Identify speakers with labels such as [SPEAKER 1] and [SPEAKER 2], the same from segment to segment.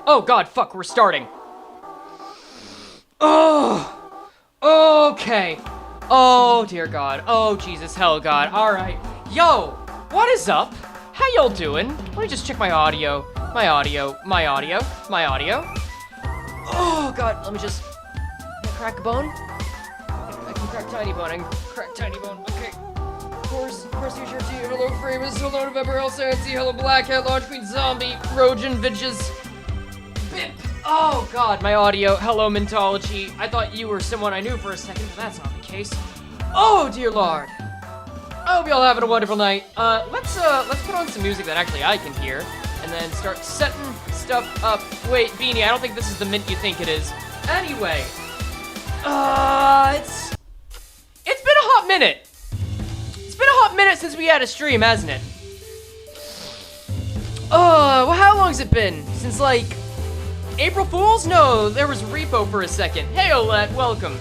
[SPEAKER 1] Oh god, fuck, we're starting. Oh, okay. Oh dear god. Oh Jesus, hell god. Alright. Yo, what is up? How y'all doing? Let me just check my audio. My audio. Oh god, let me just crack a bone. I can crack tiny bone. I can crack tiny bone. Okay. Horse HRT. Hello, Framus. Hello, November. Elsa. Hello, Blackhead. Launch Queen. Zombie. Rojan. Vidges. Bip. Oh god, my audio. Hello, Mythology. I thought you were someone I knew for a second, but that's not the case. Oh dear lord. I hope y'all having a wonderful night. Let's put on some music that actually I can hear, and then start setting stuff up. Wait, Beanie, I don't think this is the mint you think it is. Anyway, it's been a hot minute. It's been a hot minute since we had a stream, hasn't it? Well, how long's it been? Since, like, April Fools? No, there was Repo for a second. Hey, Olette, welcome.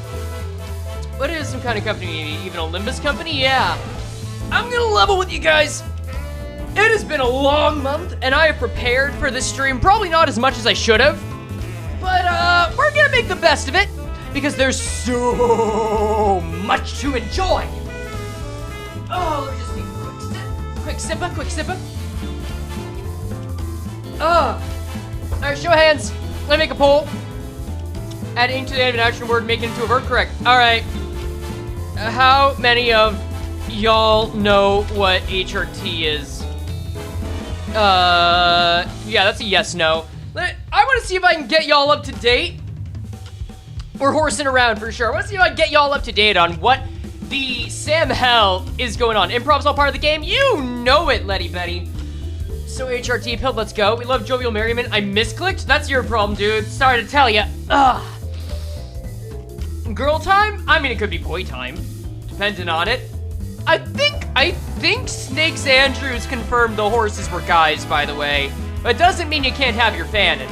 [SPEAKER 1] What is some kind of company? Even a Limbus Company? Yeah. I'm gonna level with you guys. It has been a long month, and I have prepared for this stream. Probably not as much as I should have. But, we're gonna make the best of it, because there's so much to enjoy. Oh, let me just take a quick sipper. Alright, show of hands. Let me make a poll. Adding to the end of an action word, make it into a verb, correct. Alright. How many of y'all know what HRT is? Yeah, that's a yes, no. I want to see if I can get y'all up to date. We're horsing around for sure. I want to see if I can get y'all up to date on what the Sam hell is going on. Improv's all part of the game. You know it, Letty Betty. So HRT Pill, let's go. We love jovial merriment. I misclicked? That's your problem, dude. Sorry to tell ya. Ugh. Girl time? I mean, it could be boy time, depending on it. I think Snakes Andrews confirmed the horses were guys, by the way. But it doesn't mean you can't have your fanon.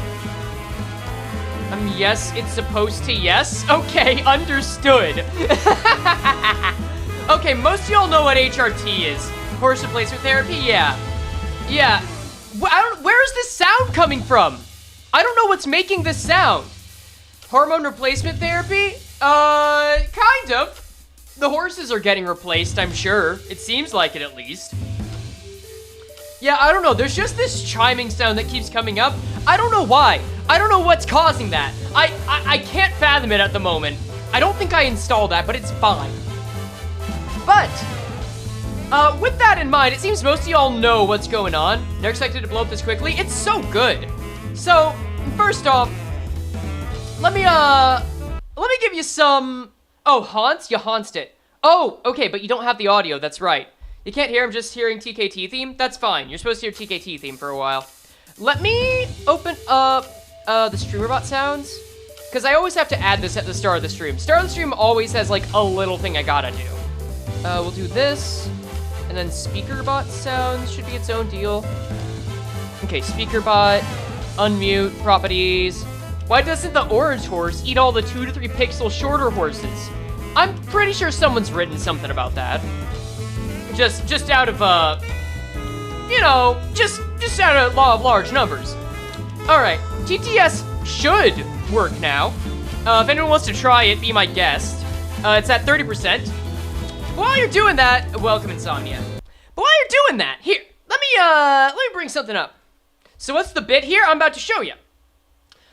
[SPEAKER 1] Yes, it's supposed to yes? Okay, understood. Okay, most of y'all know what HRT is. Horse replacement therapy? Yeah. Yeah. Where's this sound coming from? I don't know what's making this sound. Hormone replacement therapy? Kind of. The horses are getting replaced, I'm sure. It seems like it, at least. Yeah, I don't know. There's just this chiming sound that keeps coming up. I don't know why. I don't know what's causing that. I can't fathom it at the moment. I don't think I installed that, but it's fine. But, with that in mind, it seems most of y'all know what's going on. Never expected to blow up this quickly. It's so good. So, first off, let me give you some... Oh, haunts? You haunced it. Oh, okay, but you don't have the audio, that's right. You can't hear, I'm just hearing TKT theme? That's fine, you're supposed to hear TKT theme for a while. Let me open up the StreamerBot sounds, because I always have to add this at the start of the stream. Start of the stream always has, like, a little thing I gotta do. We'll do this, and then SpeakerBot sounds should be its own deal. Okay, SpeakerBot, unmute, properties. Why doesn't the orange horse eat all the 2 to 3 pixel shorter horses? I'm pretty sure someone's written something about that. Just out of, you know, just out of law of large numbers. Alright, TTS should work now. If anyone wants to try it, be my guest. It's at 30%. While you're doing that, welcome Insomnia. But while you're doing that, here, let me bring something up. So what's the bit here? I'm about to show you.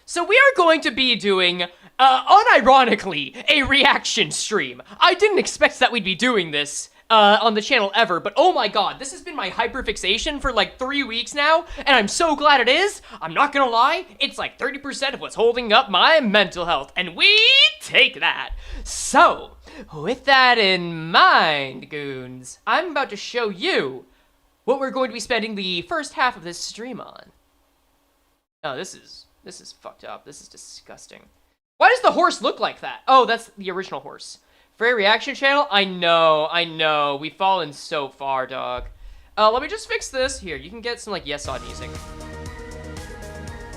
[SPEAKER 1] So we are going to be doing, unironically, a reaction stream. I didn't expect that we'd be doing this on the channel ever, but oh my god, this has been my hyperfixation for like 3 weeks now, and I'm so glad it is. I'm not gonna lie, it's like 30% of what's holding up my mental health, and we take that. So, with that in mind, goons, I'm about to show you what we're going to be spending the first half of this stream on. Oh, this is fucked up. This is disgusting. Why does the horse look like that? Oh, that's the original horse. Frey reaction channel? I know. We've fallen so far, dog. Let me just fix this. Here, you can get some, like, yes odd music.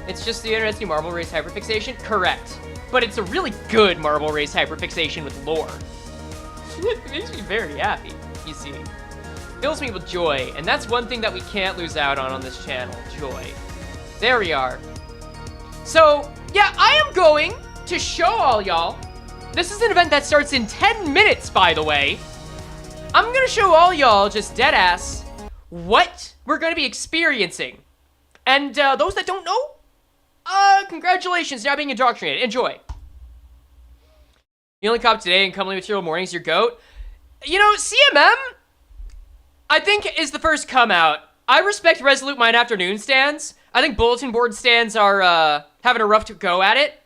[SPEAKER 1] It's just the internet's new marble race hyperfixation? Correct. But it's a really good marble race hyperfixation with lore. It makes me very happy, you see. Fills me with joy, and that's one thing that we can't lose out on this channel. Joy. There we are. So, yeah, I am going to show all y'all. This is an event that starts in 10 minutes, by the way. I'm gonna show all y'all, just dead ass, what we're gonna be experiencing. And those that don't know, congratulations, now being indoctrinated. Enjoy. The only cop today in Comely Material Mornings, your GOAT. You know, CMM, I think, is the first come out. I respect Resolute Mind Afternoon stands. I think bulletin board stands are having a rough go at it.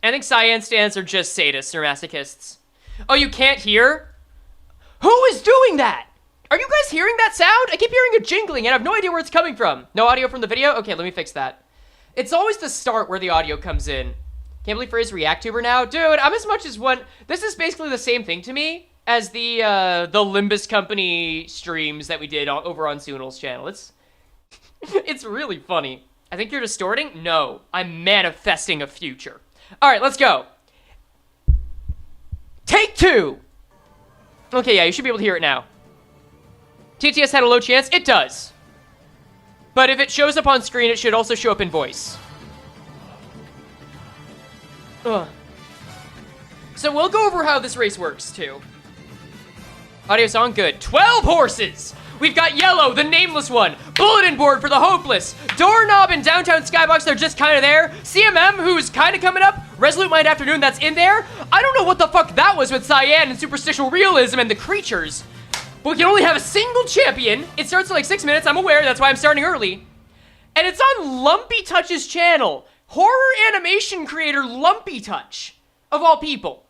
[SPEAKER 1] I think Cyan stands are just sadists or masochists. Oh, you can't hear? Who is doing that? Are you guys hearing that sound? I keep hearing a jingling and I have no idea where it's coming from. No audio from the video? Okay, let me fix that. It's always the start where the audio comes in. Can't believe Frey's Reactuber now? Dude, I'm as much as one... This is basically the same thing to me as the Limbus Company streams that we did over on Soonal's channel. It's really funny. I think you're distorting? No, I'm manifesting a future. All right, let's go. Take 2. Okay, yeah, you should be able to hear it now. TTS had a low chance. It does. But if it shows up on screen, it should also show up in voice. Ugh. So we'll go over how this race works, too. Audio song, good. 12 horses! We've got Yellow, the nameless one. Bulletin board for the hopeless. Doorknob and Downtown Skybox, they're just kind of there. CMM, who's kind of coming up. Resolute Mind Afternoon, that's in there. I don't know what the fuck that was with Cyan and Superstitial Realism and the creatures. But we can only have a single champion. It starts in like 6 minutes, I'm aware, that's why I'm starting early. And it's on Lumpy Touch's channel. Horror animation creator Lumpy Touch, of all people.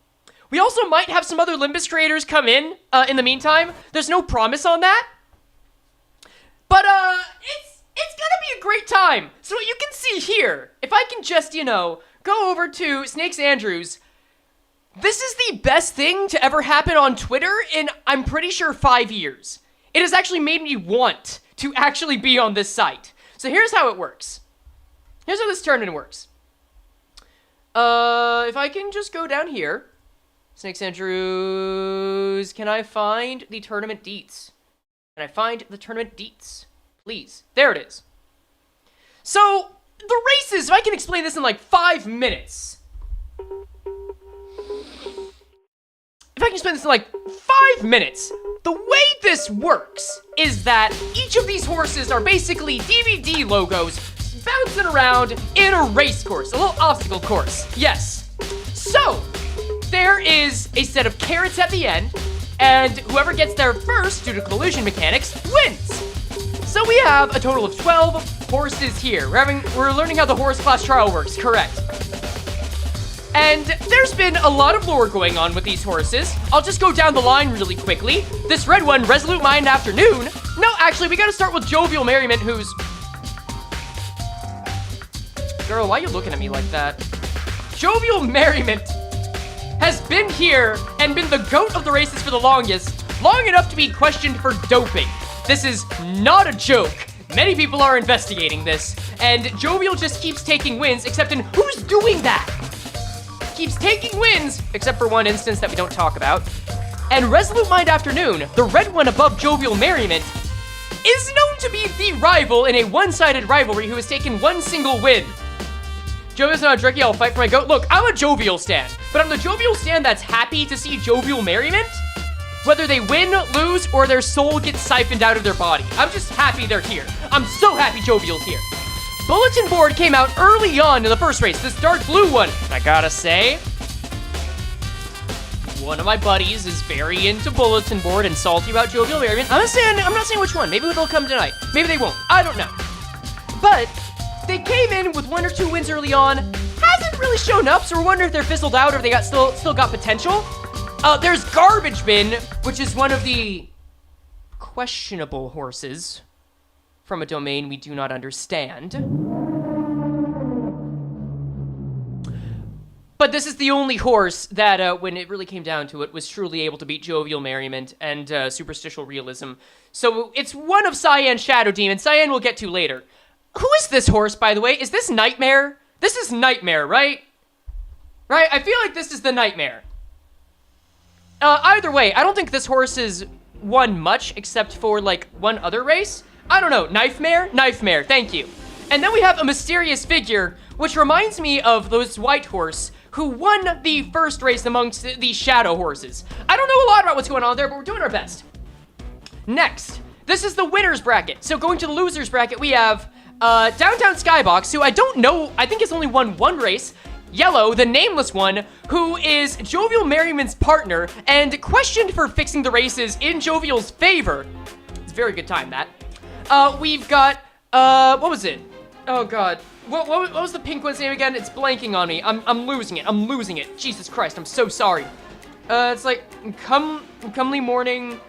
[SPEAKER 1] We also might have some other Limbus creators come in the meantime. There's no promise on that. But, it's gonna be a great time. So what you can see here, if I can just, you know, go over to Snakes Andrews, this is the best thing to ever happen on Twitter in, I'm pretty sure, 5 years. It has actually made me want to actually be on this site. So here's how it works. Here's how this tournament works. If I can just go down here, Snakes Andrews, can I find the tournament deets? Can I find the tournament deets? Please. There it is. So, the races, if I can explain this in like 5 minutes. If I can explain this in like 5 minutes, the way this works is that each of these horses are basically DVD logos bouncing around in a race course, a little obstacle course. Yes. So, there is a set of carrots at the end, and whoever gets there first, due to collision mechanics, wins. So we have a total of 12 horses here. We're learning how the horse class trial works, correct. And there's been a lot of lore going on with these horses. I'll just go down the line really quickly. This red one, Resolute Mind Afternoon. No, actually, we gotta start with Jovial Merriment, who's... Girl, why are you looking at me like that? Jovial Merriment has been here and been the GOAT of the races for the longest, long enough to be questioned for doping. This is not a joke. Many people are investigating this, and Jovial just keeps taking wins, except in who's doing that? Keeps taking wins, except for one instance that we don't talk about. And Resolute Mind Afternoon, the red one above Jovial Merriment, is known to be the rival in a one-sided rivalry who has taken one single win. Jovial's not a Drekkie, I'll fight for my GOAT. Look, I'm a Jovial stan, but I'm the Jovial stan that's happy to see Jovial Merriment, whether they win, lose, or their soul gets siphoned out of their body. I'm just happy they're here. I'm so happy Jovial's here. Bulletin board came out early on in the first race, this dark blue one. I gotta say, one of my buddies is very into bulletin board and salty about Jovial Merriment. I'm not saying which one. Maybe they'll come tonight. Maybe they won't. I don't know. But they came in with 1 or 2 wins early on. Hasn't really shown up, so we're wondering if they're fizzled out or if they still got potential. There's Garbage Bin, which is one of the questionable horses from a domain we do not understand. But this is the only horse that, when it really came down to it, was truly able to beat Jovial Merriment and Superstitial Realism. So it's one of Cyan's Shadow Demons. Cyan we'll get to later. Who is this horse, by the way? Is this Nightmare? This is Nightmare, right? Right? I feel like this is the Nightmare. Either way, I don't think this horse has won much except for, like, one other race. I don't know. Knifemare? Knifemare, thank you. And then we have a mysterious figure, which reminds me of those white horse who won the first race amongst the shadow horses. I don't know a lot about what's going on there, but we're doing our best. Next, this is the winner's bracket. So going to the loser's bracket, we have Downtown Skybox, who I don't know, I think has only won one race. Yellow, the nameless one, who is Jovial Merriman's partner and questioned for fixing the races in Jovial's favor. It's a very good time, that. We've got, what was it? Oh, God. What was the pink one's name again? It's blanking on me. I'm losing it. I'm losing it. Jesus Christ, I'm so sorry. It's like, comely morning.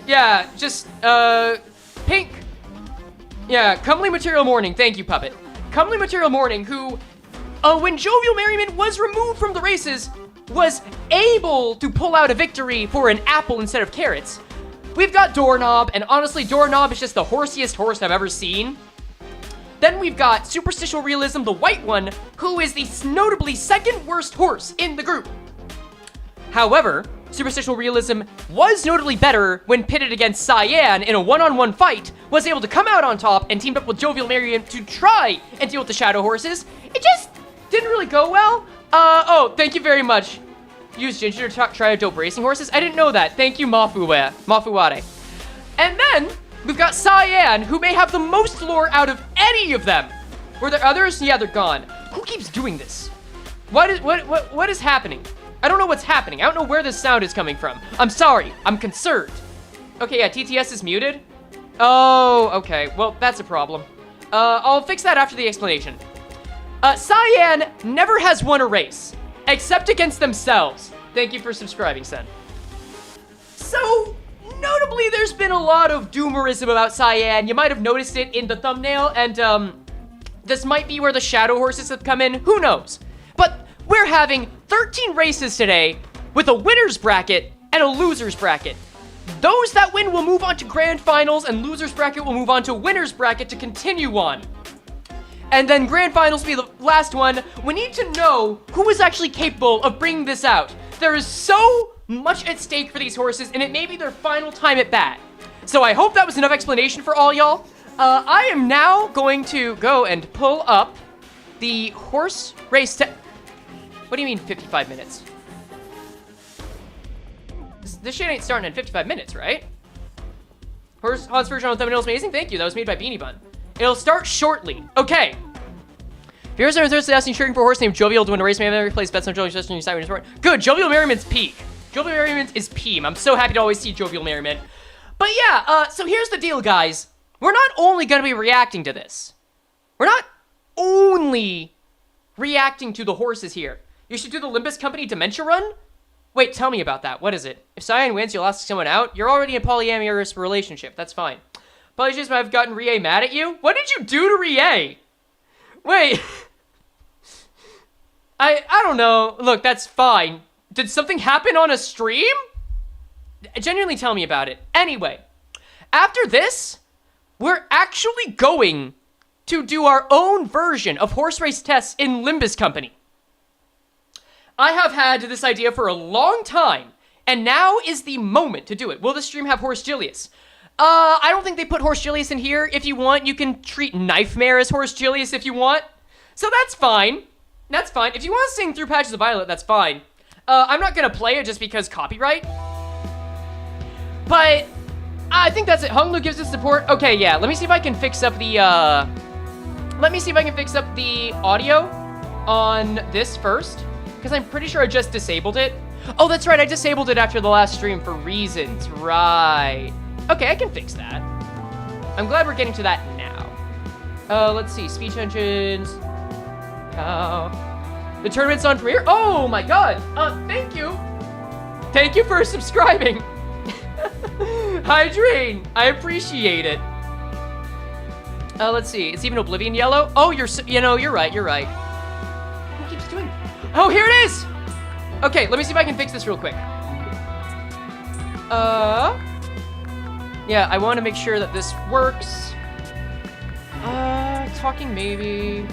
[SPEAKER 1] Yeah, just, pink. Yeah, comely material morning. Thank you, Puppet. Comely material morning, who, when Jovial Merriman was removed from the races, was able to pull out a victory for an apple instead of carrots. We've got Doorknob, and honestly, Doorknob is just the horsiest horse I've ever seen. Then we've got Superstitial Realism, the white one, who is the notably second worst horse in the group. However, Superstitial Realism was notably better when pitted against Cyan in a one-on-one fight, was able to come out on top and teamed up with Jovial Merriman to try and deal with the shadow horses. It just didn't really go well. Oh, thank you very much. Use Ginger to try out dope racing horses? I didn't know that. Thank you, Mafuware. And then, we've got Cyan, who may have the most lore out of any of them. Were there others? Yeah, they're gone. Who keeps doing this? What is happening? I don't know what's happening. I don't know where this sound is coming from. I'm sorry. I'm concerned. Okay, yeah, TTS is muted. Oh, okay. Well, that's a problem. I'll fix that after the explanation. Cyan never has won a race, except against themselves. Thank you for subscribing, Sen. So, notably, there's been a lot of doomerism about Cyan. You might have noticed it in the thumbnail, and, this might be where the shadow horses have come in. Who knows? But we're having 13 races today with a winner's bracket and a loser's bracket. Those that win will move on to grand finals, and loser's bracket will move on to winner's bracket to continue on. And then grand finals will be the last one. We need to know who is actually capable of bringing this out. There is so much at stake for these horses, and it may be their final time at bat. So I hope that was enough explanation for all y'all. I am now going to go and pull up the horse race test. What do you mean 55 minutes? This shit ain't starting in 55 minutes, right? Hans version on thumbnail is amazing. Thank you. That was made by Beanie Bun. It'll start shortly. Okay. Here's our Thursday asking cheering for a horse named Jovial to win a race. Maybe replace bets on Jovial just when you decide when it's good. Jovial Merriman's peak. Jovial Merriman is Peem. I'm so happy to always see Jovial Merriman. But yeah, so here's the deal, guys. We're not only going to be reacting to this. We're not only reacting to the horses here. You should do the Limbus Company Dementia Run? Wait, tell me about that. What is it? If Cyan wins, you'll ask someone out? You're already in a polyamorous relationship. That's fine. Apologies if I've gotten Rie mad at you. What did you do to Rie? Wait. I don't know. Look, that's fine. Did something happen on a stream? Genuinely tell me about it. Anyway, after this, we're actually going to do our own version of horse race tests in Limbus Company. I have had this idea for a long time, and now is the moment to do it. Will the stream have Horse Julius? I don't think they put Horse Julius in here. If you want, you can treat Knifemare as Horse Julius if you want. So that's fine. That's fine. If you want to sing through Patches of Violet, that's fine. I'm not going to play it just because copyright. But I think that's it. Hunglu gives us support. Okay, yeah. Let me see if I can fix up the, audio on this first. Because I'm pretty sure I just disabled it. Oh, that's right. I disabled it after the last stream for reasons. Right. Okay, I can fix that. I'm glad we're getting to that now. Let's see. Speech engines. The tournament's on premiere. Oh, my God. Thank you. Thank you for subscribing. Hydrain. I appreciate it. Let's see. It's even Oblivion yellow. Oh, you're right. You're right. Who keeps doing it? Oh, here it is! Okay, let me see if I can fix this real quick. Yeah, I want to make sure that this works. Talking maybe.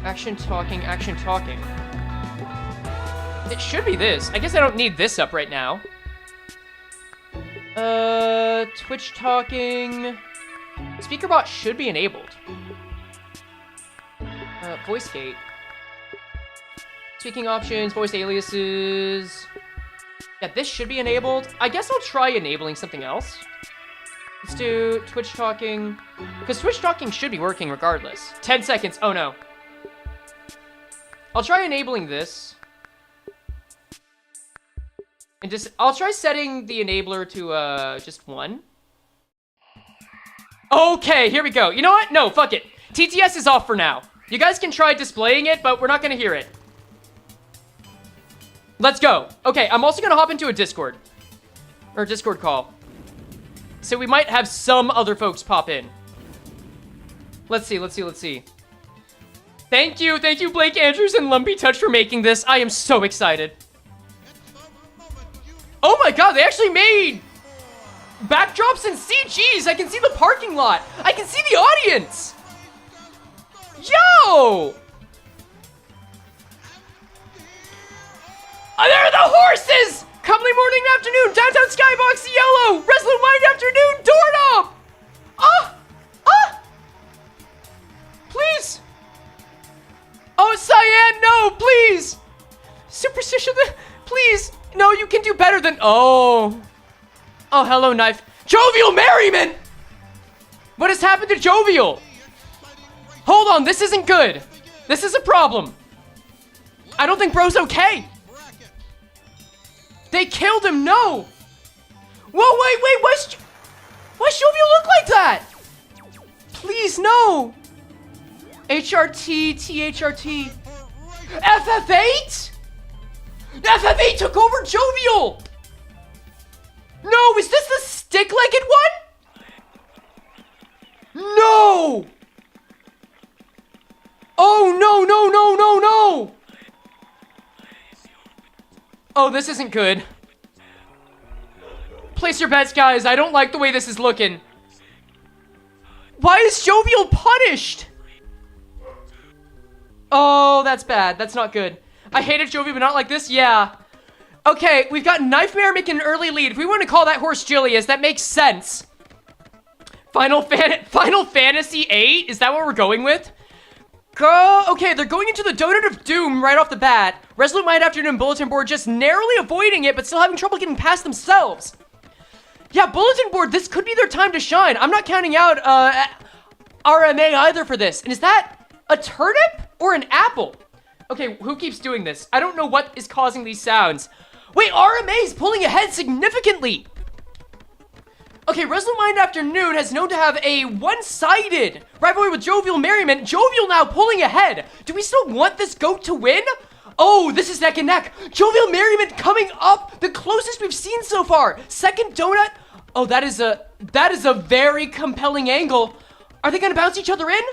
[SPEAKER 1] Action talking. It should be this. I guess I don't need this up right now. Twitch talking. Speaker bot should be enabled. Voice gate. Speaking options, voice aliases. Yeah, this should be enabled. I guess I'll try enabling something else. Let's do Twitch talking. Because Twitch talking should be working regardless. 10 seconds. Oh, no. I'll try enabling this. And I'll try setting the enabler to, just 1. Okay, here we go. You know what? No, fuck it. TTS is off for now. You guys can try displaying it, but we're not gonna hear it. Let's go. Okay, I'm also gonna hop into a Discord. Or a Discord call. So we might have some other folks pop in. Let's see. Thank you, Blake Andrews and Lumpy Touch for making this. I am so excited. Oh my god, they actually made backdrops and CGs. I can see the parking lot. I can see the audience. Yo! Oh, there are the horses! Comely morning, afternoon, downtown skybox, yellow, resolute mind, afternoon, doorknob! Please! Oh, Cyan, no, please! Superstition, please! No, you can do better than, oh, hello, Knife. Jovial merriment! What has happened to Jovial? Hold on, this isn't good. This is a problem. I don't think bro's okay. They killed him, no! Whoa, wait, why Jovial look like that? Please, no! HRT, THRT. FF8? FF8 took over Jovial! No, is this the stick-legged one? No! Oh, no! Oh, this isn't good. Place your bets, guys. I don't like the way this is looking. Why is Jovial punished? Oh, that's bad. That's not good. I hated Jovial, but not like this. Yeah. Okay, we've got Knifemare making an early lead. If we want to call that horse Julius, that makes sense. Final Fantasy 8? Is that what we're going with? Okay, they're going into the Donut of Doom right off the bat. Resolute Mind Afternoon Bulletin Board just narrowly avoiding it, but still having trouble getting past themselves. Yeah, Bulletin Board, this could be their time to shine. I'm not counting out RMA either for this. And is that a turnip or an apple? Okay, who keeps doing this? I don't know what is causing these sounds. Wait, RMA is pulling ahead significantly. Okay, Resolute Mind Afternoon has known to have a one-sided rivalry with Jovial Merriment. Jovial now pulling ahead. Do we still want this goat to win? Oh, this is neck and neck. Jovial Merriment coming up, the closest we've seen so far. Second donut. Oh, that is a very compelling angle. Are they gonna bounce each other in?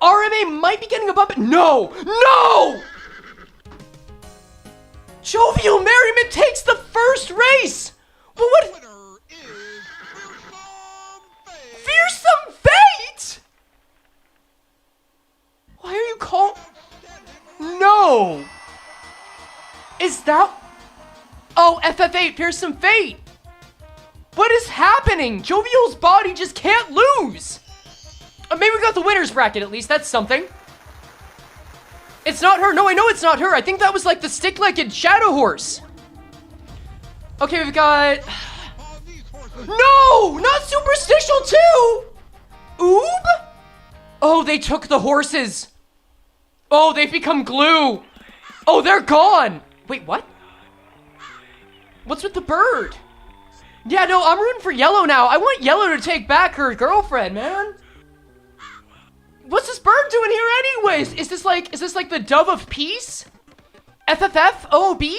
[SPEAKER 1] RMA might be getting a bump. No! Jovial Merriment takes the first race. Well, what? Fearsome Fate? Why are you calling? No. Is that? Oh, FF8, Fearsome Fate. What is happening? Jovial's body just can't lose. Maybe we got the winner's bracket at least. That's something. It's not her. No, I know it's not her. I think that was like the stick-legged shadow horse. Okay, we've got... No! Not Superstitial 2! Oob? Oh, they took the horses. Oh, they've become glue. Oh, they're gone. Wait, what? What's with the bird? Yeah, no, I'm rooting for Yellow now. I want Yellow to take back her girlfriend, man. What's this bird doing here anyways? Is this like the Dove of Peace? FFF? OOB?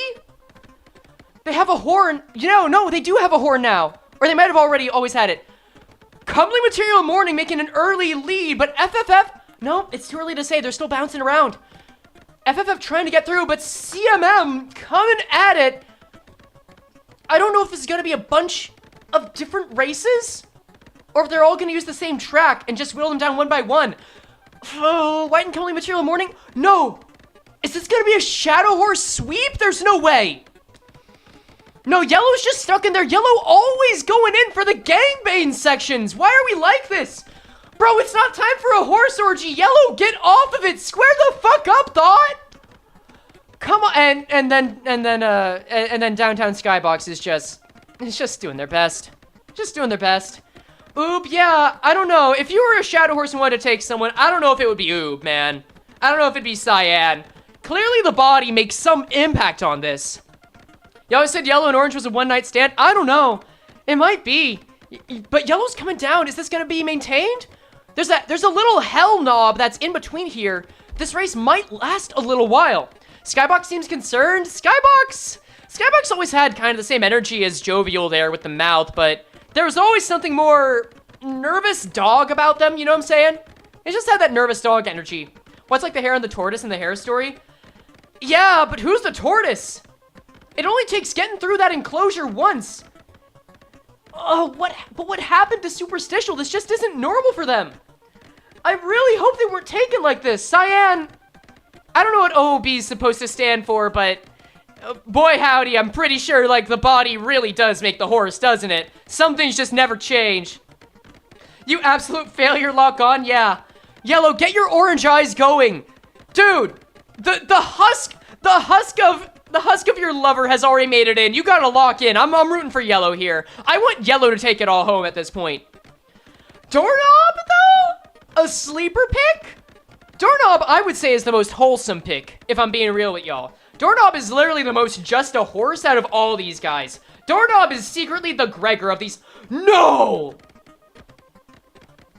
[SPEAKER 1] They have a horn. You know, no, they do have a horn now. Or they might have always had it. Comely Material Morning making an early lead, but FFF, no, it's too early to say. They're still bouncing around. FFF trying to get through, but CMM coming at it. I don't know if this is going to be a bunch of different races, or if they're all going to use the same track and just whittle them down one by one. Oh, White and Comely Material Morning? No. Is this going to be a Shadow Horse sweep? There's no way. No, Yellow's just stuck in there. Yellow always going in for the gangbang sections. Why are we like this? Bro, it's not time for a horse orgy. Yellow, get off of it. Square the fuck up, Thought. Come on, and then Downtown Skybox is just doing their best. Just doing their best. Oob, yeah, I don't know. If you were a Shadow Horse and wanted to take someone, I don't know if it would be Oob, man. I don't know if it'd be Cyan. Clearly the body makes some impact on this. You always said Yellow and Orange was a one-night stand? I don't know. It might be. But Yellow's coming down. Is this gonna be maintained? There's a little hell knob that's in between here. This race might last a little while. Skybox seems concerned. Skybox always had kind of the same energy as Jovial there with the mouth, but there was always something more nervous dog about them, you know what I'm saying? It just had that nervous dog energy. What's like the hare and the tortoise in the hare story? Yeah, but who's the tortoise? It only takes getting through that enclosure once. Oh, what happened to Superstitial? This just isn't normal for them. I really hope they weren't taken like this. Cyan, I don't know what OOB is supposed to stand for, but boy howdy, I'm pretty sure like the body really does make the horse, doesn't it? Some things just never change. You absolute failure, lock on, yeah. Yellow, get your orange eyes going. Dude, the husk of your lover has already made it in. You gotta lock in. I'm rooting for Yellow here. I want Yellow to take it all home at this point. Doorknob, though? A sleeper pick? Doorknob, I would say, is the most wholesome pick, if I'm being real with y'all. Doorknob is literally the most just a horse out of all these guys. Doorknob is secretly the Gregor of these. No!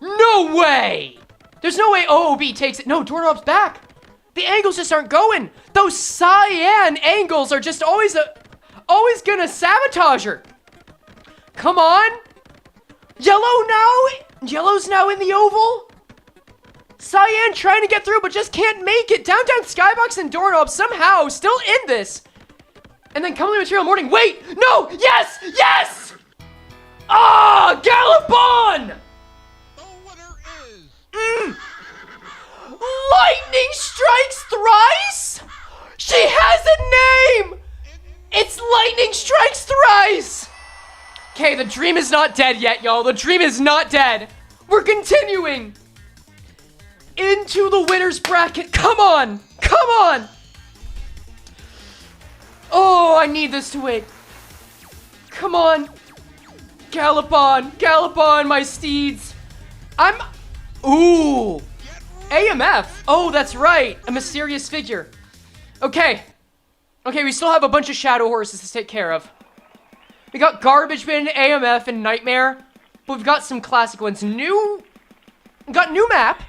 [SPEAKER 1] No way! There's no way OOB takes it. No, Doorknob's back. The angles just aren't going. Those Cyan angles are just always gonna sabotage her. Come on. Yellow now? Yellow's now in the oval? Cyan trying to get through, but just can't make it. Downtown Skybox and Doorknob somehow still in this. And then Comely Material Morning. Wait, no, yes, yes! Ah, gallop on!
[SPEAKER 2] The winner is...
[SPEAKER 1] Lightning strikes thrice? She has a name! It's Lightning strikes thrice! Okay, the dream is not dead yet, y'all. The dream is not dead. We're continuing into the winner's bracket. Come on! Come on! Oh, I need this to wait. Come on. Gallop on, my steeds. Ooh. AMF. Oh, that's right. A mysterious figure. Okay. Okay, we still have a bunch of shadow horses to take care of. We got Garbage Bin, AMF, and Nightmare. But we've got some classic ones. We got new map.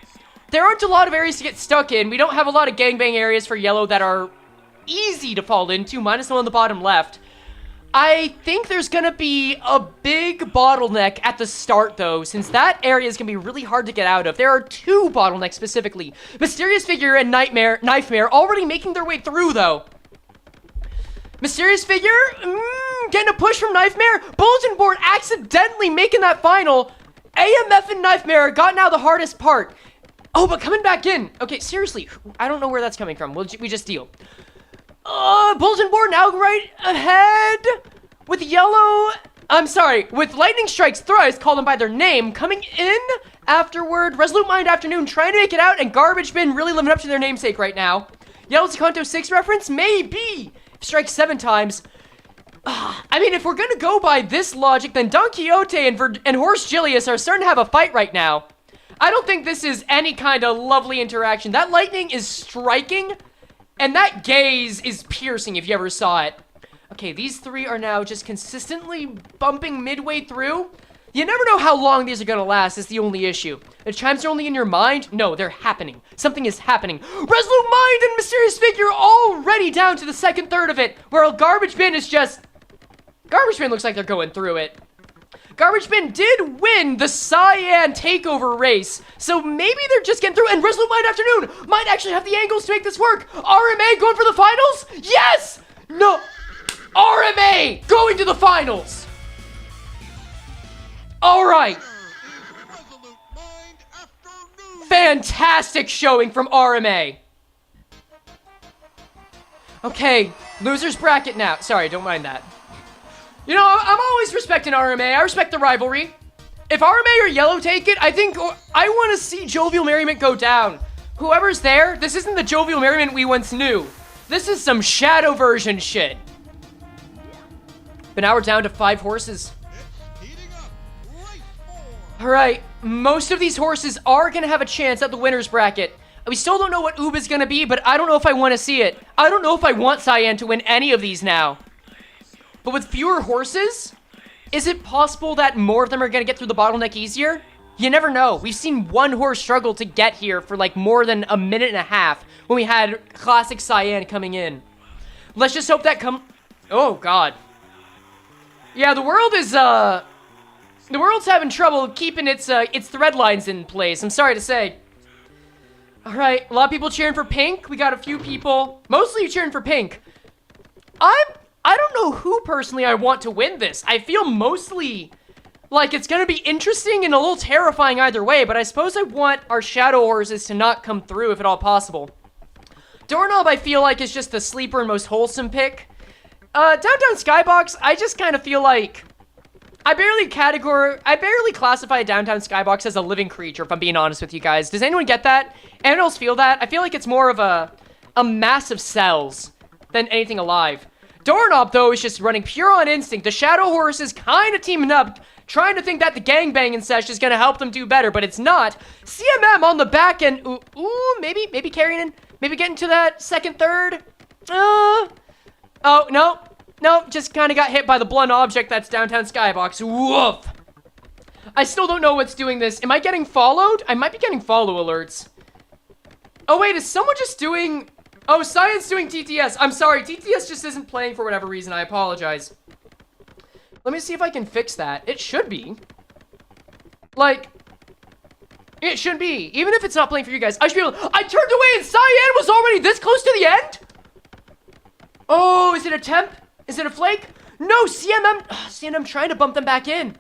[SPEAKER 1] There aren't a lot of areas to get stuck in. We don't have a lot of gangbang areas for Yellow that are easy to fall into, minus the one on the bottom left. I think there's gonna be a big bottleneck at the start, though, since that area is gonna be really hard to get out of. There are two bottlenecks specifically. Mysterious Figure and Knifemare already making their way through, though. Mysterious Figure, getting a push from Knifemare. Bulletin Board accidentally making that final. AMF and Knifemare got now the hardest part. Oh, but coming back in. Okay, seriously, I don't know where that's coming from. We just deal. Bulletin Board now right ahead with Yellow. I'm sorry, with Lightning Strikes Thrice, call them by their name, coming in afterward. Resolute Mind Afternoon trying to make it out, and Garbage Bin really living up to their namesake right now. Yellow's Kanto 6 reference? Maybe. Strike 7 times. I mean, if we're gonna go by this logic, then Don Quixote and Horse Gilius are starting to have a fight right now. I don't think this is any kind of lovely interaction. That lightning is striking, and that gaze is piercing if you ever saw it. Okay, these three are now just consistently bumping midway through. You never know how long these are gonna last, is the only issue. The chimes are only in your mind? No, they're happening. Something is happening. Resolute Mind and Mysterious Figure already down to the second third of it, where Garbage Bin is just... Garbage Bin looks like they're going through it. Garbage Bin did win the Cyan takeover race, so maybe they're just getting through, and Resolute Mind Afternoon might actually have the angles to make this work. RMA going for the finals? Yes! No! RMA going to the finals! Alright. Fantastic showing from RMA. Okay, loser's bracket now. Sorry, don't mind that. You know, I'm always respecting RMA. I respect the rivalry. If RMA or Yellow take it, I think I want to see Jovial Merriment go down. Whoever's there, this isn't the Jovial Merriment we once knew. This is some shadow version shit. But now we're down to 5 horses. Alright, most of these horses are going to have a chance at the winner's bracket. We still don't know what Oob is going to be, but I don't know if I want to see it. I don't know if I want Cyan to win any of these now. But with fewer horses, is it possible that more of them are going to get through the bottleneck easier? You never know. We've seen one horse struggle to get here for like more than a minute and a half when we had classic Cyan coming in. Let's just hope that Oh, God. Yeah, the world's having trouble keeping its thread lines in place. I'm sorry to say. All right, a lot of people cheering for Pink. We got a few people, mostly cheering for Pink. I don't know who personally I want to win this. I feel mostly like it's gonna be interesting and a little terrifying either way, but I suppose I want our shadow horses to not come through if at all possible. Doorknob I feel like is just the sleeper and most wholesome pick. Downtown Skybox, I just kind of feel like I barely classify a Downtown Skybox as a living creature, if I'm being honest with you guys. Does anyone get that? Anyone else feel that? I feel like it's more of a mass of cells than anything alive. Doorknob, though, is just running pure on instinct. The Shadow Horse is kind of teaming up, trying to think that the gangbanging sesh is going to help them do better, but it's not. CMM on the back end. Ooh, maybe carrying in. Maybe getting to that second, third. Oh, no. No, just kind of got hit by the blunt object that's Downtown Skybox. Woof. I still don't know what's doing this. Am I getting followed? I might be getting follow alerts. Oh, wait, is someone just doing... Oh, Cyan's doing TTS. I'm sorry, TTS just isn't playing for whatever reason. I apologize. Let me see if I can fix that. It should be. Like, it should be. Even if it's not playing for you guys, I should be able to... I turned away and Cyan was already this close to the end? Oh, is it a temp? Is it a flake? No, CMM trying to bump them back in.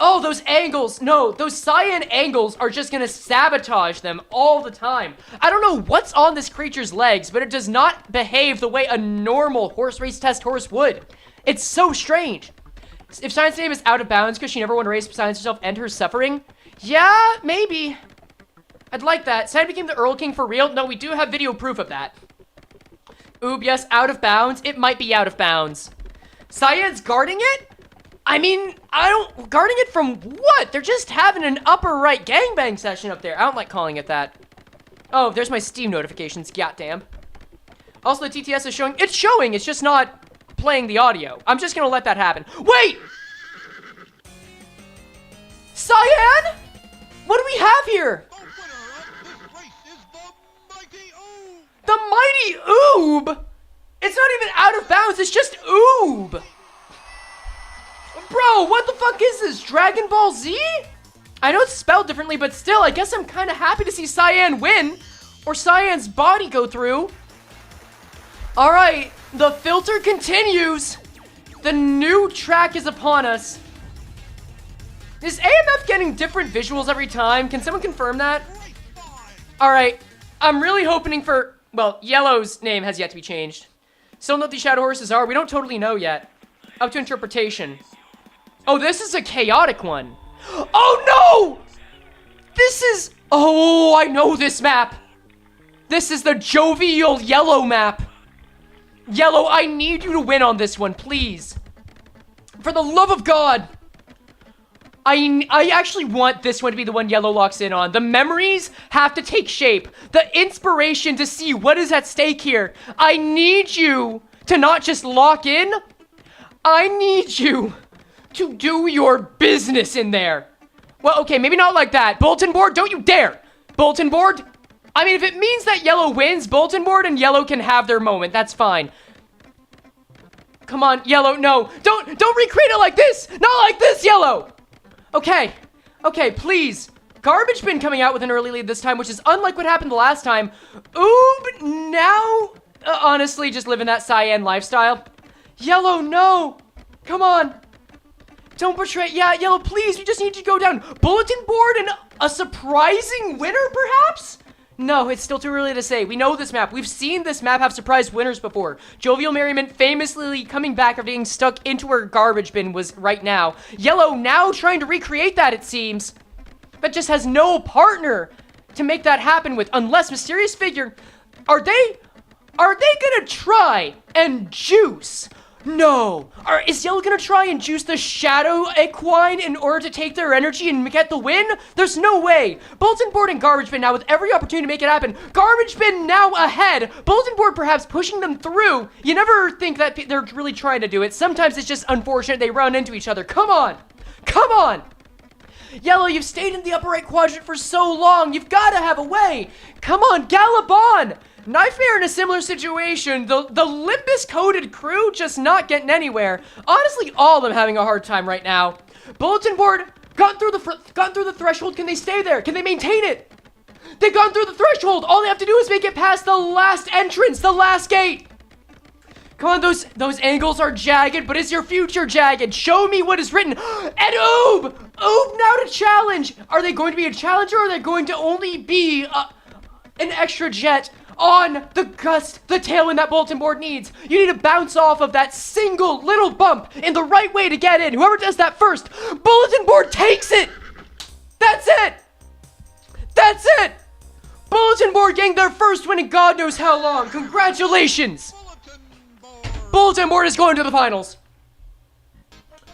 [SPEAKER 1] Oh, those angles. No, those Cyan angles are just going to sabotage them all the time. I don't know what's on this creature's legs, but it does not behave the way a normal horse race test horse would. It's so strange. If Cyan's name is out of bounds because she never won a race besides herself and her suffering, yeah, maybe. I'd like that. Cyan became the Earl King for real? No, we do have video proof of that. Oob, yes, out of bounds. It might be out of bounds. Cyan's guarding it? I mean, guarding it from what? They're just having an upper right gangbang session up there. I don't like calling it that. Oh, there's my Steam notifications. Goddamn. Also, the TTS is showing. It's showing. It's just not playing the audio. I'm just going to let that happen. Wait! Cyan? What do we have here? The mighty Oob? It's not even out of bounds. It's just Oob. Bro, what the fuck is this? Dragon Ball Z? I know it's spelled differently, but still, I guess I'm kind of happy to see Cyan win. Or Cyan's body go through. Alright, the filter continues. The new track is upon us. Is AMF getting different visuals every time? Can someone confirm that? Alright, I'm really hoping for... Well, Yellow's name has yet to be changed. Still know what these Shadow Horses are. We don't totally know yet. Up to interpretation. Oh, this is a chaotic one. Oh, no! This is... Oh, I know this map. This is the Jovial Yellow map. Yellow, I need you to win on this one, please. For the love of God. I actually want this one to be the one Yellow locks in on. The memories have to take shape. The inspiration to see what is at stake here. I need you to not just lock in. I need you to do your business in there. Well, okay, maybe not like that. Bulletin board, don't you dare. Bulletin board. I mean, if it means that Yellow wins, Bulletin board and Yellow can have their moment. That's fine. Come on, Yellow, no. Don't recreate it like this. Not like this, Yellow. Okay, please. Garbage Bin coming out with an early lead this time, which is unlike what happened the last time. Oob, now, honestly, just living that Cyan lifestyle. Yellow, no. Come on. Don't betray. Yeah, Yellow, please. You just need to go down. Bulletin board and a surprising winner, perhaps? No, it's still too early to say. We know this map. We've seen this map have surprise winners before. Jovial Merriment famously coming back after being stuck into her garbage bin was right now. Yellow now trying to recreate that, it seems. But just has no partner to make that happen with. Unless Mysterious Figure... Are they gonna try and juice? No. Is Yellow gonna try and juice the Shadow Equine in order to take their energy and get the win? There's no way. Bulletin Board and Garbage Bin now with every opportunity to make it happen. Garbage Bin now ahead. Bulletin Board perhaps pushing them through. You never think that they're really trying to do it. Sometimes it's just unfortunate they run into each other. Come on. Come on. Yellow, you've stayed in the upper right quadrant for so long. You've got to have a way. Come on, gallop on. Nightmare in a similar situation. The Limbus-coded crew just not getting anywhere. Honestly, all of them having a hard time right now. Bulletin Board gone through the threshold. Can they stay there? Can they maintain it? They've gone through the threshold. All they have to do is make it past the last entrance, the last gate. Come on, those angles are jagged, but is your future jagged? Show me what is written. And Oob! Oob now to challenge. Are they going to be a challenger, or are they going to only be an extra jet on the gust, the tailwind that Bulletin Board needs? You need to bounce off of that single little bump in the right way to get in. Whoever does that first, Bulletin Board takes it. That's it. That's it. Bulletin Board getting their first win in God knows how long. Congratulations. Bulletin Board is going to the finals.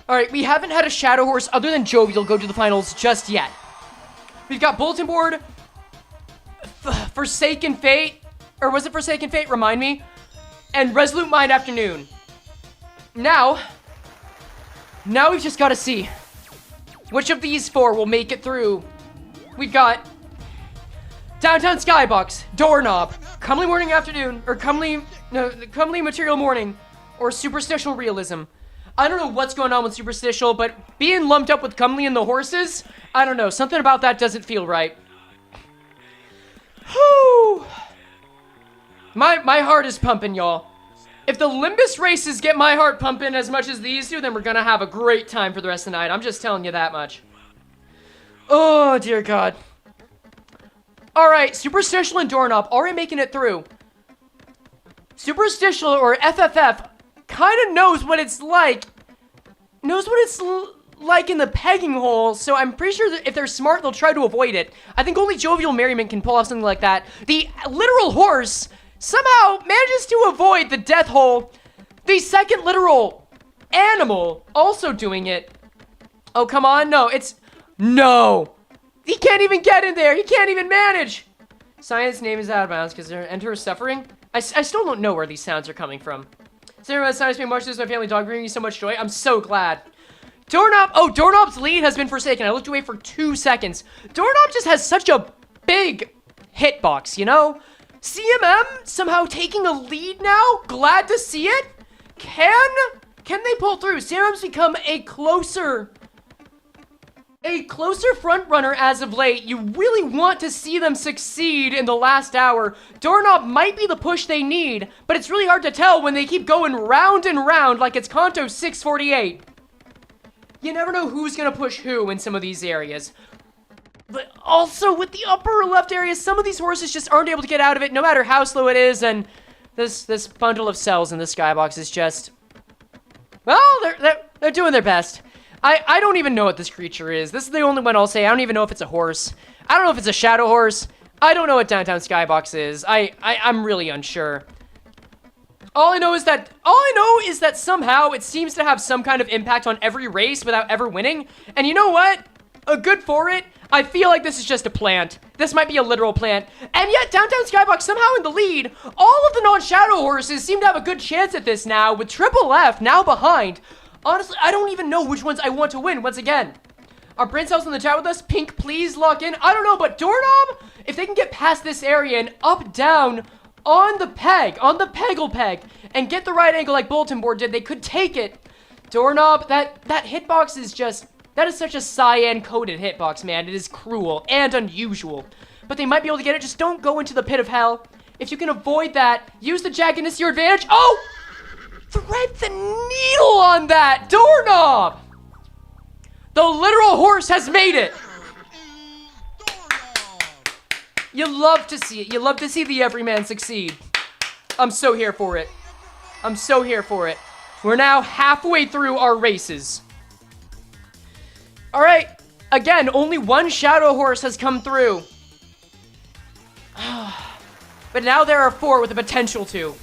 [SPEAKER 1] Alright, we haven't had a Shadow Horse other than Jovial go to the finals just yet. We've got Bulletin Board, Forsaken Fate, or was it Forsaken Fate? Remind me. And Resolute Mind Afternoon. Now we've just got to see which of these four will make it through. We've got Downtown Skybox, Doorknob, Comely Morning Afternoon, or Comely Material Morning, or Superstitial Realism. I don't know what's going on with Superstitial, but being lumped up with Comely and the horses, I don't know. Something about that doesn't feel right. Whew. My heart is pumping, y'all. If the Limbus races get my heart pumping as much as these do, then we're gonna have a great time for the rest of the night. I'm just telling you that much. Oh, dear God. Alright, Superstitial and Doorknob already making it through. Superstitial, or FFF, kind of knows what it's like. Like in the pegging hole, so I'm pretty sure that if they're smart, they'll try to avoid it. I think only Jovial Merriment can pull off something like that. The literal horse somehow manages to avoid the death hole. The second literal animal also doing it. Oh, come on. No. He can't even get in there. He can't even manage. Science name is out of bounds because they're enter suffering. I still don't know where these sounds are coming from. Sarah, science made much of this, my family dog bringing me so much joy. I'm so glad. Doorknob. Oh, Doorknob's lead has been forsaken. I looked away for 2 seconds. Doorknob just has such a big hitbox, you know? CMM somehow taking a lead now. Glad to see it. Can they pull through? CMM's become a closer front runner as of late. You really want to see them succeed in the last hour. Doorknob might be the push they need, but it's really hard to tell when they keep going round and round like it's Kanto 648. You never know who's gonna push who in some of these areas. But also with the upper left area, some of these horses just aren't able to get out of it no matter how slow it is, and this bundle of cells in the skybox is just... Well, they're doing their best. I don't even know what this creature is. This is the only one I'll say. I don't even know if it's a horse. I don't know if it's a shadow horse. I don't know what Downtown Skybox is. I'm really unsure. All I know is that somehow it seems to have some kind of impact on every race without ever winning. And you know what? Good for it. I feel like this is just a plant. This might be a literal plant. And yet, Downtown Skybox somehow in the lead. All of the non-shadow horses seem to have a good chance at this now, with Triple F now behind. Honestly, I don't even know which ones I want to win once again. Are brain cells in the chat with us? Pink, please lock in. I don't know, but Doorknob, if they can get past this area and up, down, on the peggle peg, and get the right angle like Bulletin Board did, they could take it. Doorknob, that hitbox is just... That is such a cyan-coated hitbox, man. It is cruel and unusual. But they might be able to get it. Just don't go into the pit of hell. If you can avoid that, use the jaggedness to your advantage. Oh! Thread the needle on that! Doorknob! The literal horse has made it! You love to see it. You love to see the everyman succeed. I'm so here for it. I'm so here for it. We're now halfway through our races. All right. Again, only one shadow horse has come through. But now there are 4 with the potential to.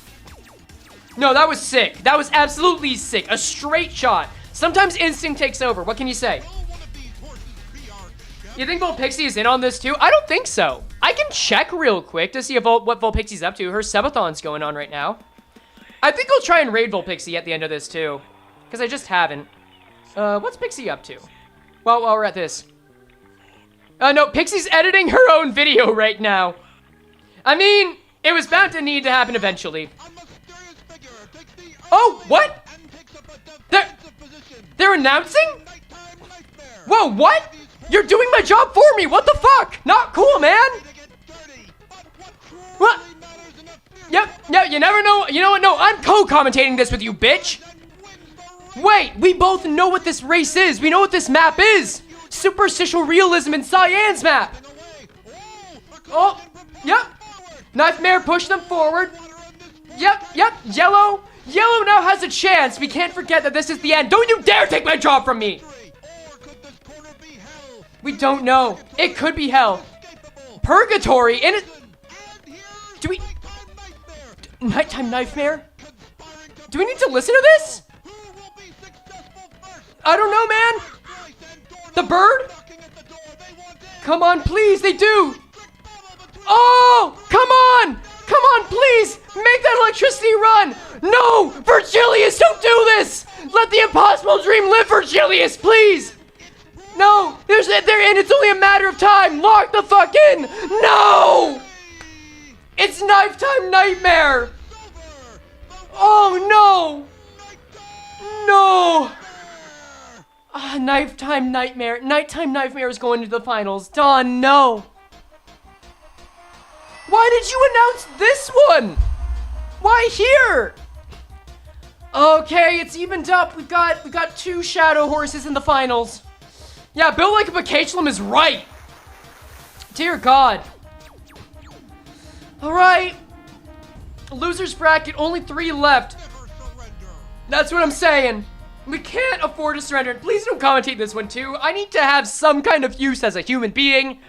[SPEAKER 1] No, that was sick. That was absolutely sick. A straight shot. Sometimes instinct takes over. What can you say? You think Volpixie is in on this too? I don't think so. I can check real quick to see if what Volpixie's up to. Her Subathon's going on right now. I think I'll try and raid Volpixie at the end of this too. Because I just haven't. What's Pixie up to? Well, while we're at this. No, Pixie's editing her own video right now. I mean, it was bound to need to happen eventually. Oh, what? They're announcing? Whoa, what? You're doing my job for me. What the fuck? Not cool, man. What? Yep, you never know. You know what? No, I'm co-commentating this with you, bitch. Wait, we both know what this race is. We know what this map is. Superstitial realism in Cyan's map. Oh, yep. Knifemare, push them forward. Yep. Yellow now has a chance. We can't forget that this is the end. Don't you dare take my job from me. We don't know. It could be hell. Purgatory in it. Do we... Nighttime Knifemare? Do we need to listen to this? I don't know, man. The bird? Come on, please. They do. Oh, come on. Come on, please. Make that electricity run. No, Virgilius, don't do this. Let the impossible dream live, Virgilius, please. No, they're in. It's only a matter of time. Lock the fuck in. No. It's Nighttime Nightmare. Oh, no. No. Nighttime Nightmare. Nighttime Nightmare is going to the finals. Dawn, no. Why did you announce this one? Why here? Okay, it's evened up. We've got 2 shadow horses in the finals. Yeah, Bill like a Bacachelum is right. Dear God. All right. Losers bracket, only 3 left. That's what I'm saying. We can't afford to surrender. Please don't commentate this one too. I need to have some kind of use as a human being.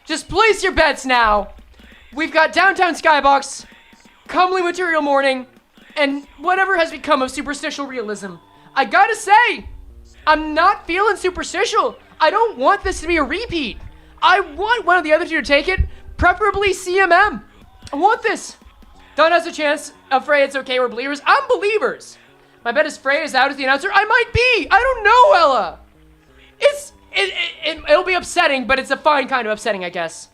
[SPEAKER 1] Just place your bets now. We've got Downtown Skybox, Comely Material Morning, and whatever has become of superstitial realism. I gotta say, I'm not feeling superstitial. I don't want this to be a repeat. I want one of the other 2 to take it, preferably CMM. I want this. Don has a chance. Frey, it's okay. We're believers. I'm believers. My bet is Frey is out as the announcer. I might be. I don't know, Ella. It'll be upsetting, but it's a fine kind of upsetting, I guess.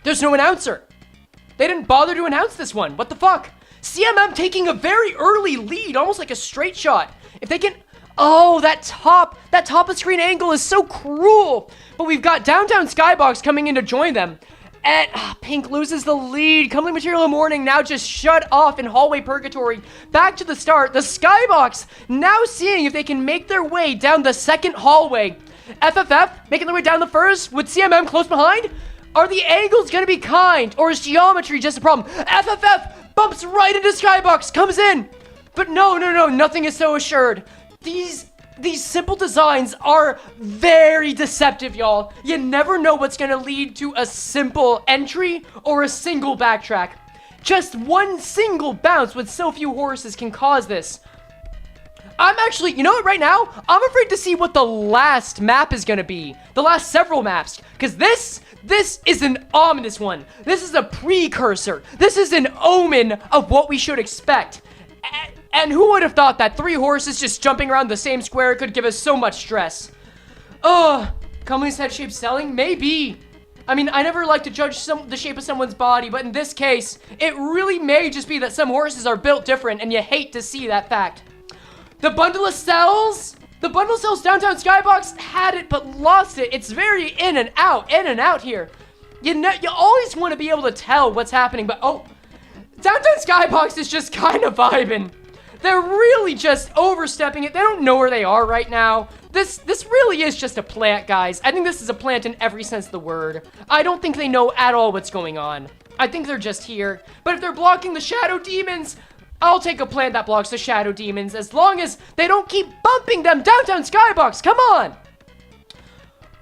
[SPEAKER 1] There's no announcer. They didn't bother to announce this one. What the fuck? CMM taking a very early lead, almost like a straight shot. If they can... Oh, that top of screen angle is so cruel. But we've got Downtown Skybox coming in to join them. And Pink loses the lead. Comely Material Morning now just shut off in Hallway Purgatory. Back to the start. The Skybox now seeing if they can make their way down the second hallway. FFF making their way down the first with CMM close behind. Are the angles going to be kind, or is geometry just a problem? FFF bumps right into Skybox, comes in. But no, nothing is so assured. These simple designs are very deceptive, y'all. You never know what's going to lead to a simple entry or a single backtrack. Just one single bounce with so few horses can cause this. I'm actually, you know what, right now? I'm afraid to see what the last map is going to be. The last several maps. Because this is an ominous one. This is a precursor. This is an omen of what we should expect. And who would have thought that 3 horses just jumping around the same square could give us so much stress? Comely's head shape selling? Maybe. I mean, I never like to judge the shape of someone's body, but in this case, it really may just be that some horses are built different, and you hate to see that fact. The bundle of cells? The bundle of cells Downtown Skybox had it, but lost it. It's very in and out here. You always want to be able to tell what's happening, but oh, Downtown Skybox is just kind of vibing. They're really just overstepping it. They don't know where they are right now. This really is just a plant, guys. I think this is a plant in every sense of the word. I don't think they know at all what's going on. I think they're just here. But if they're blocking the shadow demons, I'll take a plant that blocks the shadow demons as long as they don't keep bumping them downtown Skybox. Come on.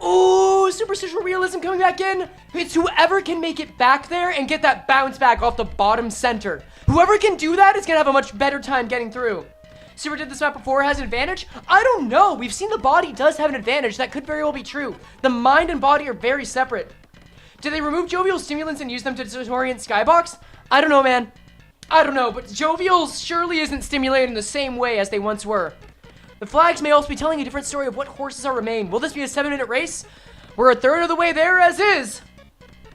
[SPEAKER 1] Ooh, superficial realism coming back in. It's whoever can make it back there and get that bounce back off the bottom center. Whoever can do that is going to have a much better time getting through. Super did this map before, has an advantage? I don't know. We've seen the body does have an advantage. That could very well be true. The mind and body are very separate. Did they remove Jovial stimulants and use them to disorient Skybox? I don't know, man. I don't know, but Jovial surely isn't stimulated in the same way as they once were. The flags may also be telling a different story of what horses are remain. Will this be a 7-minute race? We're a third of the way there as is.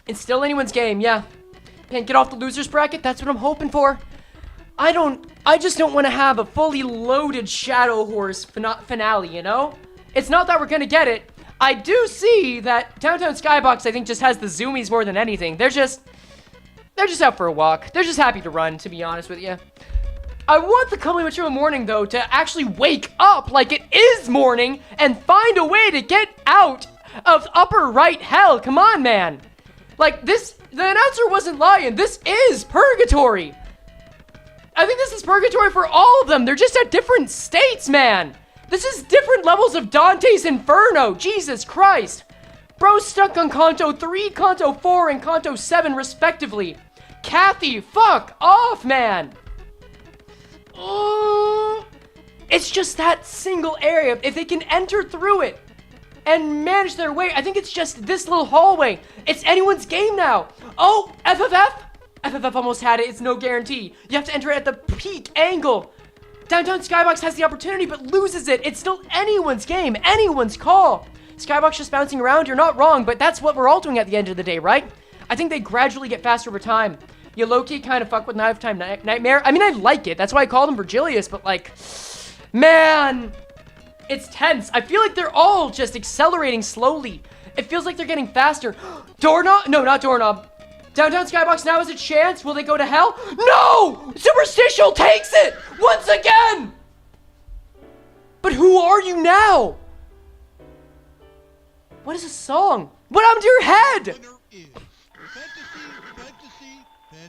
[SPEAKER 1] It's still anyone's game, yeah. Can't get off the loser's bracket, that's what I'm hoping for. I just don't want to have a fully loaded Shadow Horse finale, you know? It's not that we're gonna get it. I do see that Downtown Skybox, I think, just has the zoomies more than anything. They're just out for a walk. They're just happy to run, to be honest with you. I want the Comely Material Morning, though, to actually wake up like it is morning and find a way to get out of upper right hell. Come on, man. Like, the announcer wasn't lying. This is purgatory. I think this is purgatory for all of them. They're just at different states, man. This is different levels of Dante's Inferno. Jesus Christ. Bro's stuck on Kanto 3, Kanto 4, and Kanto 7, respectively. Kathy, fuck off, man. Oh, it's just that single area. If they can enter through it and manage their way, I think it's just this little hallway. It's anyone's game now. Oh, FFF? FFF almost had it. It's no guarantee. You have to enter it at the peak angle. Downtown Skybox has the opportunity but loses it. It's still anyone's game, anyone's call. Skybox just bouncing around. You're not wrong, but that's what we're all doing at the end of the day, right? I think they gradually get faster over time. You low-key kind of fuck with Lifetime Nightmare. I mean, I like it. That's why I called him Virgilius, but like, man, it's tense. I feel like they're all just accelerating slowly. It feels like they're getting faster. Doorknob? No, not Doorknob. Downtown Skybox now has a chance. Will they go to hell? No! Superstitial takes it! Once again! But who are you now? What is a song? What happened to your head?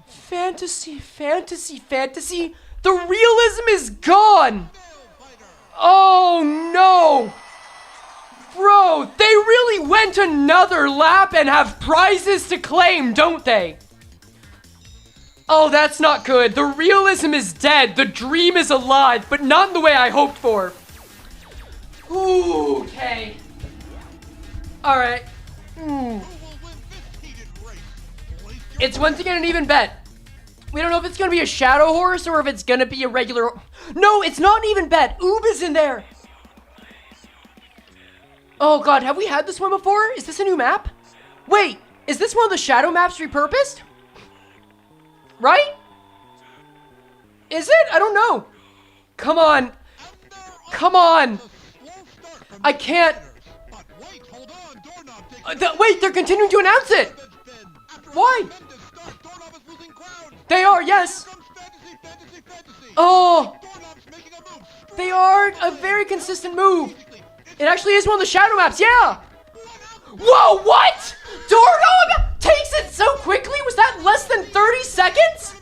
[SPEAKER 1] Fantasy, fantasy, fantasy. The realism is gone. Oh no. Bro, they really went another lap and have prizes to claim, don't they? Oh, that's not good. The realism is dead. The dream is alive, but not in the way I hoped for. Ooh, okay. Alright. It's once again an even bet. We don't know if it's going to be a shadow horse or if it's going to be a regular... No, it's not an even bet. Oob is in there. Oh god, have we had this one before? Is this a new map? Wait, is this one of the shadow maps repurposed? Right? Is it? I don't know. Come on. Come on. I can't... wait, they're continuing to announce it. Why? They are, yes. Oh. They are a very consistent move. It actually is one of the shadow maps, yeah. Whoa, what? Doorknob takes it so quickly? Was that less than 30 seconds?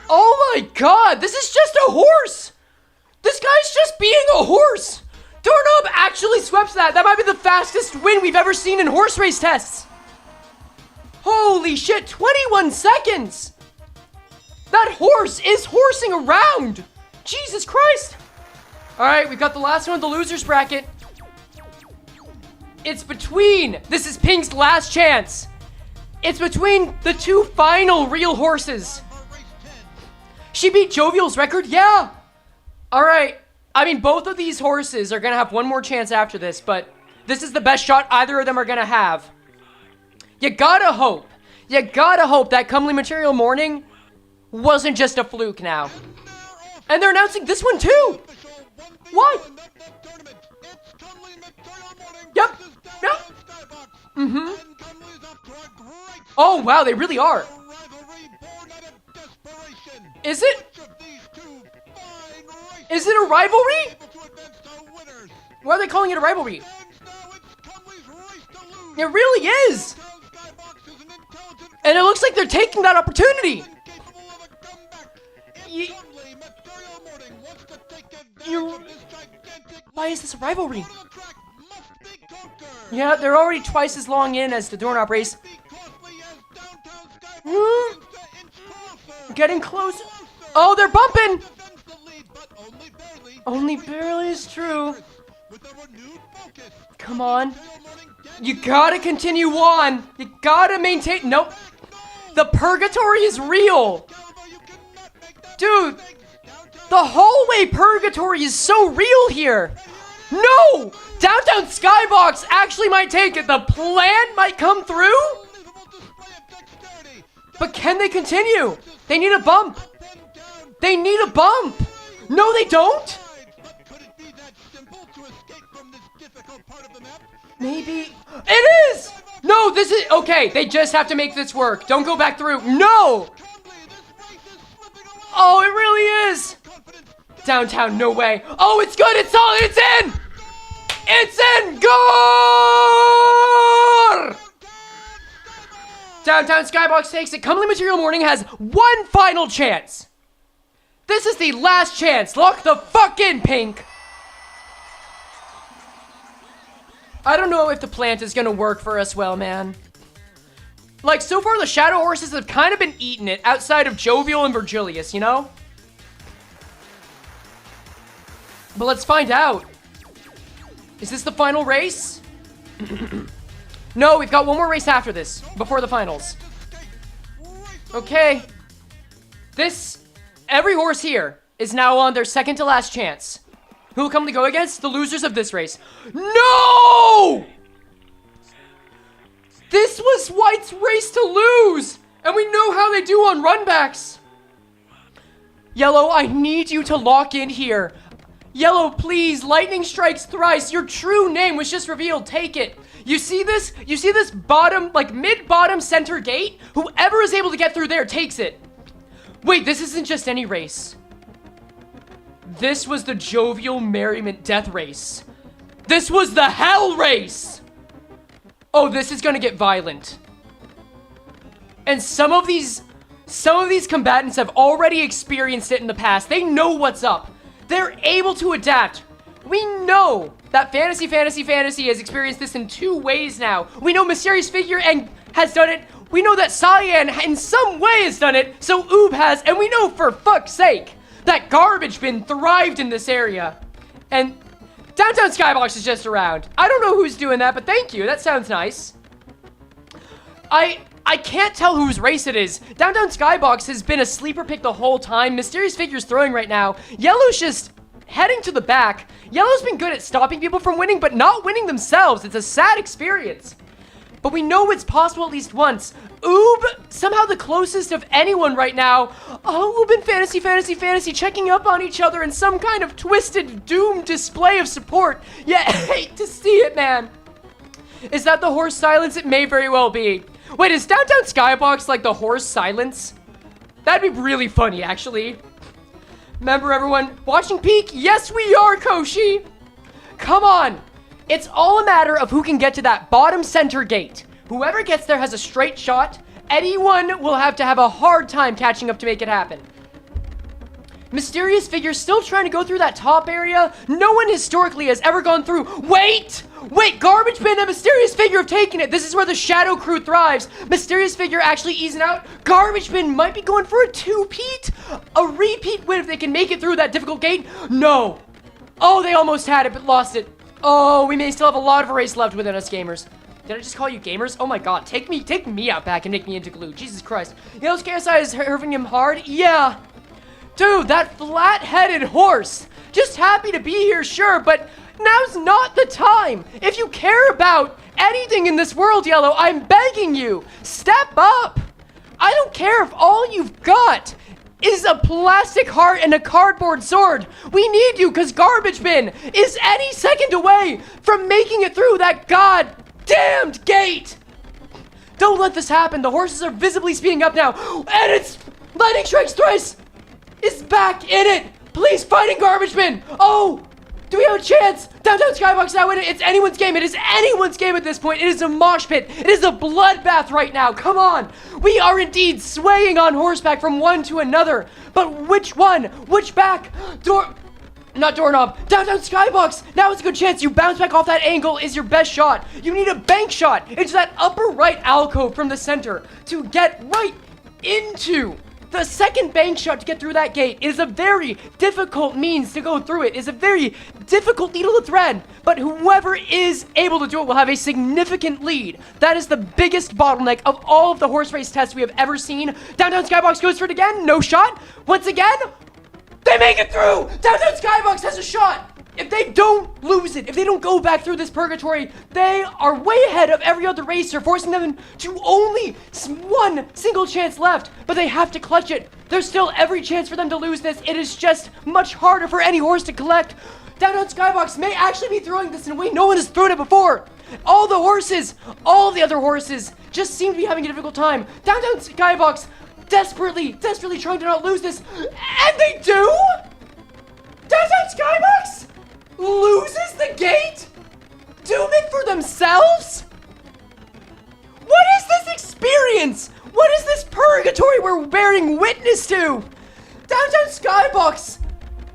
[SPEAKER 1] Oh my god, this is just a horse. This guy's just being a horse. Doorknob actually swept that. That might be the fastest win we've ever seen in horse race tests. Holy shit, 21 seconds. That horse is horsing around. Jesus Christ. All right, we've got the last one of the loser's bracket. It's between, this is Pink's last chance. It's between the two final real horses. She beat Jovial's record, yeah. All right, I mean, both of these horses are gonna have one more chance after this, but this is the best shot either of them are gonna have. You gotta hope that Comely Material Morning wasn't just a fluke now. And they're announcing this one too. Why? Yep. Mm-hmm. Oh, wow, they really are. Is it?
[SPEAKER 2] Which of these two fine racers
[SPEAKER 1] Is it a rivalry?
[SPEAKER 2] will be able to advance to winners?
[SPEAKER 1] Why are they calling it a rivalry?
[SPEAKER 2] And now it's Cumley's race to lose.
[SPEAKER 1] It really is.
[SPEAKER 2] Downtown Skybox is an intelligent
[SPEAKER 1] And it looks like they're taking that opportunity.
[SPEAKER 2] capable of a comeback.
[SPEAKER 1] Ye-
[SPEAKER 2] If Cumley, Material Morning wants to take advantage
[SPEAKER 1] You-
[SPEAKER 2] of this gigantic
[SPEAKER 1] Why is this a rivalry?
[SPEAKER 2] part of the track must be conquered.
[SPEAKER 1] Yeah, they're already twice as long in as the doorknob race.
[SPEAKER 2] Be costly as Downtown Skybox
[SPEAKER 1] Hmm?
[SPEAKER 2] begins to inch closer.
[SPEAKER 1] Getting close. Oh, they're bumping.
[SPEAKER 2] Defends the lead, but only barely.
[SPEAKER 1] Only barely is true.
[SPEAKER 2] With a renewed focus.
[SPEAKER 1] Come on.
[SPEAKER 2] Material Morning gets
[SPEAKER 1] You gotta continue on. You gotta maintain. Nope. The purgatory is real.
[SPEAKER 2] Caliber, you cannot make that
[SPEAKER 1] Dude,
[SPEAKER 2] mistake. Downtown
[SPEAKER 1] the hallway purgatory is so real here. No! Downtown Skybox actually might take it. The plan might come through.
[SPEAKER 2] unbelievable display of dexterity.
[SPEAKER 1] But can they continue? They need a bump.
[SPEAKER 2] Up and down.
[SPEAKER 1] They need a bump. No, they don't.
[SPEAKER 2] But could it be that simple to escape from this difficult part of the map?
[SPEAKER 1] Maybe. It is! No, this is. Okay, they just have to make this work. Don't go back through. No!
[SPEAKER 2] Cumley, this race is slipping away.
[SPEAKER 1] Oh, it really is.
[SPEAKER 2] Confidence.
[SPEAKER 1] Downtown, no way. Oh, it's good. It's solid. It's in. It's in. Goal! Downtown Skybox takes it. Comely Material Morning has one final chance. This is the last chance. Lock the fuck in, Pink. I don't know if the plant is gonna work for us well, man. Like, so far the Shadow Horses have kind of been eating it outside of Jovial and Virgilius, you know? But let's find out. Is this the final race? No, we've got one more race after this, before the finals. Okay. Every horse here is now on their second to last chance. Who will come to go against? The losers of this race. No! This was White's race to lose! And we know how they do on runbacks. Yellow, I need you to lock in here. Yellow, please, lightning strikes thrice. Your true name was just revealed. Take it. You see this? You see this bottom, like mid-bottom center gate? Whoever is able to get through there takes it. Wait, this isn't just any race. This was the Jovial Merriment Death Race. This was the Hell Race. Oh, this is gonna get violent. And some of these combatants have already experienced it in the past. They know what's up. They're able to adapt. We know that Fantasy has experienced this in two ways now. We know Mysterious Figure has done it. We know that Cyan in some way has done it. So Oob has. And we know for fuck's sake that Garbage Bin thrived in this area. And Downtown Skybox is just around. I don't know who's doing that, but thank you. That sounds nice. I can't tell whose race it is. Downtown Skybox has been a sleeper pick the whole time. Mysterious Figure's throwing right now. Yellow's just heading to the back. Yellow's been good at stopping people from winning, but not winning themselves. It's a sad experience. But we know it's possible at least once. Oob, somehow the closest of anyone right now. Oh, Oob and Fantasy, checking up on each other in some kind of twisted, doomed display of support. Yeah, I hate to see it, man. Is that the horse silence? It may very well be. Wait, is Downtown Skybox like the horse silence? That'd be really funny, actually. Remember, everyone, watching Peak? Yes, we are, Koshi. Come on. It's all a matter of who can get to that bottom center gate. Whoever gets there has a straight shot. Anyone will have to have a hard time catching up to make it happen. Mysterious Figure still trying to go through that top area. No one historically has ever gone through. Wait! Garbage Bin and Mysterious Figure have taken it. This is where the Shadow Crew thrives. Mysterious Figure actually easing out. Garbage Bin might be going for a two-peat. A repeat win if they can make it through that difficult gate. No. Oh, they almost had it, but lost it. Oh, we may still have a lot of a race left within us, gamers. Did I just call you gamers? Oh my god, take me out back and make me into glue. Jesus Christ. Yellow's KSI is hurting him hard? Yeah. Dude, that flat-headed horse. Just happy to be here, sure, but now's not the time. If you care about anything in this world, Yellow, I'm begging you, step up. I don't care if all you've got is a plastic heart and a cardboard sword. We need you because Garbage Bin is any second away from making it through that goddamned gate. Don't let this happen. The horses are visibly speeding up now, and it's lightning strikes thrice. is back in it. Please, fighting garbage bin. Oh, do we have a chance? Downtown Skybox now in it. It's anyone's game. It is anyone's game at this point. It is a mosh pit. It is a bloodbath right now. Come on. We are indeed swaying on horseback from one to another. But which one? Which back? Not doorknob. Downtown Skybox. Now is a good chance. You bounce back off that angle is your best shot. You need a bank shot. It's that upper right alcove from the center to get right into the second bank shot to get through that gate. Is a very difficult means to go through it. Is a very difficult needle to thread. But whoever is able to do it will have a significant lead. That is the biggest bottleneck of all of the horse race tests we have ever seen. Downtown Skybox goes for it again. No shot. Once again, they make it through. Downtown Skybox has a shot. If they don't lose it, if they don't go back through this purgatory, they are way ahead of every other racer, forcing them to only one single chance left. But they have to clutch it. There's still every chance for them to lose this. It is just much harder for any horse to collect. Downtown Skybox may actually be throwing this in a way no one has thrown it before. All the horses, all the other horses just seem to be having a difficult time. Downtown Skybox desperately trying to not lose this. And they do? Downtown Skybox loses the gate? Doom it for themselves? What is this experience? What is this purgatory we're bearing witness to? Downtown Skybox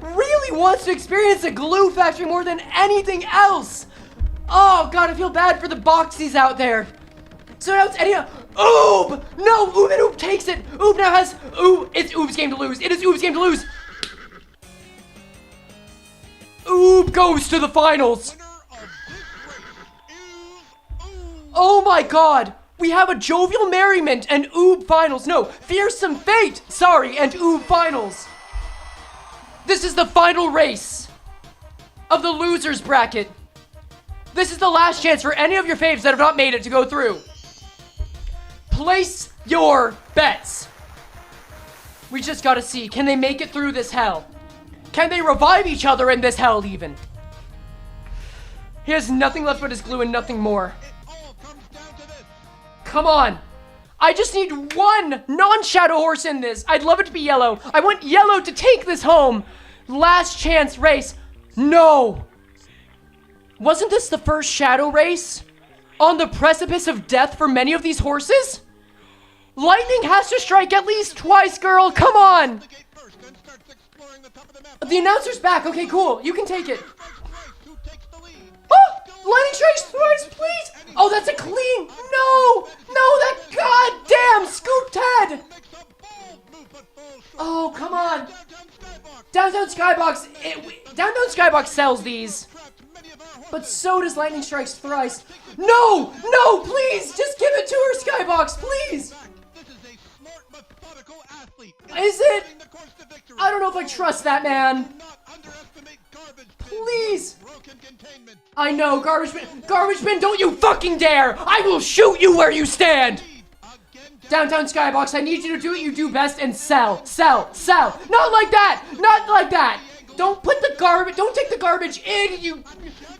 [SPEAKER 1] really wants to experience a glue factory more than anything else. Oh god, I feel bad for the boxies out there. So now it's Eddie. Oob! No, Oob, and Oob takes it. Oob now has Oob. It's Oob's game to lose. It is Oob's game to lose. Oob goes to the finals. Oh my god. We have a jovial merriment and Oob finals. No, fearsome fate. Sorry, and Oob finals. This is the final race of the losers bracket. This is the last chance for any of your faves that have not made it to go through. Place your bets. We just gotta see, can they make it through this hell? Can they revive each other in this hell even? He has nothing left but his glue and nothing more. Come on. I just need one non-shadow horse in this. I'd love it to be yellow. I want yellow to take this home. Last chance race. No. Wasn't this the first shadow race? On the precipice of death for many of these horses? Lightning has to strike at least twice, girl. Come on. The announcer's back. Okay, cool. You can take it. Oh, lightning strikes twice, please. Oh, that's a clean. No, that goddamn scooped head. Oh, come on. Downtown Skybox sells these. But so does lightning strikes thrice. No, please, just give it to her, Skybox, please. Is it? I don't know if I trust that, man. Please. I know, garbage bin, don't you fucking dare. I will shoot you where you stand. Downtown Skybox, I need you to do what you do best and sell. Not like that. Don't take the garbage in, you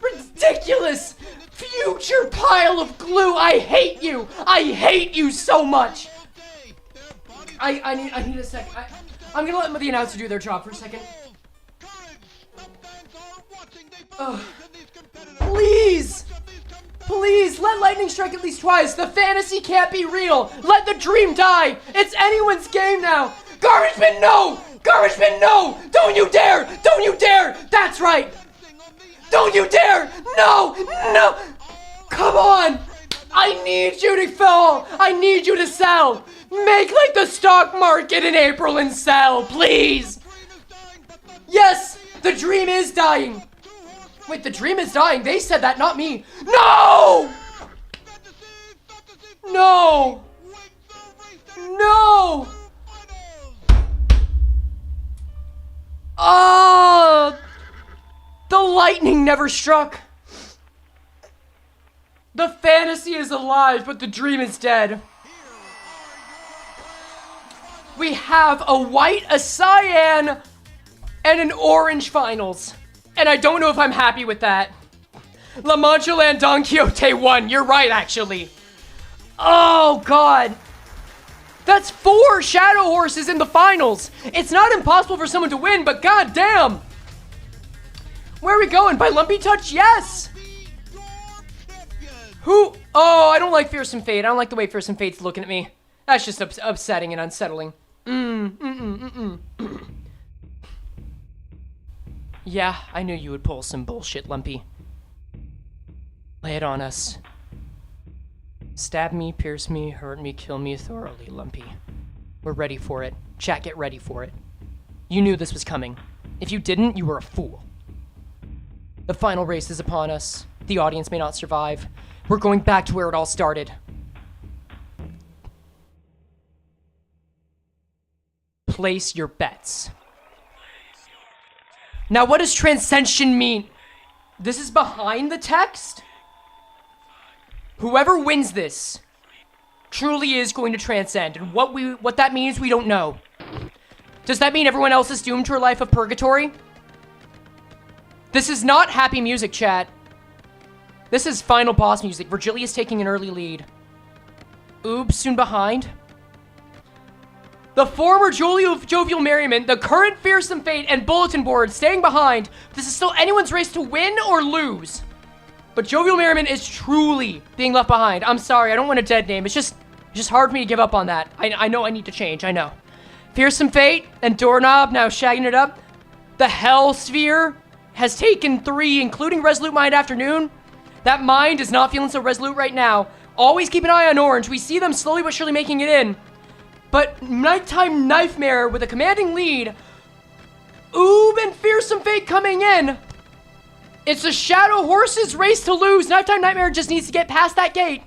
[SPEAKER 1] ridiculous future pile of glue. I hate you so much. I need a second. I'm gonna let the announcer do their job for a second. Please, let lightning strike at least twice. The fantasy can't be real. Let the dream die. It's anyone's game now. Garbage bin, no! Don't you dare! That's right. Don't you dare! No! Come on! I need you to fall. I need you to sell. Make like the stock market in April and sell, please. Yes, the dream is dying. Wait, the dream is dying. They said that, not me. No! Oh! The lightning never struck. The fantasy is alive, but the dream is dead. We have a white, a cyan, and an orange finals. And I don't know if I'm happy with that. La Mancha Land Don Quixote won. You're right, actually. Oh, God. That's 4 shadow horses in the finals. It's not impossible for someone to win, but goddamn. Where are we going? By Lumpy Touch? Yes. Who? Oh, I don't like Fearsome Fate. I don't like the way Fearsome Fate's looking at me. That's just upsetting and unsettling. Yeah, I knew you would pull some bullshit, Lumpy. Lay it on us. Stab me, pierce me, hurt me, kill me thoroughly, Lumpy. We're ready for it. Chat, get ready for it. You knew this was coming. If you didn't, you were a fool. The final race is upon us. The audience may not survive. We're going back to where it all started. Place your bets. Now, what does transcension mean? This is behind the text? Whoever wins this truly is going to transcend, and what that means, we don't know. Does that mean everyone else is doomed to a life of purgatory? This is not happy music, chat. This is final boss music. Virgilia's taking an early lead. Oops, soon behind. The former Jovial Merriment, the current Fearsome Fate, and Bulletin Board staying behind. This is still anyone's race to win or lose. But Jovial Merriment is truly being left behind. I'm sorry, I don't want a dead name. It's just hard for me to give up on that. I know I need to change, I know. Fearsome Fate and Doorknob now shagging it up. The Hell Sphere has taken 3, including Resolute Mind Afternoon. That mind is not feeling so resolute right now. Always keep an eye on Orange. We see them slowly but surely making it in. But Nighttime Nightmare with a commanding lead. Oob and Fearsome Fate coming in. It's a Shadow Horses race to lose. Nighttime Nightmare just needs to get past that gate.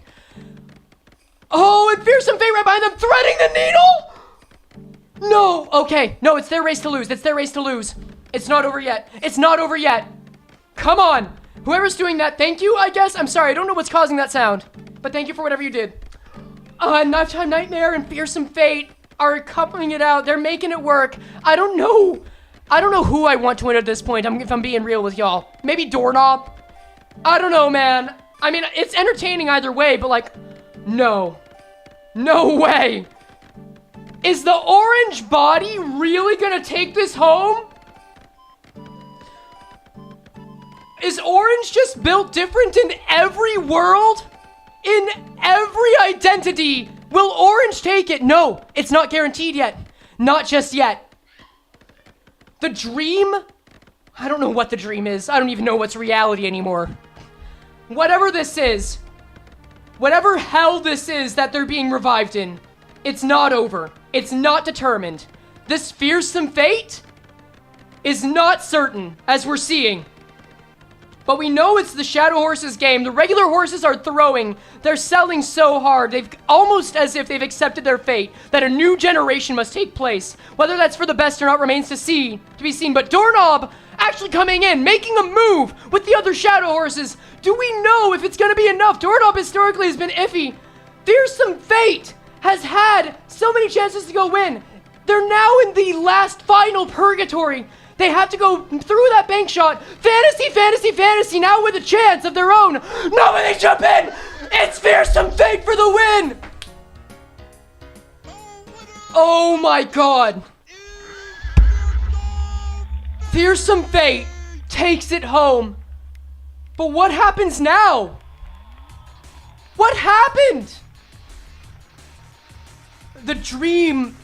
[SPEAKER 1] Oh, and Fearsome Fate right behind them, threading the needle. No, okay. No, it's their race to lose. It's their race to lose. It's not over yet. It's not over yet. Come on. Whoever's doing that, thank you, I guess. I'm sorry, I don't know what's causing that sound. But thank you for whatever you did. Nighttime Nightmare and Fearsome Fate are coupling it out. They're making it work. I don't know who I want to win at this point, if I'm being real with y'all. Maybe Doorknob? I don't know, man. I mean, it's entertaining either way, but like, no. No way. Is the orange body really gonna take this home? Is Orange just built different in every world? In every identity? Will Orange take it? No, it's not guaranteed yet. Not just yet. The dream? I don't know what the dream is. I don't even know what's reality anymore. Whatever this is, whatever hell this is that they're being revived in, it's not over. It's not determined. This Fearsome Fate is not certain, as we're seeing. But we know it's the Shadow Horses game. The regular horses are throwing. They're selling so hard. They've almost as if they've accepted their fate, that a new generation must take place. Whether that's for the best or not remains to be seen. But Doorknob actually coming in, making a move with the other Shadow Horses. Do we know if it's going to be enough? Doorknob historically has been iffy. Fearsome Fate has had so many chances to go win. They're now in the last final purgatory. They have to go through that bank shot. Fantasy, fantasy, fantasy, now with a chance of their own. Nobody jump in! It's Fearsome Fate for the win! Oh my god. Fearsome Fate takes it home. But what happens now? What happened? The dream,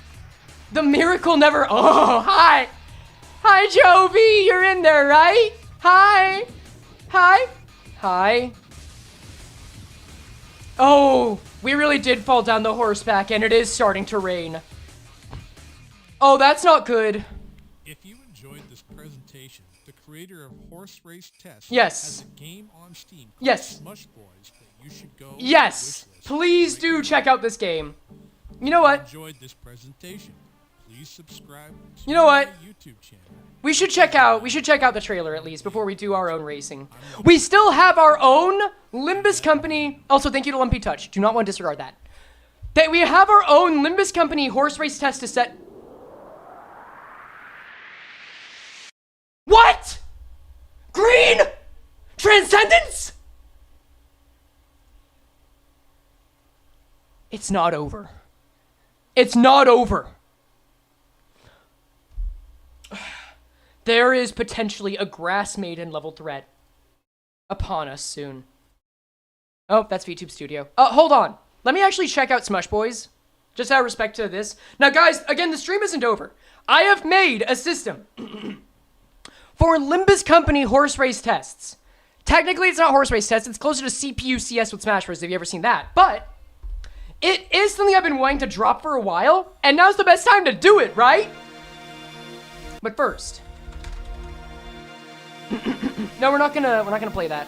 [SPEAKER 1] the miracle never, oh, hi. Hi, Jovi, you're in there, right? Hi. Hi. Hi. Oh, we really did fall down the horseback, and it is starting to rain. Oh, that's not good.
[SPEAKER 2] If you enjoyed this presentation, the creator of Horse Race Tests
[SPEAKER 1] Yes.
[SPEAKER 2] has a game on Steam called
[SPEAKER 1] Yes.
[SPEAKER 2] Smush Boys that you should go
[SPEAKER 1] Yes. Please do check out this game. You know what?
[SPEAKER 2] Enjoyed this presentation. Please subscribe to
[SPEAKER 1] You know what?
[SPEAKER 2] my YouTube channel.
[SPEAKER 1] We should check out the trailer at least before we do our own racing. We still have our own Limbus Company. Also, thank you to Lumpy Touch. Do not want to disregard that. We have our own Limbus Company horse race test to set. What? Green? Transcendence? It's not over. It's not over. There is potentially a grass maiden level threat upon us soon. Oh, that's VTube Studio. Hold on. Let me actually check out Smush Boys. Just out of respect to this. Now, guys, again, the stream isn't over. I have made a system for Limbus Company horse race tests. Technically, it's not horse race tests. It's closer to CPU CS with Smash Bros. Have you ever seen that? But it is something I've been wanting to drop for a while, and now's the best time to do it, right? But first, no, we're not gonna play that.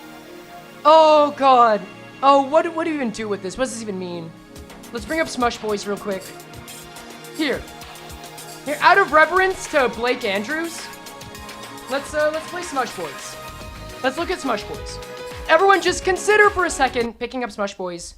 [SPEAKER 1] Oh God. Oh, what do we even do with this? What does this even mean? Let's bring up Smush Boys real quick. Here, out of reverence to Blake Andrews, let's play Smush Boys. Let's look at Smush Boys. Everyone just consider for a second picking up Smush Boys.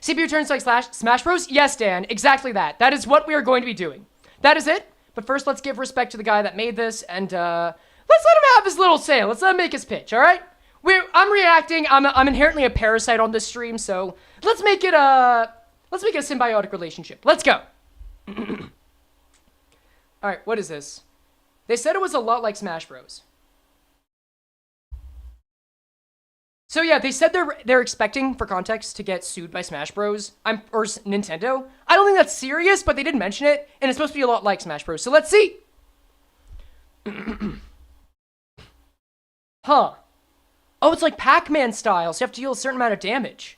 [SPEAKER 1] CPU turns like Smash Bros? Yes, Dan, exactly that. That is what we are going to be doing. That is it. But first, let's give respect to the guy that made this, and let's let him have his little say. Let's let him make his pitch, all right? I'm reacting. I'm inherently a parasite on this stream, so let's make it a symbiotic relationship. Let's go. All right, what is this? They said it was a lot like Smash Bros. So yeah, they said they're expecting, for context, to get sued by Smash Bros. Or Nintendo. I don't think that's serious, but they did mention it, and it's supposed to be a lot like Smash Bros. So let's see. Huh. Oh, it's like Pac-Man style, so you have to deal a certain amount of damage.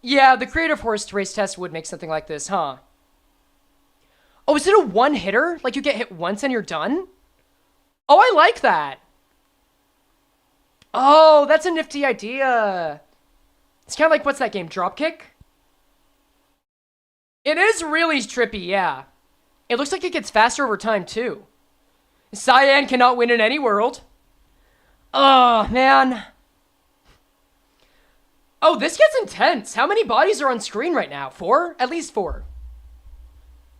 [SPEAKER 1] Yeah, the creative horse race test would make something like this, huh? Oh, is it a one-hitter? Like you get hit once and you're done? Oh, I like that. Oh, that's a nifty idea. It's kind of like, what's that game, Dropkick? It is really trippy, yeah. It looks like it gets faster over time, too. Cyan cannot win in any world. Oh, man. Oh, this gets intense. How many bodies are on screen right now? 4? At least 4.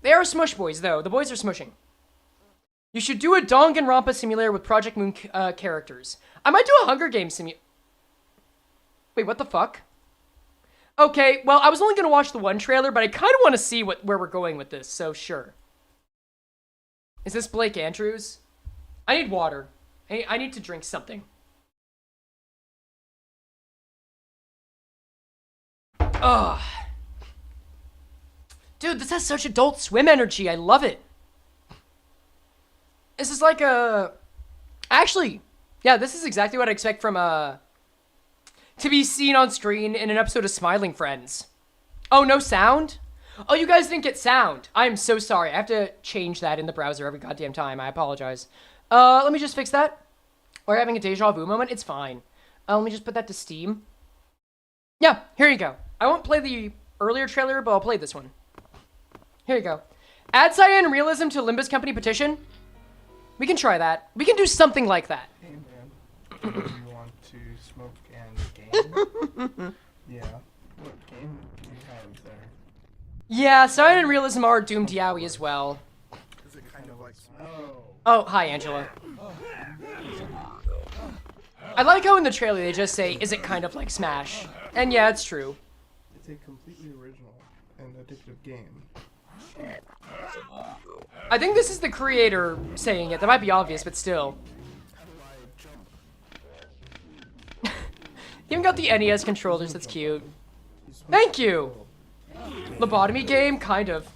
[SPEAKER 1] They are Smush Boys, though. The boys are smushing. You should do a Danganronpa simulator with Project Moon characters. I might do a Hunger Games simulator. Wait, what the fuck? Okay, well, I was only going to watch the one trailer, but I kind of want to see where we're going with this, so sure. Is this Blake Andrews? I need water. I need to drink something. Ugh. Dude, this has such Adult Swim energy. I love it. This is like a... Actually, yeah, this is exactly what I expect from to be seen on screen in an episode of Smiling Friends. Oh, no sound? Oh, you guys didn't get sound. I am so sorry. I have to change that in the browser every goddamn time. I apologize. Let me just fix that. We're having a deja vu moment. It's fine. Let me just put that to Steam. Yeah, here you go. I won't play the earlier trailer, but I'll play this one. Here you go. Add cyan realism to Limbus Company petition. We can try that. We can do something like that.
[SPEAKER 3] Hey man, do you want to smoke and game? Yeah. What game do you have there?
[SPEAKER 1] Yeah, cyan and realism are doomed yaoi as well.
[SPEAKER 3] Is it kind of like
[SPEAKER 1] Oh, hi, Angela. I like how in the trailer they just say, is it kind of like Smash? And yeah, it's true.
[SPEAKER 3] It's a completely original and addictive game.
[SPEAKER 1] I think this is the creator saying it. That might be obvious, but still. You even got the NES controllers. That's cute. Thank you. Lobotomy game? Kind of.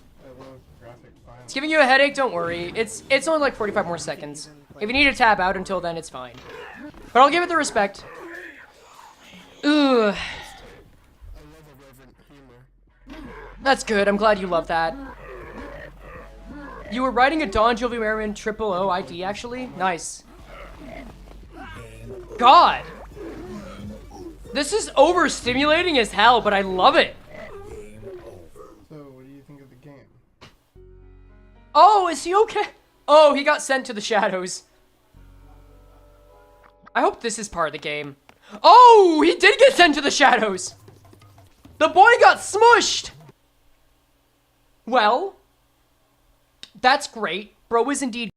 [SPEAKER 1] It's giving you a headache? Don't worry. It's only like 45 more seconds. If you need to tab out until then, it's fine. But I'll give it the respect. Ugh. That's good. I'm glad you love that. You were writing a Don Jovi Merriman 000 ID, actually? Nice. God! This is overstimulating as hell, but I love it.
[SPEAKER 3] So, what do you think of the game?
[SPEAKER 1] Oh, is he okay? Oh, he got sent to the shadows. I hope this is part of the game. Oh, he did get sent to the shadows. The boy got smushed. Well, that's great. Bro is indeed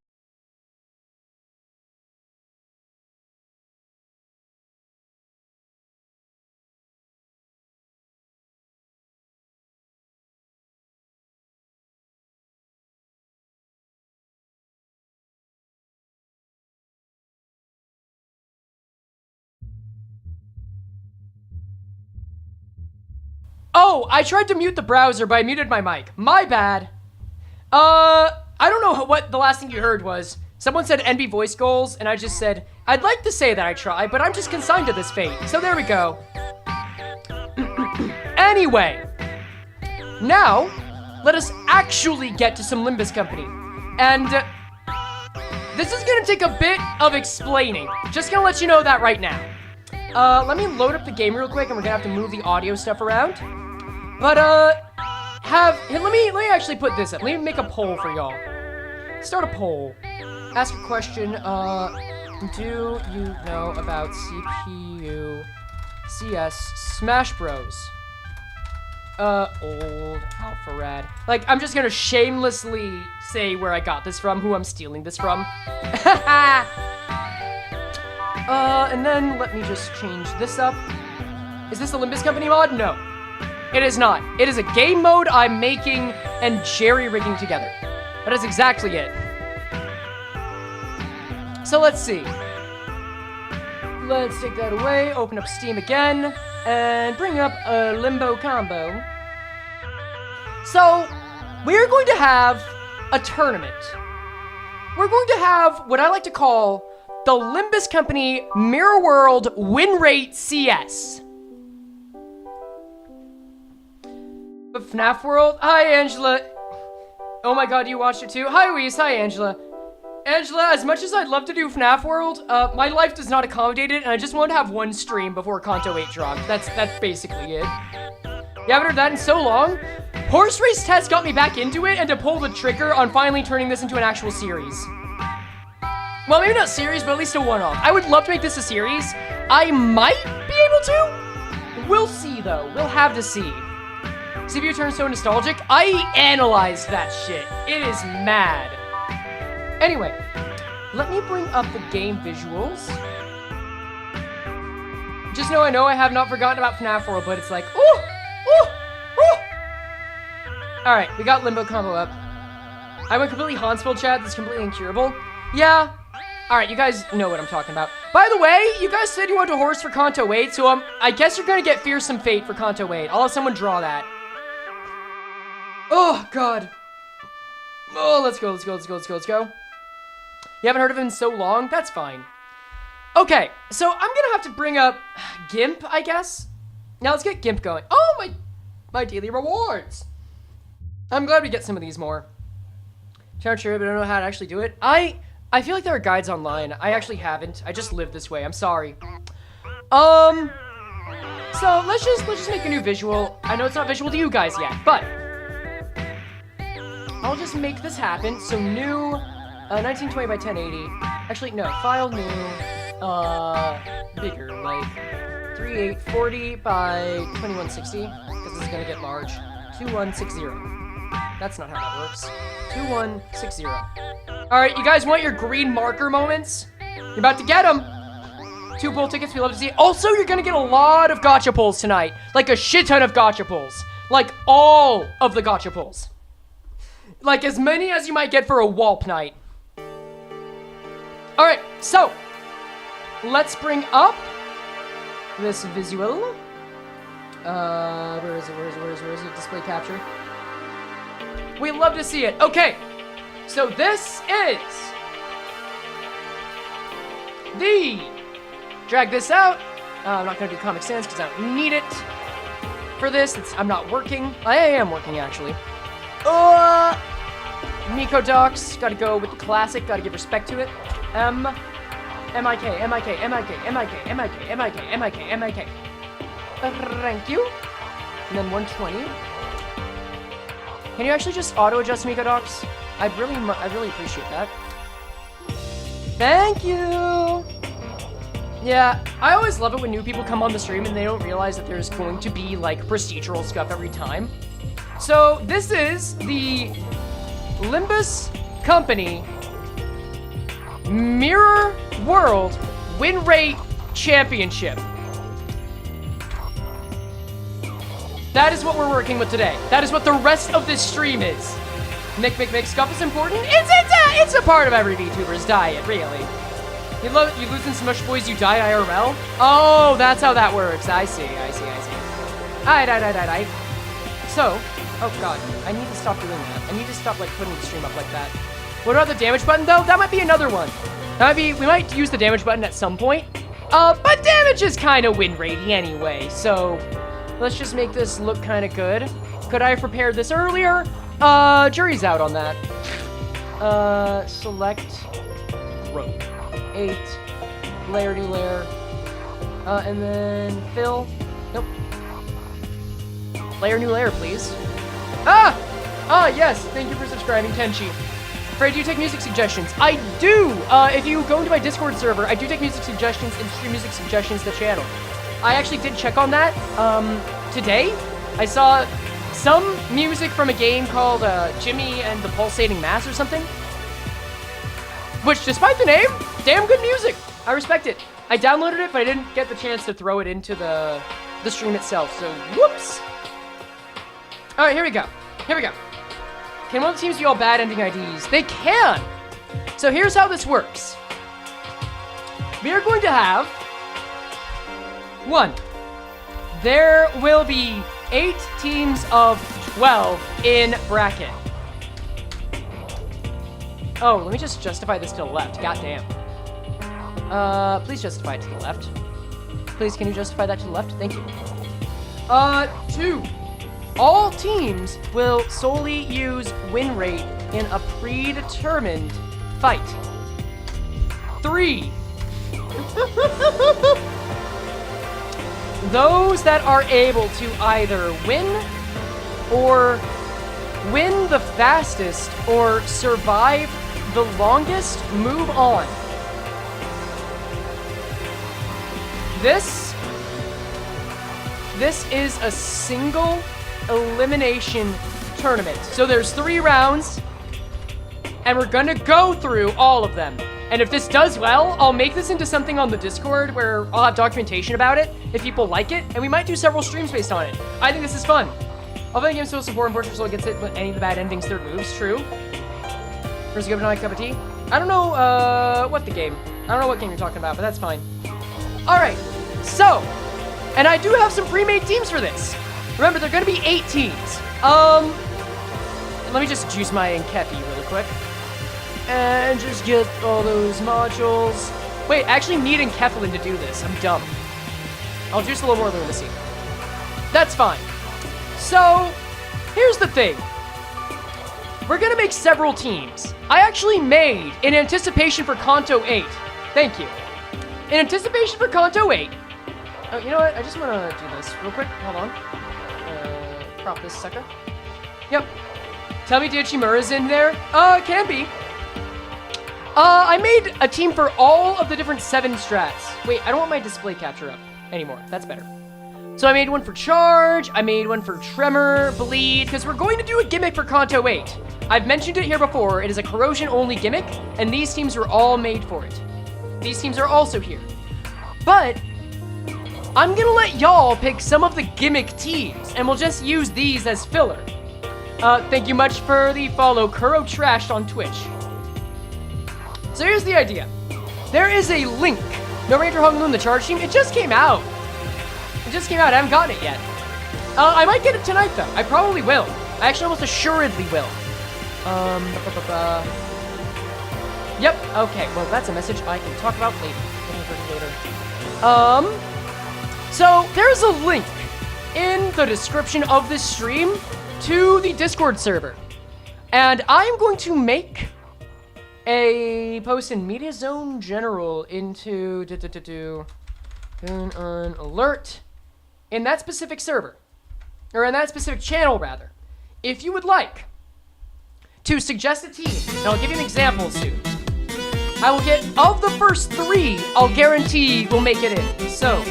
[SPEAKER 1] Oh, I tried to mute the browser, but I muted my mic. My bad. I don't know what the last thing you heard was. Someone said NB voice goals, and I just said, I'd like to say that I try, but I'm just consigned to this fate. So there we go. Anyway, now, let us actually get to some Limbus Company. And this is gonna take a bit of explaining. Just gonna let you know that right now. Let me load up the game real quick, and we're gonna have to move the audio stuff around. But, let me actually put this up. Let me make a poll for y'all. Start a poll. Ask a question, do you know about CPU CS Smash Bros? Old Alpha Rad. Like, I'm just gonna shamelessly say where I got this from, who I'm stealing this from. And then let me just change this up. Is this a Limbus Company mod? No. It is not. It is a game mode I'm making and jerry-rigging together. That is exactly it. So let's see. Let's take that away, open up Steam again, and bring up a Limbo combo. So, we're going to have a tournament. We're going to have what I like to call the Limbus Company Mirror World Winrate CS. But FNAF World? Hi, Angela. Oh my god, you watched it too? Hi, Weiss. Hi, Angela. Angela, as much as I'd love to do FNAF World, my life does not accommodate it, and I just want to have one stream before Kanto 8 dropped. That's basically it. You haven't heard that in so long? Horse race test got me back into it, and to pull the trigger on finally turning this into an actual series. Well, maybe not series, but at least a one-off. I would love to make this a series. I might be able to. We'll see, though. We'll have to see. CPU turns so nostalgic. I analyzed that shit. It is mad. Anyway, let me bring up the game visuals. Just know I have not forgotten about FNAF World, but it's like, ooh, ooh, ooh. All right, we got Limbo combo up. I went completely Hansfield chat. That's completely incurable. Yeah. All right, you guys know what I'm talking about. By the way, you guys said you wanted a horse for Kanto 8, so I guess you're gonna get Fearsome Fate for Kanto 8. I'll have someone draw that. Oh, God. Oh, let's go, let's go, let's go, let's go, let's go. You haven't heard of him in so long? That's fine. Okay, so I'm gonna have to bring up GIMP, I guess. Now let's get GIMP going. Oh, my daily rewards. I'm glad we get some of these more. Not sure, but I don't know how to actually do it. I feel like there are guides online. I actually haven't. I just live this way. I'm sorry. So let's just make a new visual. I know it's not visual to you guys yet, but I'll just make this happen. So new 1920 by 1080. Actually, no, file new, bigger, like 3840 by 2160, because this is gonna get large. 2160. That's not how that works. 2160. Alright, you guys want your green marker moments? You're about to get them. 2 pull tickets, we love to see it. Also, you're gonna get a lot of gacha pulls tonight. Like a shit ton of gacha pulls. Like all of the gacha pulls. Like as many as you might get for a Walp night. Alright, so let's bring up this visual. Where is it? Display capture. We love to see it. Okay, so this is the, drag this out. I'm not gonna do Comic Sans because I don't need it for this. I'm not working. I am working actually. Miko Docs, gotta go with the classic, gotta give respect to it. M-I-K. Thank you. And then 120. Can you actually just auto-adjust Miko Docs? I really appreciate that. Thank you! Yeah, I always love it when new people come on the stream and they don't realize that there's going to be, like, procedural stuff every time. So, this is the Limbus Company Mirror World Winrate Championship. That is what we're working with today. That is what the rest of this stream is. Mick, scuff is important. It's a part of every VTuber's diet, really. You lose in Smush Boys, you die IRL? Oh, that's how that works. I see. Aight. So, oh god, I need to stop doing that. I need to stop, like, putting the stream up like that. What about the damage button, though? That might be another one. That might be, we might use the damage button at some point. But damage is kind of win ratey anyway, so let's just make this look kind of good. Could I have prepared this earlier? Jury's out on that. Select row. 8. Layer, new layer. And then fill. Nope. Layer, new layer, please. Ah! Ah, yes. Thank you for subscribing, Tenchi. Frey, do you take music suggestions? I do! If you go into my Discord server, I do take music suggestions and stream music suggestions to the channel. I actually did check on that, today. I saw some music from a game called, Jimmy and the Pulsating Mass or something. Which, despite the name, damn good music. I respect it. I downloaded it, but I didn't get the chance to throw it into the stream itself, so whoops. Alright, here we go. Here we go. Can one of the teams be all bad ending IDs? They can! So here's how this works. We are going to have 1. There will be 8 teams of 12 in bracket. Oh, let me just justify this to the left. Goddamn. Please justify it to the left. Please, can you justify that to the left? Thank you. 2. All teams will solely use win rate in a predetermined fight. 3. Those that are able to either win or win the fastest or survive the longest move on. This is a single elimination tournament. So there's 3 rounds, and we're gonna go through all of them. And if this does well, I'll make this into something on the Discord where I'll have documentation about it if people like it, and we might do several streams based on it. I think this is fun. Although the game's still support and Portugal still gets it, but any of the bad endings, third moves, true. Where's the good cup of tea? I don't know, what game you're talking about, but that's fine. Alright, so, and I do have some pre-made teams for this. Remember, they're gonna be 8 teams. Let me just juice my Enkepi really quick. And just get all those modules. Wait, I actually need Enkephalin to do this. I'm dumb. I'll juice a little more lunacy. That's fine. So, here's the thing. We're gonna make several teams. I actually made, in anticipation for Kanto 8. Thank you. In anticipation for Kanto 8. Oh, you know what? I just wanna do this real quick. Hold on. Prop this sucker. Yep. Tell me Dichimura's in there? Can be. I made a team for all of the different 7 strats. Wait, I don't want my display capture up anymore. That's better. So I made one for Charge, I made one for Tremor, Bleed, because we're going to do a gimmick for Kanto 8. I've mentioned it here before. It is a corrosion-only gimmick, and these teams were all made for it. These teams are also here. But I'm gonna let y'all pick some of the gimmick teams, and we'll just use these as filler. Thank you much for the follow, Kuro Trashed on Twitch. So here's the idea. There is a link. No Ranger Hong Loon, the Charge team. It just came out. It just came out. I haven't gotten it yet. I might get it tonight, though. I probably will. I actually almost assuredly will. Yep. Okay. Well, that's a message I can talk about later. So there's a link in the description of this stream to the Discord server. And I'm going to make a post in Media Zone General into an alert in that specific server, or in that specific channel rather. If you would like to suggest a team, and I'll give you an example soon. I will get, of the first 3, I'll guarantee will make it in. So,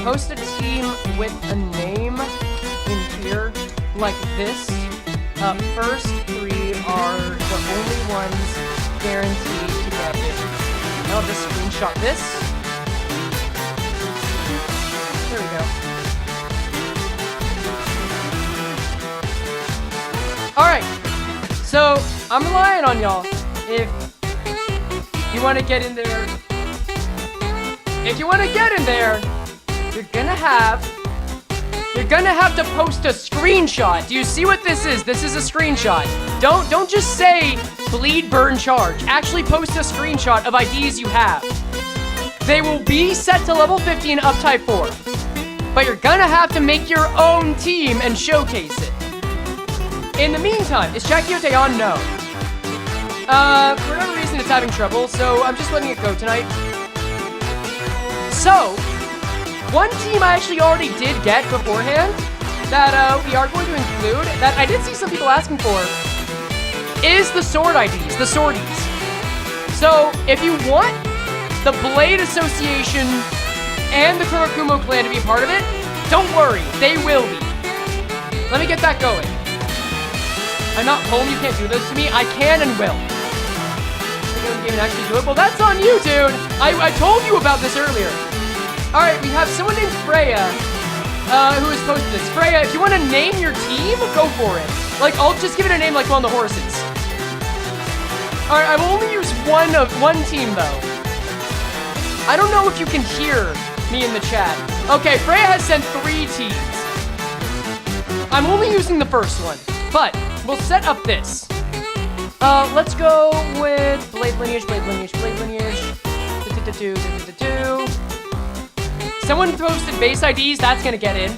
[SPEAKER 1] post a team with a name in here, like this. First 3 are the only ones guaranteed to get it. And I'll just screenshot this. There we go. Alright, so I'm relying on y'all. If you want to get in there, you're gonna have you're gonna have to post a screenshot. Do you see what this is? This is a screenshot. Don't just say bleed, burn, charge. Actually post a screenshot of IDs you have. They will be set to level 50 in Uptype 4. But you're gonna have to make your own team and showcase it. In the meantime, is Chakiote on? No. For whatever reason it's having trouble, so I'm just letting it go tonight. So, one team I actually already did get beforehand that we are going to include, that I did see some people asking for, is the sword IDs, the swordies. So, if you want the Blade Association and the Kurakumo clan to be a part of it, don't worry, they will be. Let me get that going. I'm not home, you can't do this to me. I can and will. Game and actually do it. Well, that's on you, dude. I told you about this earlier. All right, we have someone named Freya who has posted this. Freya, if you want to name your team, go for it. Like, I'll just give it a name like one of the horses. All right, I will only use one team though. I don't know if you can hear me in the chat. Okay, Freya has sent 3 teams. I'm only using the first one, but we'll set up this. Let's go with Blade Lineage. Someone posted base IDs, that's gonna get in.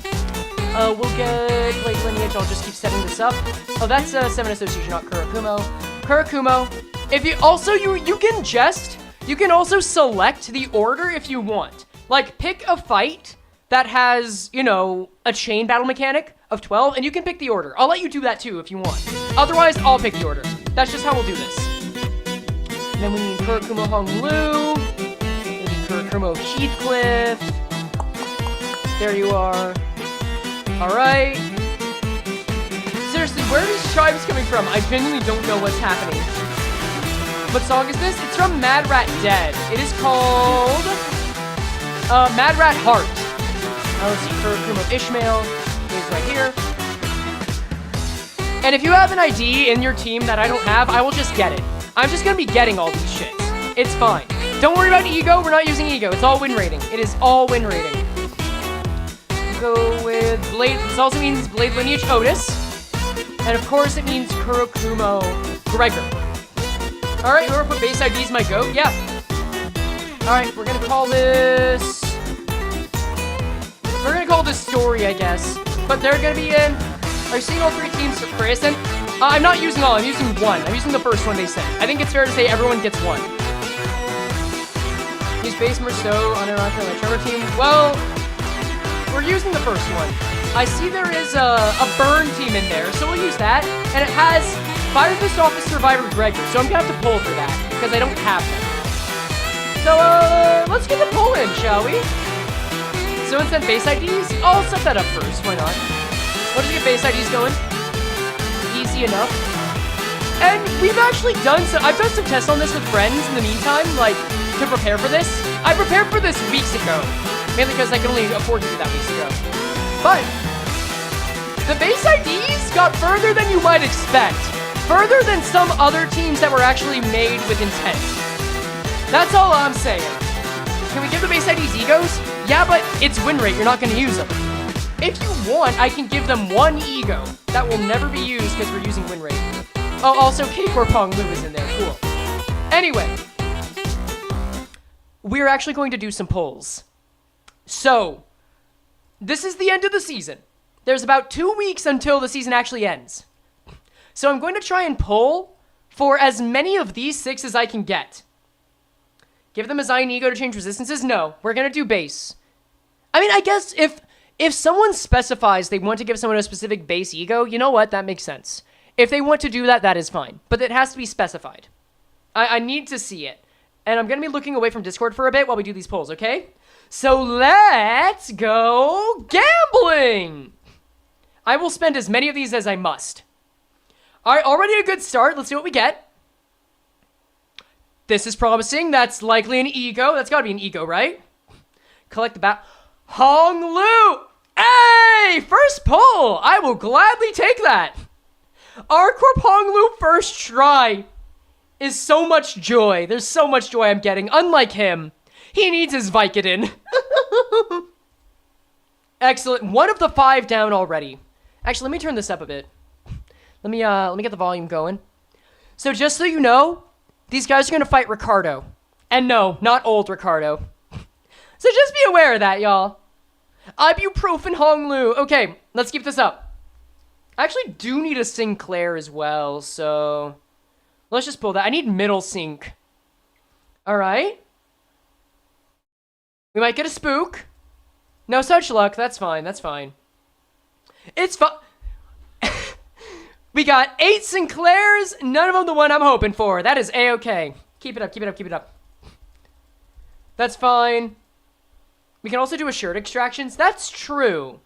[SPEAKER 1] We'll get Blade Lineage, I'll just keep setting this up. Oh, that's 7 Association, not Kurakumo. Kurakumo. If you also, you can also select the order if you want. Like, pick a fight that has, you know, a chain battle mechanic of 12, and you can pick the order. I'll let you do that too if you want. Otherwise, I'll pick the order. That's just how we'll do this. And then we need Kurakumo Honglu. We need Kurakumo Heathcliff. There you are. Alright. Seriously, where are these tribes coming from? I genuinely don't know what's happening. What song is this? It's from Mad Rat Dead. It is called Mad Rat Heart. Let's see, Kurakumo Ishmael. He's right here. And if you have an ID in your team that I don't have, I will just get it. I'm just gonna be getting all these shits. It's fine. Don't worry about ego, we're not using ego. It's all win rating. It is all win rating. Go with Blade, this also means Blade Lineage Otis. And of course it means Kurakumo Gregor. Alright, whoever put base IDs my goat, yeah. Alright, we're gonna call this... We're gonna call this story, I guess. But they're gonna be in... Are you seeing all 3 teams for Freyson? I'm not using all, I'm using one. I'm using the first one they sent. I think it's fair to say everyone gets one. Use base Merceau on our Trevor team. Well, we're using the first one. I see there is a burn team in there, so we'll use that. And it has Fire Fist Office Survivor Gregor, so I'm gonna have to pull for that, because I don't have them. So, let's get the pull in, shall we? Someone sent base IDs? I'll set that up first, why not? What did you get base IDs going? Easy enough. And we've actually done some, I've done some tests on this with friends in the meantime, like, to prepare for this. I prepared for this weeks ago, mainly because I could only afford to do that weeks ago. But, the base IDs got further than you might expect. Further than some other teams that were actually made with intent. That's all I'm saying. Can we give the base IDs egos? Yeah, but it's win rate, you're not gonna use them. If you want, I can give them 1 ego. That will never be used because we're using win rate. Oh, also K-Corp Pong Lu is in there, cool. Anyway. We're actually going to do some polls. So, this is the end of the season. There's about 2 weeks until the season actually ends. So I'm going to try and poll for as many of these 6 as I can get. Give them a Zion ego to change resistances? No, we're going to do base. I mean, I guess if someone specifies they want to give someone a specific base ego, you know what? That makes sense. If they want to do that, that is fine. But it has to be specified. I need to see it. And I'm going to be looking away from Discord for a bit while we do these polls, okay? So let's go gambling! I will spend as many of these as I must. Alright, already a good start. Let's see what we get. This is promising. That's likely an ego. That's gotta be an ego, right? Collect the bat. Hong Lu! Hey! First pull! I will gladly take that. Our Corp Hong Lu first try is so much joy. There's so much joy I'm getting. Unlike him, he needs his Vicodin. Excellent. 1 of the 5 down already. Actually, let me turn this up a bit. Let me get the volume going. So just so you know, these guys are going to fight Ricardo. And no, not old Ricardo. So just be aware of that, y'all. Ibuprofen Honglu. Okay, let's keep this up. I actually do need a Sinclair as well, so let's just pull that. I need middle sync. All right. We might get a spook. No such luck. That's fine. That's fine. It's fine. We got 8 Sinclairs. None of them the one I'm hoping for. That is A-okay. Keep it up. Keep it up. Keep it up. That's fine. We can also do assured extractions. That's true.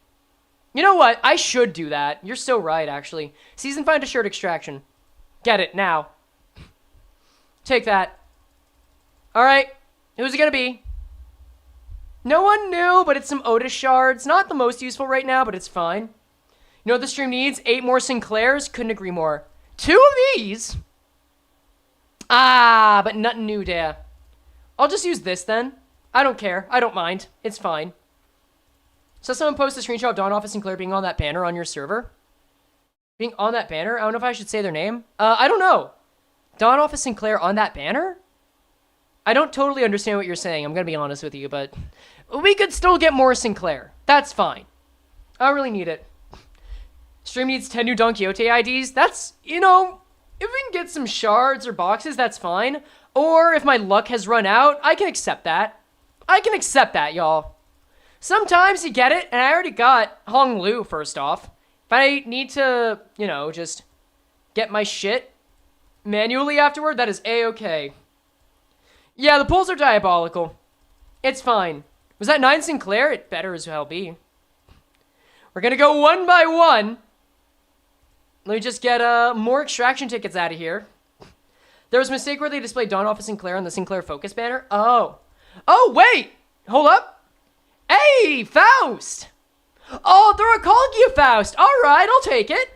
[SPEAKER 1] You know what? I should do that. You're so right, actually. Season find assured extraction. Get it now. Take that. All right. Who's it going to be? No one knew, but it's some Otis shards. Not the most useful right now, but it's fine. You know what the stream needs? 8 more Sinclairs? Couldn't agree more. 2 of these? Ah, but nothing new there. I'll just use this then. I don't care. I don't mind. It's fine. So someone posted a screenshot of Dawn Office Sinclair being on that banner on your server. Being on that banner? I don't know if I should say their name. I don't know. Dawn Office Sinclair on that banner? I don't totally understand what you're saying. I'm going to be honest with you, but we could still get more Sinclair. That's fine. I don't really need it. Stream needs 10 new Don Quixote IDs. That's, you know, if we can get some shards or boxes, that's fine. Or if my luck has run out, I can accept that. I can accept that, y'all. Sometimes you get it, and I already got Hong Lu first off. If I need to, you know, just get my shit manually afterward, that is A-okay. Yeah, the pulls are diabolical. It's fine. Was that 9 Sinclair? It better as hell be. We're gonna go 1 by 1. Let me just get more extraction tickets out of here. There was a mistake where they displayed Dawn Office Sinclair on the Sinclair Focus banner. Oh. Oh, wait! Hold up. Hey, Faust! Oh, they're a Colgia Faust. All right, I'll take it.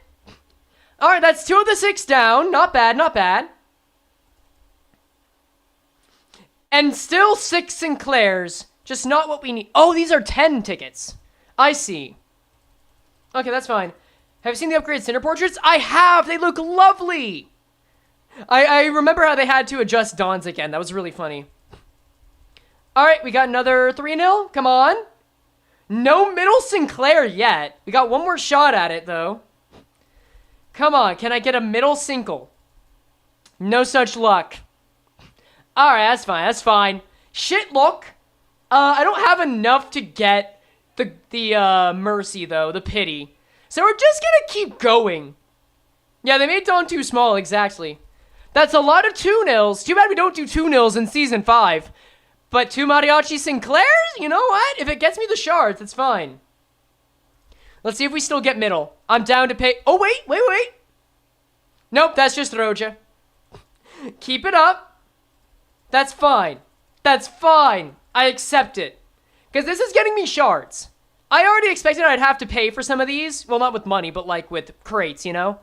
[SPEAKER 1] All right, that's 2 of the 6 down. Not bad, not bad. And still 6 Sinclairs. Just not what we need. Oh, these are 10 tickets. I see. Okay, that's fine. Have you seen the upgraded Cinder portraits? I have! They look lovely! I remember how they had to adjust Dawn's again. That was really funny. Alright, we got another 3-0. Come on. No middle Sinclair yet. We got one more shot at it, though. Come on, can I get a middle Sinkle? No such luck. Alright, that's fine, that's fine. Shit, look. I don't have enough to get the Mercy, though, the Pity. So we're just gonna keep going. Yeah, they made Dawn too small, exactly. That's a lot of 2-0s. Too bad we don't do 2-0s in Season 5. But 2 Mariachi Sinclairs? You know what? If it gets me the shards, it's fine. Let's see if we still get middle. I'm down to pay... Oh, wait. Nope, that's just Roja. Keep it up. That's fine. That's fine. I accept it. Because this is getting me shards. I already expected I'd have to pay for some of these. Well, not with money, but like with crates, you know?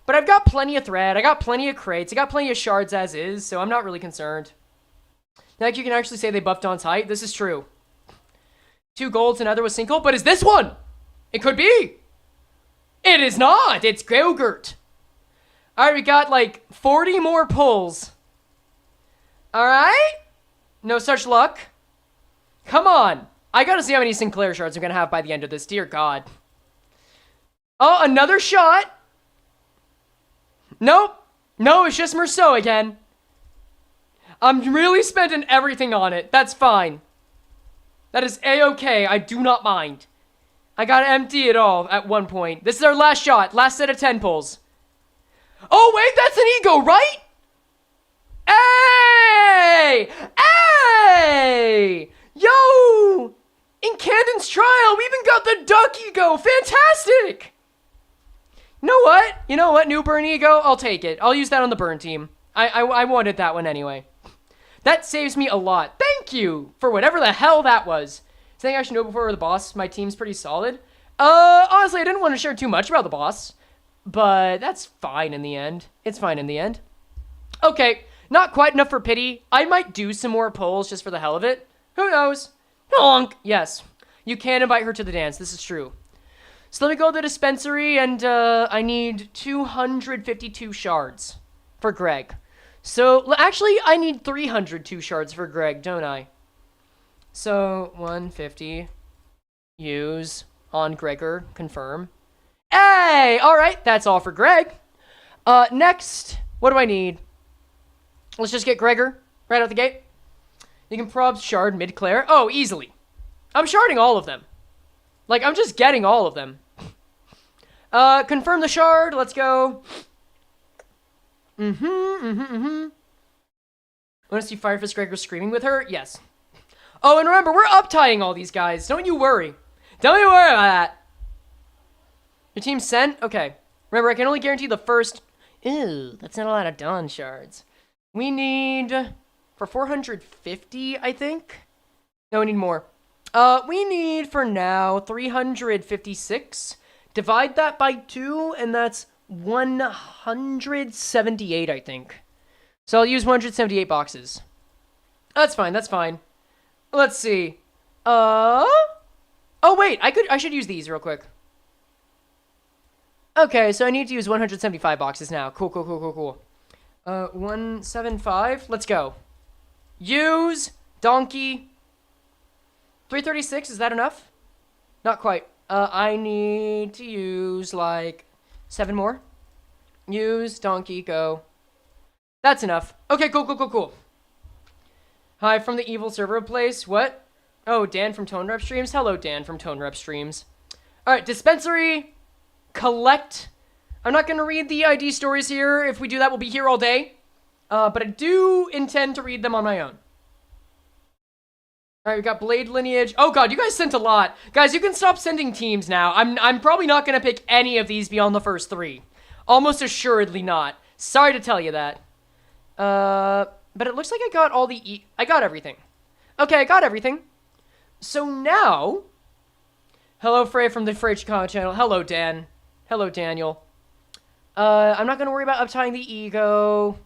[SPEAKER 1] But I've got plenty of thread. I got plenty of crates. I got plenty of shards as is, so I'm not really concerned. Now you can actually say they buffed Dawn's height. This is true. 2 golds, another was Sinkle, but is this one? It could be. It is not. It's Gogurt. All right, we got like 40 more pulls. All right. No such luck. Come on. I gotta see how many Sinclair shards I'm gonna have by the end of this. Dear God. Oh, another shot. Nope. No, it's just Merceau again. I'm really spending everything on it. That's fine. That is A-okay. I do not mind. I gotta empty it all at one point. This is our last shot. Last set of 10 pulls. Oh, wait, that's an ego, right? Hey! Hey! Yo! In Candon's trial, we even got the duck ego. Fantastic! You know what? New burn ego? I'll take it. I'll use that on the burn team. I wanted that one anyway. That saves me a lot. Thank you for whatever the hell that was. Something I should know before the boss. My team's pretty solid. Honestly, I didn't want to share too much about the boss. But that's fine in the end. It's fine in the end. Okay, not quite enough for pity. I might do some more pulls just for the hell of it. Who knows? Honk. Yes. You can invite her to the dance. This is true. So let me go to the dispensary, and I need 252 shards for Greg. So, actually, I need 302 shards for Greg, don't I? So, 150. Use on Gregor. Confirm. Hey! Alright, that's all for Greg. Next, what do I need? Let's just get Gregor right out the gate. You can prob shard mid-Claire. Oh, easily. I'm sharding all of them. Like, I'm just getting all of them. Confirm the shard. Let's go. Want to see Firefist Gregor screaming with her? Yes. Oh, and remember, we're up-tying all these guys. Don't you worry. Don't you worry about that. Your team sent? Okay. Remember, I can only guarantee the first... Ew, that's not a lot of Dawn shards. We need... For 450, I think? No, we need more. We need, for now, 356. Divide that by 2, and that's 178, I think. So I'll use 178 boxes. That's fine, that's fine. Let's see. Oh, wait, I should use these real quick. Okay, so I need to use 175 boxes now. Cool. 175, let's go. Use donkey. 336, is that enough? Not quite. I need to use, like, 7 more. Use, donkey, go. That's enough. Okay, cool. Hi, from the evil server place. What? Oh, Dan from Tone Rep Streams. Hello, Dan from Tone Rep Streams. Alright, dispensary. Collect. I'm not going to read the ID stories here. If we do that, we'll be here all day. But I do intend to read them on my own. Alright, we got Blade Lineage. Oh god, you guys sent a lot. Guys, you can stop sending teams now. I'm probably not going to pick any of these beyond the first 3. Almost assuredly not. Sorry to tell you that. But it looks like I got all the I got everything. Okay, I got everything. So now... Hello, Frey from the Frey Cheqama channel. Hello, Dan. Hello, Daniel. I'm not going to worry about uptying the ego.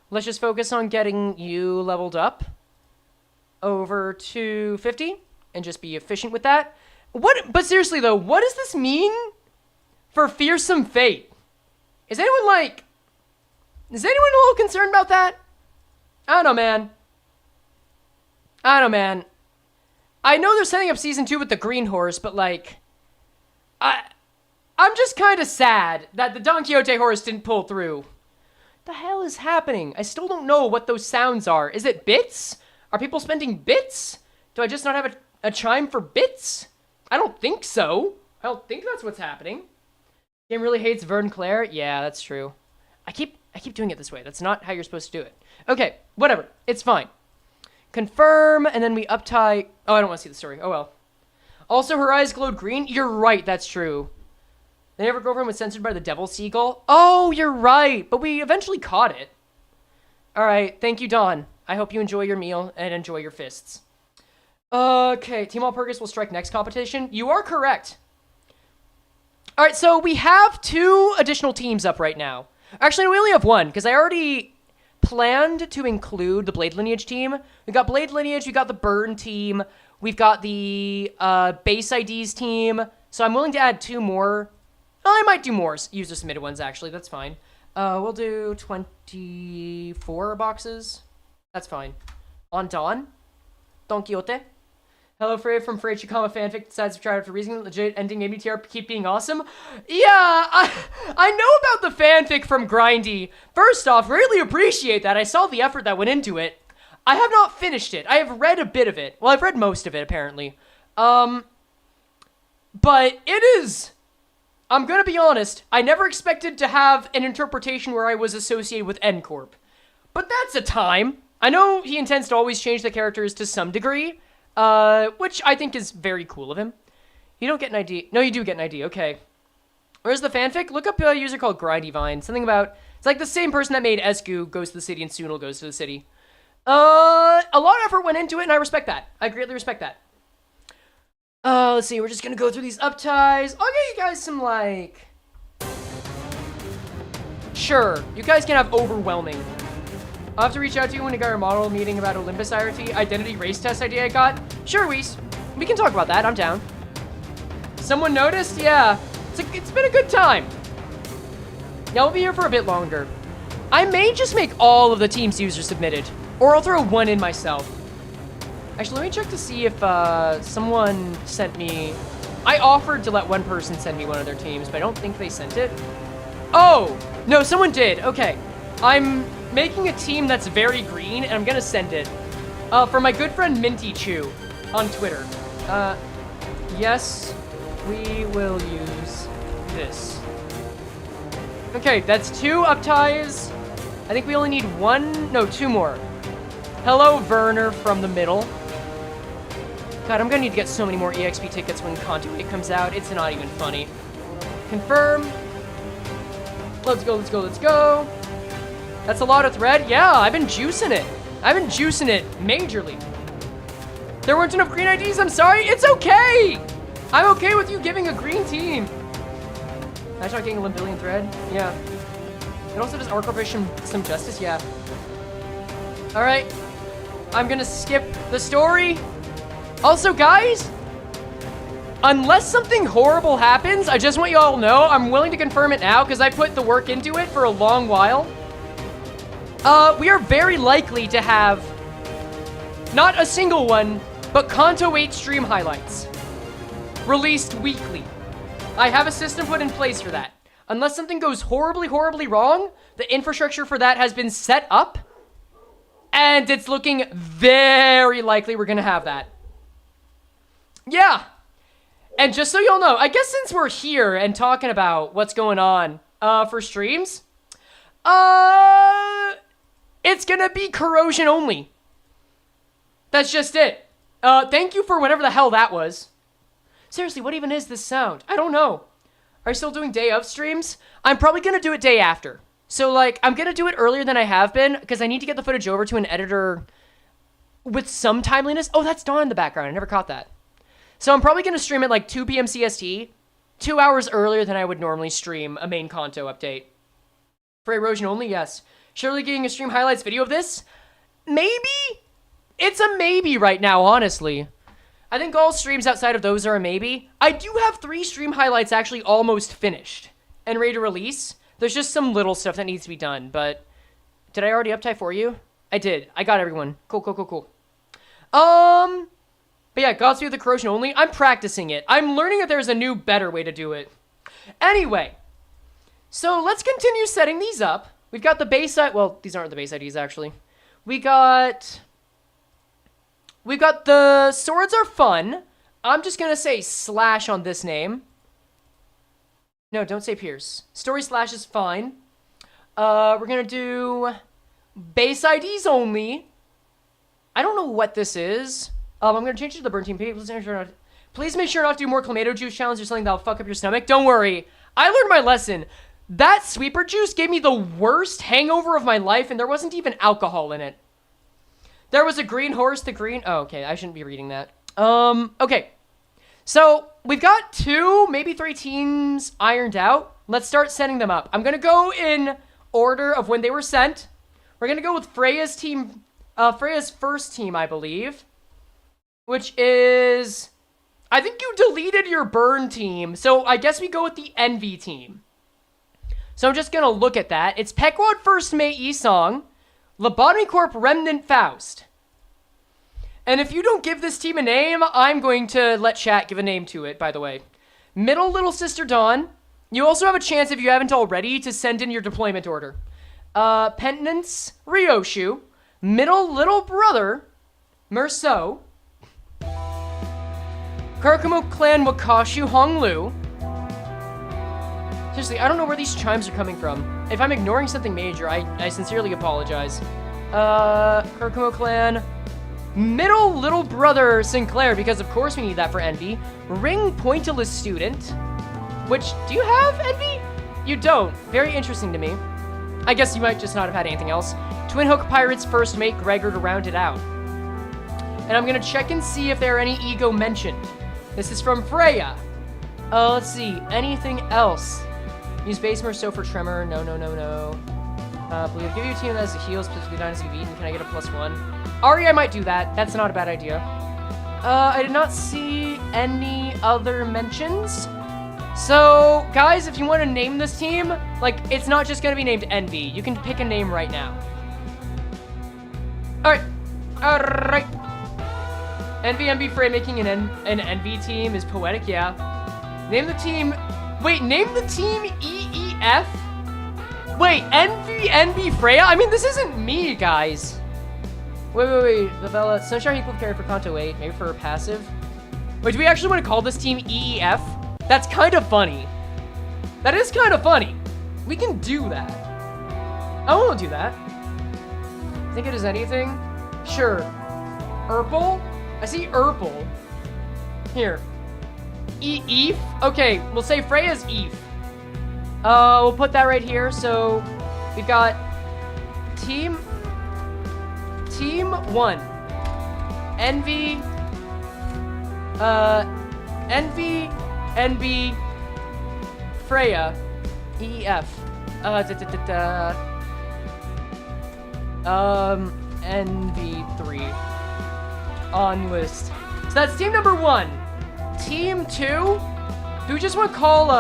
[SPEAKER 1] Let's just focus on getting you leveled up. Over 250 and just be efficient with that. But seriously though, what does this mean for Fearsome Fate? Is anyone a little concerned about that? I don't know, man. I know they're setting up season 2 with the green horse, but like, I'm just kind of sad that the Don Quixote horse didn't pull through. What the hell is happening? I still don't know what those sounds are. Is it bits? Are people spending bits? Do I just not have a chime for bits? I don't think so. I don't think that's what's happening. Game really hates Vern Claire? Yeah, that's true. I keep doing it this way. That's not how you're supposed to do it. Okay, whatever. It's fine. Confirm, and then we uptie... Oh, I don't want to see the story. Oh, well. Also, her eyes glowed green? You're right, that's true. The neighbor girlfriend was censored by the devil seagull? Oh, you're right, but we eventually caught it. Alright, thank you, Dawn. I hope you enjoy your meal and enjoy your fists. Okay, Team Walpurgis will strike next competition. You are correct. Alright, so we have 2 additional teams up right now. Actually, we only have 1, because I already planned to include the Blade Lineage team. We got Blade Lineage, we got the Burn team, we've got the Base IDs team, so I'm willing to add 2 more. Oh, I might do more user submitted ones, actually, that's fine. We'll do 24 boxes. That's fine. On Don Quixote. Hello, Frey from Frey Cheqama fanfic decides to try it for reason. Legit ending made me keep being awesome. Yeah, I know about the fanfic from Grindy. First off, greatly appreciate that. I saw the effort that went into it. I have not finished it. I have read a bit of it. Well, I've read most of it, apparently. But it is... I'm gonna be honest. I never expected to have an interpretation where I was associated with N-Corp. But that's a time. I know he intends to always change the characters to some degree, which I think is very cool of him. You don't get an ID. No, you do get an ID. Okay. Where's the fanfic? Look up a user called Grindyvine. Something about... It's like the same person that made Esku goes to the city and Sunil goes to the city. A lot of effort went into it, and I respect that. I greatly respect that. Let's see. We're just gonna go through these upties. I'll get you guys some, like... Sure. You guys can have overwhelming. I'll have to reach out to you when you got our model meeting about a Limbus HRT identity race test idea I got. Sure, Weiss. We can talk about that. I'm down. Someone noticed? Yeah. It's been a good time. Yeah, I'll be here for a bit longer. I may just make all of the teams user submitted, or I'll throw one in myself. Actually, let me check to see if someone sent me... I offered to let one person send me one of their teams, but I don't think they sent it. Oh, no, someone did. Okay. I'm making a team that's very green, and I'm gonna send it. For my good friend Minty Chew on Twitter. Yes, we will use this. Okay, that's 2 up ties. I think we only need 2 more. Hello, Werner from the middle. God, I'm gonna need to get so many more EXP tickets when Conto 8 comes out. It's not even funny. Confirm. Let's go, let's go, let's go. That's a lot of thread. Yeah, I've been juicing it. I've been juicing it majorly. There weren't enough green IDs, I'm sorry. It's okay. I'm okay with you giving a green team. Imagine not getting a Limbillion thread. Yeah. It also does Arc Corporation some justice. Yeah. All right. I'm gonna skip the story. Also, guys, unless something horrible happens, I just want you all to know, I'm willing to confirm it now because I put the work into it for a long while. We are very likely to have not a single one, but Conto 8 stream highlights released weekly. I have a system put in place for that. Unless something goes horribly, horribly wrong, the infrastructure for that has been set up, and it's looking very likely we're gonna have that. Yeah. And just so y'all know, I guess since we're here and talking about what's going on for streams, it's gonna be corrosion only. That's just it. Thank you for whatever the hell that was. Seriously, what even is this sound? I don't know. Are you still doing day of streams? I'm probably gonna do it day after. So, like, I'm gonna do it earlier than I have been because I need to get the footage over to an editor with some timeliness. Oh, that's Dawn in the background. I never caught that. So I'm probably gonna stream at like 2 p.m. CST, 2 hours earlier than I would normally stream a main Conto update. For erosion only, yes. Surely getting a stream highlights video of this? Maybe? It's a maybe right now, honestly. I think all streams outside of those are a maybe. I do have 3 stream highlights actually almost finished and ready to release. There's just some little stuff that needs to be done, but... Did I already uptie for you? I did. I got everyone. Cool, cool, cool, cool. But yeah, Godspeed with the corrosion only. I'm practicing it. I'm learning that there's a new, better way to do it. Anyway. So let's continue setting these up. We've got the base ID. Well, these aren't the base IDs, actually. We've got the swords are fun. I'm just going to say slash on this name. No, don't say Pierce. Story slash is fine. We're going to do base IDs only. I don't know what this is. I'm going to change it to the burn team. Please make sure not to do more Clamato juice challenge or something that'll fuck up your stomach. Don't worry. I learned my lesson. That sweeper juice gave me the worst hangover of my life, and there wasn't even alcohol in it. There was a green horse, oh, okay, I shouldn't be reading that. Okay. So, we've got 2, maybe 3 teams ironed out. Let's start setting them up. I'm gonna go in order of when they were sent. We're gonna go with Freya's team, Freya's first team, I believe. Which is... I think you deleted your burn team, so I guess we go with the Envy team. So I'm just gonna look at that. It's Pequod First May Esong, Lobotomy Corp Remnant Faust. And if you don't give this team a name, I'm going to let chat give a name to it, by the way. Middle Little Sister Dawn. You also have a chance, if you haven't already, to send in your deployment order. Penitence Ryoshu. Middle Little Brother Merceau. Karakumo Clan Wakashu Honglu. Seriously, I don't know where these chimes are coming from. If I'm ignoring something major, I sincerely apologize. Karakumo Clan. Middle Little Brother Sinclair, because of course we need that for Envy. Ring Pointillist Student. Which, do you have Envy? You don't. Very interesting to me. I guess you might just not have had anything else. Twin Hook Pirates First Mate Gregor to round it out. And I'm gonna check and see if there are any ego mentioned. This is from Freya. Let's see. Anything else? Use Base Merceau for Tremor. No, no, no, no. Blue, give you a team that has a heal, specifically Dynasty of Eden. Can I get a +1? Ari, I might do that. That's not a bad idea. I did not see any other mentions. So, guys, if you want to name this team, like, it's not just going to be named Envy. You can pick a name right now. Alright. Alright. Envy Frey making an Envy team is poetic, yeah. Name the team... Wait, name the team EEF? Wait, Envy Freya? I mean, this isn't me, guys. Wait. Vivella, Sunshine Heathcliff carry for Kanto 8, maybe for a passive. Wait, do we actually want to call this team EEF? That's kind of funny. That is kind of funny. We can do that. I won't do that. Think it is anything? Sure. Urple? I see Urple. Here. Eve? Okay, we'll say Freya's Eve. We'll put that right here. So we've got Team 1. Envy. Envy. Freya. EF. NV3 on list. So that's team number 1. Team 2? Do we just want to call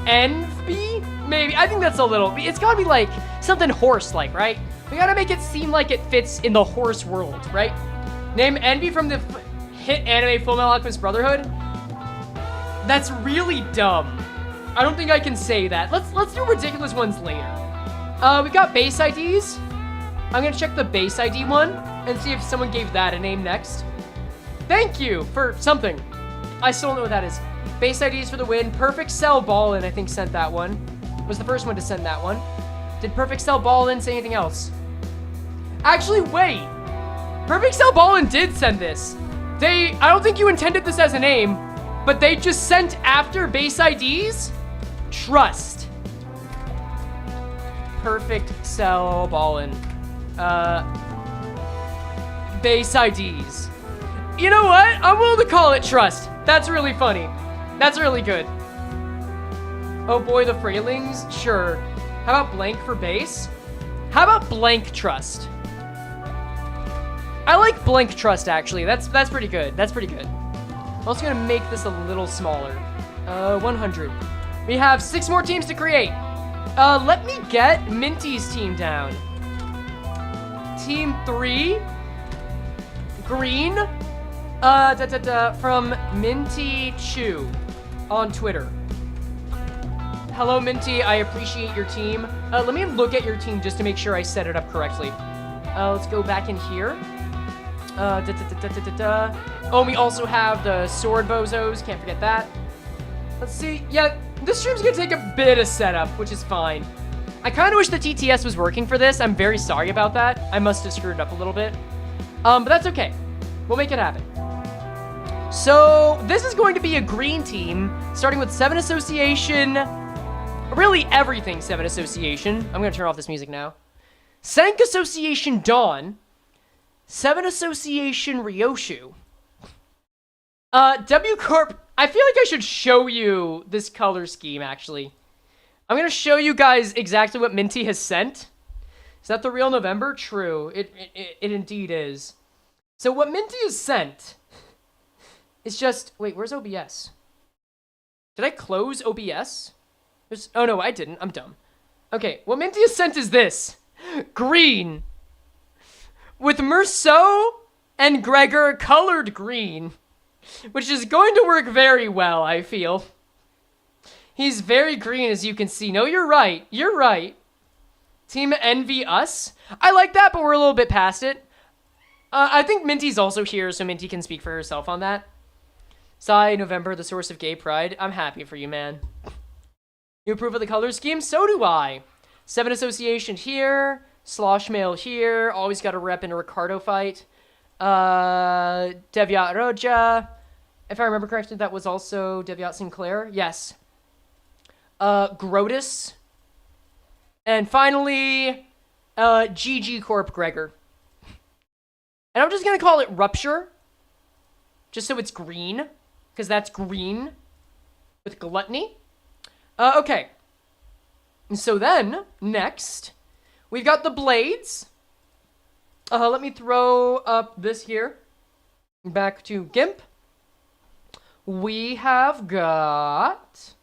[SPEAKER 1] Envy? Maybe. I think that's a little... It's gotta be like something horse-like, right? We gotta make it seem like it fits in the horse world, right? Name Envy from the hit anime Fullmetal Alchemist Brotherhood? That's really dumb. I don't think I can say that. Let's do ridiculous ones later. We've got base IDs. I'm gonna check the base ID one and see if someone gave that a name next. Thank you for something. I still don't know what that is. Base IDs for the win. Perfect Cell Ballin, I think, sent that one. Was the first one to send that one. Did Perfect Cell Ballin say anything else? Actually, wait. Perfect Cell Ballin did send this. I don't think you intended this as a name, but they just sent after base IDs, Trust. Perfect Cell Ballin. Base IDs. You know what? I'm willing to call it Trust. That's really funny. That's really good. Oh boy, the Freylings? Sure. How about blank for base? How about blank Trust? I like blank Trust, actually. That's pretty good. That's pretty good. I'm also gonna make this a little smaller. 100. We have 6 more teams to create. Let me get Minty's team down. Team 3. Green. From Minty Chu on Twitter. Hello, Minty. I appreciate your team. Let me look at your team just to make sure I set it up correctly. Let's go back in here. Oh, we also have the sword bozos. Can't forget that. Let's see. Yeah, this stream's gonna take a bit of setup, which is fine. I kind of wish the TTS was working for this. I'm very sorry about that. I must have screwed it up a little bit. But that's okay. We'll make it happen. So this is going to be a green team, starting with 7 Association. Really everything 7 Association. I'm gonna turn off this music now. Sank Association Dawn. 7 Association Ryoshu. W Corp. I feel like I should show you this color scheme, actually. I'm gonna show you guys exactly what Minty has sent. Is that the real November? True. It indeed is. So what Minty has sent is just... Wait, where's OBS? Did I close OBS? Oh, no, I didn't. I'm dumb. Okay, what Minty has sent is this. Green. With Merceau and Gregor colored green. Which is going to work very well, I feel. He's very green, as you can see. No, you're right. You're right. Team Envy Us. I like that, but we're a little bit past it. I think Minty's also here, so Minty can speak for herself on that. Sigh, November, the source of gay pride. I'm happy for you, man. You approve of the color scheme? So do I. 7 Association here. Slosh Mail here. Always got a rep in a Ricardo fight. Devyat Roja. If I remember correctly, that was also Devyat Sinclair. Yes. Grotus. And finally, GG Corp Gregor. And I'm just going to call it Rupture. Just so it's green. Because that's green. With Gluttony. Okay. So then, next, we've got the Blades. Let me throw up this here. Back to GIMP. we have got...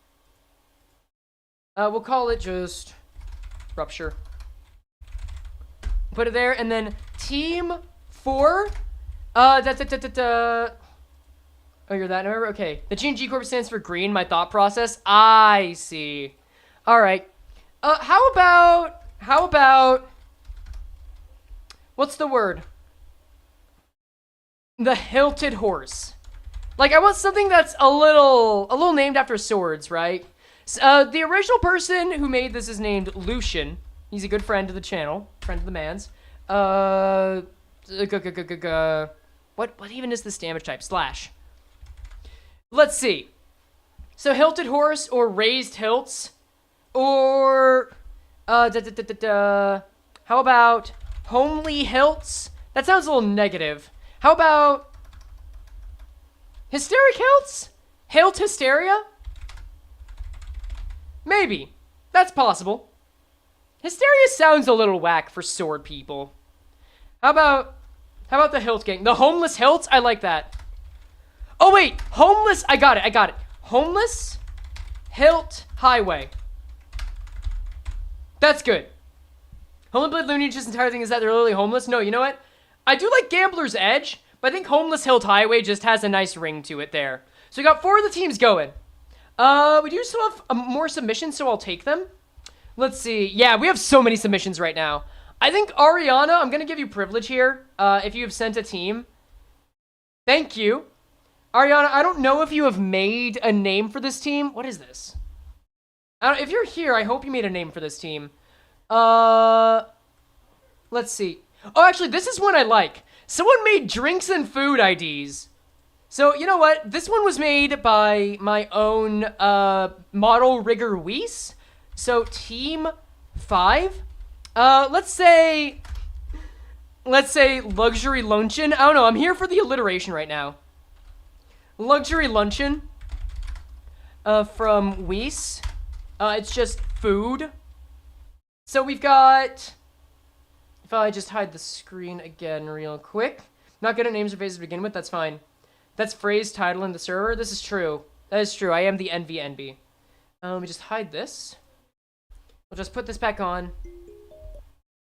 [SPEAKER 1] we'll call it just Rupture. Put it there, and then Team 4. Oh, you're that number? Okay. The G&G Corp stands for green, my thought process. I see. All right. How about... What's the word? The hilted horse. Like, I want something that's a little named after swords, right? The original person who made this is named Lucian. He's a good friend of the channel, friend of the man's. What even is this damage type? Slash. Let's see. So hilted horse or raised hilts, or how about homely hilts? That sounds a little negative. How about hysteric hilts? Hilt hysteria? Maybe. That's possible. Hysteria sounds a little whack for sword people. How about the hilt gang? The homeless hilts? I like that. Oh wait, homeless, I got it. Homeless hilt highway. That's good. Holy Blade Lineage's entire thing is that they're literally homeless. No, you know what? I do like Gambler's Edge, but I think Homeless Hilt Highway just has a nice ring to it there. So we got 4 of the teams going. We do still have more submissions, so I'll take them. Let's see. Yeah, we have so many submissions right now. I think Ariana, I'm going to give you privilege here if you have sent a team. Thank you. Ariana, I don't know if you have made a name for this team. What is this? If you're here, I hope you made a name for this team. Let's see. Oh, actually, this is one I like. Someone made drinks and food IDs. So, you know what? This one was made by my own model rigger Weiss. So, Team 5. Let's say Luxury Luncheon. I don't know. I'm here for the alliteration right now. Luxury Luncheon from Weiss. It's just food. So we've got... If I just hide the screen again real quick. Not good at names or faces to begin with. That's fine. That's Frey's title in the server. This is true. That is true. I am the NVNB. Let me just hide this. We'll just put this back on.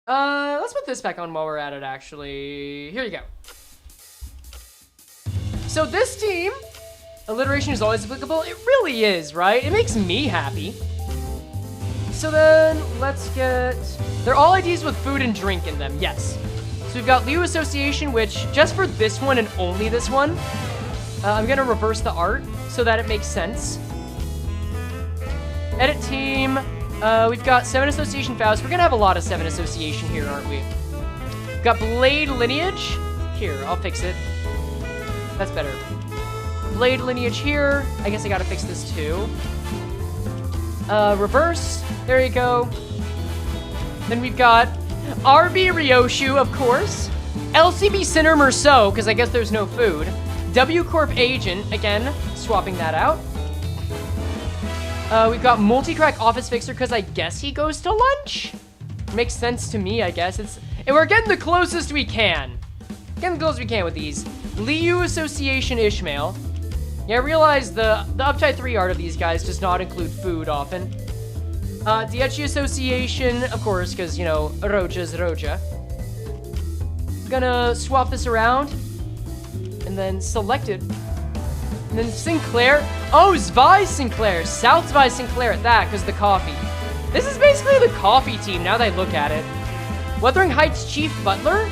[SPEAKER 1] Let's put this back on while we're at it, actually. Here you go. So this team, alliteration is always applicable. It really is, right? It makes me happy. So then, let's get... They're all IDs with food and drink in them, yes. So we've got Liu Association, which, just for this one and only this one, I'm going to reverse the art so that it makes sense. Edit team, we've got 7 Association Faust. We're going to have a lot of 7 Association here, aren't we? We've got Blade Lineage. Here, I'll fix it. That's better. Blade Lineage here. I guess I got to fix this too. Reverse. There you go. Then we've got RB Ryoshu, of course. LCB Sinner Merceau, because I guess there's no food. W Corp Agent, again, swapping that out. We've got Multicrack Office Fixer, because I guess he goes to lunch? Makes sense to me, I guess. And we're getting the closest we can. Getting the closest we can with these. Liu Association Ishmael. Yeah, I realize the Uptide 3 art of these guys does not include food often. Dietchi Association, of course, because, you know, Roja's Roja. Gonna swap this around. And then select it. And then Sinclair. Oh, Zvi Sinclair. South Zvi Sinclair at that, because the coffee. This is basically the coffee team, now that I look at it. Wuthering Heights Chief Butler?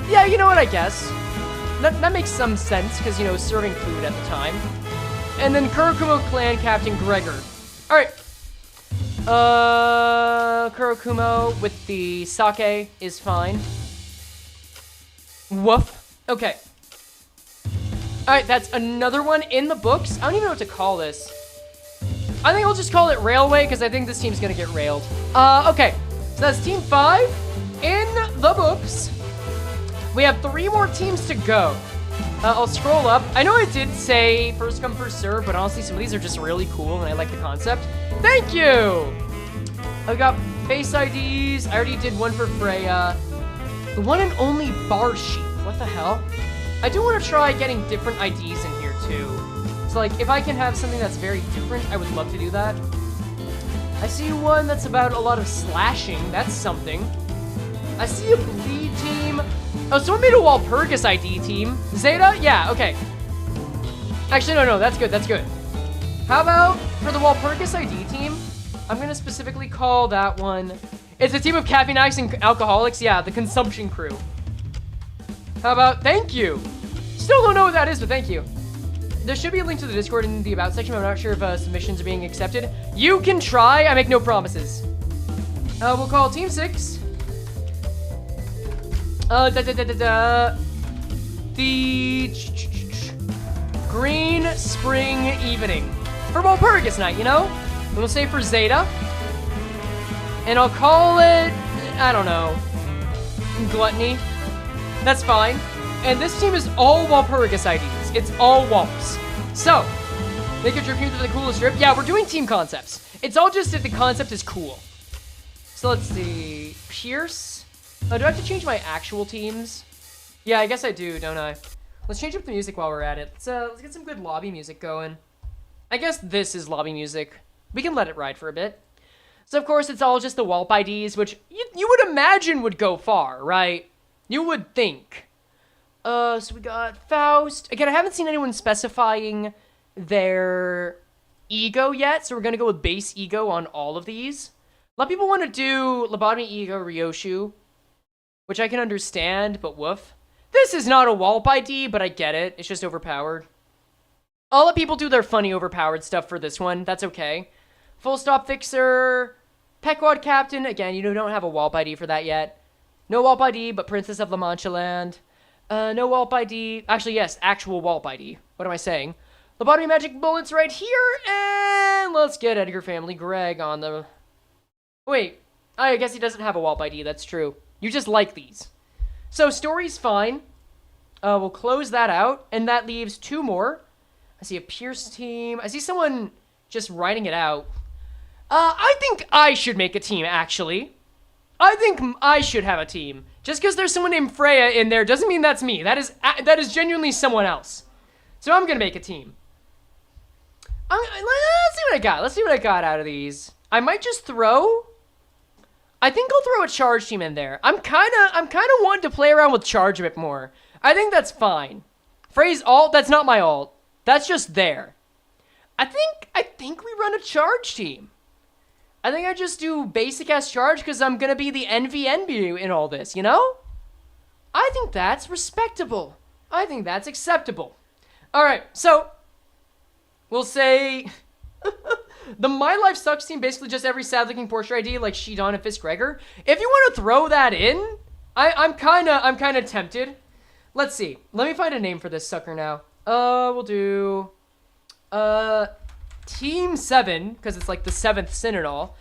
[SPEAKER 1] Yeah, you know what, I guess. That makes some sense, because, you know, serving food at the time. And then Kurokumo Clan Captain Gregor. Alright. Kurokumo with the sake is fine. Woof. Okay. Alright, that's another one in the books. I don't even know what to call this. I think I'll just call it Railway, because I think this team's gonna get railed. Okay. So that's Team 5 in the books. We have 3 more teams to go. I'll scroll up. I know I did say first come, first serve, but honestly, some of these are just really cool, and I like the concept. Thank you! I've got face IDs. I already did one for Freya. The one and only Bar Sheep. What the hell? I do want to try getting different IDs in here, too. So So, like, if I can have something that's very different, I would love to do that. I see one that's about a lot of slashing. That's something. I see a bleed team. Oh, someone made a Walpurgis ID team. Zeta? Yeah, okay. Actually, no, that's good, that's good. How about for the Walpurgis ID team? I'm gonna specifically call that one. It's a team of caffeine addicts and alcoholics. Yeah, the consumption crew. How about, thank you. Still don't know what that is, but thank you. There should be a link to the Discord in the About section. I'm not sure if submissions are being accepted. You can try. I make no promises. We'll call Team 6. The Green Spring Evening. For Walpurgis Night, you know? And we'll say for Zeta. And I'll call it, I don't know, Gluttony. That's fine. And this team is all Walpurgis IDs. It's all Walps. So, make a trip to the coolest trip. Yeah, we're doing team concepts. It's all just if the concept is cool. So let's see. Pierce. Oh, do I have to change my actual teams? Yeah, I guess I do, don't I? Let's change up the music while we're at it. Let's get some good lobby music going. I guess this is lobby music. We can let it ride for a bit. So, of course, it's all just the Walp IDs, which you would imagine would go far, right? You would think. So we got Faust. Again, I haven't seen anyone specifying their ego yet, so we're going to go with base ego on all of these. A lot of people want to do lobotomy ego Ryoshu, which I can understand, but woof. This is not a Walp ID, but I get it. It's just overpowered. I'll let people do their funny overpowered stuff for this one. That's okay. Full Stop Fixer. Pequod Captain. Again, you don't have a Walp ID for that yet. No Walp ID, but Princess of La Mancha Land. No Walp ID. Actually, yes, actual Walp ID. What am I saying? Lobotomy Magic Bullets right here. And let's get Edgar Family Greg on the... Wait. I guess he doesn't have a Walp ID. That's true. You just like these. So, story's fine. We'll close that out. And that leaves two more. I see a Pierce team. I see someone just writing it out. I think I should make a team, actually. I think I should have a team. Just because there's someone named Freya in there doesn't mean that's me. That is genuinely someone else. So I'm going to make a team. Let's see what I got. Let's see what I got out of these. I might just throw... I think I'll throw a charge team in there. I'm kind of wanting to play around with charge a bit more. I think that's fine. Frey's alt, that's not my alt. That's just there. I think we run a charge team. I think I just do basic ass charge because I'm going to be the NV in all this, you know? I think that's respectable. I think that's acceptable. All right, so we'll say the My Life Sucks team, basically just every sad-looking Porsche ID like Shidon and Fisk Gregor. If you want to throw that in, I'm kind of tempted. Let's see. Let me find a name for this sucker now. We'll do Team 7, because it's like the 7th sin and all.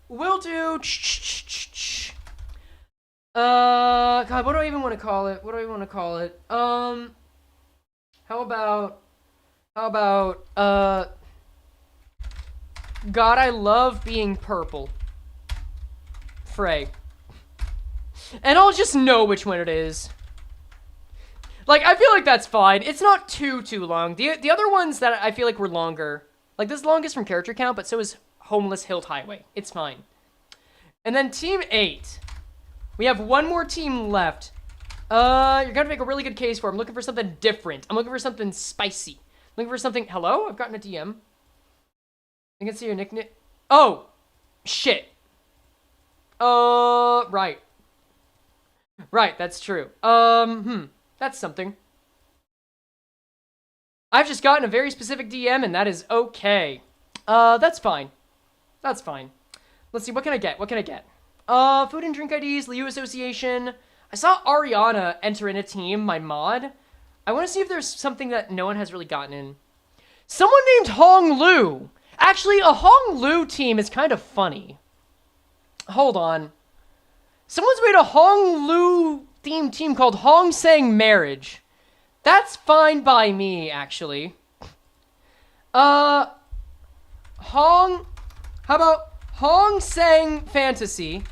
[SPEAKER 1] We'll do God, what do I even want to call it? How about God, I love being purple. Frey. And I'll just know which one it is. Like, I feel like that's fine. It's not too long. The other ones that I feel like were longer. Like, this is longest from character count, but so is Homeless Hilt Highway. It's fine. And then Team 8. We have one more team left. You're gonna make a really good case for. I'm looking for something different. I'm looking for something spicy. I'm looking for something... Hello? I've gotten a DM. I can see your nickname. Oh! Shit. Right. Right, that's true. That's something. I've just gotten a very specific DM, and that is okay. That's fine. That's fine. Let's see, what can I get? Food and drink IDs, Liu Association. I saw Ariana enter in a team, my mod. I want to see if there's something that no one has really gotten in. Someone named Hong Lu. Actually, a Hong Lu team is kind of funny. Hold on. Someone's made a Hong Lu themed team called Hong Sang Marriage. That's fine by me, actually. How about Hong Sang Fantasy?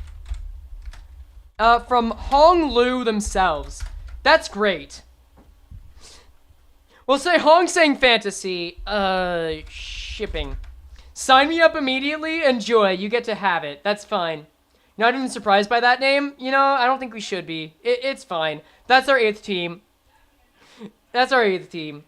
[SPEAKER 1] From Hong Lu themselves. That's great. We'll say Hong Sang Fantasy. Shipping. Sign me up immediately. Enjoy. You get to have it. That's fine. Not even surprised by that name? You know, I don't think we should be. It's fine. That's our 8th team. That's our 8th team.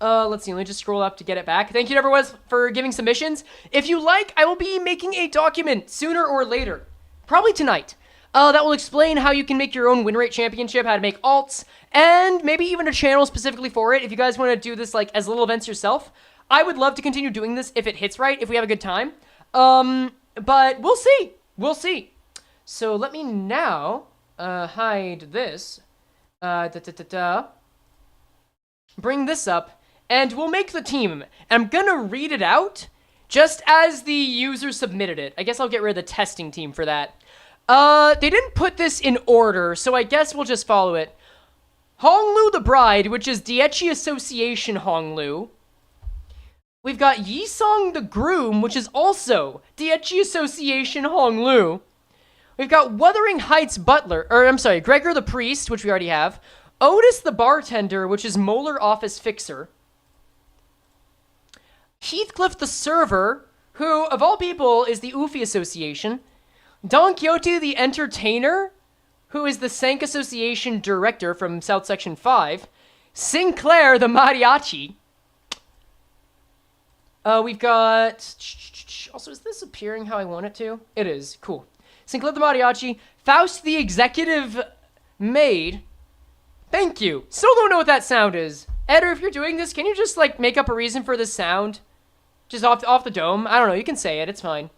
[SPEAKER 1] Let's see. Let me just scroll up to get it back. Thank you to everyone for giving submissions. If you like, I will be making a document sooner or later. Probably tonight. That will explain how you can make your own win rate championship, how to make alts, and maybe even a channel specifically for it. If you guys want to do this like as little events yourself, I would love to continue doing this if it hits right, if we have a good time. But we'll see. We'll see. So let me now hide this. Bring this up, and we'll make the team. And I'm gonna read it out just as the user submitted it. I guess I'll get rid of the testing team for that. They didn't put this in order, so I guess we'll just follow it. Honglu the Bride, which is Diechi Association Honglu. We've got Yisong the Groom, which is also Diechi Association Honglu. We've got Wuthering Heights Butler, Gregor the Priest, which we already have. Otis the Bartender, which is Molar Office Fixer. Heathcliff the Server, who, of all people, is the Ufi Association. Don Quixote the Entertainer, who is the Sank Association Director from South Section 5. Sinclair the Mariachi. We've got... Also, is this appearing how I want it to? It is. Cool. Sinclair the Mariachi. Faust the Executive Maid. Thank you. Still don't know what that sound is. Eder, if you're doing this, can you just, like, make up a reason for this sound? Just off the dome? I don't know. You can say it. It's fine.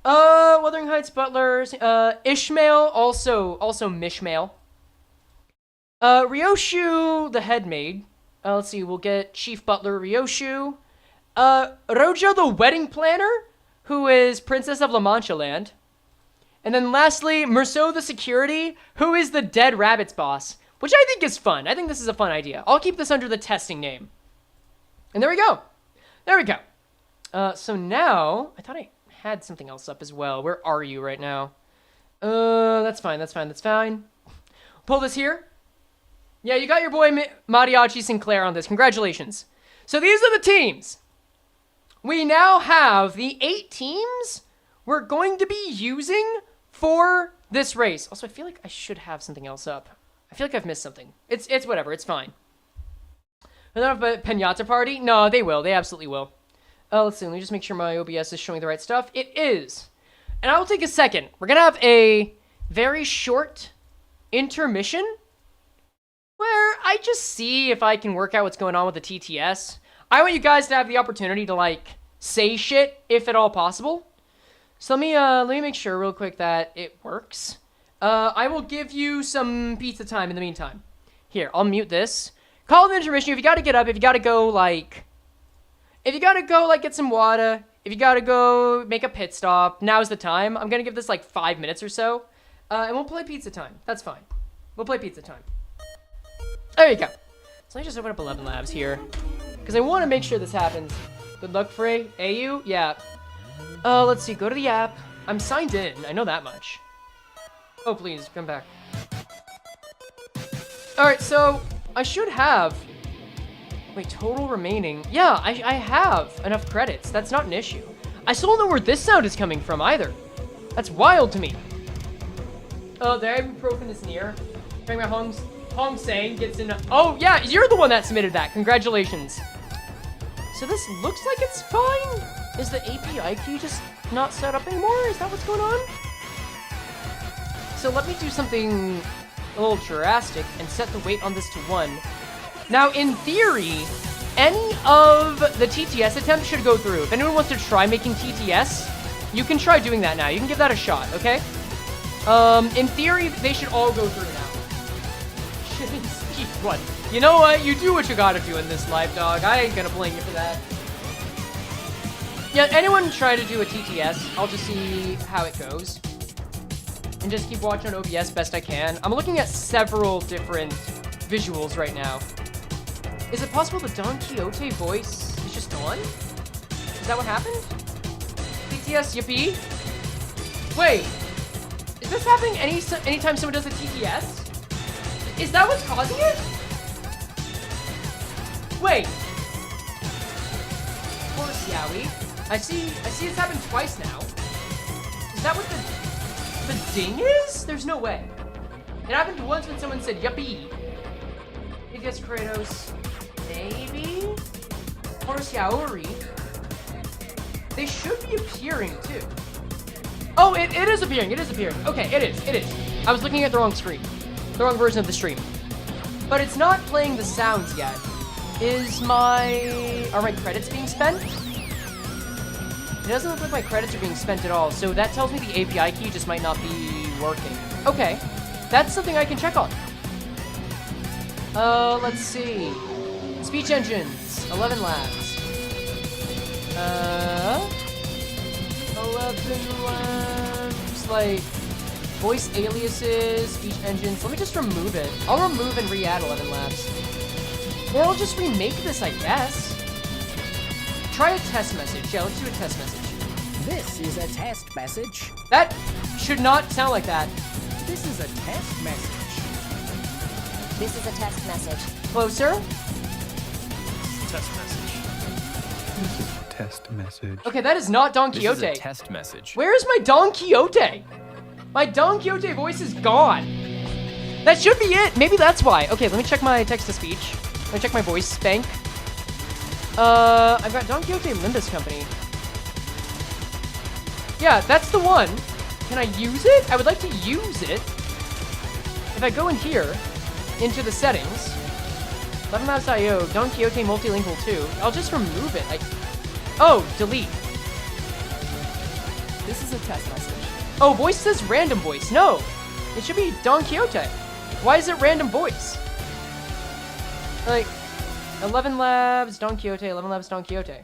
[SPEAKER 1] Wuthering Heights Butlers. Ishmael. Also Mishmael. Ryoshu the Head Maid. Let's see. We'll get Chief Butler Ryoshu. Rojo the Wedding Planner, who is Princess of La Mancha Land. And then lastly, Merceau the Security, who is the Dead Rabbits boss, which I think is fun. I think this is a fun idea. I'll keep this under the testing name. And there we go. There we go. So now, I thought I had something else up as well. Where are you right now? That's fine, that's fine, that's fine. Pull this here. Yeah, you got your boy Mariachi Sinclair on this. Congratulations. So these are the teams. We now have the 8 teams we're going to be using for this race. Also, I feel like I should have something else up. I feel like I've missed something. It's whatever. It's fine. I don't have a Pinata party? No, they will. They absolutely will. Let's see. Let me just make sure my OBS is showing the right stuff. It is. And I will take a second. We're going to have a very short intermission where I just see if I can work out what's going on with the TTS. I want you guys to have the opportunity to, like, say shit if at all possible. So let me make sure real quick that it works. I will give you some pizza time in the meantime. Here, I'll mute this. Call the intermission. If you gotta get up, if you gotta go, get some water, if you gotta go make a pit stop, now's the time. I'm gonna give this, like, 5 minutes or so. And we'll play pizza time. That's fine. We'll play pizza time. There you go. So let me just open up 11 Labs here, because I want to make sure this happens. Good luck, Frey. AU? Yeah. Let's see. Go to the app. I'm signed in. I know that much. Oh, please, come back. Alright, so I should have... Wait, total remaining. Yeah, I have enough credits. That's not an issue. I still don't know where this sound is coming from either. That's wild to me. Oh, the ibuprofen is near. Trying my Hong Sang gets in. Oh, yeah, you're the one that submitted that. Congratulations. So this looks like it's fine. Is the API key just not set up anymore? Is that what's going on? So let me do something a little drastic and set the weight on this to 1. Now, in theory, any of the TTS attempts should go through. If anyone wants to try making TTS, you can try doing that now. You can give that a shot, okay? In theory, they should all go through now. Speed 1. You know what? You do what you gotta do in this life, dog. I ain't gonna blame you for that. Yeah, anyone try to do a TTS, I'll just see how it goes. And just keep watching on OBS best I can. I'm looking at several different visuals right now. Is it possible the Don Quixote voice is just gone? Is that what happened? TTS, yippee? Wait, is this happening anytime someone does a TTS? Is that what's causing it? Wait. Horse Yowie. I see it's happened twice now. Is that what the ding is? There's no way. It happened once when someone said yuppie. I guess Kratos. Maybe? Horse Yaori. They should be appearing too. Oh, it is appearing. It is appearing. Okay, it is. I was looking at the wrong screen. The wrong version of the stream. But it's not playing the sounds yet. Are my credits being spent? It doesn't look like my credits are being spent at all, so that tells me the API key just might not be working. Okay, that's something I can check on. Let's see. Speech engines, 11 labs. 11 labs, like voice aliases, speech engines. Let me just remove it. I'll remove and re-add 11 labs. Or I'll just remake this, I guess. Try a test message. Yeah, let's do a test message.
[SPEAKER 4] This is a test message.
[SPEAKER 1] That should not sound like that.
[SPEAKER 4] This is a test message.
[SPEAKER 5] This is a test message.
[SPEAKER 1] Closer.
[SPEAKER 6] Test message.
[SPEAKER 7] Test message.
[SPEAKER 1] Okay, that is not Don
[SPEAKER 6] This
[SPEAKER 1] Quixote.
[SPEAKER 6] is a test message.
[SPEAKER 1] Where's my Don Quixote? My Don Quixote voice is gone. That should be it. Maybe that's why. Okay, let me check my text-to-speech. Let me check my voice bank. I've got Don Quixote Limbus Company. Yeah, that's the one. Can I use it? I would like to use it. If I go in here, into the settings, 11labs.io, Don Quixote Multilingual 2, I'll just remove it. Oh, delete.
[SPEAKER 4] This is a test message.
[SPEAKER 1] Oh, voice says random voice. No, it should be Don Quixote. Why is it random voice? Like, 11 labs, Don Quixote, 11 labs, Don Quixote.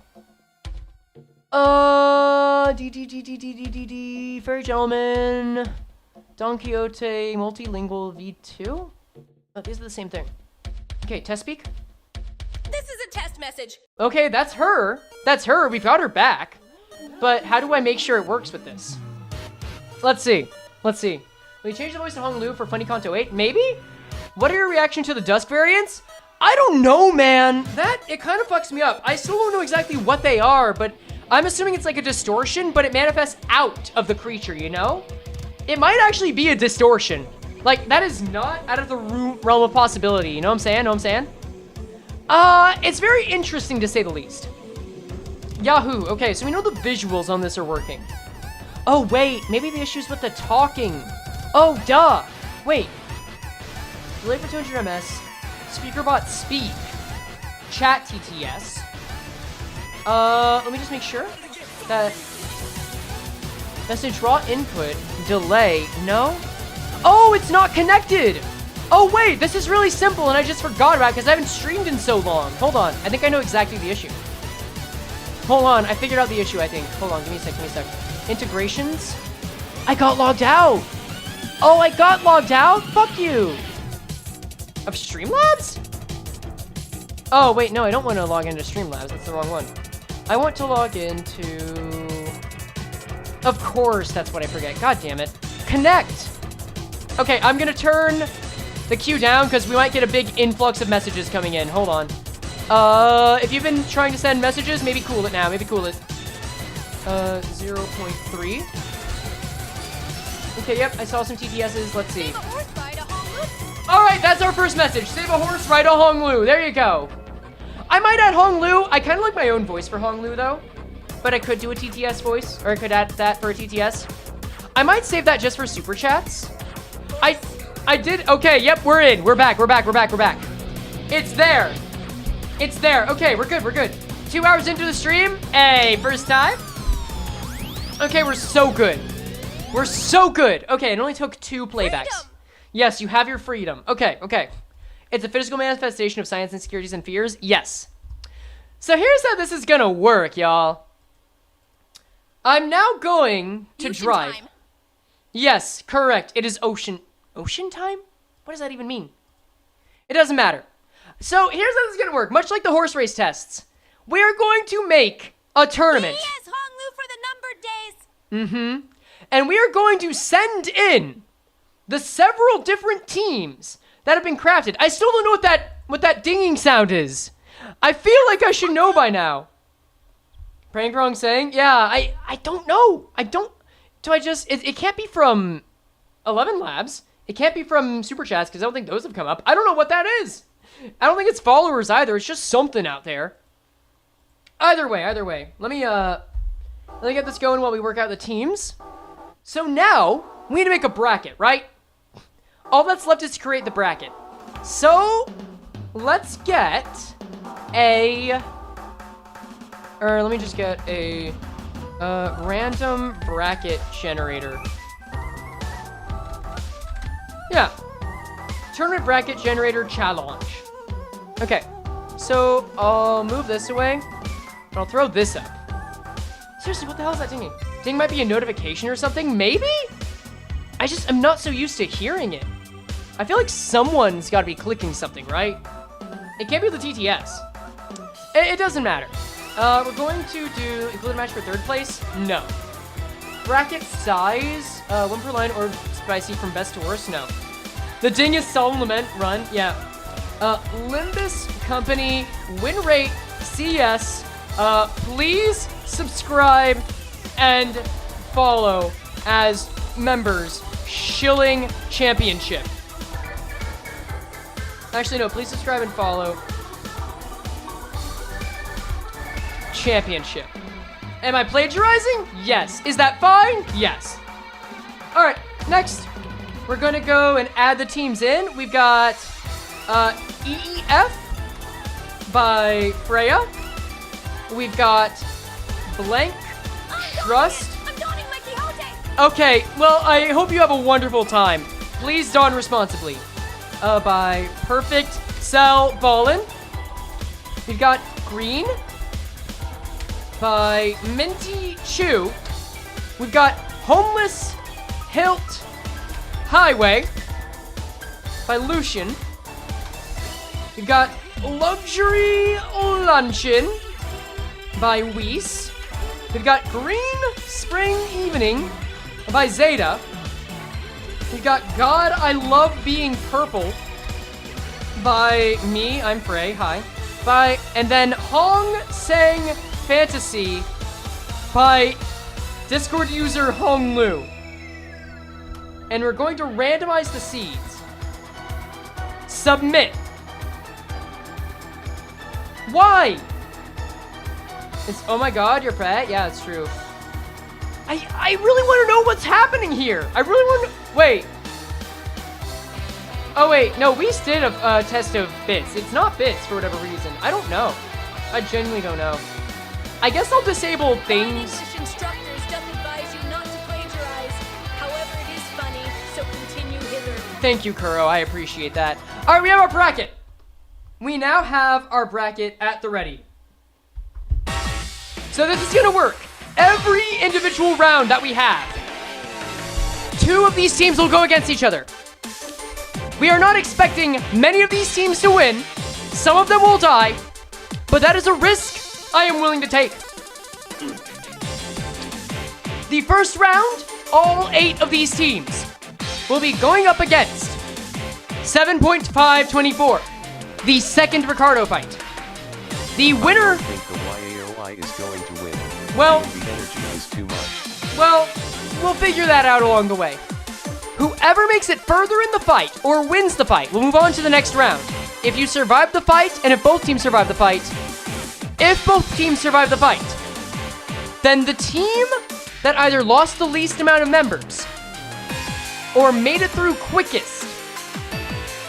[SPEAKER 1] Fairy Gentleman, Don Quixote, Multilingual V2? Oh, these are the same thing. Okay, test speak.
[SPEAKER 5] This is a test message.
[SPEAKER 1] Okay, that's her. That's her. We've got her back. But how do I make sure it works with this? Let's see. Let's see. We change the voice to Hong Lu for Funny Kanto 8? Maybe? What are your reaction to the Dusk variants? I don't know, man. It kind of fucks me up. I still don't know exactly what they are, but I'm assuming it's like a distortion, but it manifests out of the creature, you know? It might actually be a distortion. Like, that is not out of the realm of possibility, you know what I'm saying? Know what I'm saying? It's very interesting to say the least. Yahoo! Okay, so we know the visuals on this are working. Oh, wait, maybe the issue's with the talking. Oh, duh! Wait. Delay for 200 ms. Speakerbot speak. Chat TTS. Let me just make sure that message raw input delay. No? Oh, it's not connected. Oh wait, this is really simple and I just forgot about it because I haven't streamed in so long. Hold on, I think I know exactly the issue. Hold on, I figured out the issue, I think. Hold on, give me a sec. Integrations? I got logged out. Oh, I got logged out? Fuck you. Of Streamlabs? Oh, wait, no, I don't want to log into Streamlabs. That's the wrong one. I want to log into... Of course, that's what I forget. God damn it. Connect. Okay, I'm going to turn the queue down because we might get a big influx of messages coming in. Hold on. If you've been trying to send messages, maybe cool it now. Maybe cool it. 0.3. Okay, yep, I saw some TTSs. Let's see. All right, that's our first message. Save a horse, ride a Hong Lu. There you go. I might add Hong Lu. I kind of like my own voice for Hong Lu, though. But I could do a TTS voice, or I could add that for a TTS. I might save that just for super chats. I did. Okay, yep, we're in. We're back. It's there. It's there. Okay, we're good. 2 hours into the stream. Hey, first time. Okay, we're so good. Okay, it only took 2 playbacks. Freedom. Yes, you have your freedom. Okay. It's a physical manifestation of science insecurities and fears. Yes. So here's how this is gonna work, y'all. I'm now going to drive. Time. Yes, correct. It is ocean time? What does that even mean? It doesn't matter. So here's how this is gonna work. Much like the horse race tests, we're going to make a tournament.
[SPEAKER 5] Yes, Hong Lu for the numbered days.
[SPEAKER 1] And we are going to send in the several different teams that have been crafted. I still don't know what that dinging sound is. I feel like I should know by now. Prank wrong saying? Yeah, I don't know. It can't be from 11 Labs. It can't be from Super Chats because I don't think those have come up. I don't know what that is. I don't think it's followers either. It's just something out there. Either way. Let me get this going while we work out the teams. So now, we need to make a bracket, right? All that's left is to create the bracket. So, let's get let me just get a random bracket generator. Yeah. Tournament bracket generator challenge. Okay. So, I'll move this away. And I'll throw this up. Seriously, what the hell is that dinging? Ding might be a notification or something? Maybe? I'm not so used to hearing it. I feel like someone's got to be clicking something, right? It can't be the TTS. It doesn't matter. We're going to include a match for third place? No. Bracket size, 1 per line or spicy from best to worst? No. The ding is solemn lament run? Yeah. Limbus Company, Winrate CS. Please subscribe and follow as members. Shilling Championship. Actually, no, please subscribe and follow. Championship. Am I plagiarizing? Yes. Is that fine? Yes. All right, next. We're going to go and add the teams in. We've got EEF by Freya. We've got Blank Trust.
[SPEAKER 5] I'm donning my Quixote.
[SPEAKER 1] Okay, well, I hope you have a wonderful time. Please don responsibly. By Perfect Cell Ballin. We've got Green by Minty Chew. We've got Homeless Hilt Highway by Lucian. We've got Luxury Luncheon by Weiss. We've got Green Spring Evening by Zeta. We've got God, I Love Being Purple by me, I'm Frey, hi. And then Hong Sang Fantasy by Discord user Hong Lu. And we're going to randomize the seeds. Submit. Why? Oh my god, you're pet? Yeah, it's true. I really want to know what's happening here. I really want to... Wait. Oh, wait. No, we did a test of bits. It's not bits for whatever reason. I don't know. I genuinely don't know. I guess I'll disable things.
[SPEAKER 5] English instructors doth advise you not to plagiarize. However, it is funny, so continue hither.
[SPEAKER 1] Thank you, Kuro. I appreciate that. All right, we have our bracket. We now have our bracket at the ready. So this is going to work. Every individual round that we have, 2 of these teams will go against each other. We are not expecting many of these teams to win. Some of them will die, but that is a risk I am willing to take. The first round, all 8 of these teams will be going up against 7.524, the second Ricardo fight. The winner...
[SPEAKER 7] I think the YAOI is going to win.
[SPEAKER 1] Well...
[SPEAKER 7] The energy is too much.
[SPEAKER 1] Well, we'll figure that out along the way. Whoever makes it further in the fight or wins the fight will move on to the next round. If you survive the fight, and if both teams survive the fight, then the team that either lost the least amount of members or made it through quickest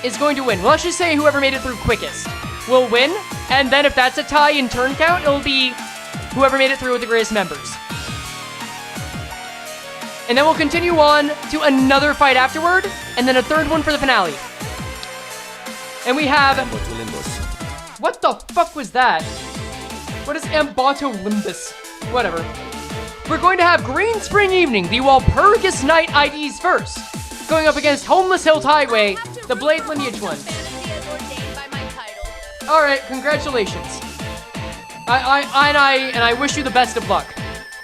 [SPEAKER 1] is going to win. Well, let's just say whoever made it through quickest will win, and then if that's a tie in turn count, it'll be whoever made it through with the greatest members. And then we'll continue on to another fight afterward, and then a third one for the finale. And we have... What the fuck was that? What is Ambato Limbus? Whatever. We're going to have Green Spring Evening, the Walpurgis Night IDs first, going up against Homeless Hilt Highway, the Blade Lineage ones. Alright, congratulations. I wish you the best of luck.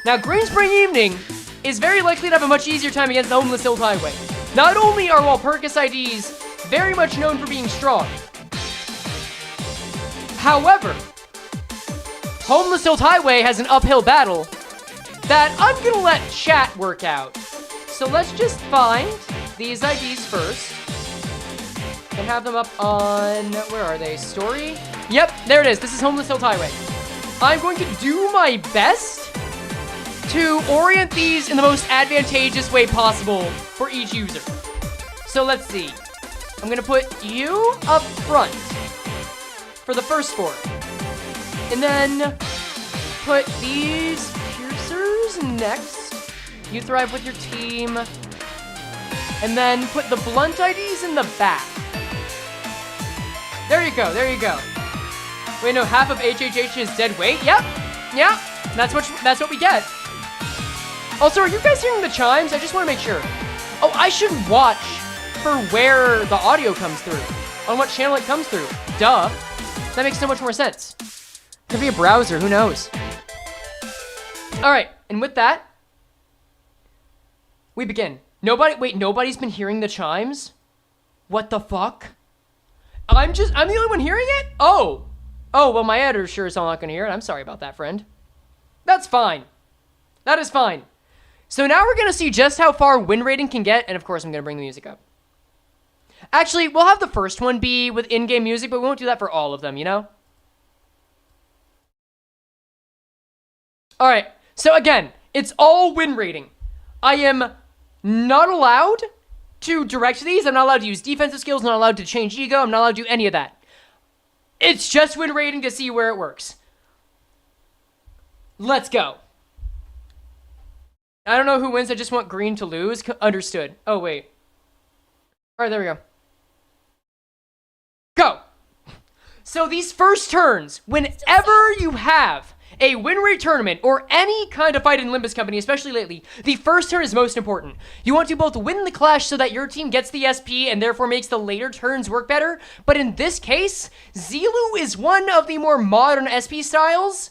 [SPEAKER 1] Now, Green Spring Evening is very likely to have a much easier time against the Homeless Hilt Highway. Not only are Walpurgis IDs very much known for being strong, However, Homeless Hill Highway has an uphill battle that I'm gonna let chat work out. So let's just find these IDs first and have them up on, where are they? Story? Yep, there it is. This is Homeless Hill Highway. I'm going to do my best to orient these in the most advantageous way possible for each user. So let's see. I'm gonna put you up front for the first four. And then put these piercers next. You thrive with your team. And then put the blunt IDs in the back. There you go, there you go. Wait, no, half of HHH is dead weight? Yep, yeah, that's what we get. Also, are you guys hearing the chimes? I just want to make sure. Oh, I should watch for where the audio comes through, on what channel it comes through. Duh. That makes so much more sense. Could be a browser, who knows? All right, and with that, we begin. Nobody's been hearing the chimes? What the fuck? I'm the only one hearing it? Oh, well, my editor sure is not gonna hear it. I'm sorry about that, friend. That's fine. That is fine. So now we're gonna see just how far win rating can get, and of course I'm gonna bring the music up. Actually, we'll have the first one be with in-game music, but we won't do that for all of them, you know? All right, so again, it's all win rating. I am not allowed to direct these. I'm not allowed to use defensive skills. I'm not allowed to change ego. I'm not allowed to do any of that. It's just win rating to see where it works. Let's go. I don't know who wins. I just want green to lose. Understood. Oh, wait. All right, there we go. Go. So these first turns, whenever you have a win rate tournament or any kind of fight in Limbus Company, especially lately, the first turn is most important. You want to both win the clash so that your team gets the SP and therefore makes the later turns work better. But in this case, Zilu is one of the more modern SP styles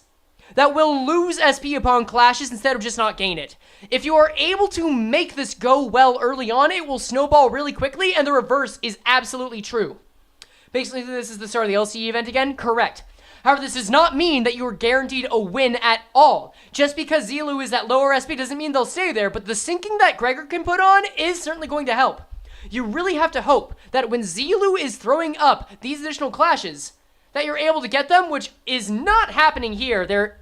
[SPEAKER 1] that will lose SP upon clashes instead of just not gain it. If you are able to make this go well early on, it will snowball really quickly, and the reverse is absolutely true. Basically, this is the start of the LCE event again? Correct. However, this does not mean that you are guaranteed a win at all. Just because Zilu is at lower SP doesn't mean they'll stay there, but the sinking that Gregor can put on is certainly going to help. You really have to hope that when Zilu is throwing up these additional clashes, that you're able to get them, which is not happening here. The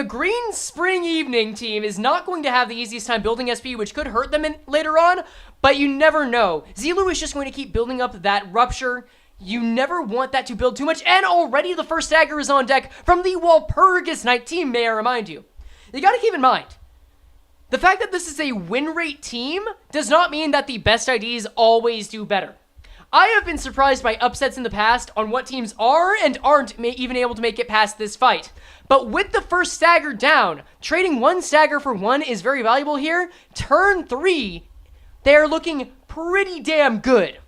[SPEAKER 1] Green Spring Evening team is not going to have the easiest time building SP, which could hurt them later on, but you never know. Zilu is just going to keep building up that rupture. You never want that to build too much, and already the first dagger is on deck from the Walpurgis Knight team, may I remind you. You gotta keep in mind, the fact that this is a win rate team does not mean that the best IDs always do better. I have been surprised by upsets in the past on what teams are and aren't even able to make it past this fight. But with the first stagger down, trading one stagger for one is very valuable here. Turn 3, they're looking pretty damn good.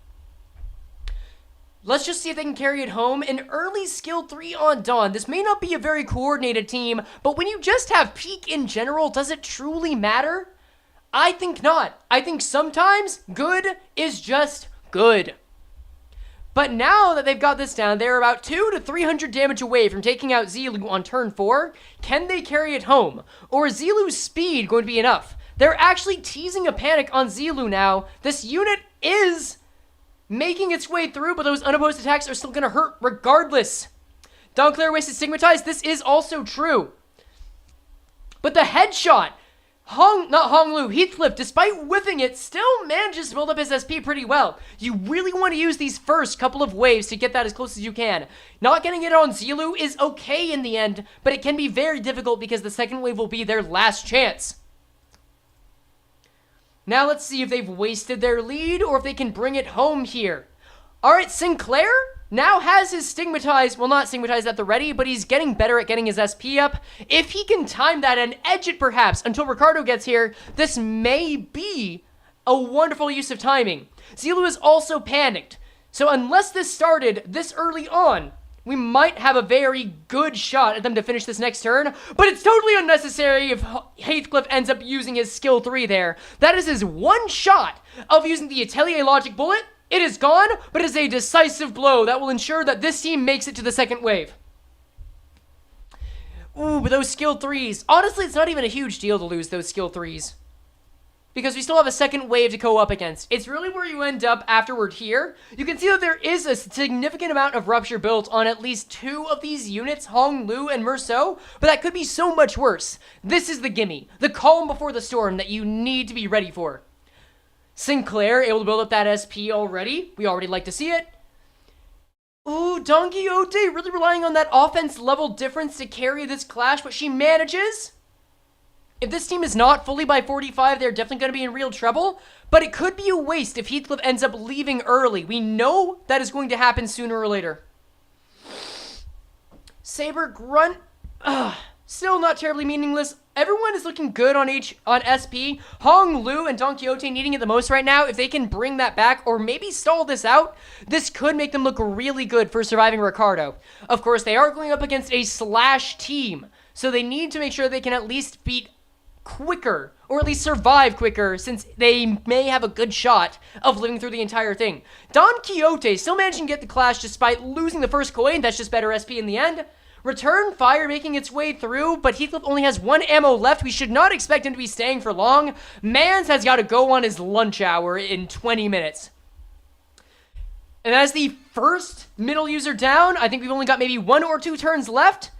[SPEAKER 1] Let's just see if they can carry it home. An early skill 3 on Dawn. This may not be a very coordinated team, but when you just have peak in general, does it truly matter? I think not. I think sometimes good is just good. But now that they've got this down, they're about 200 to 300 damage away from taking out Zilu on turn 4. Can they carry it home? Or is Zilu's speed going to be enough? They're actually teasing a panic on Zilu now. This unit is making its way through, but those unopposed attacks are still going to hurt regardless. Donclair wasted Stigmatized. This is also true. But the headshot, Heathcliff, despite whiffing it, still manages to build up his SP pretty well. You really want to use these first couple of waves to get that as close as you can. Not getting it on Zilu is okay in the end, but it can be very difficult because the second wave will be their last chance. Now let's see if they've wasted their lead or if they can bring it home here. Alright, Sinclair now has his Stigmatized, well, not Stigmatized at the ready, but he's getting better at getting his SP up. If he can time that and edge it perhaps until Ricardo gets here, this may be a wonderful use of timing. Zilu is also panicked, so unless this started this early on, we might have a very good shot at them to finish this next turn, but it's totally unnecessary if Heathcliff ends up using his skill 3 there. That is his one shot of using the Atelier Logic Bullet It is gone, but it is a decisive blow that will ensure that this team makes it to the second wave. Ooh, but those skill 3s. Honestly, it's not even a huge deal to lose those skill 3s. Because we still have a second wave to go up against. It's really where you end up afterward here. You can see that there is a significant amount of rupture built on at least 2 of these units, Hong Lu and Merceau, but that could be so much worse. This is the gimme, the calm before the storm that you need to be ready for. Sinclair able to build up that SP already. We already like to see it. Ooh, Don Quixote really relying on that offense level difference to carry this clash, but she manages. If this team is not fully by 45, they're definitely going to be in real trouble, but it could be a waste if Heathcliff ends up leaving early. We know that is going to happen sooner or later. Saber Grunt, still not terribly meaningless. Everyone is looking good on SP. Hong Lu and Don Quixote needing it the most right now. If they can bring that back or maybe stall this out, this could make them look really good for surviving Ricardo. Of course, they are going up against a Slash team, so they need to make sure they can at least beat quicker, or at least survive quicker, since they may have a good shot of living through the entire thing. Don Quixote still managing to get the clash despite losing the first coin. That's just better SP in the end. Return Fire making its way through, but Heathcliff only has 1 ammo left. We should not expect him to be staying for long. Mans has got to go on his lunch hour in 20 minutes. And as the first middle user down, I think we've only got maybe 1 or 2 turns left.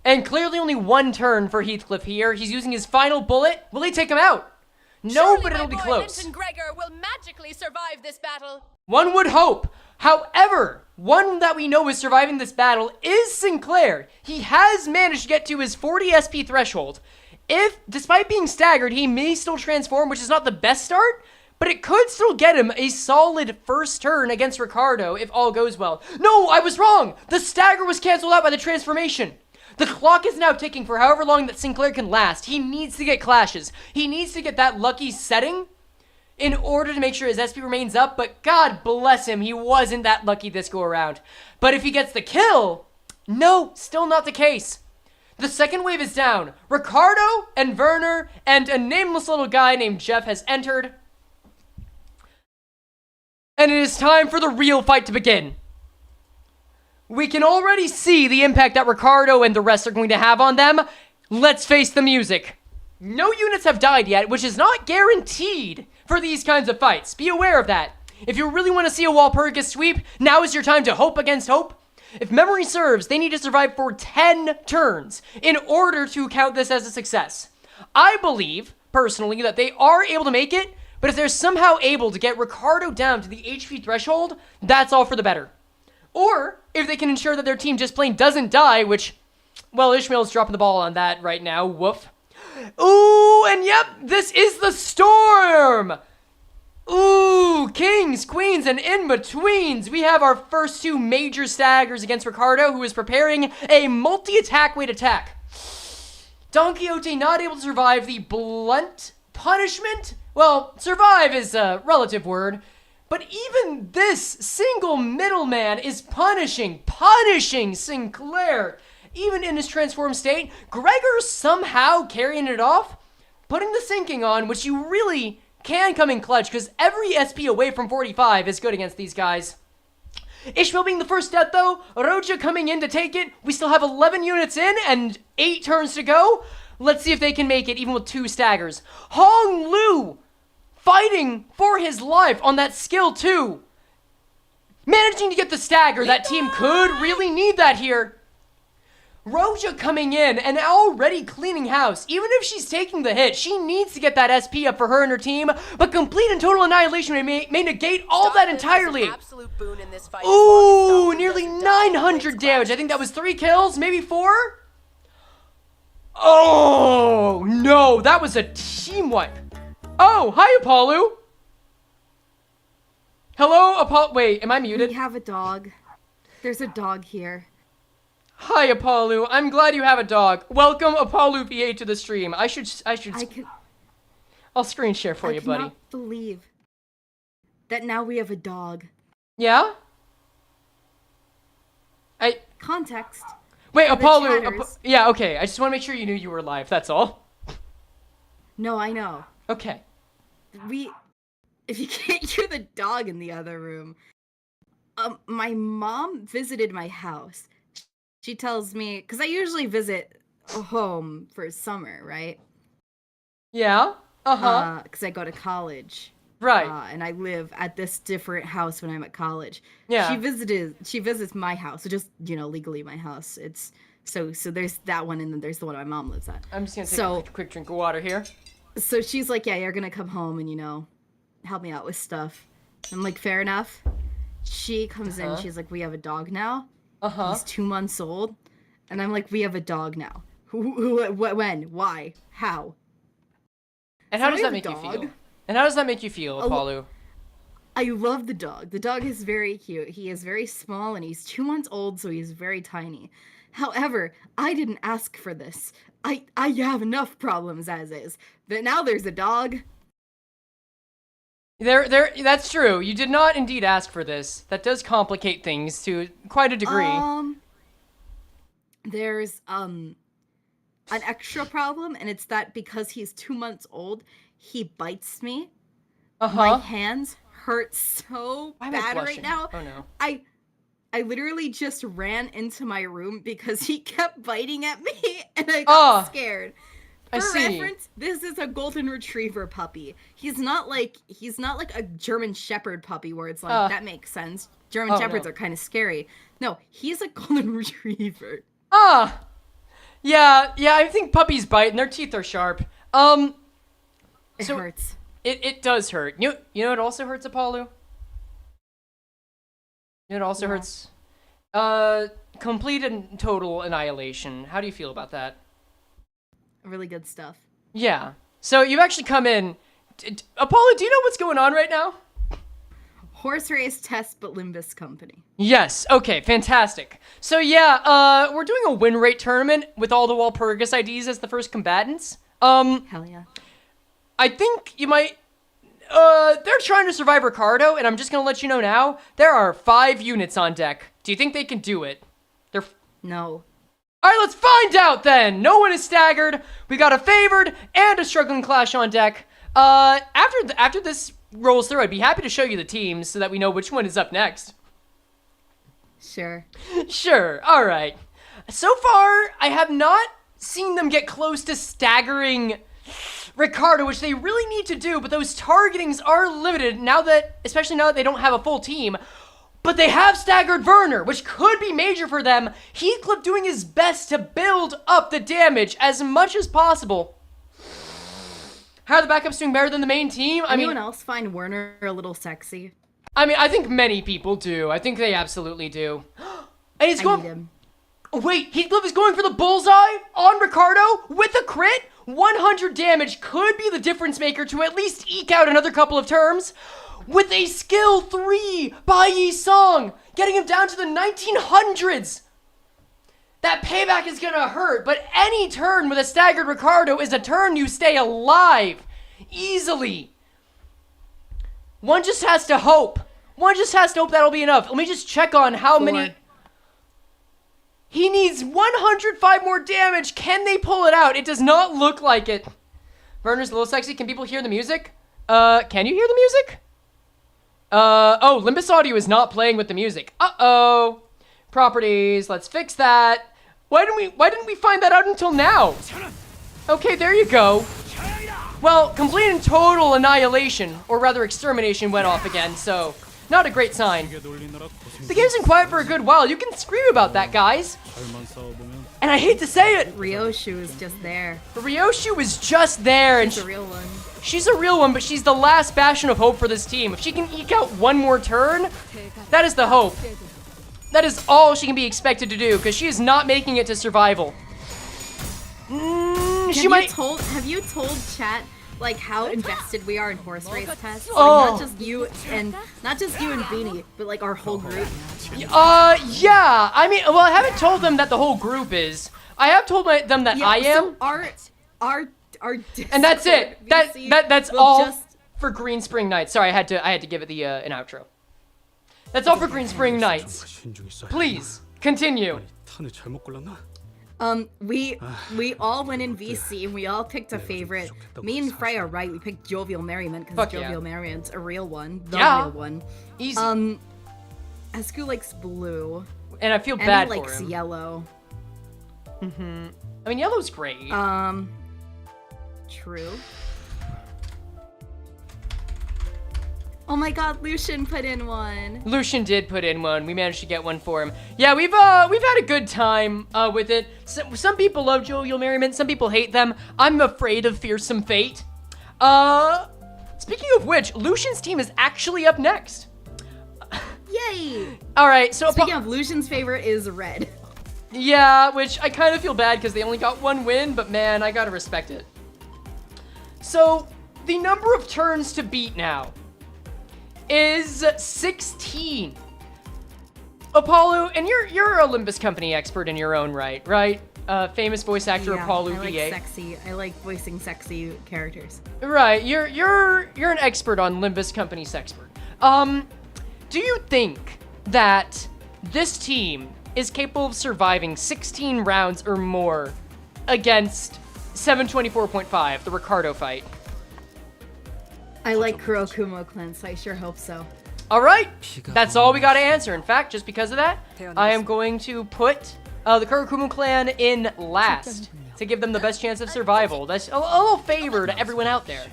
[SPEAKER 1] And clearly only 1 turn for Heathcliff here. He's using his final bullet. Will he take him out? No,
[SPEAKER 5] Surely
[SPEAKER 1] but it'll be
[SPEAKER 5] my boy
[SPEAKER 1] close.
[SPEAKER 5] Linton Gregor will magically survive this battle.
[SPEAKER 1] One would hope. However, one that we know is surviving this battle is Sinclair. He has managed to get to his 40 SP threshold. If, despite being staggered, he may still transform, which is not the best start, but it could still get him a solid first turn against Ricardo if all goes well. No, I was wrong. The stagger was canceled out by the transformation. The clock is now ticking for however long that Sinclair can last. He needs to get clashes. He needs to get that lucky setting in order to make sure his SP remains up, but God bless him, he wasn't that lucky this go around. But if he gets the kill, no, still not the case. The second wave is down. Ricardo and Werner and a nameless little guy named Jeff has entered. And it is time for the real fight to begin. We can already see the impact that Ricardo and the rest are going to have on them. Let's face the music. No units have died yet, which is not guaranteed for these kinds of fights. Be aware of that. If you really want to see a Walpurgis sweep, now is your time to hope against hope. If memory serves, they need to survive for 10 turns in order to count this as a success. I believe, personally, that they are able to make it, but if they're somehow able to get Ricardo down to the HP threshold, that's all for the better. Or, if they can ensure that their team just plain doesn't die, which, well, Ishmael's dropping the ball on that right now, woof. Ooh, and yep, this is the storm! Ooh, kings, queens, and in-betweens. We have our first 2 major staggers against Ricardo, who is preparing a multi-attack weight attack. Don Quixote not able to survive the blunt punishment? Well, survive is a relative word. But even this single middleman is punishing Sinclair. Even in his transformed state, Gregor somehow carrying it off, putting the sinking on, which you really can come in clutch, because every SP away from 45 is good against these guys. Ishmael being the first death, though. Roja coming in to take it. We still have 11 units in and 8 turns to go. Let's see if they can make it, even with 2 staggers. Hong Lu fighting for his life on that skill 2. Managing to get the stagger. That team could really need that here. Roja coming in and already cleaning house. Even if she's taking the hit, she needs to get that SP up for her and her team. But complete and total annihilation may negate all that entirely.
[SPEAKER 5] Absolute boon in this fight.
[SPEAKER 1] Ooh, nearly 900 damage. I think that was 3 kills, maybe 4? Oh, no, that was a team wipe. Oh, hi, Apollo. Hello, Apollo. Wait, am I muted?
[SPEAKER 8] We have a dog. There's a dog here.
[SPEAKER 1] Hi, Apollo. I'm glad you have a dog. Welcome, Apollo VA, to the stream. I'll screen share for you, buddy.
[SPEAKER 8] I cannot believe that now we have a dog.
[SPEAKER 1] Yeah?
[SPEAKER 8] Context.
[SPEAKER 1] Wait,
[SPEAKER 8] the
[SPEAKER 1] Apollo.
[SPEAKER 8] chatters.
[SPEAKER 1] Yeah, okay. I just want to make sure you knew you were live. That's all.
[SPEAKER 8] No, I know.
[SPEAKER 1] Okay.
[SPEAKER 8] if you can't hear the dog in the other room, my mom visited my house. She tells me, because I usually visit home for summer, right?
[SPEAKER 1] Yeah. Uh-huh.
[SPEAKER 8] Because I go to college.
[SPEAKER 1] Right.
[SPEAKER 8] And I live at this different house when I'm at college.
[SPEAKER 1] Yeah.
[SPEAKER 8] She visits my house, so just, legally my house. It's so there's that one, and then there's the one my mom lives at.
[SPEAKER 1] I'm just gonna take a quick drink of water here.
[SPEAKER 8] So she's like, yeah, you're gonna come home and, help me out with stuff. I'm like, fair enough. She comes in, she's like, we have a dog now. He's 2 months old. And I'm like, we have a dog now. Who when? Why? How?
[SPEAKER 1] And how does that make you feel? And how does that make you feel, Apollo?
[SPEAKER 8] I love the dog. The dog is very cute. He is very small, and he's 2 months old, so he's very tiny. However, I didn't ask for this. I have enough problems as is. But now there's a dog.
[SPEAKER 1] That's true. You did not indeed ask for this. That does complicate things to quite a degree.
[SPEAKER 8] There's an extra problem, and it's that because he's 2 months old, he bites me. My hands hurt so bad right now.
[SPEAKER 1] Oh no.
[SPEAKER 8] I literally just ran into my room because he kept biting at me, and I got scared. For reference, this is a golden retriever puppy. He's not like a German Shepherd puppy where it's like that makes sense. German Shepherds are kind of scary. No, he's a golden retriever.
[SPEAKER 1] Yeah, I think puppies bite and their teeth are sharp.
[SPEAKER 8] It hurts.
[SPEAKER 1] It does hurt. You know what also hurts, Apollo? You know what also hurts? Complete and total annihilation. How do you feel about that?
[SPEAKER 8] Really good stuff.
[SPEAKER 1] Yeah. So you've actually come in. Apollo, do you know what's going on right now?
[SPEAKER 8] Horse race test, but Limbus Company.
[SPEAKER 1] Yes. Okay. Fantastic. So yeah, we're doing a win rate tournament with all the Walpurgis IDs as the first combatants.
[SPEAKER 8] Hell yeah.
[SPEAKER 1] I think you might. They're trying to survive Ricardo, and I'm just gonna let you know now. There are 5 units on deck. Do you think they can do it?
[SPEAKER 8] No.
[SPEAKER 1] All right, let's find out then. No one is staggered. We got a favored and a struggling clash on deck. After this rolls through, I'd be happy to show you the teams so that we know which one is up next.
[SPEAKER 8] Sure.
[SPEAKER 1] Sure. All right. So far, I have not seen them get close to staggering Ricardo, which they really need to do, but those targetings are limited especially now that they don't have a full team. But they have staggered Werner, which could be major for them. Heathcliff doing his best to build up the damage as much as possible. How are the backups doing better than the main team?
[SPEAKER 8] Anyone else find Werner a little sexy?
[SPEAKER 1] I think many people do. I think they absolutely do. And he's going.
[SPEAKER 8] I need him.
[SPEAKER 1] Wait, Heathcliff is going for the bullseye on Ricardo with a crit? 100 damage could be the difference maker to at least eke out another couple of turns. With a skill 3 by Yi Song, getting him down to the 1900s. That payback is gonna hurt, but any turn with a staggered Ricardo is a turn you stay alive easily. One just has to hope. That'll be enough. Let me just check on how many. He needs 105 more damage. Can they pull it out? It does not look like it. Werner's a little sexy. Can people hear the music? Can you hear the music? Oh, Limbus Audio is not playing with the music. Uh-oh. Properties, let's fix that. Why didn't we find that out until now? Okay, there you go. Well, complete and total annihilation, or rather extermination, went off again, so not a great sign. The game's been quiet for a good while. You can scream about that, guys. And I hate to say it.
[SPEAKER 8] Ryoshu is just there.
[SPEAKER 1] Ryoshu is just there.
[SPEAKER 8] She's a real one.
[SPEAKER 1] She's a real one, but she's the last bastion of hope for this team. If she can eke out one more turn, that is the hope. That is all she can be expected to do, because she is not making it to survival.
[SPEAKER 8] Have you told chat like how invested we are in horse race tests? Like, not just you and Beanie, but like our whole group.
[SPEAKER 1] Yeah. I haven't told them that the whole group is. I have told them that I am.
[SPEAKER 8] So our
[SPEAKER 1] and that's it. That's all for Green Spring Nights. Sorry, I had to give it an outro. That's all for Green Spring Nights. Please continue.
[SPEAKER 8] We all went in VC and we all picked a favorite. Me and Frey are right. We picked Jovial Merriment because Jovial Merriment's a real one. The real one.
[SPEAKER 1] Easy.
[SPEAKER 8] Escu likes blue.
[SPEAKER 1] And I feel
[SPEAKER 8] And
[SPEAKER 1] bad
[SPEAKER 8] he
[SPEAKER 1] for
[SPEAKER 8] likes
[SPEAKER 1] him.
[SPEAKER 8] yellow.
[SPEAKER 1] I mean, yellow's great.
[SPEAKER 8] True. Oh my god, Lucian put in one.
[SPEAKER 1] Lucian did put in one. We managed to get one for him. Yeah, we've had a good time with it. Some people love Jovial Merriment, some people hate them. I'm afraid of Fearsome Fate. Speaking of which, Lucian's team is actually up next.
[SPEAKER 8] Yay!
[SPEAKER 1] All right, so
[SPEAKER 8] Speaking of, Lucian's favorite is red.
[SPEAKER 1] yeah, which I kind of feel bad because they only got one win, but man, I gotta respect it. So the number of turns to beat now is 16. Apollo, and you're a Limbus Company expert in your own right? Famous voice actor Apollo
[SPEAKER 8] I like
[SPEAKER 1] VA.
[SPEAKER 8] sexy. I like voicing sexy characters.
[SPEAKER 1] Right, you're an expert on Limbus Company sexpert. Do you think that this team is capable of surviving 16 rounds or more against 724.5, the Ricardo fight?
[SPEAKER 8] I like Kurokumo Clan, so I sure hope so.
[SPEAKER 1] All right, that's all we got to answer. In fact, just because of that, I am going to put the Kurokumo clan in last to give them the best chance of survival. That's a little favor to everyone out there.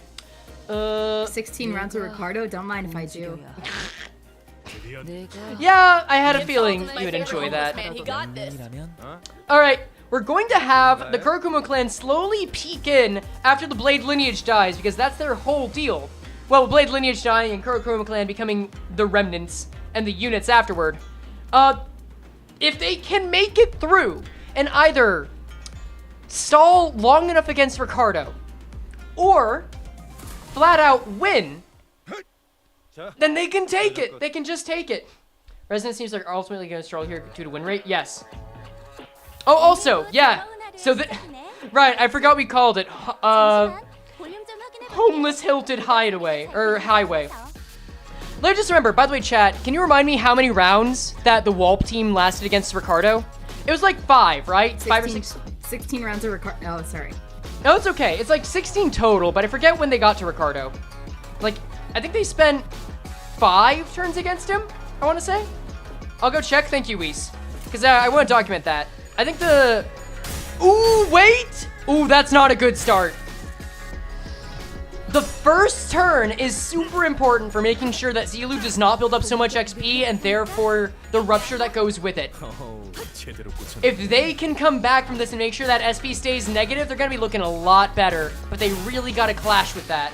[SPEAKER 8] 16 rounds of Ricardo? Don't mind if I do.
[SPEAKER 1] Yeah, I had a feeling you would enjoy that.
[SPEAKER 5] Man, he got this.
[SPEAKER 1] All right, we're going to have the Kurokumo clan slowly peek in after the Blade lineage dies because that's their whole deal. Well, Blade lineage dying and Kurokumo clan becoming the remnants and the units afterward. If they can make it through and either stall long enough against Ricardo or flat out win, then they can take it. They can just take it. Resident seems like are ultimately going to struggle here due to win rate. Yes. Oh, also, yeah. So right, I forgot we called it homeless hilted hideaway or highway. Let me just remember. By the way, chat, can you remind me how many rounds that the Walp team lasted against Ricardo? It was like 5, right?
[SPEAKER 8] 16,
[SPEAKER 1] 5 or 6.
[SPEAKER 8] 16 rounds of Ricardo. Oh, sorry.
[SPEAKER 1] No, it's okay. It's like 16 total, but I forget when they got to Ricardo. Like, I think they spent 5 turns against him, I want to say. I'll go check. Thank you, Weiss. Because I want to document that. I think the... Ooh, wait! Ooh, that's not a good start. The first turn is super important for making sure that Zilu does not build up so much XP and therefore the rupture that goes with it. If they can come back from this and make sure that SP stays negative, they're going to be looking a lot better. But they really got to clash with that.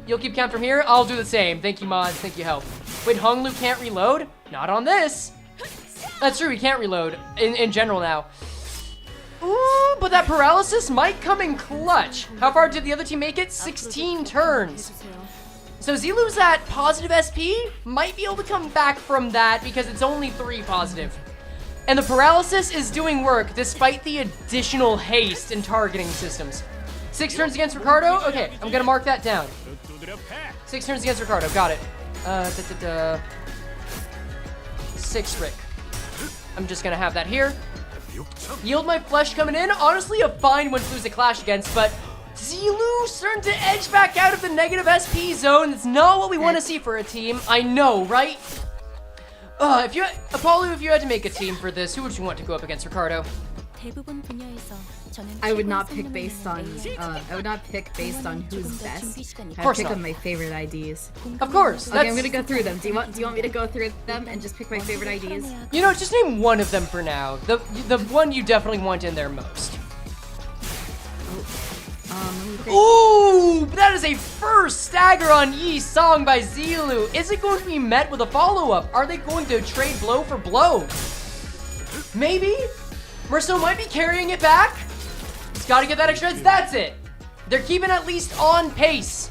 [SPEAKER 1] You'll keep count from here? I'll do the same. Thank you, mods. Thank you, help. Wait, Honglu can't reload? Not on this. That's true, he can't reload in general now. Ooh, but that paralysis might come in clutch. How far did the other team make it? 16 turns. So Zilu's at positive SP, might be able to come back from that because it's only 3 positive. And the paralysis is doing work despite the additional haste and targeting systems. 6 turns against Ricardo? Okay, I'm gonna mark that down. 6 turns against Ricardo, got it. 6 Rick. I'm just gonna have that here. Yield my flesh coming in. Honestly, a fine one to lose a clash against, but Zilu starting to edge back out of the negative SP zone. That's not what we want to see for a team. I know, right? Apollo, if you had to make a team for this, who would you want to go up against Ricardo?
[SPEAKER 8] I would not pick based on who's best. I'd pick on my favorite IDs.
[SPEAKER 1] Of course.
[SPEAKER 8] Okay, I'm gonna go through them. Do you want me to go through them and just pick my favorite IDs?
[SPEAKER 1] You know, just name one of them for now. The one you definitely want in there most. Ooh, that is a first stagger on Yi song by Zilu. Is it going to be met with a follow-up? Are they going to trade blow for blow? Maybe? Merso might be carrying it back. He's got to get that extra hits. That's it. They're keeping at least on pace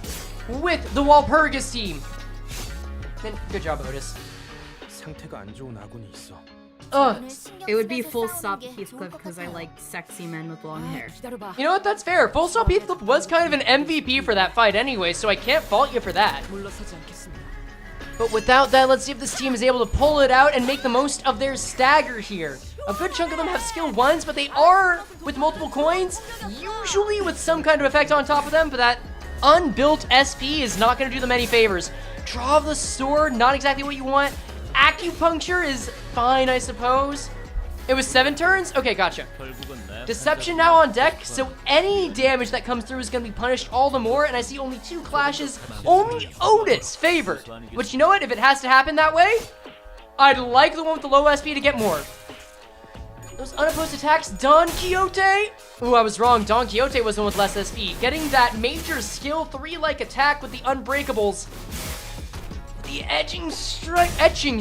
[SPEAKER 1] with the Walpurgis team. Then, good job, Otis.
[SPEAKER 8] It would be full stop Heathcliff because I like sexy men with long hair.
[SPEAKER 1] You know what? That's fair. Full stop Heathcliff was kind of an MVP for that fight anyway, so I can't fault you for that. But without that, let's see if this team is able to pull it out and make the most of their stagger here. A good chunk of them have skill 1s, but they are, with multiple coins, usually with some kind of effect on top of them, but that unbuilt SP is not going to do them any favors. Draw of the sword, not exactly what you want. Acupuncture is fine, I suppose. It was 7 turns? Okay, gotcha. Deception now on deck, so any damage that comes through is going to be punished all the more, and I see only 2 clashes, only Otis favored. Which, you know what, if it has to happen that way, I'd like the one with the low SP to get more. Those unopposed attacks, Don Quixote. Ooh, I was wrong, Don Quixote was the one with less SP. Getting that major skill 3-like attack with the Unbreakables. The etching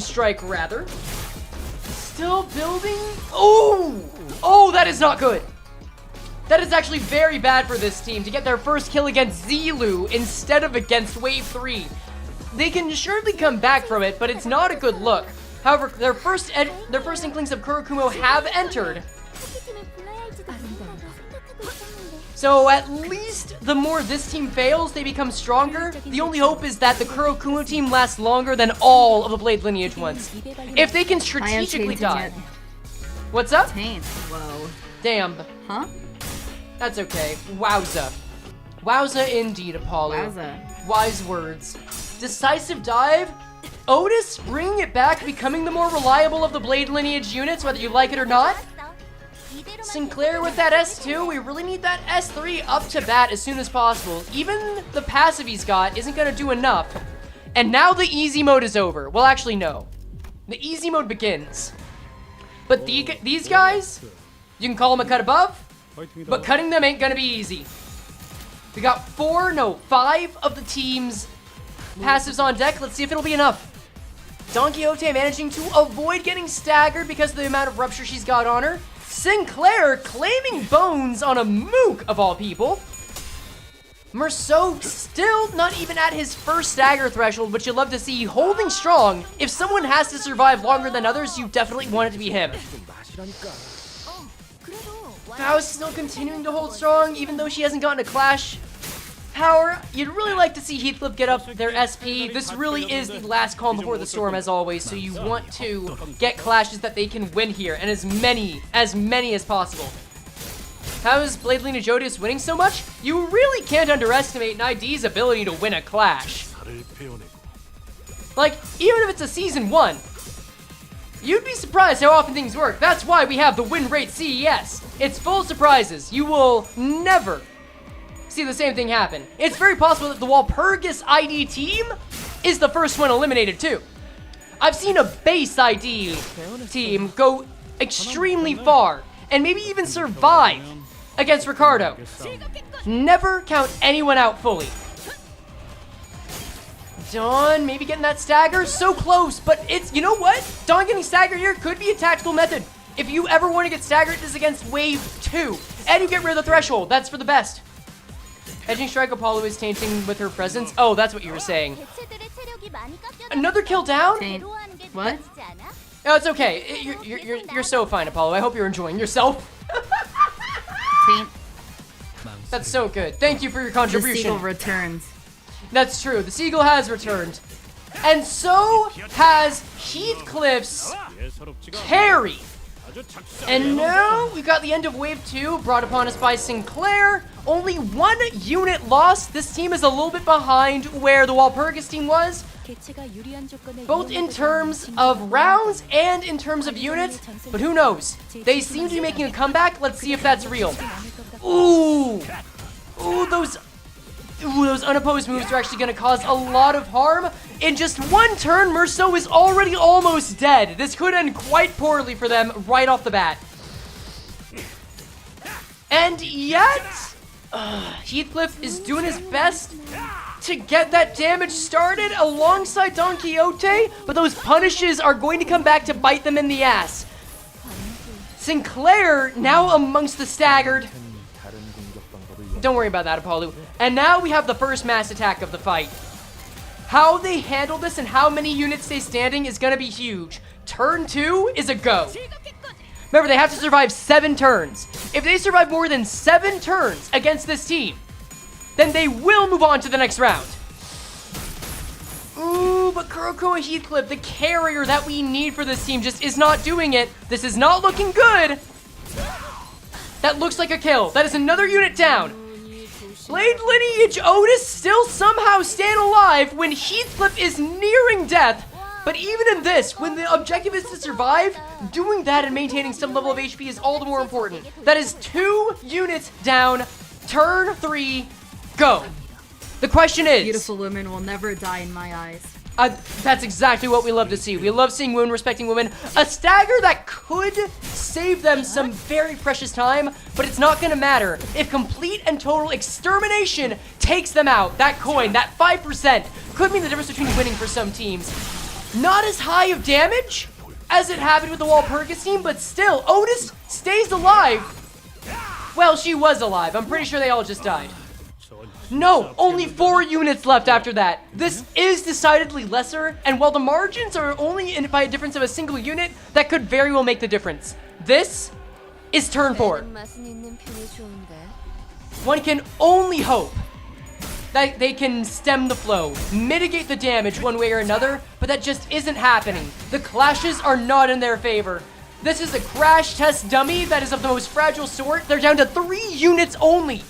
[SPEAKER 1] strike rather. Still building. Oh, that is not good. That is actually very bad for this team to get their first kill against Zilu instead of against Wave 3. They can surely come back from it, but it's not a good look. However, their first inklings of Kurokumo have entered. So at least the more this team fails, they become stronger. The only hope is that the Kurokumo team lasts longer than all of the Blade Lineage ones. If they can strategically die. What's up?
[SPEAKER 8] Taint. Whoa.
[SPEAKER 1] Damn.
[SPEAKER 8] Huh?
[SPEAKER 1] That's okay. Wowza. Wowza indeed, Apollo.
[SPEAKER 8] Wowza.
[SPEAKER 1] Wise words. Decisive dive. Otis bringing it back, becoming the more reliable of the Blade Lineage units, whether you like it or not. Sinclair with that S2, we really need that S3 up to bat as soon as possible. Even the passive he's got isn't going to do enough. And now the easy mode is over. Well, actually, no. The easy mode begins. But these guys, you can call them a cut above, but cutting them ain't going to be easy. We got 5 of the team's passives on deck. Let's see if it'll be enough. Don Quixote managing to avoid getting staggered because of the amount of rupture she's got on her. Sinclair claiming bones on a mook of all people. Merceau still not even at his first stagger threshold, which you'd love to see, holding strong. If someone has to survive longer than others, you definitely want it to be him. Faust still continuing to hold strong, even though she hasn't gotten a clash. Power, you'd really like to see Heathcliff get up their SP. This really is the last calm before the storm, as always, so you want to get clashes that they can win here, and as many as possible. How is Blade Lineage Otis winning so much? You really can't underestimate an ID's ability to win a clash. Like, even if it's a Season 1, you'd be surprised how often things work. That's why we have the Winrate CS. It's full of surprises. You will never see the same thing happen. It's very possible that the Walpurgis ID team is the first one eliminated too. I've seen a base ID team go extremely far and maybe even survive against Ricardo. Never count anyone out fully. Dawn maybe getting that stagger, so close, but it's, you know what? Dawn getting stagger here could be a tactical method. If you ever want to get staggered, this is against Wave 2, and you get rid of the threshold. That's for the best. Edging Strike Apollo is tainting with her presence. Oh, that's what you were saying. Another kill down?
[SPEAKER 8] Taint. What?
[SPEAKER 1] Oh, it's okay. You're so fine, Apollo. I hope you're enjoying yourself.
[SPEAKER 8] Taint.
[SPEAKER 1] That's so good. Thank you for your
[SPEAKER 8] The
[SPEAKER 1] contribution.
[SPEAKER 8] seagull returns.
[SPEAKER 1] That's true. The Seagull has returned. And so has Heathcliff's carry. And now we've got the end of Wave 2 brought upon us by Sinclair. Only 1 unit lost. This team is a little bit behind where the Walpurgis team was, both in terms of rounds and in terms of units. But who knows? They seem to be making a comeback. Let's see if that's real. Ooh, those unopposed moves are actually going to cause a lot of harm. In just 1 turn, Merceau is already almost dead. This could end quite poorly for them right off the bat. And yet, Heathcliff is doing his best to get that damage started alongside Don Quixote, but those punishes are going to come back to bite them in the ass. Sinclair now amongst the staggered. Don't worry about that, Apollo. And now we have the first mass attack of the fight. How they handle this and how many units stay standing is going to be huge. Turn 2 is a go. Remember, they have to survive 7 turns. If they survive more than 7 turns against this team, then they will move on to the next round. Ooh, Ooh, but Kuroko and Heathcliff, the carrier that we need for this team, just is not doing it. This is not looking good. That looks like a kill. That is another unit down. Blade Lineage Otis still somehow staying alive when Heathcliff is nearing death. But even in this, when the objective is to survive, doing that and maintaining some level of HP is all the more important. That is 2 units down. Turn 3, go. The question is...
[SPEAKER 8] Beautiful women will never die in my eyes.
[SPEAKER 1] That's exactly what we love to see. We love seeing women-respecting women. A stagger that could save them some very precious time, but it's not going to matter if complete and total extermination takes them out. That coin, that 5%, could mean the difference between winning for some teams. Not as high of damage as it happened with the Walpurgis team, but still, Otis stays alive. Well, she was alive. I'm pretty sure they all just died. No, only 4 units left after that. This is decidedly lesser, and while the margins are only by a difference of a single unit, that could very well make the difference. This is turn 4. One can only hope that they can stem the flow, mitigate the damage one way or another, but that just isn't happening. The clashes are not in their favor. This is a crash test dummy that is of the most fragile sort. They're down to 3 units only.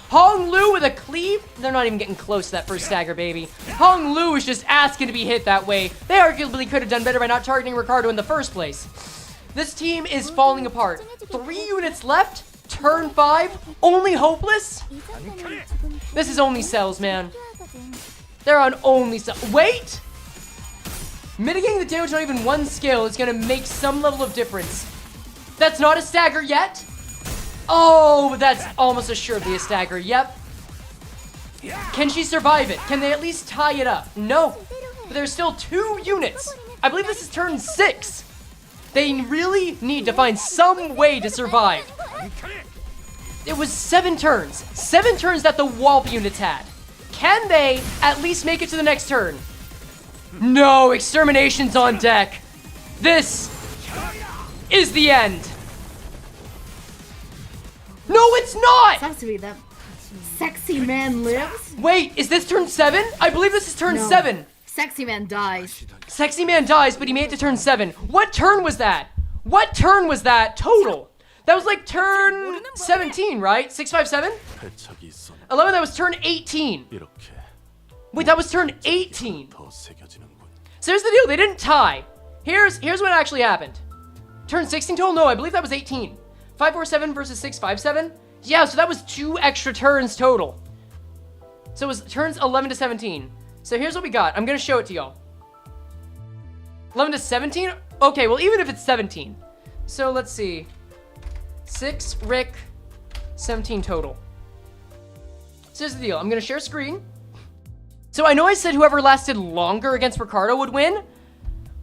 [SPEAKER 1] Hong Lu with a cleave. They're not even getting close to that first stagger, baby. Hong Lu is just asking to be hit that way. They arguably could have done better by not targeting Ricardo in the first place. This team is falling apart. 3 units left. Turn 5. Only hopeless. This is only cells, man. They're on only cells. Wait! Mitigating the damage on even 1 skill is going to make some level of difference. That's not a stagger yet. Oh, but that's almost assuredly a stagger. Yep. Can she survive it? Can they at least tie it up? No. But there's still 2 units. I believe this is turn 6. They really need to find some way to survive. It was 7 turns. 7 turns that the Walp units had. Can they at least make it to the next turn? No, extermination's on deck. This is the end. No, it's not!
[SPEAKER 8] It has to be that sexy man lives.
[SPEAKER 1] Wait, is this turn 7? I believe this is turn 7.
[SPEAKER 8] Sexy man dies.
[SPEAKER 1] Sexy man dies, but he made it to turn 7. What turn was that? What turn was that total? That was like turn 17, right? 657? 11, that was turn 18. Wait, that was turn 18. So here's the deal, they didn't tie. Here's what actually happened. Turn 16 total? No, I believe that was 18. 547 versus 657? Yeah, so that was 2 extra turns total. So it was turns 11 to 17. So here's what we got. I'm gonna show it to y'all. 11 to 17? Okay, well, even if it's 17. So let's see. 6, Rick, 17 total. So here's the deal. I'm gonna share screen. So I know I said whoever lasted longer against Ricardo would win,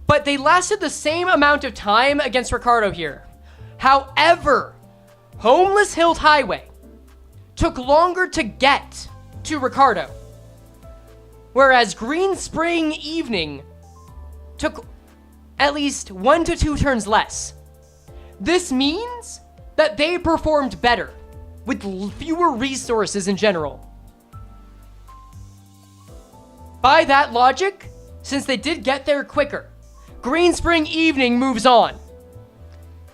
[SPEAKER 1] but they lasted the same amount of time against Ricardo here. However, Homeless Hill Highway took longer to get to Ricardo, whereas Green Spring Evening took at least 1 to 2 turns less. This means that they performed better with fewer resources in general. By that logic, since they did get there quicker, Green Spring Evening moves on.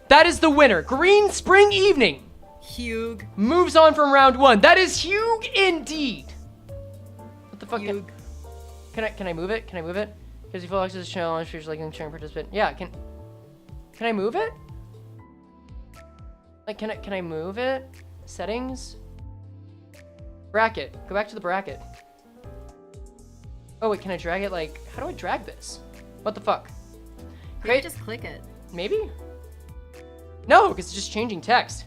[SPEAKER 1] That is the winner. Green Spring Evening.
[SPEAKER 8] Hugh.
[SPEAKER 1] Moves on from round 1. That is Hugh indeed. What the fuck? Can I move it? Can I move it? Because you feel like this challenge, features like an sharing participant. Yeah, can I move it? Like, can I move it? Settings? Bracket. Go back to the bracket. Oh, wait, can I drag it? Like, how do I drag this? What the fuck?
[SPEAKER 8] Great. Just click it.
[SPEAKER 1] Maybe? No, because it's just changing text.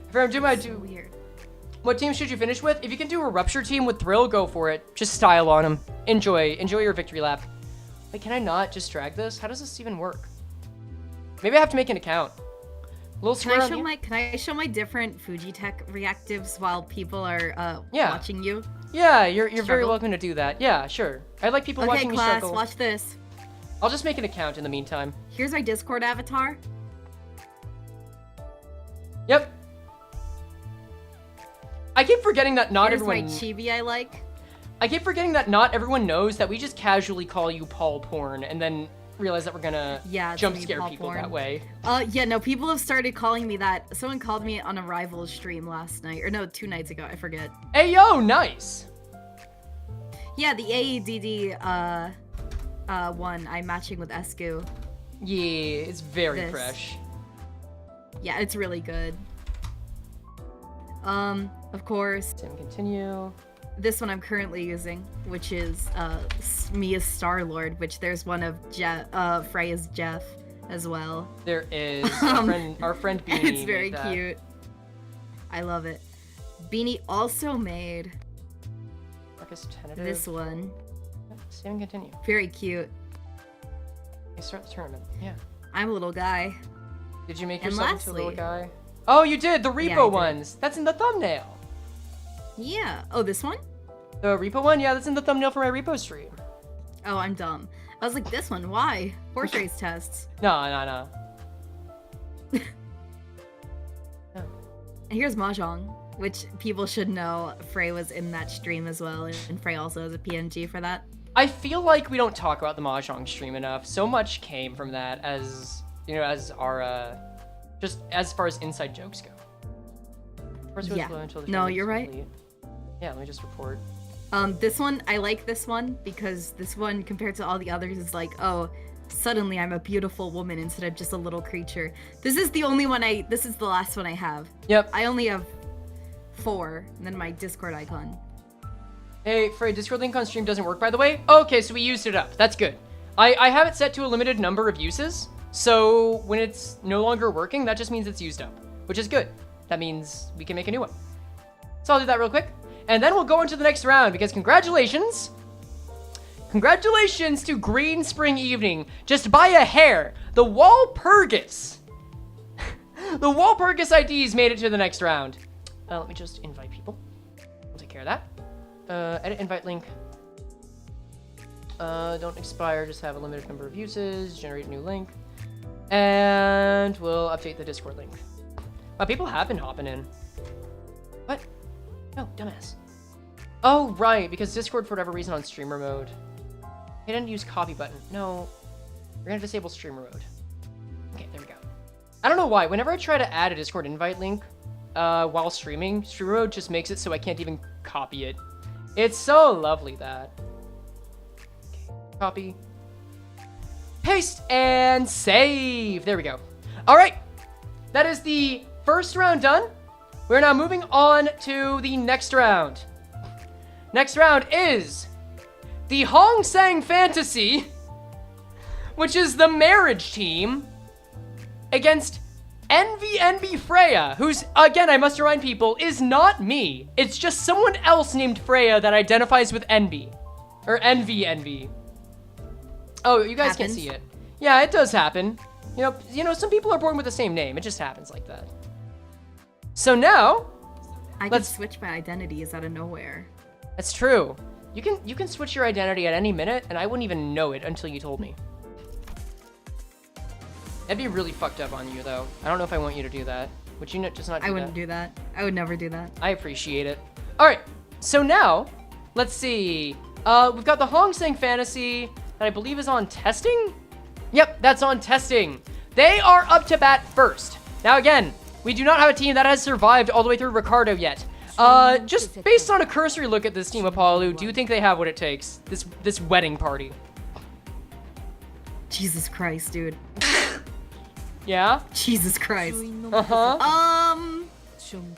[SPEAKER 1] If I'm doing
[SPEAKER 8] so weird.
[SPEAKER 1] What team should you finish with? If you can do a Rupture team with Thrill, go for it. Just style on them. Enjoy your victory lap. Wait, can I not just drag this? How does this even work? Maybe I have to make an account. A little
[SPEAKER 8] Can I show my different Fujitech reactives while people are watching you?
[SPEAKER 1] Yeah, you're very welcome to do that. Yeah, sure. I like people watching me struggle.
[SPEAKER 8] Okay, class, watch this.
[SPEAKER 1] I'll just make an account in the meantime.
[SPEAKER 8] Here's my Discord avatar.
[SPEAKER 1] Yep. I keep forgetting that not
[SPEAKER 8] Here's
[SPEAKER 1] everyone...
[SPEAKER 8] my chibi I like.
[SPEAKER 1] I keep forgetting that not everyone knows that we just casually call you Paul Porn and then realize that we're gonna jump scare people that way.
[SPEAKER 8] Yeah, no, people have started calling me that. Someone called me on a Rivals stream last night, or no, 2 nights ago, I forget.
[SPEAKER 1] Hey, yo, nice!
[SPEAKER 8] Yeah, the AEDD, one, I'm matching with Escu.
[SPEAKER 1] Yeah, it's very fresh.
[SPEAKER 8] Yeah, it's really good. Of course.
[SPEAKER 1] Sim continue.
[SPEAKER 8] This one I'm currently using, which is me as Star-Lord, which there's one of Frey as Jeff as well.
[SPEAKER 1] There is. Our friend Beanie.
[SPEAKER 8] It's very cute. I love it. Beanie also made this one.
[SPEAKER 1] Save and continue.
[SPEAKER 8] Very cute.
[SPEAKER 1] You start the tournament. Yeah.
[SPEAKER 8] I'm a little guy.
[SPEAKER 1] Did you make yourself into a little guy? Oh, you did! The repo ones!
[SPEAKER 8] Did.
[SPEAKER 1] That's in the thumbnail!
[SPEAKER 8] Yeah. Oh, this one?
[SPEAKER 1] The repo one? Yeah, that's in the thumbnail for my repo stream.
[SPEAKER 8] Oh, I'm dumb. I was like, this one? Why? Horse race tests.
[SPEAKER 1] No.
[SPEAKER 8] And here's Mahjong, which people should know Frey was in that stream as well, and Frey also has a PNG for that.
[SPEAKER 1] I feel like we don't talk about the Mahjong stream enough. So much came from that as, you know, as our, just as far as inside jokes go.
[SPEAKER 8] Yeah. No, you're right.
[SPEAKER 1] Yeah, let me just report.
[SPEAKER 8] This one, I like this one because this one, compared to all the others, is like, oh, suddenly I'm a beautiful woman instead of just a little creature. This is the only one this is the last one I have.
[SPEAKER 1] Yep.
[SPEAKER 8] I only have 4, and then my Discord icon.
[SPEAKER 1] Hey, Frey, Discord link on stream doesn't work, by the way? Okay, so we used it up. That's good. I have it set to a limited number of uses, so when it's no longer working, that just means it's used up, which is good. That means we can make a new one. So I'll do that real quick. And then we'll go into the next round, because congratulations! Congratulations to Green Spring Evening, just by a hair. The Walpurgis. The Walpurgis IDs made it to the next round. Let me just invite people. We'll take care of that. Edit invite link. Don't expire, just have a limited number of uses. Generate a new link. And we'll update the Discord link. Wow, people have been hopping in. What? No, dumbass. Oh, right, because Discord, for whatever reason, on streamer mode. I didn't use copy button. No, we're gonna disable streamer mode. Okay, there we go. I don't know why. Whenever I try to add a Discord invite link while streaming, streamer mode just makes it so I can't even copy it. It's so lovely that. Okay, copy. Paste and save. There we go. All right, that is the first round done. We're now moving on to the next round. Next round is the Hong Sang Fantasy, which is the marriage team, against NVNB Freya, who's, again, I must remind people, is not me. It's just someone else named Freya that identifies with Envy. Or NVNB. Oh, you guys can't see it. Yeah, it does happen. You know, some people are born with the same name. It just happens like that. So now,
[SPEAKER 8] I can switch my identities out of nowhere.
[SPEAKER 1] That's true. You can switch your identity at any minute, and I wouldn't even know it until you told me. That'd be really fucked up on you, though. I don't know if I want you to do that. Would you just not do that?
[SPEAKER 8] I wouldn't do that. I would never do that.
[SPEAKER 1] I appreciate it. All right, so now, let's see. We've got the Hong Sang Fantasy that I believe is on testing? Yep, that's on testing. They are up to bat first. Now again, we do not have a team that has survived all the way through Ricardo yet. Just based on a cursory look at this team, Apollo, do you think they have what it takes? This wedding party.
[SPEAKER 8] Jesus Christ, dude.
[SPEAKER 1] Yeah?
[SPEAKER 8] Jesus Christ.
[SPEAKER 1] Uh-huh.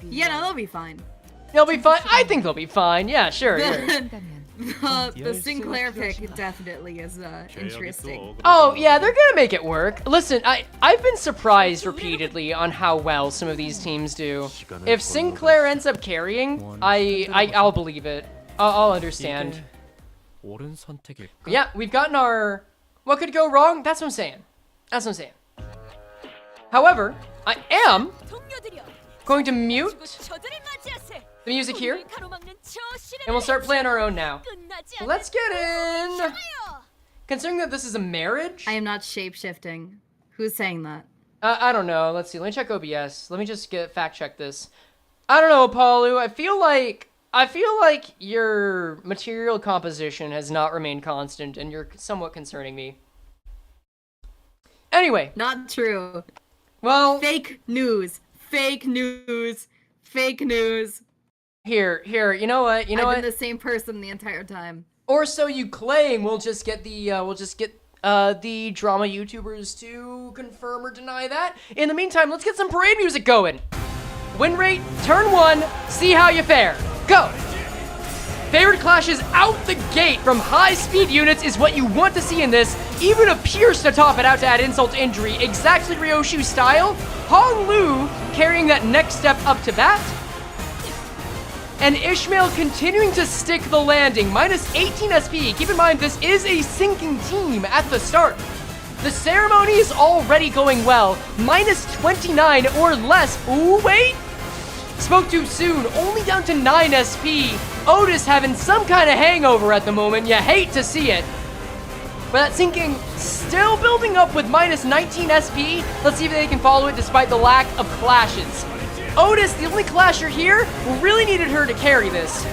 [SPEAKER 8] Yeah, no, they'll be fine.
[SPEAKER 1] They'll be fine? I think they'll be fine. Yeah, sure.
[SPEAKER 8] The Sinclair pick definitely is interesting.
[SPEAKER 1] Oh, yeah, they're gonna make it work. Listen, I've been surprised repeatedly on how well some of these teams do. If Sinclair ends up carrying, I'll believe it. I'll understand. Yeah, we've gotten our... What could go wrong? That's what I'm saying. That's what I'm saying. However, I am going to mute the music here, and we'll start playing our own now. Let's get in! Considering that this is a marriage...
[SPEAKER 8] I am not shape-shifting. Who's saying that?
[SPEAKER 1] I don't know. Let's see. Let me check OBS. Let me just fact-check this. I don't know, Apollo. I feel like I feel like your material composition has not remained constant, and you're somewhat concerning me. Anyway.
[SPEAKER 8] Not true.
[SPEAKER 1] Well...
[SPEAKER 8] Fake news. Fake news. Fake news.
[SPEAKER 1] Here, you know what?
[SPEAKER 8] I've been the same person the entire time.
[SPEAKER 1] Or so you claim. We'll just get the drama YouTubers to confirm or deny that. In the meantime, let's get some parade music going. Winrate, turn 1, see how you fare. Go! Favorite clashes out the gate from high-speed units is what you want to see in this. Even a Pierce to top it out to add insult to injury, exactly Ryoshu style. Hong Lu carrying that next step up to bat. And Ishmael continuing to stick the landing, minus 18 SP. Keep in mind, this is a sinking team at the start. The ceremony is already going well, minus 29 or less. Ooh, wait. Spoke too soon, only down to 9 SP. Otis having some kind of hangover at the moment. You hate to see it. But that sinking still building up with minus 19 SP. Let's see if they can follow it despite the lack of clashes. Otis, the only clasher here, really needed her to carry this.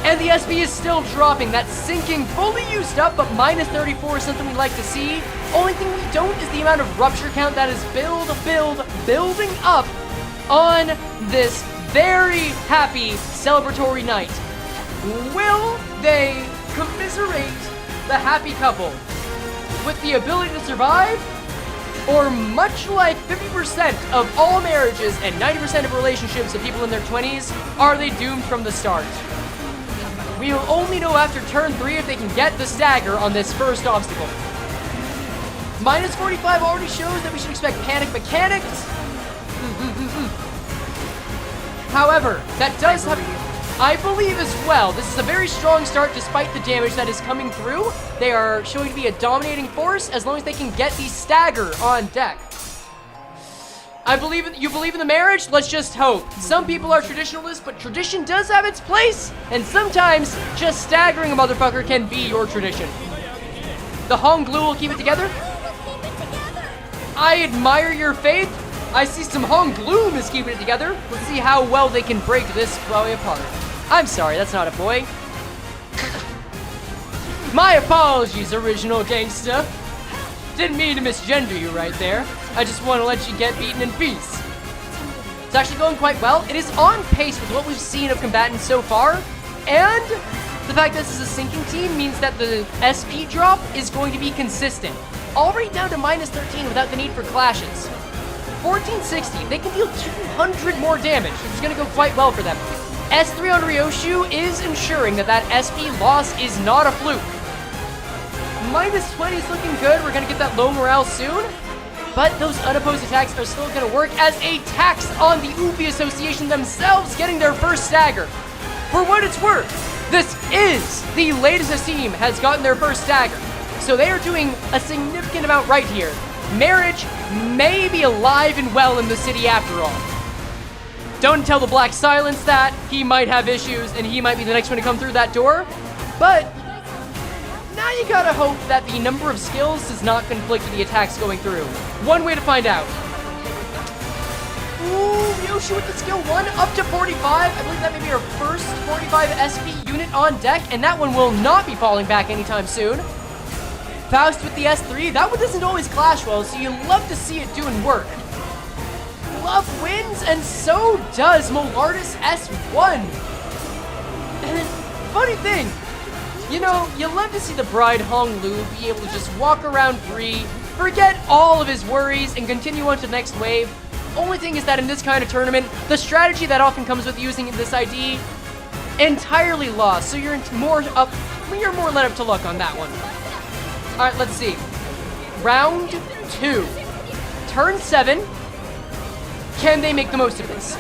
[SPEAKER 1] And the SP is still dropping. That sinking fully used up, but minus 34 is something we like to see. Only thing we don't is the amount of rupture count that is building up on this very happy celebratory night. Will they commiserate the happy couple with the ability to survive? Or much like 50% of all marriages and 90% of relationships of people in their 20s, are they doomed from the start? We will only know after turn 3 if they can get the stagger on this first obstacle. Minus 45 already shows that we should expect panic mechanics. However, that does have... I believe as well, this is a very strong start despite the damage that is coming through. They are showing to be a dominating force as long as they can get the stagger on deck. You believe in the marriage? Let's just hope. Some people are traditionalists, but tradition does have its place, and sometimes just staggering a motherfucker can be your tradition. The Hong Glue will keep it together? I admire your faith. I see some Hong Gloom is keeping it together. Let's see how well they can break this boy apart. I'm sorry, that's not a boy. My apologies, original gangsta. Didn't mean to misgender you right there. I just want to let you get beaten in peace. It's actually going quite well. It is on pace with what we've seen of combatants so far. And the fact that this is a sinking team means that the SP drop is going to be consistent. Already down to minus 13 without the need for clashes. 1460, they can deal 200 more damage. It's going to go quite well for them. S3 on Ryoshu is ensuring that that SP loss is not a fluke. Minus 20 is looking good. We're going to get that low morale soon. But those unopposed attacks are still going to work as a tax on the Ubi Association themselves getting their first stagger. For what it's worth, this is the latest this team has gotten their first stagger. So they are doing a significant amount right here. Marriage may be alive and well in the city after all. Don't tell the Black Silence that. He might have issues and he might be the next one to come through that door. But now you gotta hope that the number of skills does not conflict with the attacks going through. One way to find out. Ooh, Yoshi with the skill 1 up to 45. I believe that may be our first 45 SP unit on deck, and that one will not be falling back anytime soon. Faust with the S3, that one doesn't always clash well, so you love to see it doing work. Love wins, and so does Molardus S1. And funny thing, you know, you love to see the bride Hong Lu be able to just walk around free, forget all of his worries, and continue on to the next wave. Only thing is that in this kind of tournament, the strategy that often comes with using this ID entirely lost, so you're more let up to luck on that one. Alright, let's see. Round 2. Turn 7. Can they make the most of this?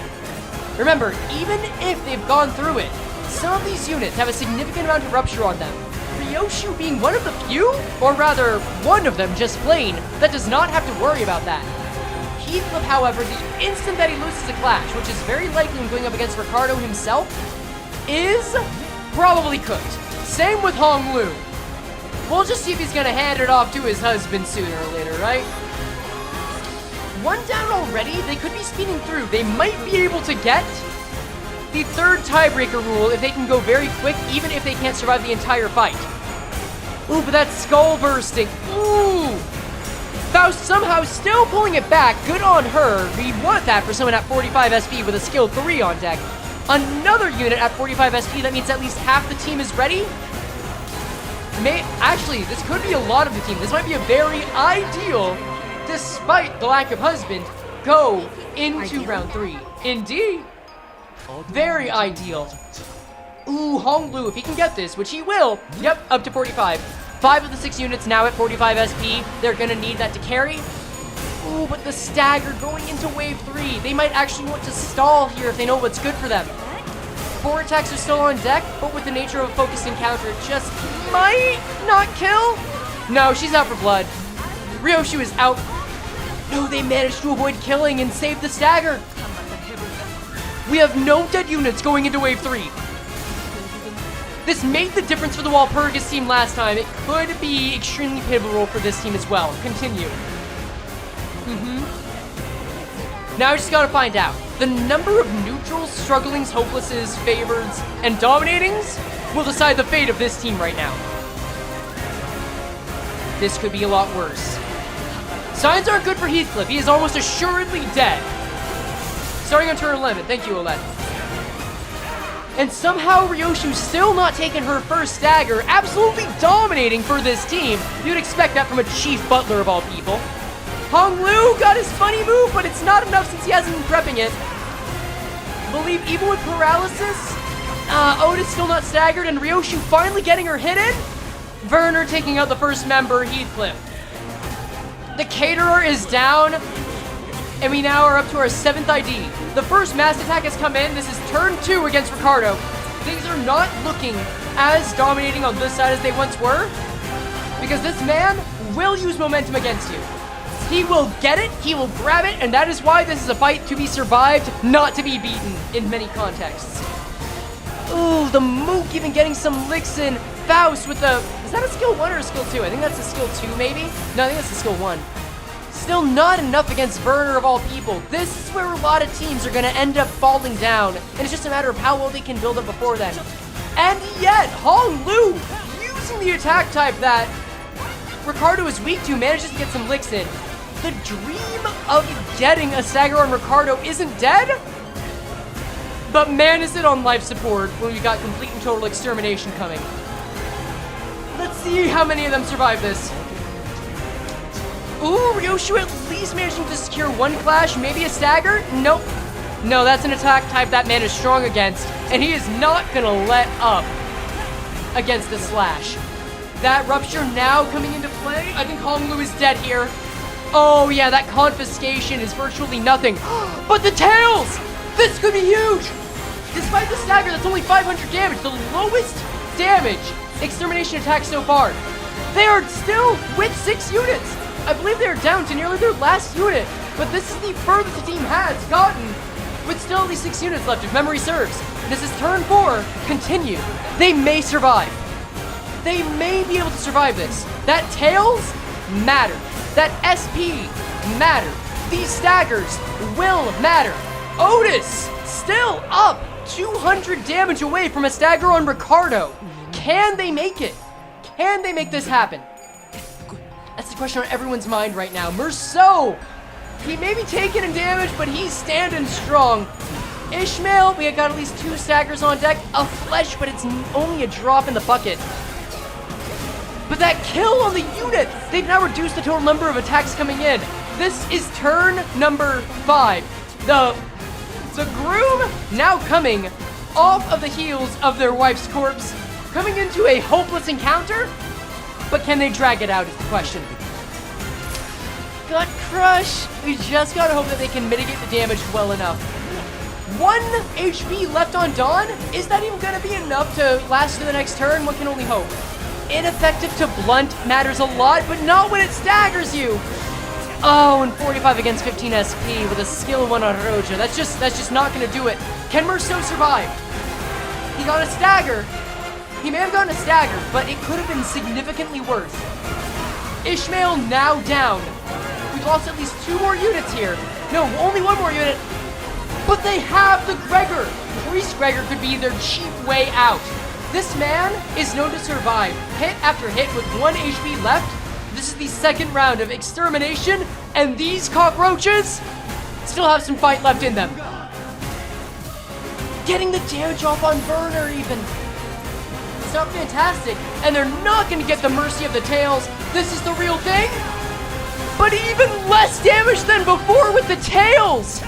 [SPEAKER 1] Remember, even if they've gone through it, some of these units have a significant amount of rupture on them. Ryoshu being one of the few, or rather, one of them just plain, that does not have to worry about that. Heathcliff, however, the instant that he loses a clash, which is very likely when going up against Ricardo himself, is probably cooked. Same with Hong Lu. We'll just see if he's gonna hand it off to his husband sooner or later, right? One down already, they could be speeding through. They might be able to get the third tiebreaker rule if they can go very quick, even if they can't survive the entire fight. Ooh, but that's skull bursting. Ooh! Faust somehow still pulling it back. Good on her. We want that for someone at 45 SP with a skill 3 on deck. Another unit at 45 SP, that means at least half the team is ready. Actually, this could be a lot of the team. This might be a very ideal, despite the lack of husband, go into round 3. Indeed. Very ideal. Ooh, Honglu, if he can get this, which he will. Yep, up to 45. 5 of the 6 units now at 45 SP. They're gonna need that to carry. Ooh, but the stagger going into wave 3. They might actually want to stall here if they know what's good for them. 4 attacks are still on deck, but with the nature of a focused encounter, it just might not kill. No, she's out for blood. Ryoshu is out. No, they managed to avoid killing and save the stagger. We have no dead units going into wave 3. This made the difference for the Walpurgis team last time. It could be extremely pivotal for this team as well. Continue. Now I just gotta find out. The number of neutrals, strugglings, hopelesses, favoreds, and dominatings will decide the fate of this team right now. This could be a lot worse. Signs aren't good for Heathcliff. He is almost assuredly dead. Starting on turn 11. Thank you, Olette. And somehow Ryoshu's still not taking her first stagger, absolutely dominating for this team. You'd expect that from a chief butler of all people. Honglu got his funny move, but it's not enough since he hasn't been prepping it. Believe even with paralysis, Otis still not staggered, and Ryoshu finally getting her hit in. Werner taking out the first member, Heathcliff. The caterer is down, and we now are up to our 7th ID. The first mass attack has come in. This is turn 2 against Ricardo. Things are not looking as dominating on this side as they once were, because this man will use momentum against you. He will get it, he will grab it, and that is why this is a fight to be survived, not to be beaten in many contexts. Ooh, the Mook even getting some licks in. Faust with the... Is that a skill 1 or a skill 2? I think that's a skill 2, maybe? No, I think that's a skill 1. Still not enough against Werner of all people. This is where a lot of teams are going to end up falling down, and it's just a matter of how well they can build up before then. And yet, Honglu, using the attack type that Ricardo is weak to, manages to get some licks in. The dream of getting a stagger on Ricardo isn't dead, but man, is it on life support when we've got complete and total extermination coming. Let's see how many of them survive this. Ooh, Ryoshu at least managing to secure 1 clash, maybe a stagger? Nope. No, that's an attack type that man is strong against, and he is not gonna let up against the slash. That rupture now coming into play. I think Honglu is dead here. Oh yeah, that confiscation is virtually nothing. But the tails! This could be huge! Despite the stagger, that's only 500 damage, the lowest damage extermination attack so far. They are still with 6 units. I believe they're down to nearly their last unit, but this is the furthest the team has gotten with still only 6 units left if memory serves. This is turn 4. Continue. They may survive. They may be able to survive this. That tails matter. That SP matter. These staggers will matter. Otis still up 200 damage away from a stagger on Ricardo. Can they make it? Can they make this happen? That's the question on everyone's mind right now. Merceau, he may be taking in damage, but he's standing strong. Ishmael, we got at least 2 staggers on deck. A flesh, but it's only a drop in the bucket. But that kill on the unit, they've now reduced the total number of attacks coming in. This is turn number 5. The groom now coming off of the heels of their wife's corpse, coming into a hopeless encounter, but can they drag it out is the question. Gut crush. We just gotta hope that they can mitigate the damage well enough. 1 HP left on Dawn. Is that even gonna be enough to last to the next turn? One can only hope. Ineffective to blunt matters a lot, but not when it staggers you. Oh, and 45 against 15 SP with a skill 1 on Roja. That's just not gonna do it. Can Merceau survive? He got a stagger. He may have gotten a stagger, but it could have been significantly worse. Ishmael now down. We've lost at least 2 more units here. No, only 1 more unit. But they have the Gregor. Priest Gregor could be their cheap way out. This man is known to survive hit after hit with 1 HP left. This is the second round of extermination, and these cockroaches still have some fight left in them. Getting the damage off on Burner even. It's not fantastic, and they're not going to get the mercy of the tails. This is the real thing, but even less damage than before with the tails.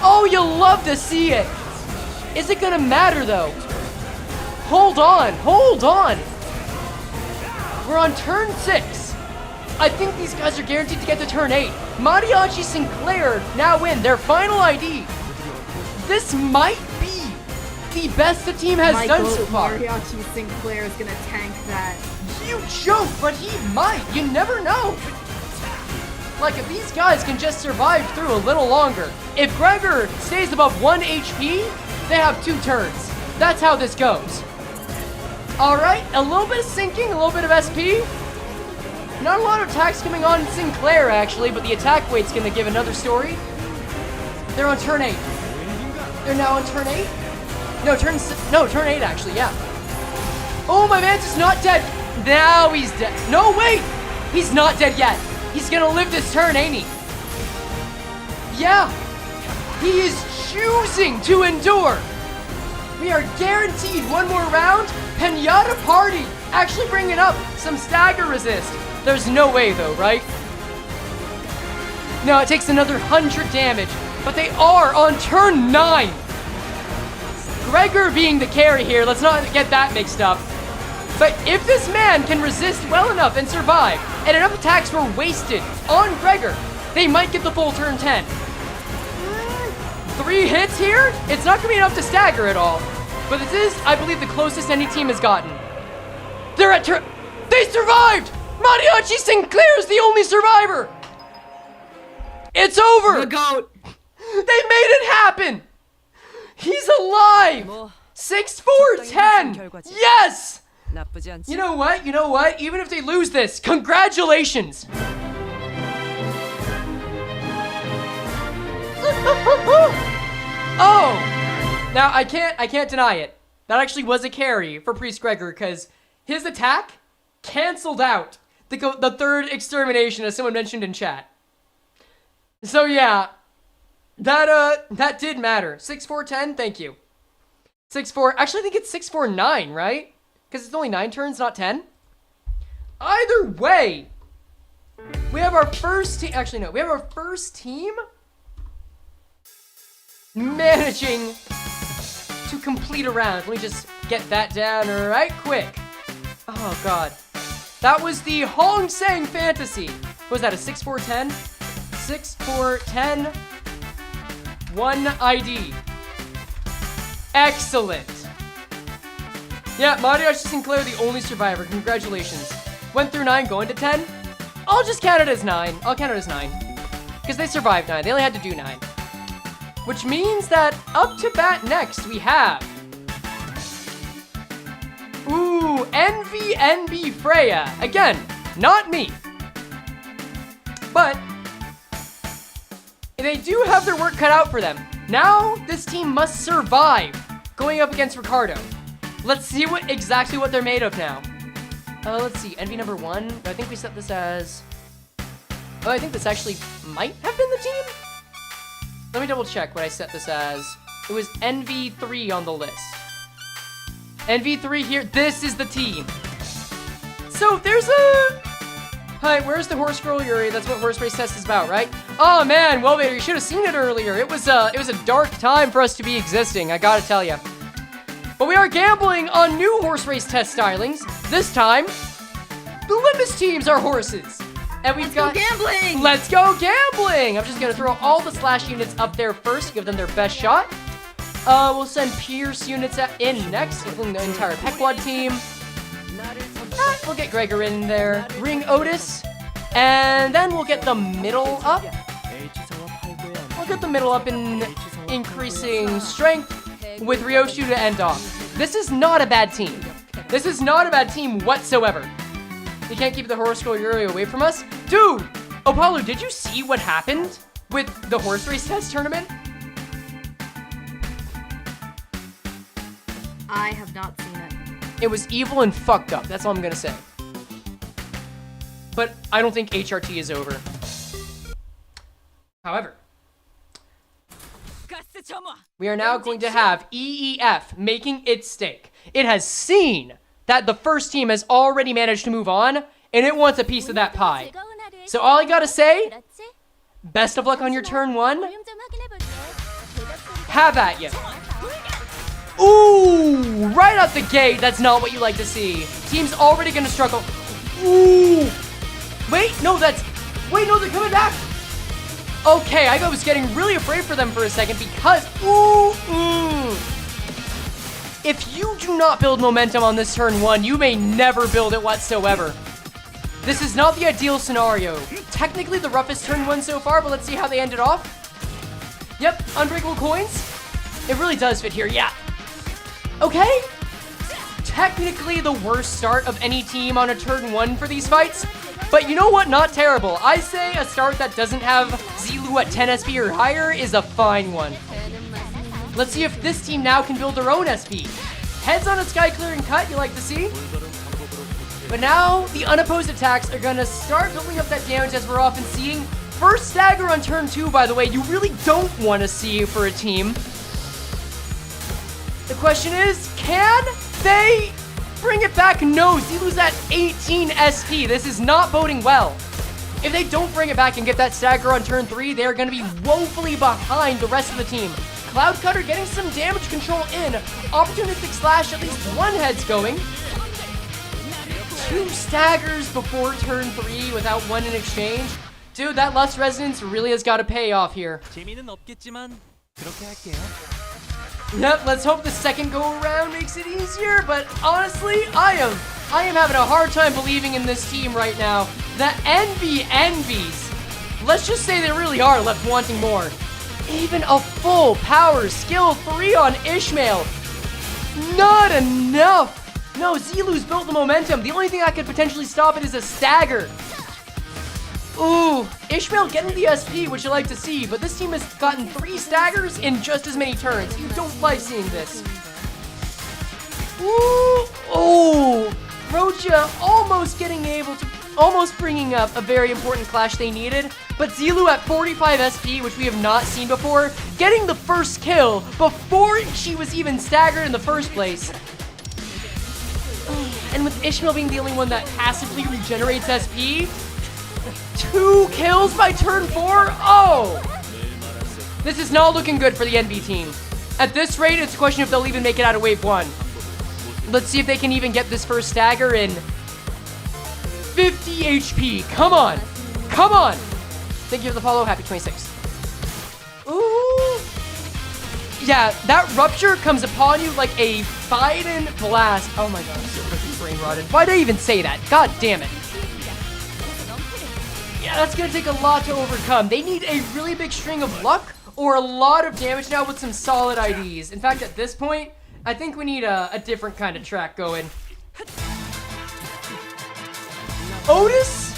[SPEAKER 1] Oh, you love to see it. Is it going to matter though? Hold on, hold on. We're on turn 6. I think these guys are guaranteed to get to turn 8. Mariachi Sinclair now in their final ID. This might be the best the team has done so far.
[SPEAKER 8] Mariachi Sinclair is gonna tank that.
[SPEAKER 1] You joke, but he might. You never know. Like, if these guys can just survive through a little longer. If Gregor stays above 1 HP, they have 2 turns. That's how this goes. Alright, a little bit of sinking, a little bit of SP. Not a lot of attacks coming on Sinclair, actually, but the attack weight's gonna give another story. They're on turn 8. They're now on turn 8? No, turn 8, actually, yeah. Oh, my Mantis not dead. Now he's dead. No, wait! He's not dead yet. He's gonna live this turn, ain't he? Yeah. He is choosing to endure. We are guaranteed one more round. Pinata Party actually bringing up some stagger resist. There's no way though, right? No, it takes another 100 damage, but they are on turn 9. Gregor being the carry here, let's not get that mixed up. But if this man can resist well enough and survive, and enough attacks were wasted on Gregor, they might get the full turn 10. 3 hits here? It's not gonna be enough to stagger at all. But this is, I believe, the closest any team has gotten. They're at turn... They survived! Mariachi Sinclair is the only survivor! It's over!
[SPEAKER 8] The GOAT!
[SPEAKER 1] They made it happen! He's alive! 6-4-10! Yes! You know what? You know what? Even if they lose this, congratulations! Oh! Now, I can't deny it. That actually was a carry for Priest Gregor, because his attack canceled out the third extermination, as someone mentioned in chat. So yeah, that did matter. 6-4-10, thank you. 6-4, actually I think it's 6-4-9, right? Because it's only 9 turns, not 10. Either way, we have our first team, actually no, we have our first team managing to complete a round. Let me just get that down right quick. Oh god. That was the Hong Sang Fantasy. What was that, a 6-4-10? 6-4-10. 1 ID. Excellent. Yeah, Mariachi Sinclair, the only survivor. Congratulations. Went through 9, going to 10. I'll just count it as 9. I'll count it as 9. Because they survived 9. They only had to do 9. Which means that up to bat next we have... Ooh, NB Freya. Again, not me. But they do have their work cut out for them. Now this team must survive going up against Ricardo. Let's see exactly what they're made of now. Let's see, NV number 1. I think we set this as... Oh, I think this actually might have been the team? Let me double check what I set this as. It was NV3 on the list. NV3 here, this is the team. So there's a... Hi, where's the horse girl Yuri? That's what horse race test is about, right? Oh man, well, you should have seen it earlier. It was a dark time for us to be existing, I gotta tell you. But we are gambling on new horse race test stylings. This time, the Limbus teams are horses. And we've got...
[SPEAKER 8] Let's go gambling!
[SPEAKER 1] Let's go gambling! I'm just gonna throw all the slash units up there first, give them their best shot. We'll send Pierce units in next, including the entire Pequod team. We'll get Gregor in there. Ring Otis. And then we'll get the middle up. We'll get the middle up in increasing strength with Ryoshu to end off. This is not a bad team. This is not a bad team whatsoever. You can't keep the horse girl Yuri away from us. Dude! Apollo, did you see what happened with the horse race test tournament?
[SPEAKER 8] I have not seen it.
[SPEAKER 1] It was evil and fucked up. That's all I'm gonna say. But I don't think HRT is over. However, we are now going to have EEF making its stake. It has seen that the first team has already managed to move on, and it wants a piece of that pie. So all I gotta say, best of luck on your turn 1. Have at ya. Ooh, right out the gate. That's not what you like to see. Team's already gonna struggle. Ooh. Wait, no, they're coming back. Okay, I was getting really afraid for them for a second because, if you do not build momentum on this turn 1, you may never build it whatsoever. This is not the ideal scenario. Technically the roughest turn 1 so far, but let's see how they ended off. Yep, unbreakable coins. It really does fit here, yeah. Okay. Technically the worst start of any team on a turn 1 for these fights. But you know what? Not terrible. I say a start that doesn't have Zilu at 10 SP or higher is a fine one. Let's see if this team now can build their own SP. Heads on a sky clearing cut, you like to see. But now the unopposed attacks are gonna start building up that damage as we're often seeing. First stagger on turn 2, by the way, you really don't want to see for a team. The question is, can they bring it back? No, Zilu's at 18 SP. This is not boding well. If they don't bring it back and get that stagger on turn 3, they're going to be woefully behind the rest of the team. Cloud Cutter getting some damage control in. Opportunistic Slash, at least one head's going. 2 staggers before turn 3 without one in exchange. Dude, that Lust Resonance really has got to pay off here. Yep, let's hope the second go around makes it easier, but honestly, I am having a hard time believing in this team right now. The envies. Let's just say they really are left wanting more. Even a full power skill 3 on Ishmael. Not enough. No, Zilu's built the momentum. The only thing that could potentially stop it is a stagger. Ooh, Ishmael getting the SP, which you like to see, but this team has gotten 3 staggers in just as many turns. You don't like seeing this. Ooh, Rocha almost bringing up a very important clash they needed, but Zilu at 45 SP, which we have not seen before, getting the first kill before she was even staggered in the first place. And with Ishmael being the only one that passively regenerates SP, 2 kills by turn 4? Oh! This is not looking good for the NV team. At this rate, it's a question if they'll even make it out of wave 1. Let's see if they can even get this first stagger in. 50 HP. Come on. Come on. Thank you for the follow. Happy 26th. Ooh. Yeah, that rupture comes upon you like a Biden blast. Oh my god, I'm so freaking brain rotted. Why did I even say that? God damn it. Yeah, that's going to take a lot to overcome. They need a really big string of luck or a lot of damage now with some solid IDs. In fact, at this point, I think we need a different kind of track going. Otis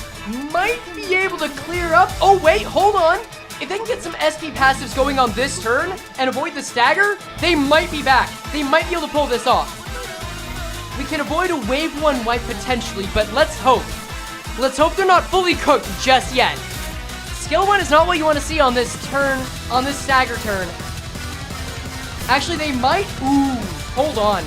[SPEAKER 1] might be able to clear up. Oh, wait, hold on. If they can get some SP passives going on this turn and avoid the stagger, they might be back. They might be able to pull this off. We can avoid a wave 1 wipe potentially, but let's hope. Let's hope they're not fully cooked just yet. Skill 1 is not what you want to see on this turn, on this stagger turn. Actually, they might... Ooh, hold on.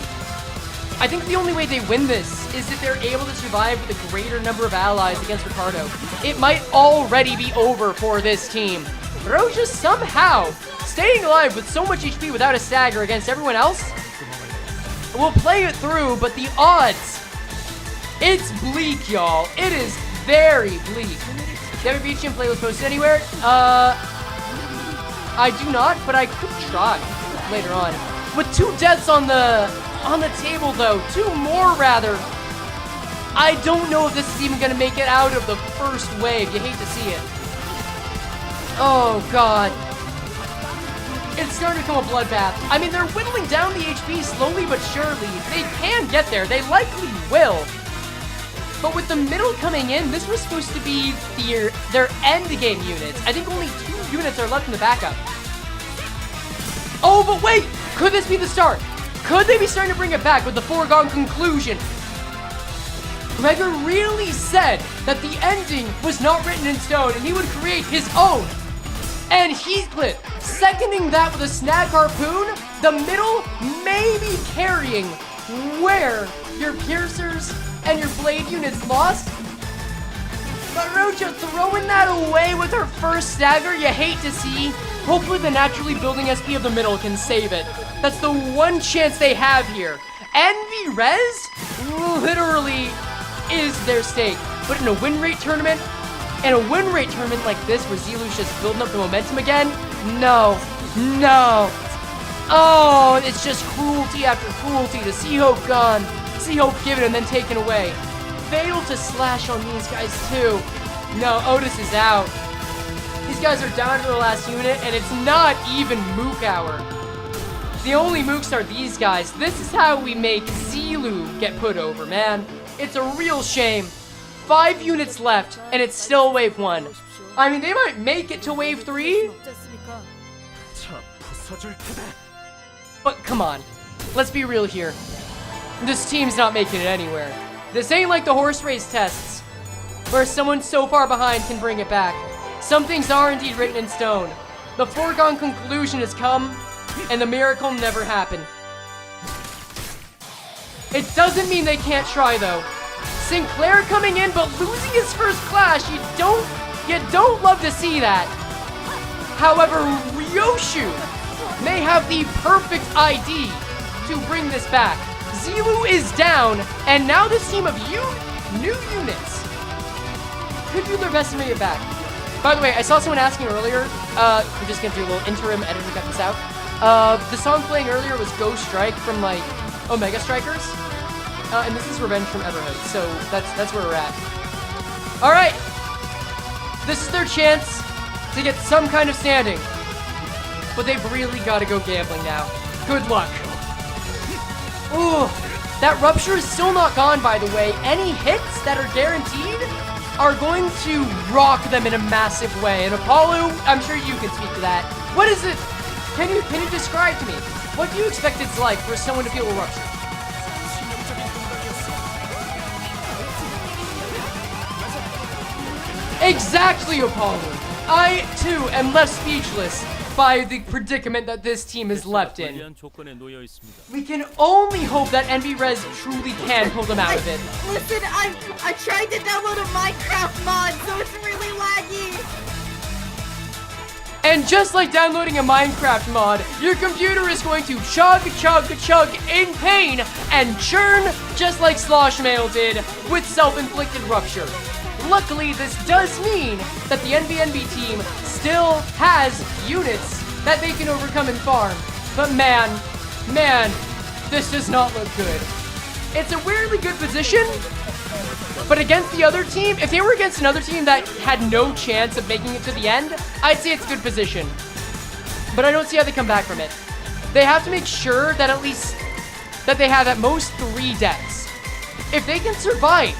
[SPEAKER 1] I think the only way they win this is if they're able to survive with a greater number of allies against Ricardo. It might already be over for this team. Roja somehow staying alive with so much HP without a stagger against everyone else. We'll play it through, but the odds... It's bleak, y'all. It is very bleak. Do you have a BGM playlist posted anywhere? I do not, but I could try later on. With 2 deaths on the table, though, 2 more rather. I don't know if this is even gonna make it out of the first wave. You hate to see it. Oh god. It's starting to become a bloodbath. I mean, they're whittling down the HP slowly but surely. They can get there. They likely will. But with the middle coming in, this was supposed to be their end game units. I think only 2 units are left in the backup. Oh, but wait! Could this be the start? Could they be starting to bring it back with the foregone conclusion? Gregor really said that the ending was not written in stone and he would create his own. And Heathcliff seconding that with a snag harpoon, the middle may be carrying where your piercers and your blade units lost. But Rocha throwing that away with her first stagger, you hate to see. Hopefully the naturally building SP of the middle can save it. That's the one chance they have here. Envy Res literally is their stake. But in a win rate tournament, like this where Zilu's just building up the momentum again, no. Oh, it's just cruelty after cruelty. The Sea Hope gone, Sea Hope given and then taken away. Fatal to slash on these guys too. No, Otis is out. These guys are down to the last unit, and it's not even Mook hour. The only Mooks are these guys. This is how we make Zilu get put over, man. It's a real shame. 5 units left, and it's still wave 1. I mean, they might make it to wave 3. But come on, let's be real here. This team's not making it anywhere. This ain't like the horse race tests, where someone so far behind can bring it back. Some things are indeed written in stone. The foregone conclusion has come, and the miracle never happened. It doesn't mean they can't try though. Sinclair coming in, but losing his first clash, you don't love to see that. However, Ryoshu may have the perfect ID to bring this back. Zilu is down, and now this team of new units could do their best to make it back. By the way, I saw someone asking earlier, I'm just gonna do a little interim edit to cut this out. The song playing earlier was Ghost Strike from like Omega Strikers. And this is Revenge from Everhood, so that's where we're at. Alright! This is their chance to get some kind of standing. But they've really got to go gambling now. Good luck. Ooh, that rupture is still not gone, by the way. Any hits that are guaranteed are going to rock them in a massive way. And Apollo, I'm sure you can speak to that. What is it? Can you describe to me? What do you expect it's like for someone to feel a rupture? Exactly, Apollo. I, too, am left speechless by the predicament that this team is left in. We can only hope that Envy Res truly can pull them out of it.
[SPEAKER 8] Listen, I tried to download a Minecraft mod, so it's really laggy.
[SPEAKER 1] And just like downloading a Minecraft mod, your computer is going to chug in pain and churn just like Sloshmail did with self-inflicted rupture. Luckily, this does mean that the NBNB team still has units that they can overcome and farm. But man, this does not look good. It's a weirdly good position, but against the other team, if they were against another team that had no chance of making it to the end, I'd say it's a good position. But I don't see how they come back from it. They have to make sure that at least that they have at most 3 deaths. If they can survive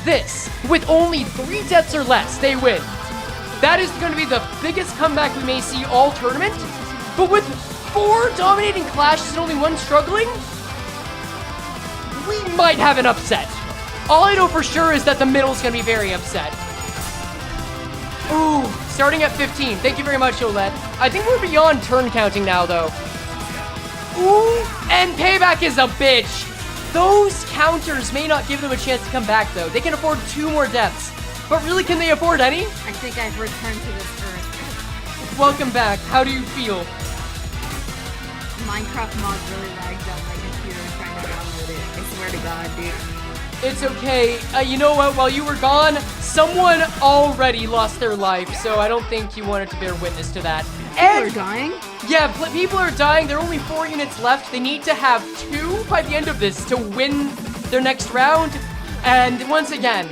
[SPEAKER 1] this with only 3 deaths or less, they win. That is going to be the biggest comeback we may see all tournament. But with 4 dominating clashes and only 1 struggling, we might have an upset. All I know for sure is that the middle is going to be very upset. Ooh, starting at 15. Thank you very much, Oled. I think we're beyond turn counting now, though. Ooh, and Payback is a bitch. Those counters may not give them a chance to come back, though. They can afford 2 more deaths. But really, can they afford any?
[SPEAKER 8] I think I've returned to this earth.
[SPEAKER 1] Welcome back. How do you feel?
[SPEAKER 8] Minecraft mod really lagged on my computer trying to download it. I swear to God, dude.
[SPEAKER 1] It's okay. You know what? While you were gone, someone already lost their life, so I don't think you wanted to bear witness to that.
[SPEAKER 8] People are dying?
[SPEAKER 1] Yeah, people are dying. There are only 4 units left. They need to have 2 by the end of this to win their next round. And once again,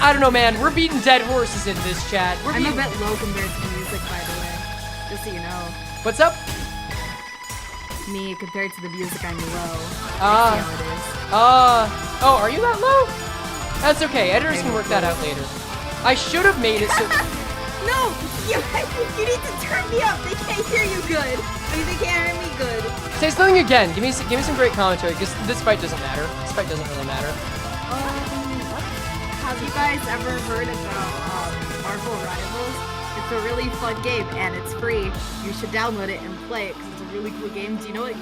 [SPEAKER 1] I don't know, man. We're beating dead horses in this chat.
[SPEAKER 8] I'm a bit low compared to the music, by the way. Just so you know.
[SPEAKER 1] What's up?
[SPEAKER 8] Me, compared to the music, I'm low.
[SPEAKER 1] Oh, are you that low? That's okay. Editors can work that out later. I should have made it so...
[SPEAKER 8] No! You need to turn me up. They can't hear you good. I mean, they can't hear me good.
[SPEAKER 1] Say something again. Give me some great commentary, because this fight doesn't matter. This fight doesn't really matter.
[SPEAKER 8] Have you guys ever heard about Marvel Rivals? It's a really fun game, and it's free. You should download it and play it, because it's a really cool game. Do you know what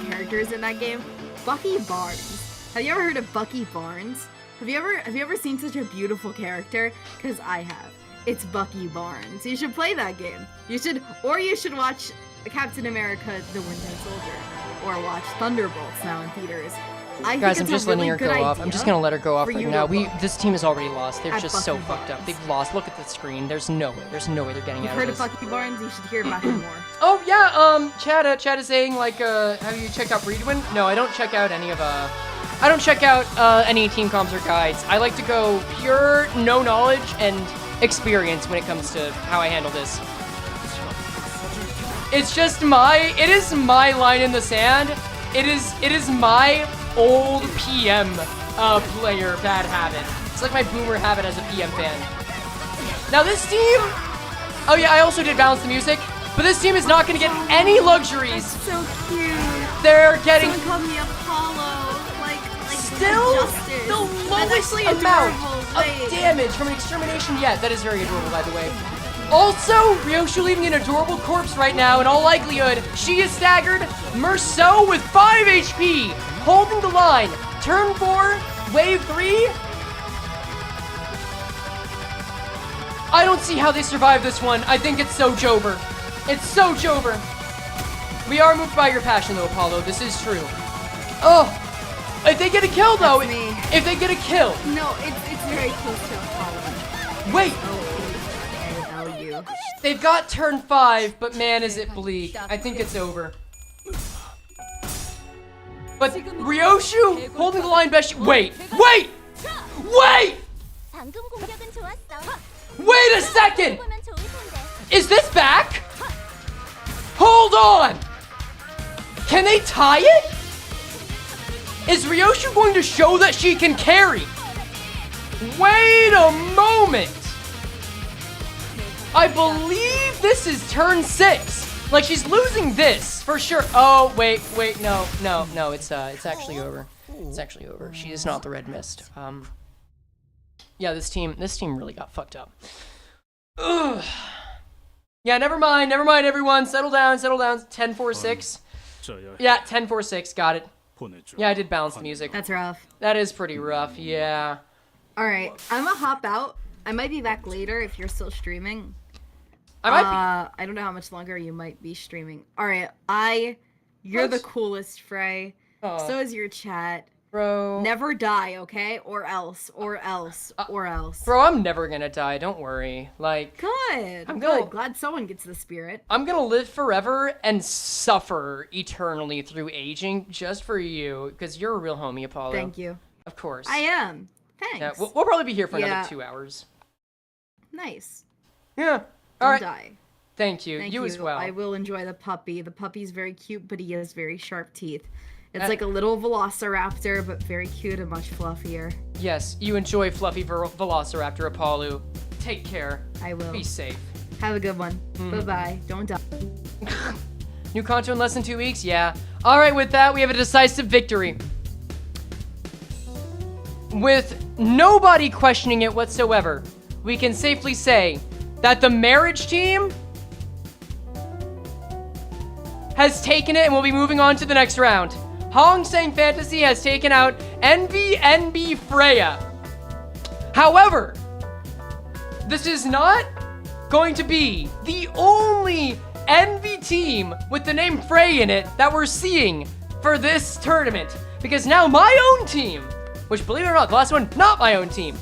[SPEAKER 8] characters in that game? Bucky Barnes. Have you ever heard of Bucky Barnes? Have you ever seen such a beautiful character? Because I have. It's Bucky Barnes. You should play that game. You should watch Captain America: The Winter Soldier, or watch Thunderbolts now in theaters.
[SPEAKER 1] Guys, I'm just letting her go off. I'm just gonna let her go off right now. This team is already lost. They're just so fucked up. They've lost. Look at the screen. There's no way. There's no way they're getting out of this.
[SPEAKER 8] You've heard of Bucky Barnes? You should hear about him more.
[SPEAKER 1] Oh yeah. Chad is saying like, have you checked out Breedwin? No, I don't check out any of I don't check out any team comms or guides. I like to go pure no knowledge and experience when it comes to how I handle this. It's just it is my line in the sand. It is my old PM player bad habit. It's like my boomer habit as a PM fan. Now this team, oh yeah, I also did balance the music, but this team is not gonna get any luxuries.
[SPEAKER 8] So cute.
[SPEAKER 1] They're getting
[SPEAKER 8] Someone called me Apollo. Like
[SPEAKER 1] still
[SPEAKER 8] justice.
[SPEAKER 1] the lowest amount of damage from an extermination yet. That is very adorable, by the way. Also, Ryoshu leaving an adorable corpse right now. In all likelihood, she is staggered. Merceau with 5 HP, holding the line. Turn 4, wave 3. I don't see how they survive this one. I think it's so Jover. It's so Jover. We are moved by your passion, though, Apollo. This is true. Oh, if they get a kill, though. If they get a kill.
[SPEAKER 8] No, it's very close to Apollo.
[SPEAKER 1] Wait.
[SPEAKER 8] L-U.
[SPEAKER 1] They've got turn 5, but man, is it bleak. I think it's over. But Ryoshu holding the line best. Wait! Wait a second! Is this back? Hold on! Can they tie it? Is Ryoshu going to show that she can carry? Wait a moment! I believe this is turn 6. Like, she's losing this for sure. Oh, wait, no, it's actually over. It's actually over. She is not the red mist. Yeah, this team really got fucked up. Ugh. Yeah, never mind, everyone. Settle down. 10-4-6. Yeah, 10-4-6, got it. Yeah, I did balance the music.
[SPEAKER 8] That's rough.
[SPEAKER 1] That is pretty rough, yeah.
[SPEAKER 8] Alright, I'm gonna hop out. I might be back later if you're still streaming.
[SPEAKER 1] I might be.
[SPEAKER 8] I don't know how much longer you might be streaming. Alright, you're the coolest, Frey. So is your chat.
[SPEAKER 1] Bro.
[SPEAKER 8] Never die, okay? Or else. Bro,
[SPEAKER 1] I'm never gonna die, don't worry. Like,
[SPEAKER 8] good.
[SPEAKER 1] I'm good.
[SPEAKER 8] Glad someone gets the spirit.
[SPEAKER 1] I'm gonna live forever and suffer eternally through aging just for you, because you're a real homie, Apollo.
[SPEAKER 8] Thank you.
[SPEAKER 1] Of course.
[SPEAKER 8] I am. Thanks.
[SPEAKER 1] Yeah, we'll probably be here for another 2 hours.
[SPEAKER 8] Nice.
[SPEAKER 1] Yeah.
[SPEAKER 8] Don't
[SPEAKER 1] Alright.
[SPEAKER 8] die.
[SPEAKER 1] Thank you.
[SPEAKER 8] Thank
[SPEAKER 1] you as well.
[SPEAKER 8] I will enjoy the puppy. The puppy's very cute, but he has very sharp teeth. It's like a little velociraptor, but very cute and much fluffier.
[SPEAKER 1] Yes, you enjoy fluffy velociraptor, Apollo. Take care.
[SPEAKER 8] I will.
[SPEAKER 1] Be safe.
[SPEAKER 8] Have a good one. Bye-bye. Don't die.
[SPEAKER 1] New Kanto in less than 2 weeks? Yeah. Alright, with that, we have a decisive victory. With nobody questioning it whatsoever, we can safely say that the marriage team has taken it and will be moving on to the next round. Hong Sang Fantasy has taken out NB Freya. However, this is not going to be the only NV team with the name Frey in it that we're seeing for this tournament. Because now my own team, which believe it or not, the last one, not my own team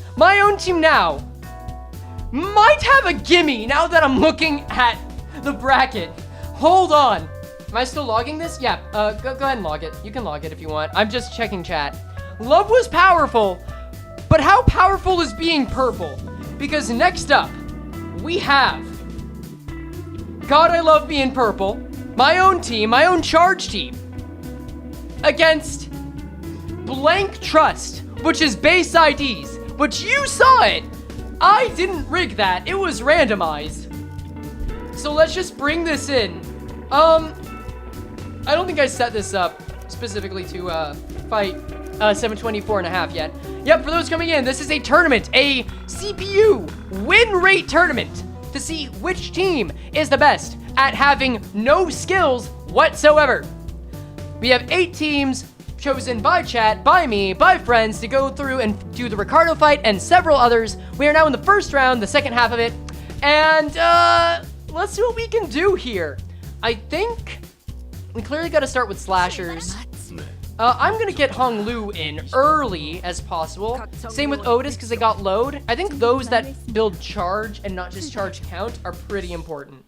[SPEAKER 1] now might have a gimme now that I'm looking at the bracket. Hold on. Am I still logging this? Yeah, go ahead and log it. You can log it if you want. I'm just checking chat. Love was powerful, but how powerful is being purple? Because next up, we have God I Love Being Purple, my own team, my own charge team, against Blank Trust, which is base IDs, but you saw it. I didn't rig that. It was randomized. So let's just bring this in. I don't think I set this up specifically to fight 724.5 yet. Yep, for those coming in, this is a tournament, a CPU win rate tournament to see which team is the best at having no skills whatsoever. We have 8 teams chosen by chat, by me, by friends to go through and do the Ricardo fight and several others. We are now in the first round, the second half of it, and let's see what we can do here. I think we clearly got to start with slashers. I'm gonna get Hong Lu in early as possible. Same with Otis because they got load. I think those that build charge and not just charge count are pretty important.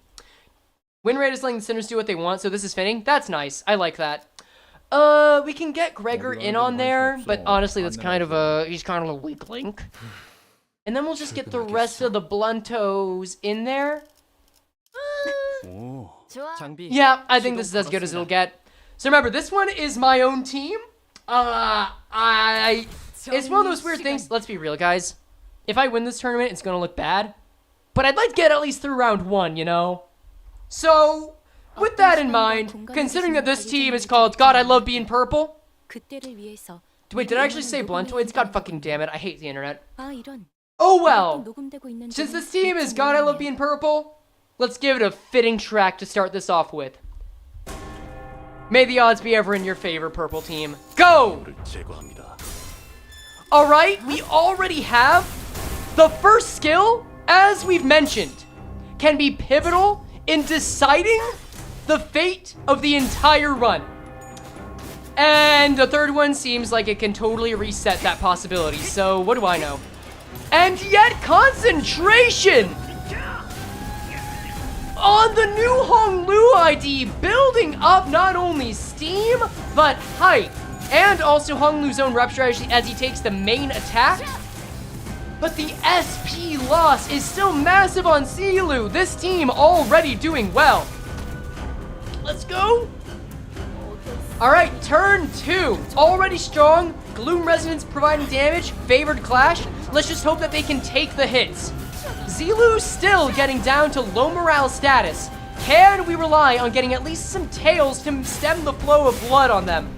[SPEAKER 1] Win rate is letting the Sinners do what they want, so this is fitting. That's nice. I like that. We can get Gregor in on there, but honestly, that's kind of he's kind of a weak link. And then we'll just get the rest of the Bluntos in there. Yeah, I think this is as good as it'll get. So remember, this one is my own team. It's one of those weird things. Let's be real, guys. If I win this tournament, it's gonna look bad. But I'd like to get at least through round 1, you know? So, with that in mind, considering that this team is called God, I Love Being Purple. Wait, did I actually say Bluntoids? God fucking damn it, I hate the internet. Oh well. Since this team is God, I Love Being Purple, let's give it a fitting track to start this off with. May the odds be ever in your favor, purple team. Go! Alright, we already have the first skill, as we've mentioned, can be pivotal in deciding the fate of the entire run. And the third one seems like it can totally reset that possibility, so what do I know? And yet, concentration! On the new Hong Lu ID, building up not only steam, but height. And also Hong Lu's own rep strategy as he takes the main attack. But the SP loss is still massive on Silu. This team already doing well. Let's go. All right, turn 2. Already strong. Gloom Resonance providing damage. Favored clash. Let's just hope that they can take the hits. Zilu still getting down to low morale status. Can we rely on getting at least some tails to stem the flow of blood on them?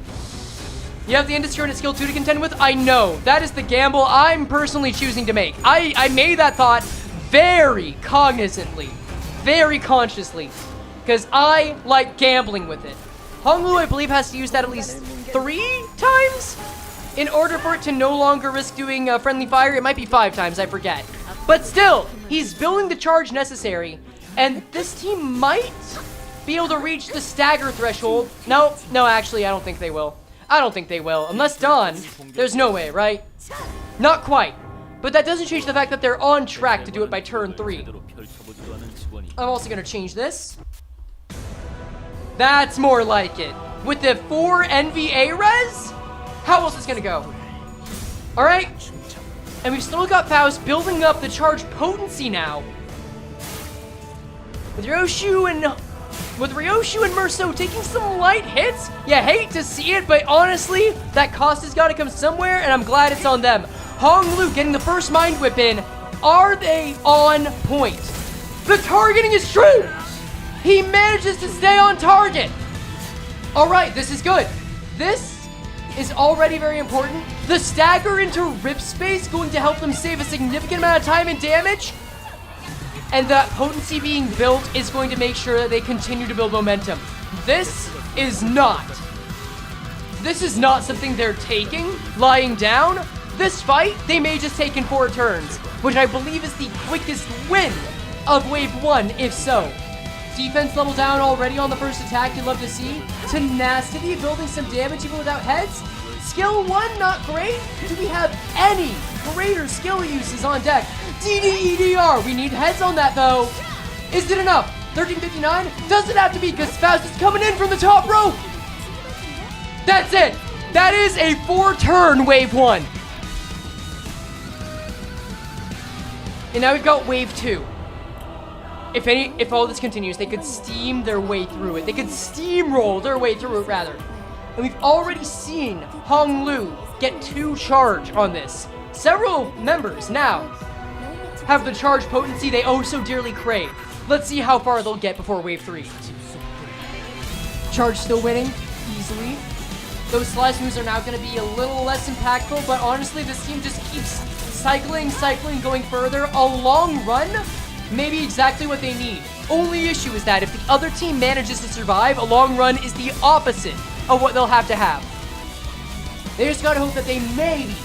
[SPEAKER 1] You have the indiscriminate skill 2 to contend with? I know. That is the gamble I'm personally choosing to make. I made that thought very cognizantly, very consciously, because I like gambling with it. Honglu, I believe, has to use that at least 3 times in order for it to no longer risk doing friendly fire. It might be 5 times, I forget. But still, he's building the charge necessary, and this team might be able to reach the stagger threshold. No, actually, I don't think they will. I don't think they will. Unless Dawn, there's no way, right? Not quite. But that doesn't change the fact that they're on track to do it by turn 3. I'm also going to change this. That's more like it. With the 4 NVA res? How else is it going to go? Alright. And we've still got Faust building up the charge potency now. With Ryoshu and Merso taking some light hits, you hate to see it, but honestly, that cost has got to come somewhere, and I'm glad it's on them. Hong Lu getting the first Mind Whip in. Are they on point? The targeting is true! He manages to stay on target! Alright, this is good. This is already very important. The stagger into rip space going to help them save a significant amount of time and damage. And that potency being built is going to make sure that they continue to build momentum. This is not something they're taking, lying down. This fight, they may just take in 4 turns, which I believe is the quickest win of Wave 1, if so. Defense level down already on the first attack, you'd love to see. Tenacity, building some damage even without heads. Skill 1, not great. Do we have any greater skill uses on deck? DDEDR, we need heads on that though. Is it enough? 1359? Does it have to be because Faust is coming in from the top rope? That's it. That is a 4-turn Wave 1. And now we've got Wave 2. If all this continues, they could steam their way through it. They could steamroll their way through it, rather. And we've already seen Hong Lu get 2 charge on this. Several members now have the charge potency they oh so dearly crave. Let's see how far they'll get before wave 3. Charge still winning, easily. Those slash moves are now going to be a little less impactful, but honestly, this team just keeps cycling, going further. A long run may be exactly what they need. Only issue is that if the other team manages to survive, a long run is the opposite of what they'll have to have. They just gotta hope that they maybe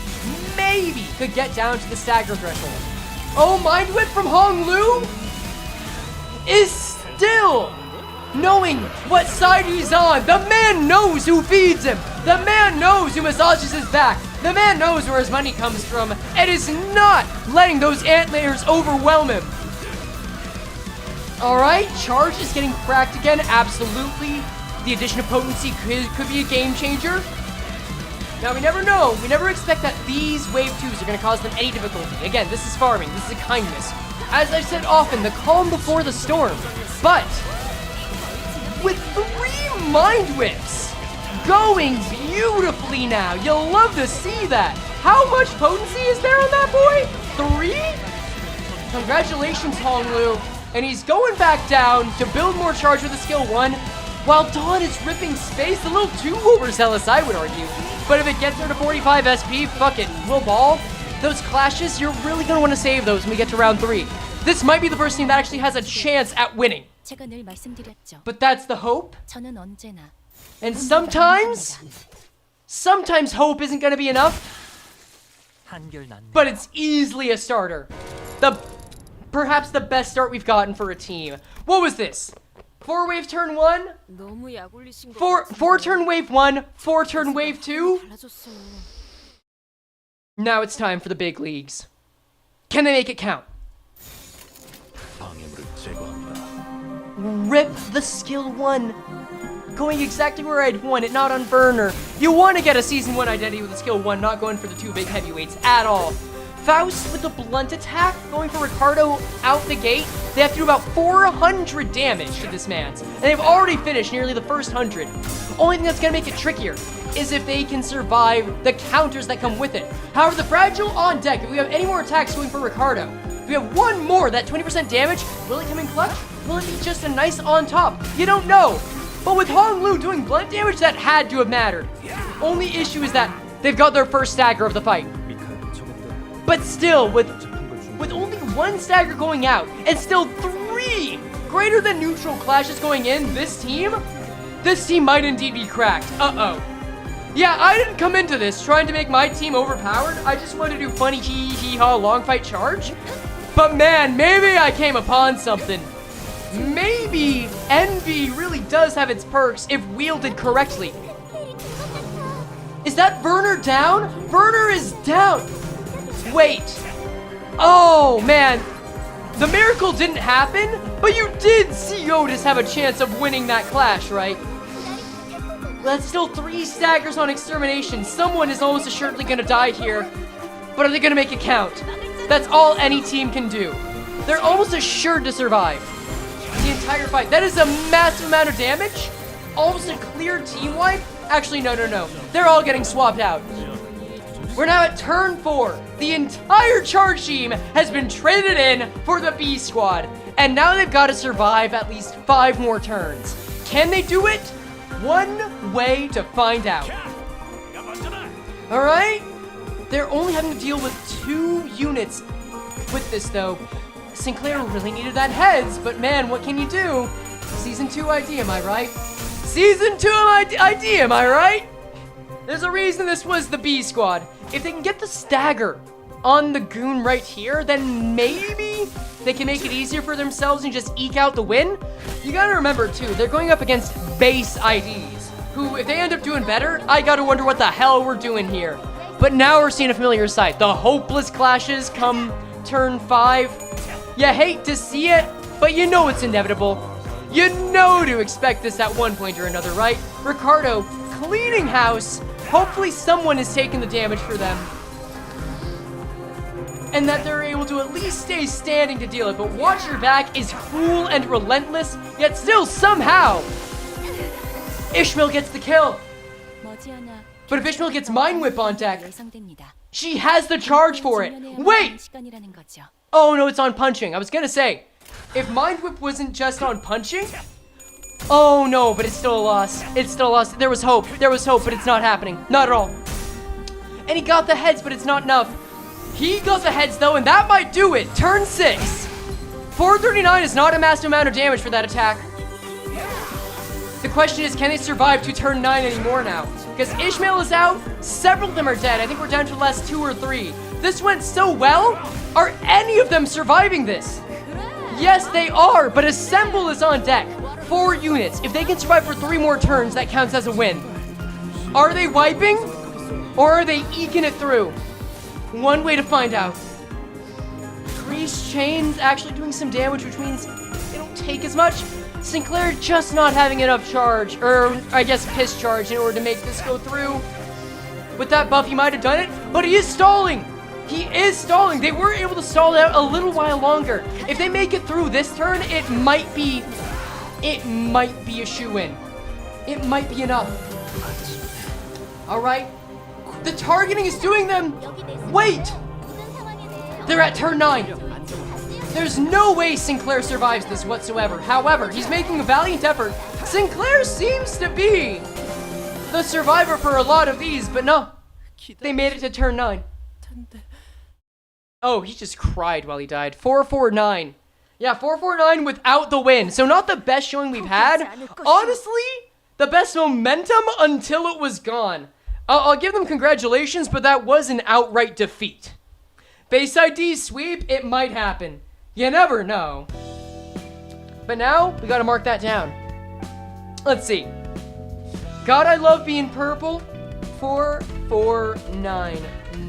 [SPEAKER 1] could get down to the stagger threshold. Oh, Mind Whip from Hong Lu is still knowing what side he's on. The man knows who feeds him. The man knows who massages his back. The man knows where his money comes from and is not letting those antlions overwhelm him. Alright, charge is getting cracked again, absolutely. The addition of potency could be a game changer. Now, we never know. We never expect that these wave 2s are going to cause them any difficulty. Again, this is farming. This is a kindness. As I've said often, the calm before the storm. But with 3 Mind Whips going beautifully now. You'll love to see that. How much potency is there on that boy? 3? Congratulations, Hong Lu. And he's going back down to build more charge with a skill 1, while Dawn is ripping space. A little too overzealous, I would argue. But if it gets her to 45 SP, fuck it, we'll ball. Those clashes, you're really going to want to save those when we get to round 3. This might be the first team that actually has a chance at winning. But that's the hope. And sometimes hope isn't going to be enough. But it's easily a starter. Perhaps the best start we've gotten for a team. What was this? 4 wave turn 1? 4 turn wave 1, 4 turn wave 2? Now it's time for the big leagues. Can they make it count? Rip the skill 1. Going exactly where I'd want it, not on burner. You want to get a season 1 identity with a skill 1, not going for the 2 big heavyweights at all. Faust with the blunt attack, going for Ricardo out the gate. They have to do about 400 damage to this man's, and they've already finished nearly the first 100. Only thing that's going to make it trickier is if they can survive the counters that come with it. However, the Fragile on deck, if we have any more attacks going for Ricardo, if we have one more, that 20% damage, will it come in clutch? Will it be just a nice on top? You don't know. But with Hong Lu doing blunt damage, that had to have mattered. Only issue is that they've got their first stagger of the fight. But still, with only 1 stagger going out, and still 3 greater than neutral clashes going in, this team might indeed be cracked. Uh-oh. Yeah, I didn't come into this trying to make my team overpowered. I just wanted to do funny hee-hee-ha long fight charge. But man, maybe I came upon something. Maybe Envy really does have its perks if wielded correctly. Is that Werner down? Werner is down. Wait. Oh, man. The miracle didn't happen, but you did see Otis have a chance of winning that clash, right? That's still 3 staggers on extermination. Someone is almost assuredly going to die here. But are they going to make it count? That's all any team can do. They're almost assured to survive the entire fight. That is a massive amount of damage. Almost a clear team wipe. Actually, no. They're all getting swapped out. We're now at turn 4. The entire charge team has been traded in for the B squad. And now they've got to survive at least 5 more turns. Can they do it? One way to find out. Alright. They're only having to deal with 2 units with this, though. Sinclair really needed that heads, but man, what can you do? Season 2 ID, am I right? Season 2 ID, am I right? There's a reason this was the B squad. If they can get the stagger on the goon right here, then maybe they can make it easier for themselves and just eke out the win. You gotta remember too, they're going up against base IDs, who if they end up doing better, I gotta wonder what the hell we're doing here. But now we're seeing a familiar sight. The hopeless clashes come turn 5. You hate to see it, but you know it's inevitable. You know to expect this at one point or another, right? Ricardo cleaning house. Hopefully someone is taking the damage for them. And that they're able to at least stay standing to deal it. But Watch Your Back is cruel and relentless, yet still somehow Ishmael gets the kill. But if Ishmael gets Mind Whip on deck, she has the charge for it. Wait! Oh no, it's on punching. I was gonna say, If Mind Whip wasn't just on punching... Oh no, but it's still a loss. It's still a loss. There was hope, but it's not happening. Not at all. And he got the heads, but it's not enough. He got the heads though, and that might do it. Turn 6. 439 is not a massive amount of damage for that attack. The question is, can they survive to turn 9 anymore now? Because Ishmael is out, several of them are dead. I think we're down to the last 2 or 3. This went so well. Are any of them surviving this? Yes, they are, but Assemble is on deck. 4 units. If they can survive for 3 more turns, that counts as a win. Are they wiping? Or are they eking it through? One way to find out. Grease Chain's actually doing some damage, which means they don't take as much. Sinclair just not having enough charge, or I guess piss charge, in order to make this go through. With that buff, he might have done it, but he is stalling. He is stalling. They were able to stall it out a little while longer. If they make it through this turn, it might be a shoe-in. It might be enough. All right. The targeting is doing them. Wait. They're at turn 9. There's no way Sinclair survives this whatsoever. However, he's making a valiant effort. Sinclair seems to be the survivor for a lot of these, but no. They made it to turn 9. Oh, he just cried while he died. 449. Yeah, 449 without the win. So not the best showing we've had. Honestly, the best momentum until it was gone. I'll give them congratulations, but that was an outright defeat. Base ID sweep, it might happen. You never know. But now, we gotta mark that down. Let's see. God, I love being purple. 449.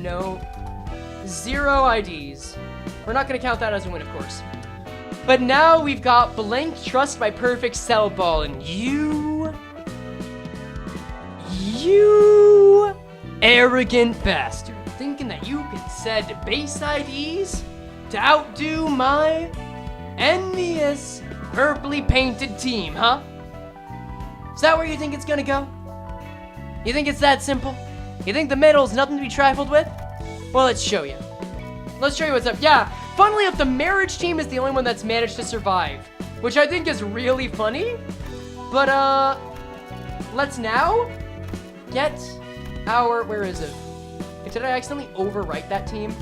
[SPEAKER 1] No. 0 IDs. We're not gonna count that as a win, of course. But now we've got Blank Trust by Perfect Cell Ball, and you arrogant bastard, thinking that you could set base IDs to outdo my envious purpley painted team, huh? Is that where you think it's gonna go? You think it's that simple? You think the middle's nothing to be trifled with? Well, let's show you. Let's show you what's up. Yeah, funnily enough, the marriage team is the only one that's managed to survive, which I think is really funny. But, let's now get our, where is it? Did I accidentally overwrite that team?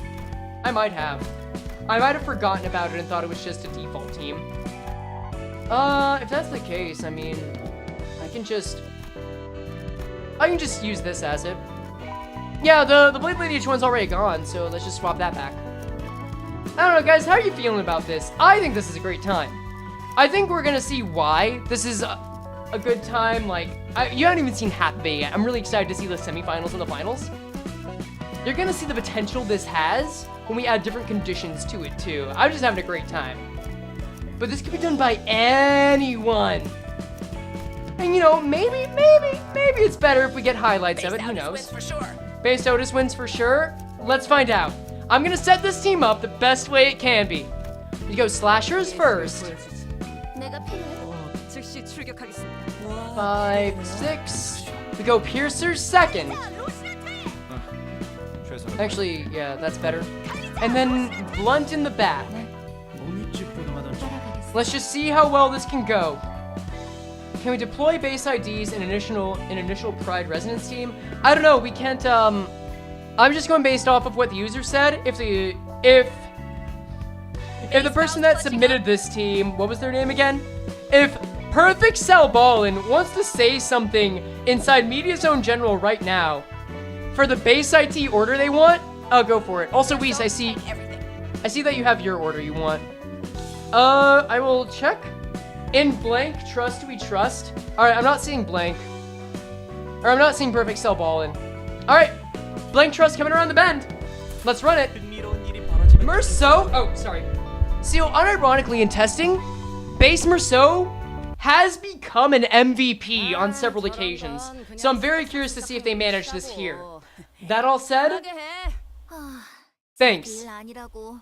[SPEAKER 1] I might have. I might have forgotten about it and thought it was just a default team. If that's the case, I mean, I can just use this as it. Yeah, the Blade Lineage one's already gone, so let's just swap that back. I don't know, guys, how are you feeling about this? I think this is a great time. I think we're gonna see why this is a good time. Like, you haven't even seen Half Bay yet. I'm really excited to see the semifinals and the finals. You're gonna see the potential this has when we add different conditions to it, too. I'm just having a great time. But this could be done by anyone. And, you know, maybe it's better if we get highlights of it. Who knows? Base Otis wins for sure. Let's find out. I'm gonna set this team up the best way it can be. You go Slashers first. 5, 6. We go Piercers second. Actually, yeah, that's better. And then Blunt in the back. Let's just see how well this can go. Can we deploy base IDs in initial Pride Resonance team? I don't know, we can't, I'm just going based off of what the user said. If the person that submitted this team, what was their name again? If Perfect Cell Ballin wants to say something inside Media Zone General right now, for the base IT order they want, I'll go for it. Also, Weiss, I see that you have your order you want. I will check. In Blank Trust we trust. Alright, I'm not seeing Blank. Or I'm not seeing Perfect Cell Ballin. Alright, Blank Trust coming around the bend. Let's run it. Merceau, oh, sorry. See, unironically in testing, Base Merceau has become an MVP on several occasions. So I'm very curious to see if they manage this here. That all said, thanks.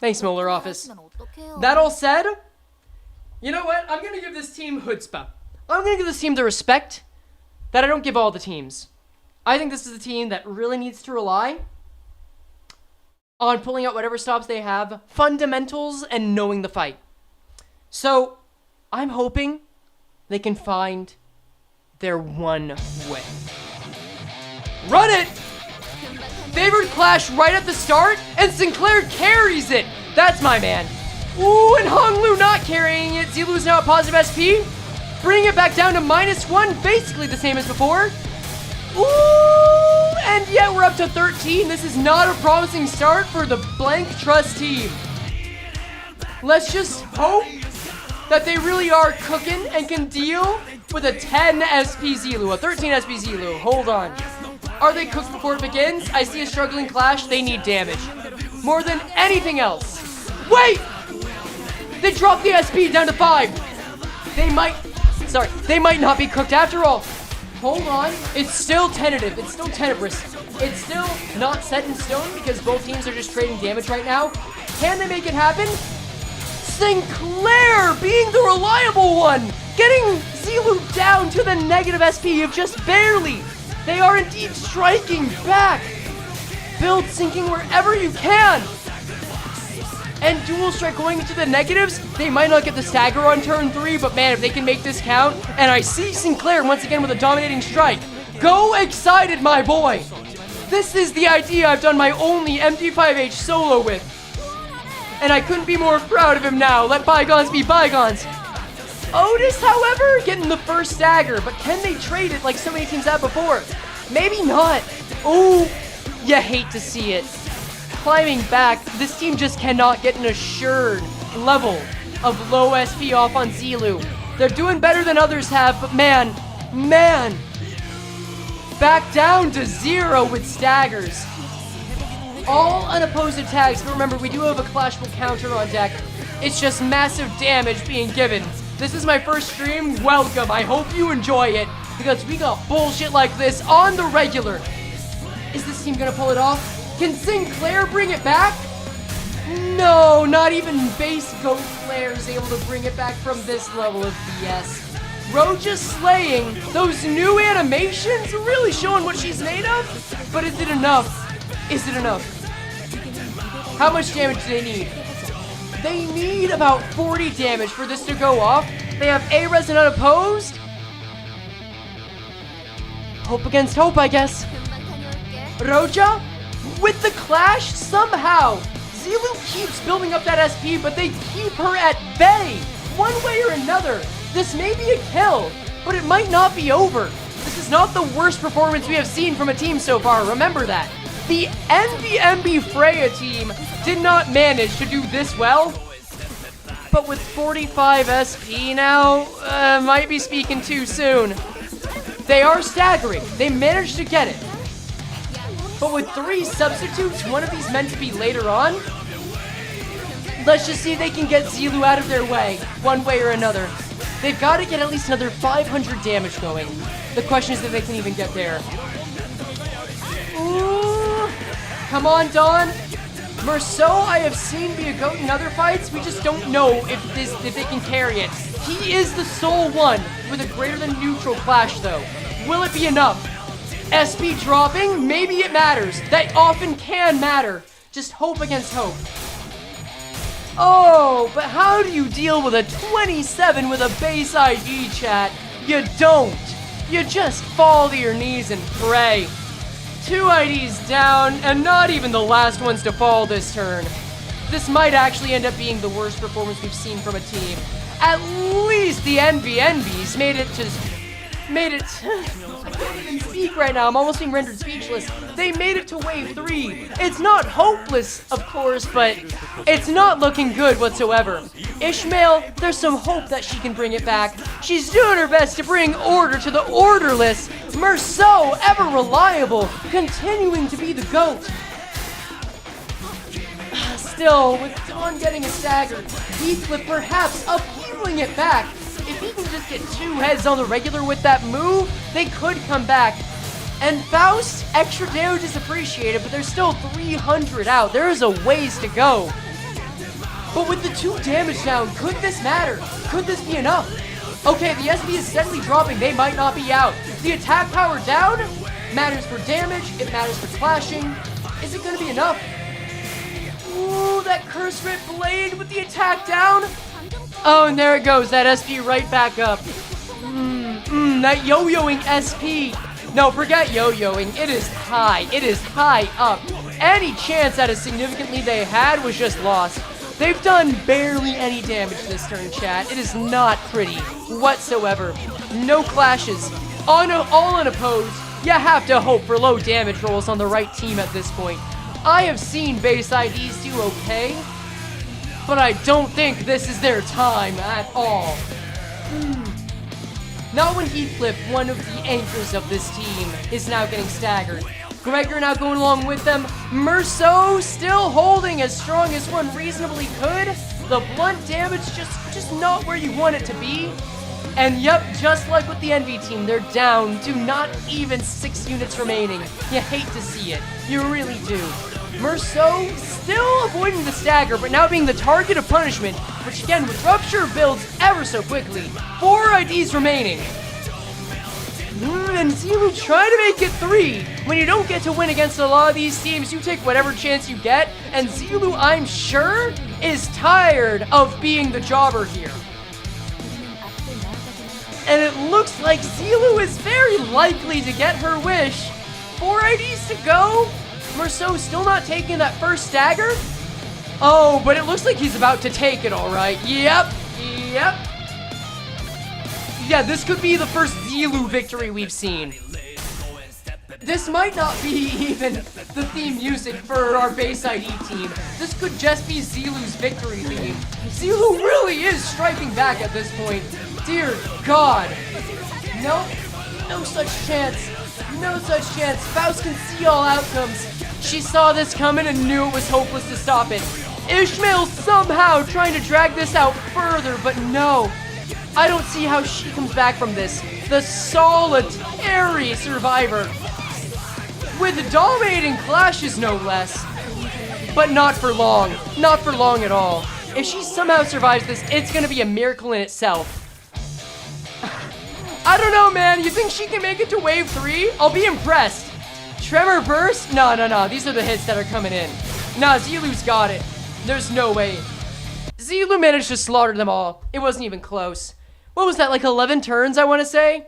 [SPEAKER 1] Thanks, Molar Office. That all said, you know what? I'm gonna give this team chutzpah. I'm gonna give this team the respect that I don't give all the teams. I think this is a team that really needs to rely on pulling out whatever stops they have, fundamentals, and knowing the fight. So, I'm hoping they can find their one way. Run it! Favored clash right at the start, and Sinclair carries it. That's my man. Ooh, and Honglu not carrying it. Zilu's now at positive SP. Bring it back down to -1, basically the same as before. Ooh, and yet we're up to 13. This is not a promising start for the Blank Trust team. Let's just hope that they really are cooking and can deal with a 10 SP Zilu, a 13 SP Zilu. Hold on. Are they cooked before it begins? I see a struggling clash. They need damage. More than anything else. Wait! They dropped the SP down to 5. They might not be cooked after all. Hold on. It's still tentative. It's still tenebrous. It's still not set in stone because both teams are just trading damage right now. Can they make it happen? Sinclair being the reliable one. Getting Zilu down to the negative SP of just barely. They are indeed striking back. Build sinking wherever you can. And dual strike going into the negatives. They might not get the stagger on turn 3, but man, if they can make this count. And I see Sinclair once again with a dominating strike. Go excited, my boy. This is the idea I've done my only MD5H solo with. And I couldn't be more proud of him now. Let bygones be bygones. Otis, however, getting the first stagger, but can they trade it like so many teams have before? Maybe not. Ooh, you hate to see it. Climbing back, this team just cannot get an assured level of low SP off on Zilu. They're doing better than others have, but man, back down to 0 with staggers. All unopposed attacks, but remember, we do have a clashable counter on deck. It's just massive damage being given. This is my first stream. Welcome. I hope you enjoy it because we got bullshit like this on the regular. Is this team gonna pull it off? Can Sinclair bring it back? No, not even base Goat Flair is able to bring it back from this level of BS. Roja slaying. Those new animations are really showing what she's made of. But is it enough? Is it enough? How much damage do they need? They need about 40 damage for this to go off. They have A-Res and unopposed. Hope against hope, I guess. Roja, with the clash, somehow, Zilu keeps building up that SP, but they keep her at bay. One way or another, this may be a kill, but it might not be over. This is not the worst performance we have seen from a team so far, remember that. The NBMB Freya team did not manage to do this well, but with 45 SP now, might be speaking too soon. They are staggering. They managed to get it. But with 3 substitutes, one of these meant to be later on, let's just see if they can get Zilu out of their way, one way or another. They've got to get at least another 500 damage going. The question is if they can even get there. Ooh. Come on, Dawn. Merceau, I have seen be a goat in other fights. We just don't know if they can carry it. He is the sole one with a greater than neutral clash, though. Will it be enough? SP dropping? Maybe it matters. That often can matter. Just hope against hope. Oh, but how do you deal with a 27 with a base ID, chat? You don't. You just fall to your knees and pray. 2 IDs down, and not even the last ones to fall this turn. This might actually end up being the worst performance we've seen from a team. At least the NBNBs made it. I can't even speak right now. I'm almost being rendered speechless. They made it to wave 3. It's not hopeless, of course, but it's not looking good whatsoever. Ishmael, there's some hope that she can bring it back. She's doing her best to bring order to the orderless. Merceau, ever reliable, continuing to be the GOAT. Still, with Dawn getting a stagger, Heathcliff perhaps uphealing it back. If he can just get 2 heads on the regular with that move, they could come back. And Faust, extra damage is appreciated, but there's still 300 out. There is a ways to go. But with the 2 damage down, could this matter? Could this be enough? Okay, the SP is steadily dropping. They might not be out. The attack power down matters for damage. It matters for clashing. Is it going to be enough? Ooh, that curse writ blade with the attack down. Oh, and there it goes. That SP right back up. That yo-yoing SP. No, forget yo-yoing. It is high. It is high up. Any chance at a significant lead they had was just lost. They've done barely any damage this turn, chat. It is not pretty whatsoever. No clashes. All unopposed. You have to hope for low damage rolls on the right team at this point. I have seen base IDs do okay, but I don't think this is their time at all. Not when Heathcliff, one of the anchors of this team, is now getting staggered. Gregor now going along with them. Merceau still holding as strong as one reasonably could. The blunt damage just not where you want it to be. And yep, just like with the Envy team, they're down to not even 6 units remaining. You hate to see it. You really do. Merceau still avoiding the stagger, but now being the target of punishment, which again, with Rupture builds ever so quickly. 4 IDs remaining. And Zilu trying to make it 3. When you don't get to win against a lot of these teams, you take whatever chance you get, and Zilu, I'm sure, is tired of being the jobber here. And it looks like Zilu is very likely to get her wish. 4 IDs to go. Merceau still not taking that first stagger. Oh, but it looks like he's about to take it, all right. Yep. Yeah, this could be the first Zilu victory we've seen. This might not be even the theme music for our base ID team. This could just be Zilu's victory theme. Zilu really is striking back at this point. Dear God. Nope. No such chance. No such chance. Faust can see all outcomes. She saw this coming and knew it was hopeless to stop it. Ishmael somehow trying to drag this out further, but no. I don't see how she comes back from this. The solitary survivor. With dominating clashes, no less. But not for long. Not for long at all. If she somehow survives this, it's gonna be a miracle in itself. I don't know, man. You think she can make it to wave 3? I'll be impressed. Tremor burst? No. These are the hits that are coming in. Nah, Zilu's got it. There's no way. Zilu managed to slaughter them all. It wasn't even close. What was that, like 11 turns, I want to say?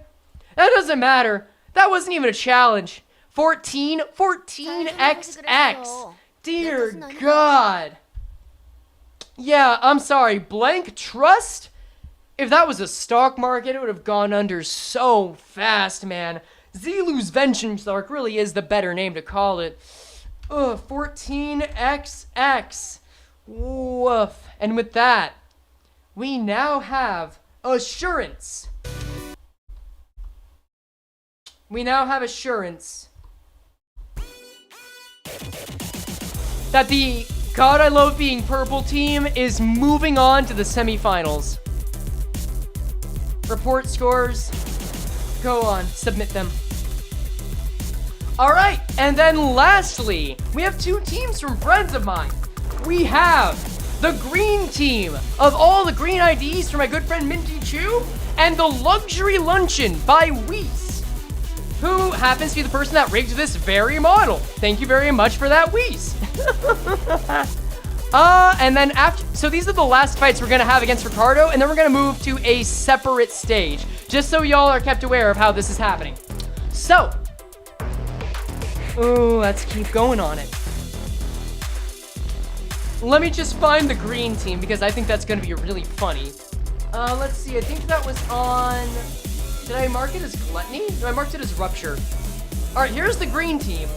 [SPEAKER 1] That doesn't matter. That wasn't even a challenge. 14XX. Dear God. Yeah, I'm sorry. Blank trust? If that was a stock market, it would have gone under so fast, man. Zilu's Vengeance Arc really is the better name to call it. 14XX. Woof. And with that, we now have assurance. That the God I Love Being Purple team is moving on to the semifinals. Report scores. Go on, submit them. Alright, and then lastly, we have 2 teams from friends of mine. We have the green team of all the green IDs from my good friend Minty Chu, and the Luxury Luncheon by Weiss, who happens to be the person that rigged this very model. Thank you very much for that, Weiss. And then so these are the last fights we're gonna have against Ricardo, and then we're gonna move to a separate stage, just so y'all are kept aware of how this is happening. So, let's keep going on it. Let me just find the green team, because I think that's gonna be really funny. Let's see, I think that was on... Did I mark it as Gluttony? No, I marked it as Rupture. Alright, here's the green team.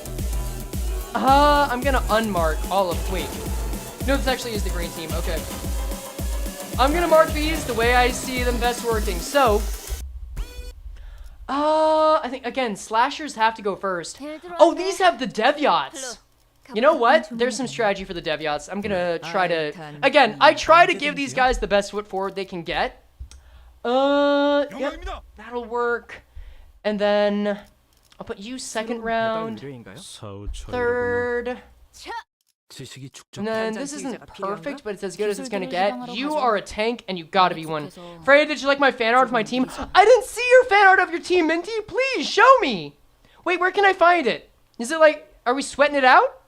[SPEAKER 1] I'm gonna unmark all of... Wait. No, this actually is the green team. Okay. I'm gonna mark these the way I see them best working. So... I think, again, slashers have to go first. Oh, these have the dev yachts. You know what? There's some strategy for the dev yachts. I'm gonna try to... Again, I try to give these guys the best foot forward they can get. Yep, that'll work. And then I'll put you second round, third. And then this isn't perfect, but it's as good as it's gonna get. You are a tank, and you gotta be one. Frey, did you like my fan art of my team? I didn't see your fan art of your team, Minty. Please show me. Wait, where can I find it? Is it like, are we sweating it out?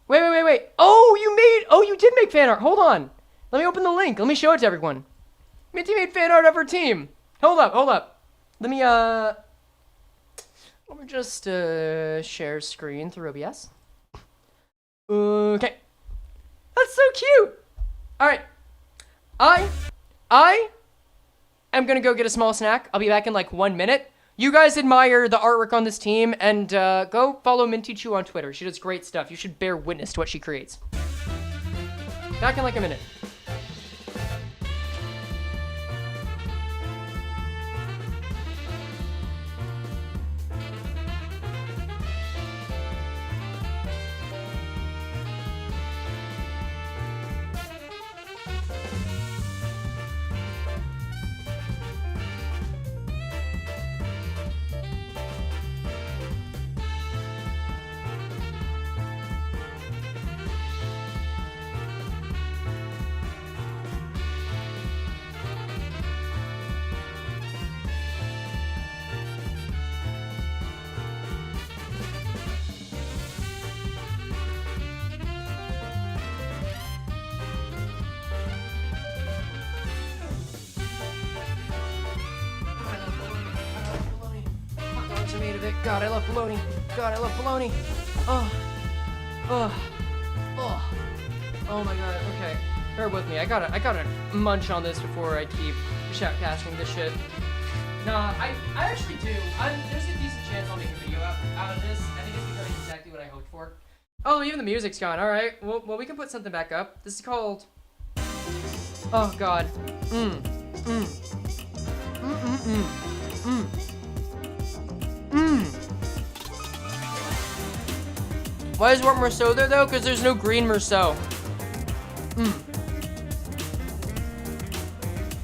[SPEAKER 1] Wait. Oh, you did make fan art. Hold on. Let me open the link. Let me show it to everyone. Minty made fan art of her team. Hold up. Let me just share screen through OBS. Okay. That's so cute. All right. I am gonna go get a small snack. I'll be back in like 1 minute. You guys admire the artwork on this team, and go follow Minty Chu on Twitter. She does great stuff. You should bear witness to what she creates. Back in like a minute. God, I love bologna. Oh my god. Okay, bear with me. I gotta munch on this before I keep shoutcasting this shit. Nah, I actually do. There's a decent chance I'll make a video out of this. I think it's becoming exactly what I hoped for. Oh, even the music's gone. All right. Well, we can put something back up. This is called. Oh god. Why is Warp Merceau there though? Because there's no green Merceau.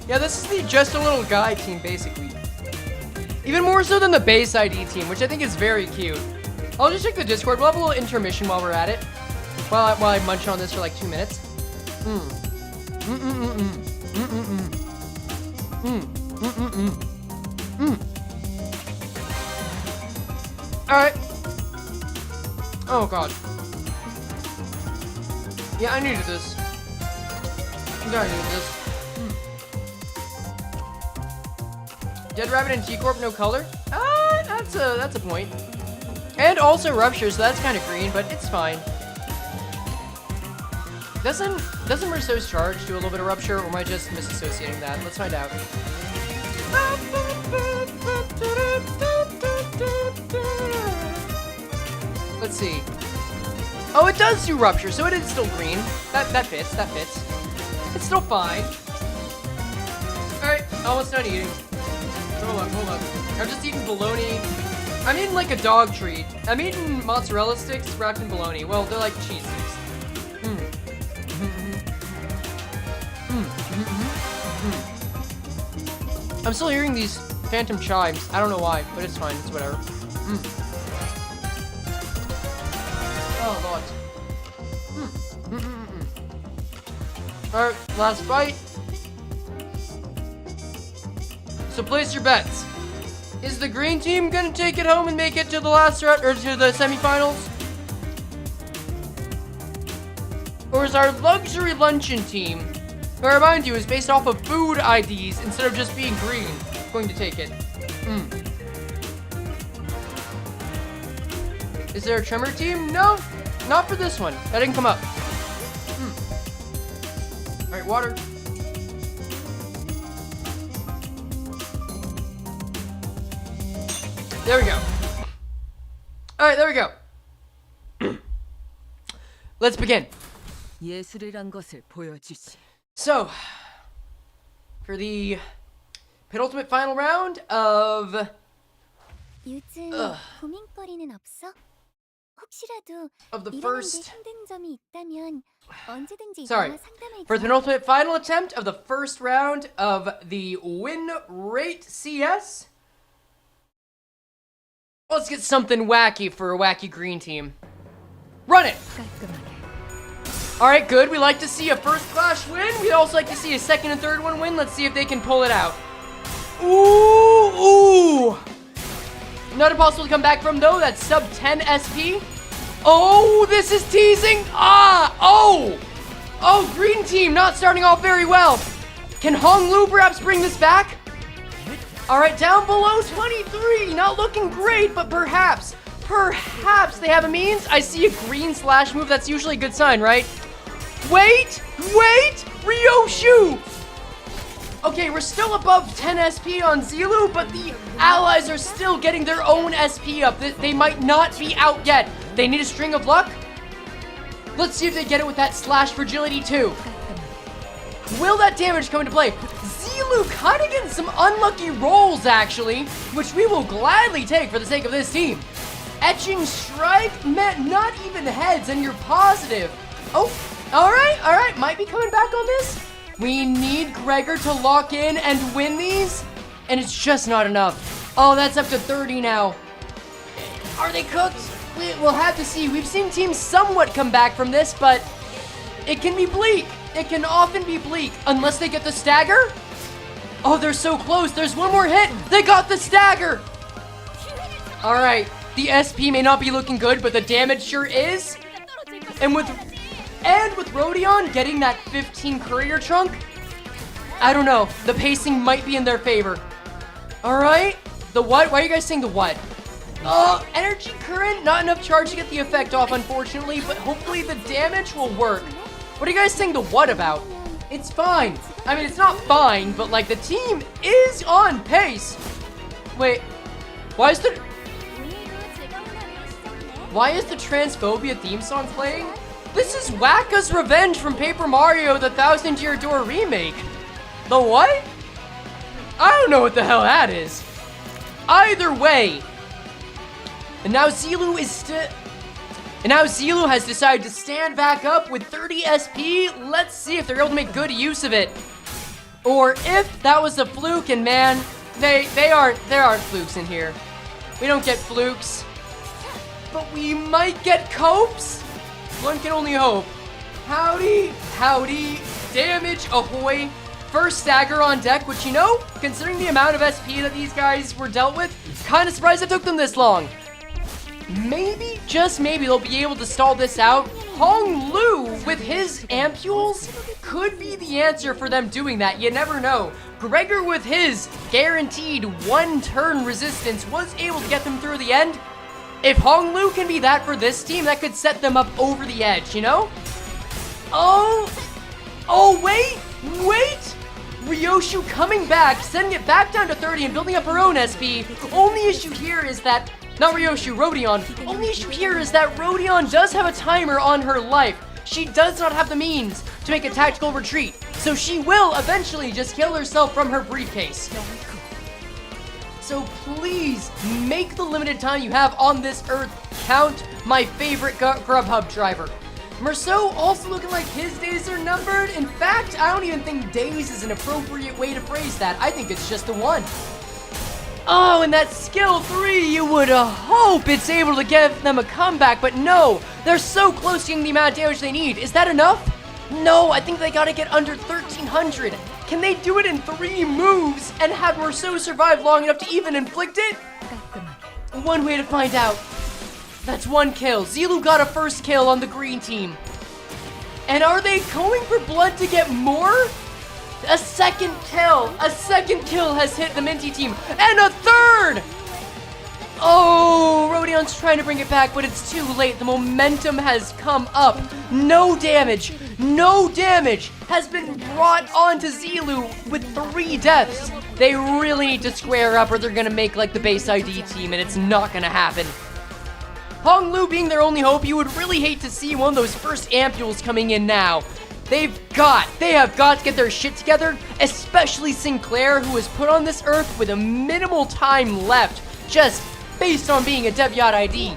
[SPEAKER 1] Yeah, this is the Just a Little Guy team, basically. Even more so than the Base ID team, which I think is very cute. I'll just check the Discord. We'll have a little intermission while we're at it. While I munch on this for like 2 minutes. Alright. Oh god. Yeah, I needed this. Yeah, I needed this. Dead Rabbit and T-Corp, no color? That's a point. And also Rupture, so that's kind of green, but it's fine. Doesn't Merceau's charge do a little bit of Rupture, or am I just misassociating that? Let's find out. Let's see. Oh, it does do Rupture, so it is still green. That fits. It's still fine. Alright, almost done eating. Hold up. I'm just eating bologna. I'm eating like a dog treat. I'm eating mozzarella sticks wrapped in bologna. Well, they're like cheese sticks. I'm still hearing these phantom chimes. I don't know why, but it's fine. It's whatever. Oh, Lord. Alright, last bite. So place your bets. Is the green team gonna take it home and make it to the last round, or to the semifinals? Or is our luxury luncheon team, who I remind you is based off of food IDs instead of just being green, going to take it? Is there a trimmer team? No, not for this one. That didn't come up. Alright, water. There we go. Alright, there we go. Let's begin. So, for the penultimate final round of the first for the penultimate final attempt of the first round of the Winrate CS. Let's get something wacky for a wacky green team. Run it! Alright, good. We like to see a first clash win. We also like to see a second and third one win. Let's see if they can pull it out. Ooh! Not impossible to come back from, though. That's sub 10 SP. Oh, this is teasing. Oh! Oh, green team not starting off very well. Can Hong Lu perhaps bring this back? All right, down below 23. Not looking great, but perhaps they have a means. I see a green slash move. That's usually a good sign, right? Wait, Ryoshu. Okay, we're still above 10 SP on Zilu, but the allies are still getting their own SP up. They might not be out yet. They need a string of luck. Let's see if they get it with that slash fragility too. Will that damage come into play? Zilu kind of getting some unlucky rolls, actually, which we will gladly take for the sake of this team. Etching strike meant not even heads, and you're positive. Oh, all right, might be coming back on this. We need Gregor to lock in and win these, and it's just not enough. Oh, that's up to 30 now. Are they cooked? We'll have to see. We've seen teams somewhat come back from this, but it can be bleak. It can often be bleak unless they get the stagger. Oh, they're so close. There's one more hit. They got the stagger. All right. The SP may not be looking good, but the damage sure is. And with Rodion getting that 15 courier chunk, I don't know. The pacing might be in their favor. All right. The what? Why are you guys saying the what? Energy current, not enough charge to get the effect off, unfortunately, but hopefully the damage will work. What are you guys saying the what about? It's fine. I mean, it's not fine, but like the team is on pace. Wait, why is the Transphobia theme song playing? This is Wacka's Revenge from Paper Mario, the 1000-Year Door remake. The what? I don't know what the hell that is. Either way. And now Zilu has decided to stand back up with 30 SP. Let's see if they're able to make good use of it. Or if that was a fluke, and man, there aren't flukes in here. We don't get flukes. But we might get copes? One can only hope. Howdy, damage ahoy. First stagger on deck, which, you know, considering the amount of SP that these guys were dealt with, kind of surprised it took them this long. Maybe, just maybe, they'll be able to stall this out. Hong Lu, with his ampules, could be the answer for them doing that. You never know. Gregor, with his guaranteed one-turn resistance, was able to get them through the end. If Hong Lu can be that for this team, that could set them up over the edge, you know? Oh, wait! Ryoshu coming back, sending it back down to 30 and building up her own SP. Only issue here is that not Ryoshu, Rodion. Only issue here is that Rodion does have a timer on her life. She does not have the means to make a tactical retreat, so she will eventually just kill herself from her briefcase. So please, make the limited time you have on this earth count, my favorite Grubhub driver. Merceau also looking like his days are numbered. In fact, I don't even think days is an appropriate way to phrase that. I think it's just the one. Oh, and that skill 3, you would hope it's able to give them a comeback, but no, they're so close to getting the amount of damage they need. Is that enough? No, I think they gotta get under 1300. Can they do it in 3 moves and have Merceau survive long enough to even inflict it? One way to find out. That's 1 kill. Zilu got a first kill on the green team. And are they going for blood to get more? A second kill. A second kill has hit the Minty team. And a third! Oh, Rodion's trying to bring it back, but it's too late. The momentum has come up. No damage has been brought onto Zilu with 3 deaths. They really need to square up or they're gonna make like the base ID team, and it's not gonna happen. Hong Lu being their only hope, you would really hate to see one of those first ampules coming in now. They have got to get their shit together, especially Sinclair, who was put on this earth with a minimal time left, just based on being a Deviat ID.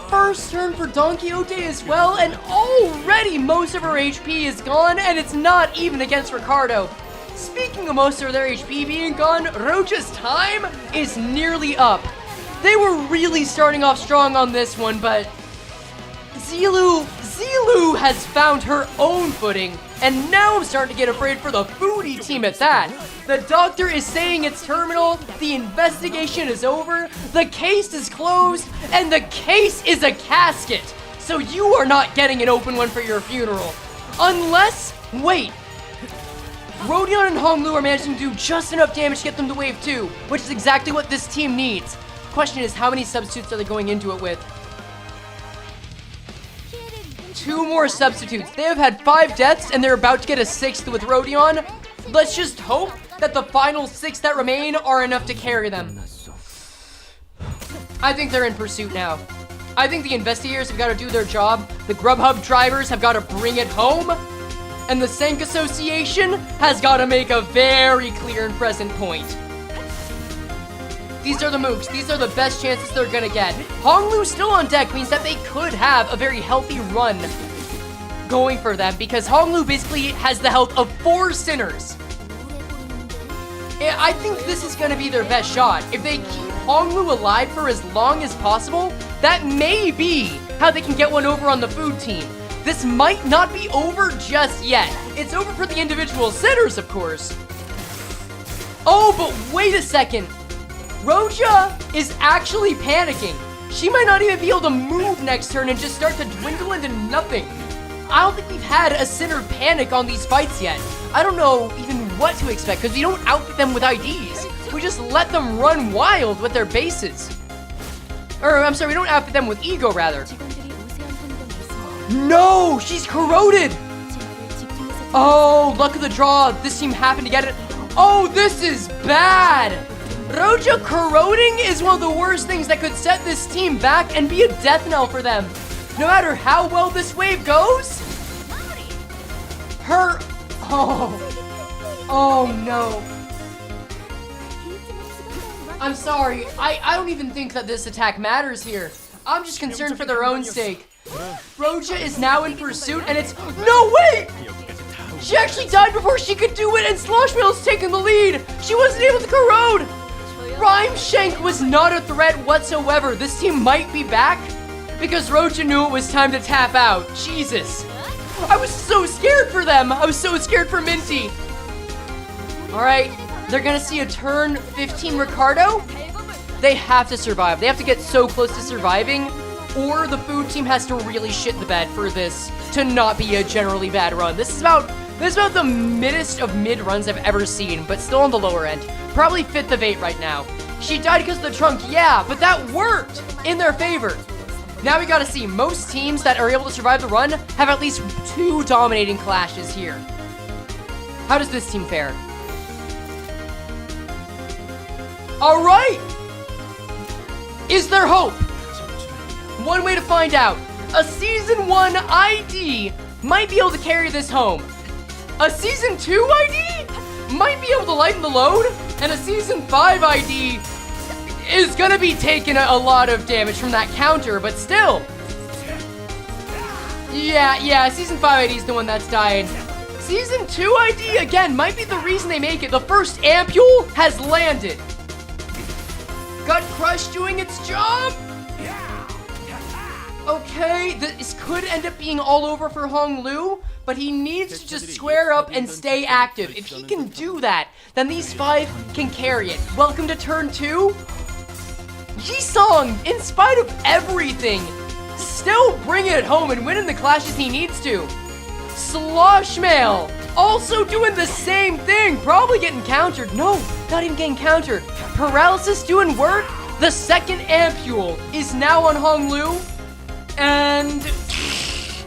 [SPEAKER 1] First turn for Donkey O'Day as well, and already most of her HP is gone, and it's not even against Ricardo. Speaking of most of their HP being gone, Rocha's time is nearly up. They were really starting off strong on this one, but Zilu has found her own footing, and now I'm starting to get afraid for the foodie team at that. The doctor is saying it's terminal, the investigation is over, the case is closed, and the case is a casket. So you are not getting an open one for your funeral. Unless, wait. Rodion and Honglu are managing to do just enough damage to get them to wave 2, which is exactly what this team needs. Question is, how many substitutes are they going into it with? 2 more substitutes. They have had 5 deaths, and they're about to get a 6th with Rodion. Let's just hope that the final 6 that remain are enough to carry them. I think they're in pursuit now. I think the investigators have got to do their job. The Grubhub drivers have got to bring it home. And the Sank Association has got to make a very clear and present point. These are the mooks. These are the best chances they're gonna get. Honglu still on deck means that they could have a very healthy run going for them, because Honglu basically has the health of 4 Sinners. I think this is gonna be their best shot. If they keep Honglu alive for as long as possible, that may be how they can get one over on the food team. This might not be over just yet. It's over for the individual Sinners, of course. Oh, but wait a second. Roja is actually panicking. She might not even be able to move next turn and just start to dwindle into nothing. I don't think we've had a Sinner panic on these fights yet. I don't know even what to expect, because we don't outfit them with IDs. We just let them run wild with their bases. Or, I'm sorry, we don't outfit them with ego, rather. No, she's corroded. Oh, luck of the draw. This team happened to get it. Oh, this is bad. Roja corroding is one of the worst things that could set this team back and be a death knell for them. No matter how well this wave goes, oh no. I'm sorry, I don't even think that this attack matters here. I'm just concerned for their own sake. Roja is now in pursuit, and it's, no, wait! She actually died before she could do it, and Sloshmail's taking the lead. She wasn't able to corrode. Rhyme Shank was not a threat whatsoever. This team might be back because Roja knew it was time to tap out. Jesus. I was so scared for them. I was so scared for Minty. All right, they're gonna see a turn 15 Ricardo. They have to survive. They have to get so close to surviving, or the food team has to really shit the bed for this to not be a generally bad run. This is about the middest of mid runs I've ever seen, but still on the lower end. Probably 5th of 8 right now. She died because of the trunk, yeah, but that worked in their favor. Now we gotta see, most teams that are able to survive the run have at least 2 dominating clashes here. How does this team fare? All right! Is there hope? One way to find out. A Season 1 ID might be able to carry this home. A Season 2 ID might be able to lighten the load, and a Season 5 ID is gonna be taking a lot of damage from that counter, but still. Yeah, Season 5 ID is the one that's dying. Season 2 ID, again, might be the reason they make it. The first ampule has landed. Gut Crush doing its job? Okay, this could end up being all over for Honglu, but he needs to just square up and stay active. If he can do that, then these 5 can carry it. Welcome to turn 2. Yi-Song, in spite of everything, still bringing it home and winning the clashes he needs to. Sloshmail, also doing the same thing, probably getting countered. No, not even getting countered. Paralysis doing work. The second ampule is now on Honglu. And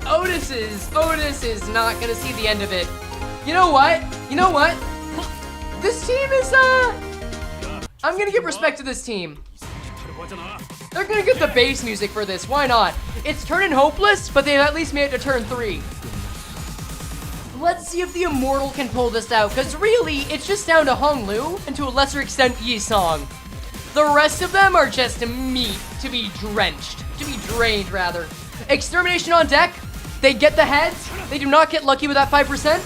[SPEAKER 1] Otis is not gonna see the end of it. You know what? This team is, I'm gonna give respect to this team. They're gonna get the bass music for this, why not? It's turning hopeless, but they've at least made it to turn 3. Let's see if the Immortal can pull this out, because really, it's just down to Honglu, and to a lesser extent, Yi-Song. The rest of them are just meat to be drenched. To be drained, rather. Extermination on deck. They get the heads. They do not get lucky with that 5%.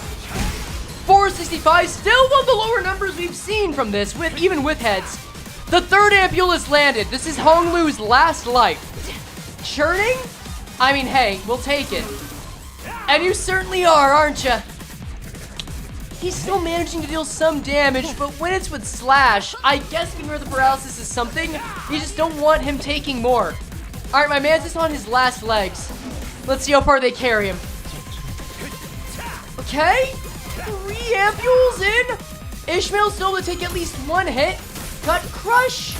[SPEAKER 1] 465, still one of the lower numbers we've seen from this, even with heads. The third ampule is landed. This is Honglu's last life. Churning? I mean, hey, we'll take it. And you certainly are, aren't you? He's still managing to deal some damage, but when it's with Slash, I guess Ignore the Paralysis is something. You just don't want him taking more. Alright, my man's just on his last legs. Let's see how far they carry him. Okay. 3 ampules in. Ishmael still to take at least 1 hit. Gut crush.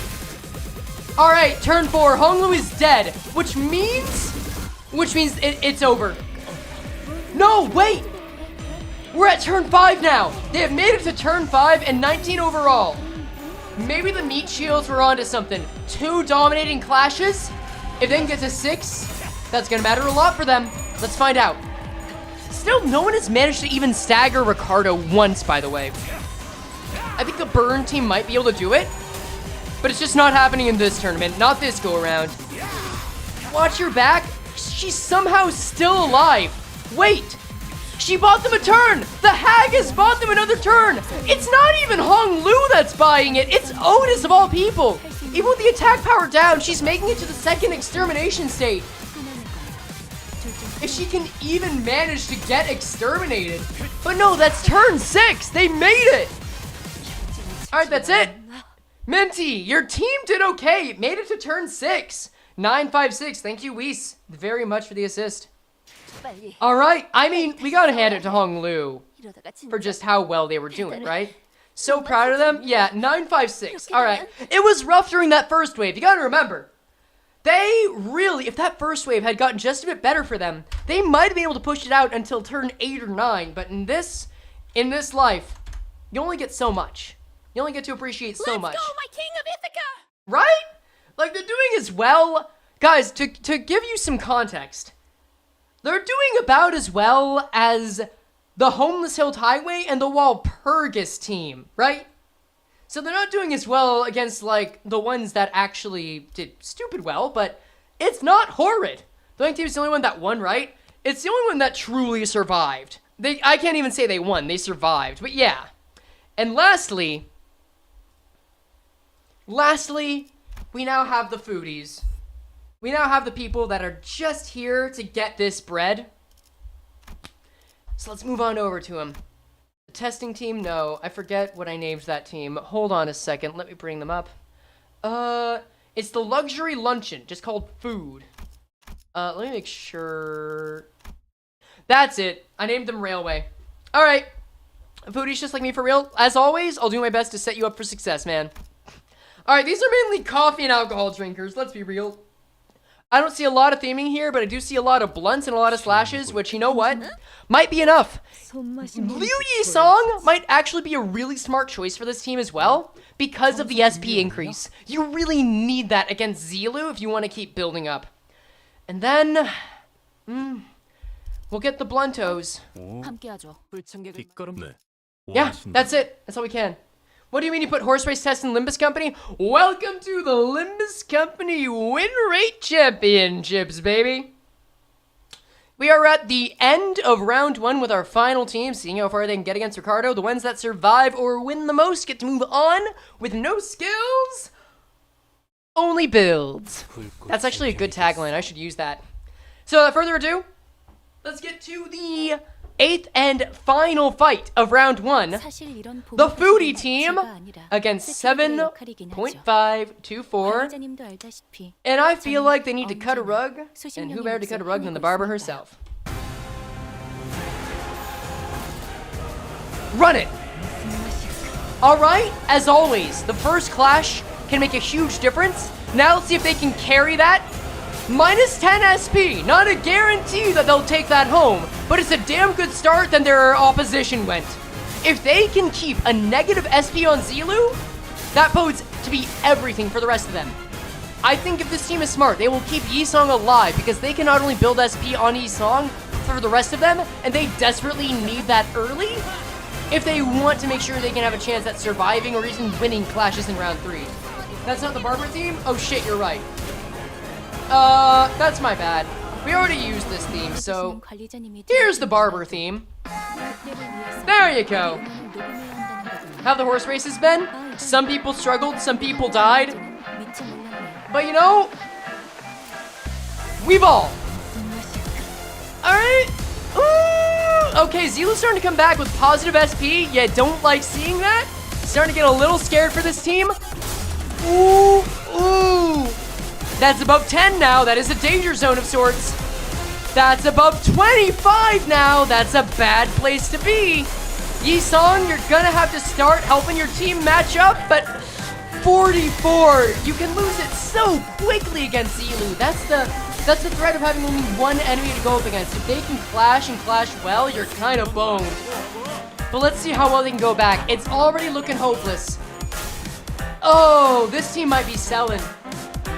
[SPEAKER 1] All right, turn 4. Honglu is dead, which means it's over. No, wait. We're at turn 5 now. They have made it to turn 5 and 19 overall. Maybe the meat shields were onto something. 2 dominating clashes. If they can get to 6, that's gonna matter a lot for them. Let's find out. Still, no one has managed to even stagger Ricardo once, by the way. I think the burn team might be able to do it, but it's just not happening in this tournament. Not this go around. Watch your back. She's somehow still alive. Wait. She bought them a turn! The hag has bought them another turn! It's not even Hong Lu that's buying it, it's Otis of all people! Even with the attack power down, she's making it to the 2nd extermination state. If she can even manage to get exterminated. But no, that's turn 6! They made it! Alright, that's it! Minty, your team did okay! It made it to turn 6! 956, thank you, Weiss, very much for the assist. Alright, I mean, we gotta hand it to Hong Lu for just how well they were doing, right? So proud of them. Yeah, 956. Alright, it was rough during that first wave. You gotta remember, they really, if that first wave had gotten just a bit better for them, they might have been able to push it out until turn 8 or 9. But in this life, you only get so much. You only get to appreciate so much.
[SPEAKER 5] Let's go, my king of Ithaca!
[SPEAKER 1] Right? Like, they're doing as well. Guys, to give you some context, they're doing about as well as the Homeless Hilt Highway and the Walpurgis team, right? So they're not doing as well against, like, the ones that actually did stupid well, but it's not horrid. The only team's the only one that won, right? It's the only one that truly survived. I can't even say they won, they survived, but yeah. And lastly, we now have the foodies. We now have the people that are just here to get this bread. So let's move on over to them. The testing team, no. I forget what I named that team. Hold on a second. Let me bring them up. It's the luxury luncheon, just called food. Let me make sure. That's it. I named them Railway. All right. Foodies just like me for real. As always, I'll do my best to set you up for success, man. All right, these are mainly coffee and alcohol drinkers. Let's be real. I don't see a lot of theming here, but I do see a lot of blunts and a lot of slashes, which, you know what? Might be enough. Liu Yisong might actually be a really smart choice for this team as well, because of the SP increase. You really need that against Zilu if you want to keep building up. And then, we'll get the bluntos. Yeah, that's it. That's all we can. What do you mean you put horse race tests in Limbus Company? Welcome to the Limbus Company Winrate Championships, baby. We are at the end of round 1 with our final team, seeing how far they can get against Ricardo. The ones that survive or win the most get to move on with no skills, only builds. That's actually a good tagline. I should use that. So without further ado, let's get to the 8th and final fight of round 1. The foodie team against 7.524. And I feel like they need to cut a rug. And who better to cut a rug than the barber herself? Run it! Alright, as always, the first clash can make a huge difference. Now let's see if they can carry that. Minus 10 SP, not a guarantee that they'll take that home, but it's a damn good start than their opposition went. If they can keep a negative SP on Zilu, that bodes to be everything for the rest of them. I think if this team is smart, they will keep Yisong alive because they can not only build SP on Yisong for the rest of them, and they desperately need that early if they want to make sure they can have a chance at surviving or even winning clashes in round 3. That's not the barber team? Oh shit, you're right. That's my bad. We already used this theme, so here's the barber theme. There you go. How the horse races been? Some people struggled, some people died. But you know, we've all. Alright. Okay, Zilu's starting to come back with positive SP. Yeah, don't like seeing that. Starting to get a little scared for this team. Ooh. That's above 10 now. That is a danger zone of sorts. That's above 25 now. That's a bad place to be. Yi-Song, you're gonna have to start helping your team match up, but 44. You can lose it so quickly against Zilu. That's the threat of having only one enemy to go up against. If they can clash and clash well, you're kind of boned. But let's see how well they can go back. It's already looking hopeless. Oh, this team might be selling.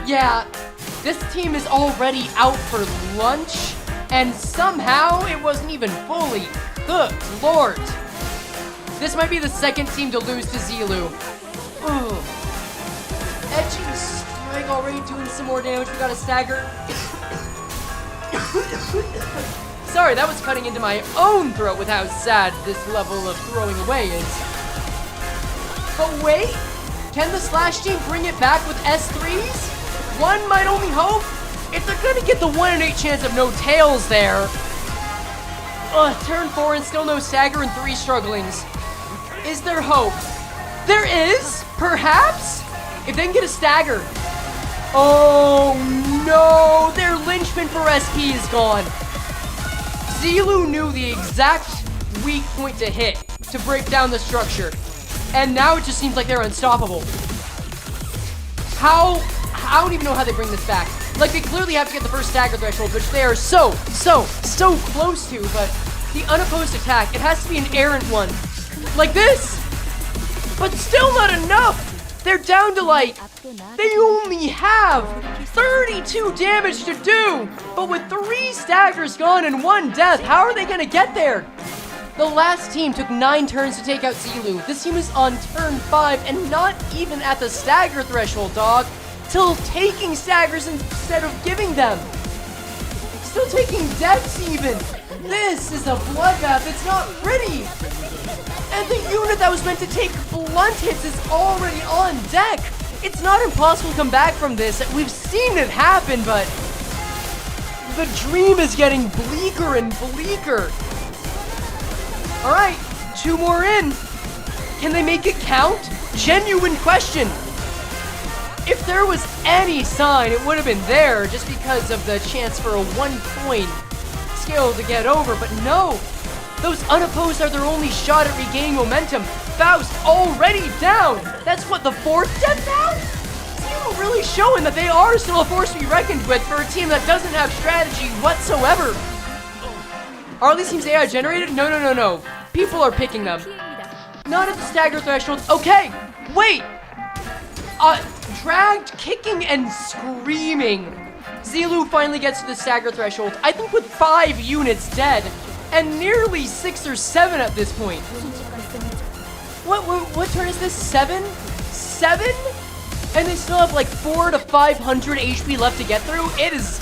[SPEAKER 1] Yeah, this team is already out for lunch, and somehow it wasn't even fully cooked. Lord. This might be the second team to lose to Zilu. Ugh. Edging strike already doing some more damage. We got a stagger. Sorry, that was cutting into my own throat with how sad this level of throwing away is. But wait, can the Slash team bring it back with S3s? One might only hope. If they're gonna get the 1 in 8 chance of no tails there. Turn 4 and still no stagger and 3 strugglings. Is there hope? There is, perhaps? If they can get a stagger. Oh no, their linchpin for SP is gone. Zilu knew the exact weak point to hit to break down the structure. And now it just seems like they're unstoppable. I don't even know how they bring this back. Like, they clearly have to get the first stagger threshold, which they are so close to, but the unopposed attack, it has to be an errant one. Like this! But still not enough! They're down to like, they only have 32 damage to do! But with 3 staggers gone and 1 death, how are they gonna get there? The last team took 9 turns to take out Zilu. This team is on turn 5 and not even at the stagger threshold, dog. Still taking staggers instead of giving them. Still taking deaths even. This is a bloodbath. It's not pretty. And the unit that was meant to take blunt hits is already on deck. It's not impossible to come back from this. We've seen it happen, but the dream is getting bleaker and bleaker. All right, 2 more in. Can they make it count? Genuine question. If there was any sign, it would have been there just because of the chance for a 1-point skill to get over, but no. Those unopposed are their only shot at regaining momentum. Faust already down. That's what, the 4th death now? Zero really showing that they are still a force to be reckoned with for a team that doesn't have strategy whatsoever. Are these teams AI generated? No. People are picking them. Not at the stagger thresholds. Okay, wait. Dragged, kicking, and screaming. Zilu finally gets to the stagger threshold. I think with 5 units dead, and nearly 6 or 7 at this point. What turn is this? 7? 7? And they still have like 400 to 500 HP left to get through? It is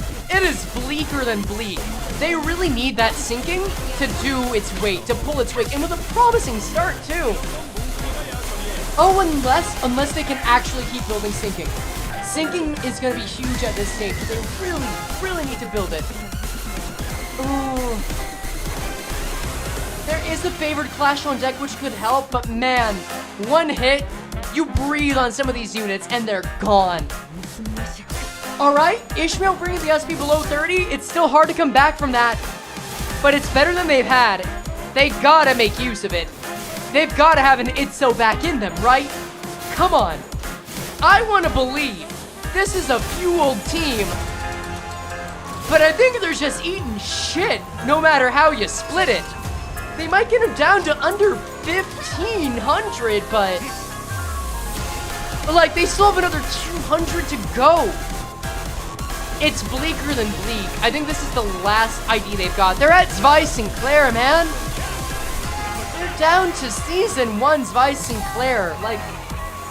[SPEAKER 1] bleaker than bleak. They really need that sinking to do its weight, to pull its weight, and with a promising start too. Oh, unless they can actually keep building sinking. Sinking is going to be huge at this stage. They really need to build it. Ooh. There is the favored clash on deck, which could help, but man, 1 hit, you breathe on some of these units, and they're gone. Alright, Ishmael bringing the SP below 30, it's still hard to come back from that, but it's better than they've had. They gotta make use of it. They've gotta have an Itso back in them, right? Come on. I wanna believe this is a fueled team, but I think they're just eating shit, no matter how you split it. They might get them down to under 1,500, but like, they still have another 200 to go. It's bleaker than bleak. I think this is the last ID they've got. They're at Zwei Sinclair, man. They're down to Season 1 Zwei Sinclair. Like,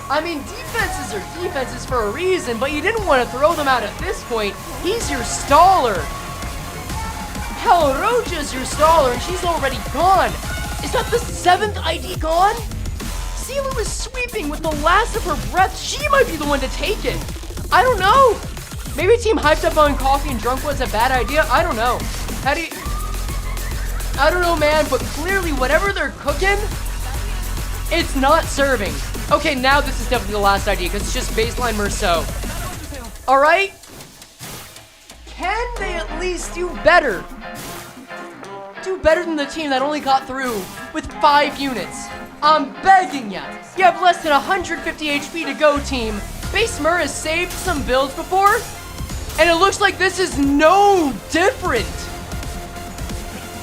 [SPEAKER 1] I mean, defenses are defenses for a reason, but you didn't want to throw them out at this point. He's your staller. Hell, Roja's your staller, and she's already gone. Is that the 7th ID gone? Zilu is sweeping with the last of her breath. She might be the one to take it. I don't know. Maybe a team hyped up on coffee and drunk was a bad idea. I don't know. I don't know, man, but clearly whatever they're cooking, it's not serving. Okay, now this is definitely the last idea because it's just baseline Merceau. All right. can they at least do better? Do better than the team that only got through with 5 units. I'm begging ya. You have less than 150 HP to go, team. Base Mur has saved some builds before, and it looks like this is no different.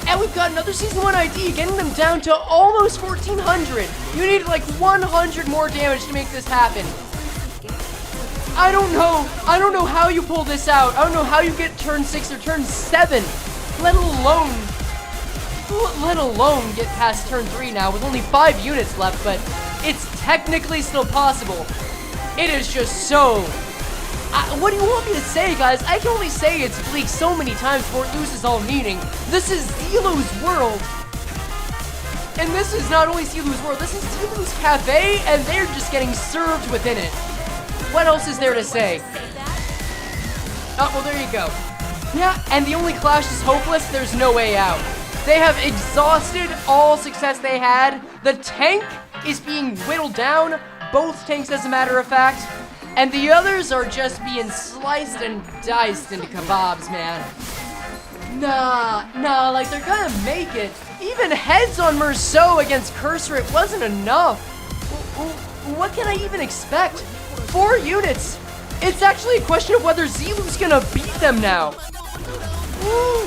[SPEAKER 1] And we've got another Season 1 ID, getting them down to almost 1,400. You need like 100 more damage to make this happen. I don't know how you pull this out. I don't know how you get turn 6 or turn 7, let alone get past turn 3 now with only 5 units left, but it's technically still possible. It is just so... what do you want me to say, guys? I can only say it's bleak so many times before it loses all meaning. This is Zelo's world. And this is not only Zelo's world, this is Zelo's cafe, and they're just getting served within it. What else is there to say? Oh, well, there you go. Yeah, and the only clash is hopeless. There's no way out. They have exhausted all success they had. The tank is being whittled down. Both tanks, as a matter of fact. And the others are just being sliced and diced into kebabs, man. Nah, like they're gonna make it. Even heads on Merceau against Cursor, it wasn't enough. What can I even expect? 4 units. It's actually a question of whether Zelu's gonna beat them now. Ooh.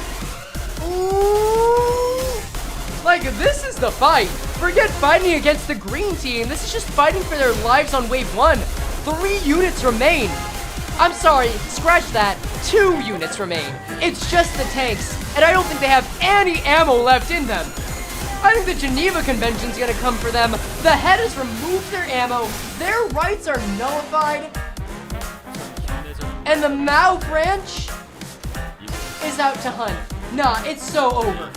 [SPEAKER 1] Like, this is the fight. Forget fighting against the green team. This is just fighting for their lives on wave 1. 3 units remain. I'm sorry, scratch that. 2 units remain. It's just the tanks, and I don't think they have any ammo left in them. I think the Geneva Convention's gonna come for them. The head has removed their ammo. Their rights are nullified. And the Mao branch is out to hunt. Nah, it's so over.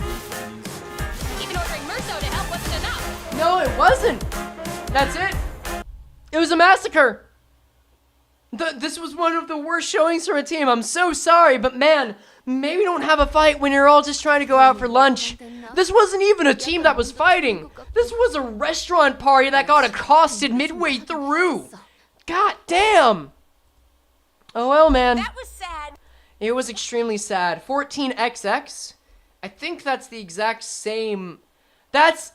[SPEAKER 5] Even ordering Merceau to help wasn't enough.
[SPEAKER 1] No, it wasn't. That's it. It was a massacre. This was one of the worst showings from a team. I'm so sorry, but man, maybe don't have a fight when you're all just trying to go out for lunch. This wasn't even a team that was fighting. This was a restaurant party that got accosted midway through. God damn. Oh well, man.
[SPEAKER 5] That was sad.
[SPEAKER 1] It was extremely sad. 14XX. I think that's the exact same. Guys,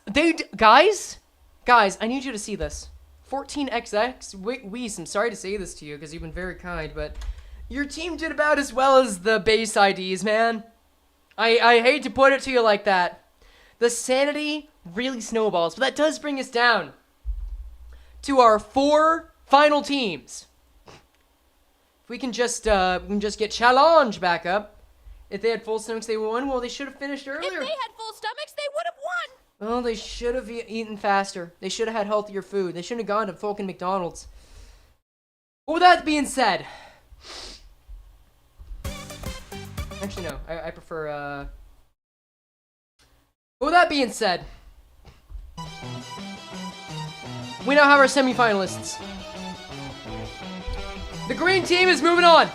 [SPEAKER 1] I need you to see this. 14XX. Weiss, I'm sorry to say this to you because you've been very kind, but your team did about as well as the base IDs, man. I hate to put it to you like that. The sanity really snowballs, but that does bring us down to our 4 final teams. If we can just get Challenge back up. If they had full stomachs, they would have won. Well, they should have finished earlier.
[SPEAKER 5] If they had full stomachs, they would have won.
[SPEAKER 1] Well, they should have eaten faster. They should have had healthier food. They shouldn't have gone to fucking McDonald's. But with that being said... Actually, no. I prefer, But with that being said... We now have our semifinalists. The green team is moving on.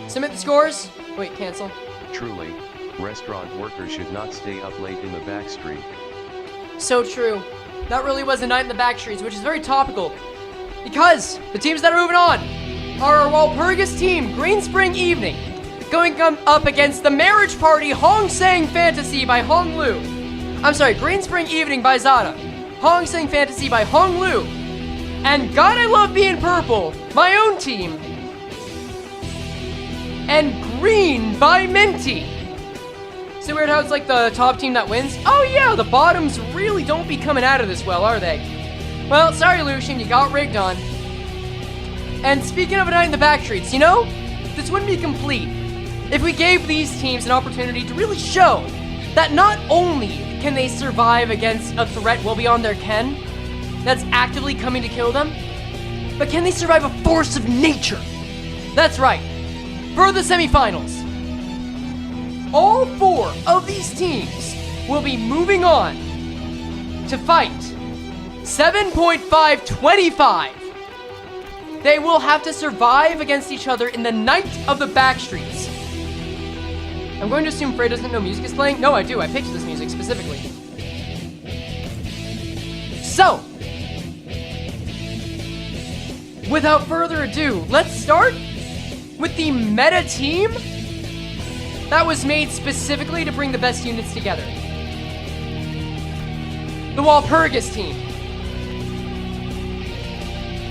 [SPEAKER 1] Submit the scores. Wait, cancel.
[SPEAKER 7] Truly, restaurant workers should not stay up late in the back street.
[SPEAKER 1] So true. That really was a night in the back streets, which is very topical. Because the teams that are moving on are our Walpurgis team, Green Spring Evening, going up against the Marriage Party Hong Sang Fantasy by Hong Lu. I'm sorry, Green Spring Evening by Zada, Hong Sang Fantasy by Hong Lu, and God I Love Being Purple, my own team, and Green by Minty. So weird how it's like the top team that wins? Oh yeah, the bottoms really don't be coming out of this well, are they? Well, sorry Lucian, you got rigged on. And speaking of a night in the back streets, you know, this wouldn't be complete if we gave these teams an opportunity to really show that not only can they survive against a threat well beyond their ken that's actively coming to kill them, but can they survive a force of nature? That's right. For the semifinals, all 4 of these teams will be moving on to fight 7.525. They will have to survive against each other in the night of the backstreets. I'm going to assume Frey doesn't know music is playing. No, I do. I picked this music specifically. So, without further ado, let's start with the meta team that was made specifically to bring the best units together. The Walpurgis team.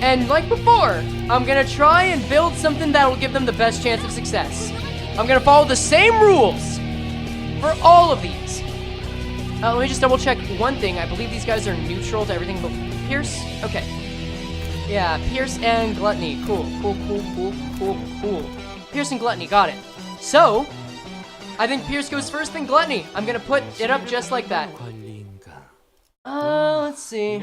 [SPEAKER 1] And like before, I'm gonna try and build something that will give them the best chance of success. I'm gonna follow the same rules for all of these. Let me just double check one thing. I believe these guys are neutral to everything but Pierce. Okay. Yeah, Pierce and Gluttony. Cool. Pierce and Gluttony, got it. So, I think Pierce goes first, then Gluttony. I'm gonna put it up just like that. Let's see.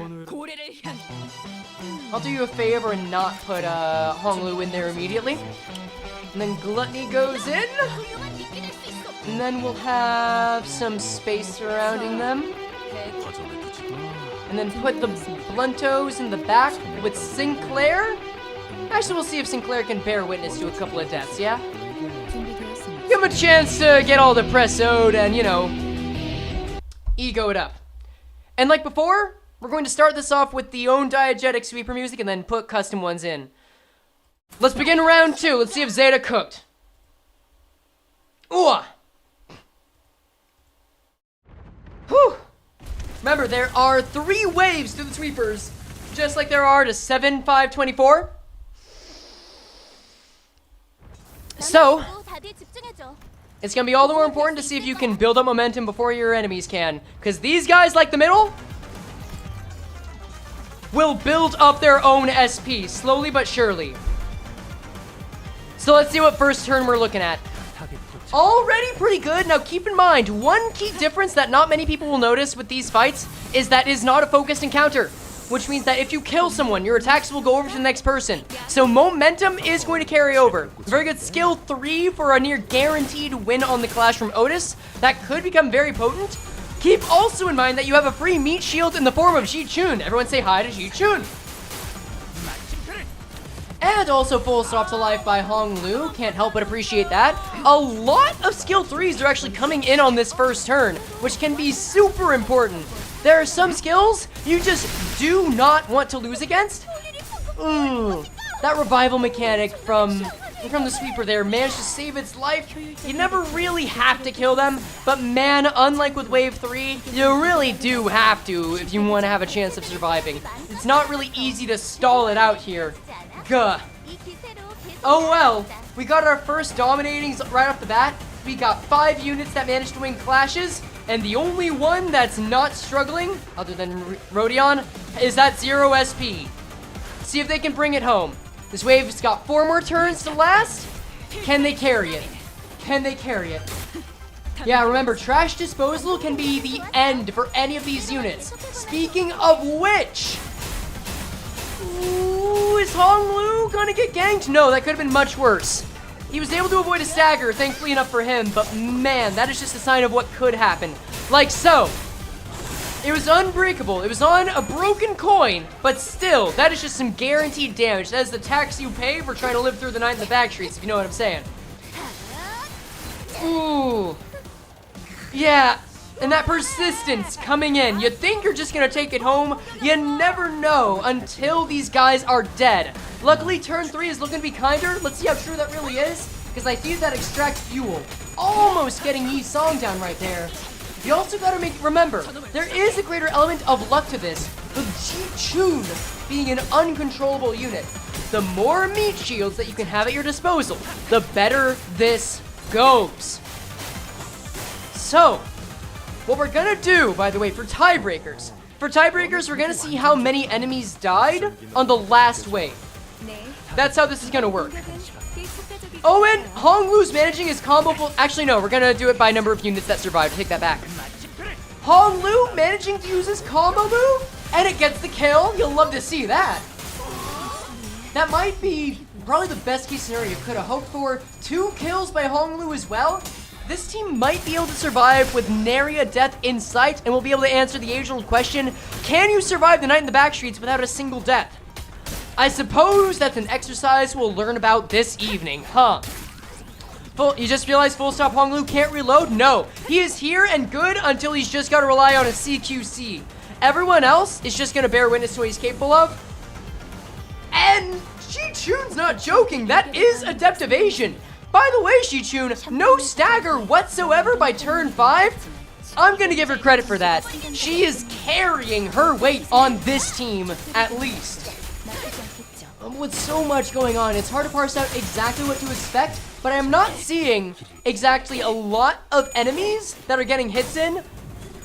[SPEAKER 1] I'll do you a favor and not put Honglu in there immediately. And then Gluttony goes in. And then we'll have some space surrounding them. And then put the Bluntos in the back with Sinclair. Actually, we'll see if Sinclair can bear witness to a couple of deaths, yeah? Give him a chance to get all depressoed and, you know, ego it up. And like before, we're going to start this off with the own diegetic sweeper music and then put custom ones in. Let's begin round 2. Let's see if Zeta cooked. Ooh. Whew. Remember, there are 3 waves to the sweepers, just like there are to 7, 5, 24. So, it's gonna be all the more important to see if you can build up momentum before your enemies can. Because these guys, like the middle, will build up their own SP, slowly but surely. So let's see what first turn we're looking at. Already pretty good. Now keep in mind, one key difference that not many people will notice with these fights is that it is not a focused encounter, which means that if you kill someone, your attacks will go over to the next person. So momentum is going to carry over. Very good skill 3 for a near guaranteed win on the Clash from Otis. That could become very potent. Keep also in mind that you have a free meat shield in the form of Ji-Chun. Everyone say hi to Ji-Chun. And also full stop to life by Hong Lu. Can't help but appreciate that. A lot of skill 3s are actually coming in on this first turn, which can be super important. There are some skills you just do not want to lose against. That revival mechanic from the sweeper there managed to save its life. You never really have to kill them, but man, unlike with wave 3, you really do have to if you want to have a chance of surviving. It's not really easy to stall it out here. Gah. Oh well, we got our first dominatings right off the bat. We got 5 units that managed to win clashes, and the only one that's not struggling, other than Rodion, is that 0 SP. See if they can bring it home. This wave's got 4 more turns to last. Can they carry it? Can they carry it? Yeah, remember, trash disposal can be the end for any of these units. Speaking of which, ooh, is Hong Lu gonna get ganked? No, that could have been much worse. He was able to avoid a stagger, thankfully enough for him, but man, that is just a sign of what could happen. Like so. It was unbreakable. It was on a broken coin, but still, that is just some guaranteed damage. That is the tax you pay for trying to live through the night in the back streets, if you know what I'm saying. Ooh. Yeah, and that persistence coming in. You think you're just gonna take it home. You never know until these guys are dead. Luckily, turn 3 is looking to be kinder. Let's see how true that really is, because I see that extract fuel. Almost getting Yi Song down right there. You also gotta remember, there is a greater element of luck to this, with Ji-Chun being an uncontrollable unit. The more meat shields that you can have at your disposal, the better this goes. So, what we're gonna do, by the way, for tiebreakers, we're gonna see how many enemies died on the last wave. That's how this is gonna work. Oh, and Hong Lu's managing his combo. Actually, no, we're gonna do it by number of units that survived. Take that back. Hong Lu managing to use his combo move, and it gets the kill. You'll love to see that. That might be probably the best case scenario you could have hoped for. 2 kills by Hong Lu as well. This team might be able to survive with nary a death in sight, and we'll be able to answer the age-old question, can you survive the night in the back streets without a single death? I suppose that's an exercise we'll learn about this evening, huh? You just realized full stop Hong Lu can't reload? No, he is here and good until he's just got to rely on a CQC. Everyone else is just going to bear witness to what he's capable of. And Ji-chun's not joking. That is adept evasion. By the way, Ji-chun, no stagger whatsoever by turn 5. I'm gonna give her credit for that. She is carrying her weight on this team, at least. With so much going on, it's hard to parse out exactly what to expect, but I'm not seeing exactly a lot of enemies that are getting hits in.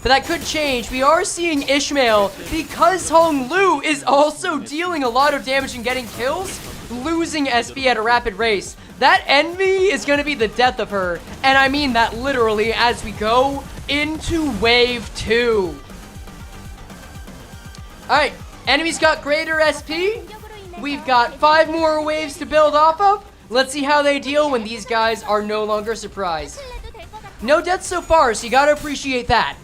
[SPEAKER 1] But that could change. We are seeing Ishmael, because Hong Lu is also dealing a lot of damage and getting kills, losing SP at a rapid race. That envy is going to be the death of her, and I mean that literally as we go into wave 2. Alright, enemies got greater SP. We've got 5 more waves to build off of. Let's see how they deal when these guys are no longer surprised. No deaths so far, so you gotta appreciate that.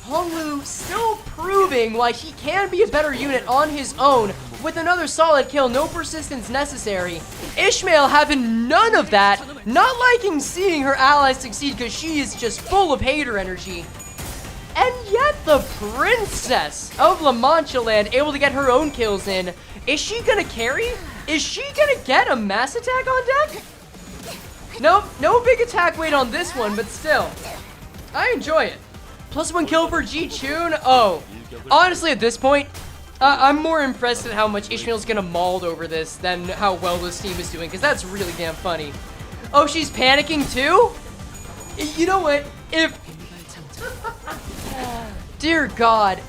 [SPEAKER 1] Honglu still proving why he can be a better unit on his own with another solid kill, no persistence necessary. Ishmael having none of that, not liking seeing her allies succeed because she is just full of hater energy. And yet the princess of La Mancha Land able to get her own kills in. Is she gonna carry? Is she gonna get a mass attack on deck? Nope, no big attack weight on this one, but still. I enjoy it. +1 kill for Ji-chun. Oh, honestly at this point, I'm more impressed at how much Ishmael's gonna mauled over this than how well this team is doing, because that's really damn funny. Oh, she's panicking too? You know what? If... Dear God.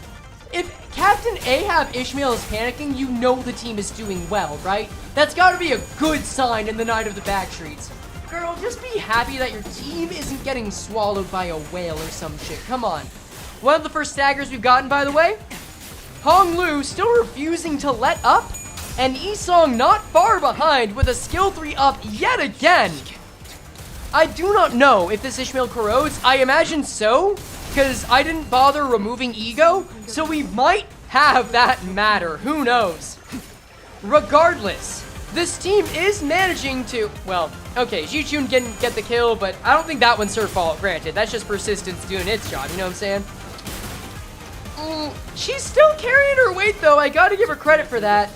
[SPEAKER 1] If Captain Ahab Ishmael is panicking, you know the team is doing well, right? That's gotta be a good sign in the night of the backstreets. Girl, just be happy that your team isn't getting swallowed by a whale or some shit. Come on. One of the first staggers we've gotten, by the way. Hong Lu still refusing to let up. And Isong not far behind with a skill 3 up yet again. I do not know if this Ishmael corrodes. I imagine so, because I didn't bother removing ego. So we might have that matter. Who knows? Regardless, this team is managing to, well, okay, Ji-chun didn't get the kill, but I don't think that one's her fault, granted. That's just persistence doing its job, you know what I'm saying? She's still carrying her weight, though. I gotta give her credit for that.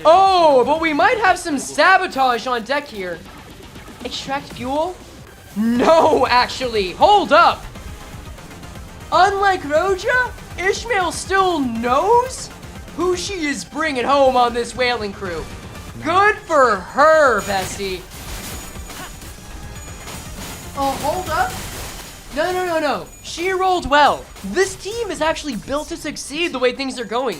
[SPEAKER 1] Oh, but we might have some sabotage on deck here. Extract fuel? No, actually. Hold up. Unlike Roja, Ishmael still knows who she is bringing home on this whaling crew. Good for her, bestie. Oh, hold up. No. She rolled well. This team is actually built to succeed the way things are going.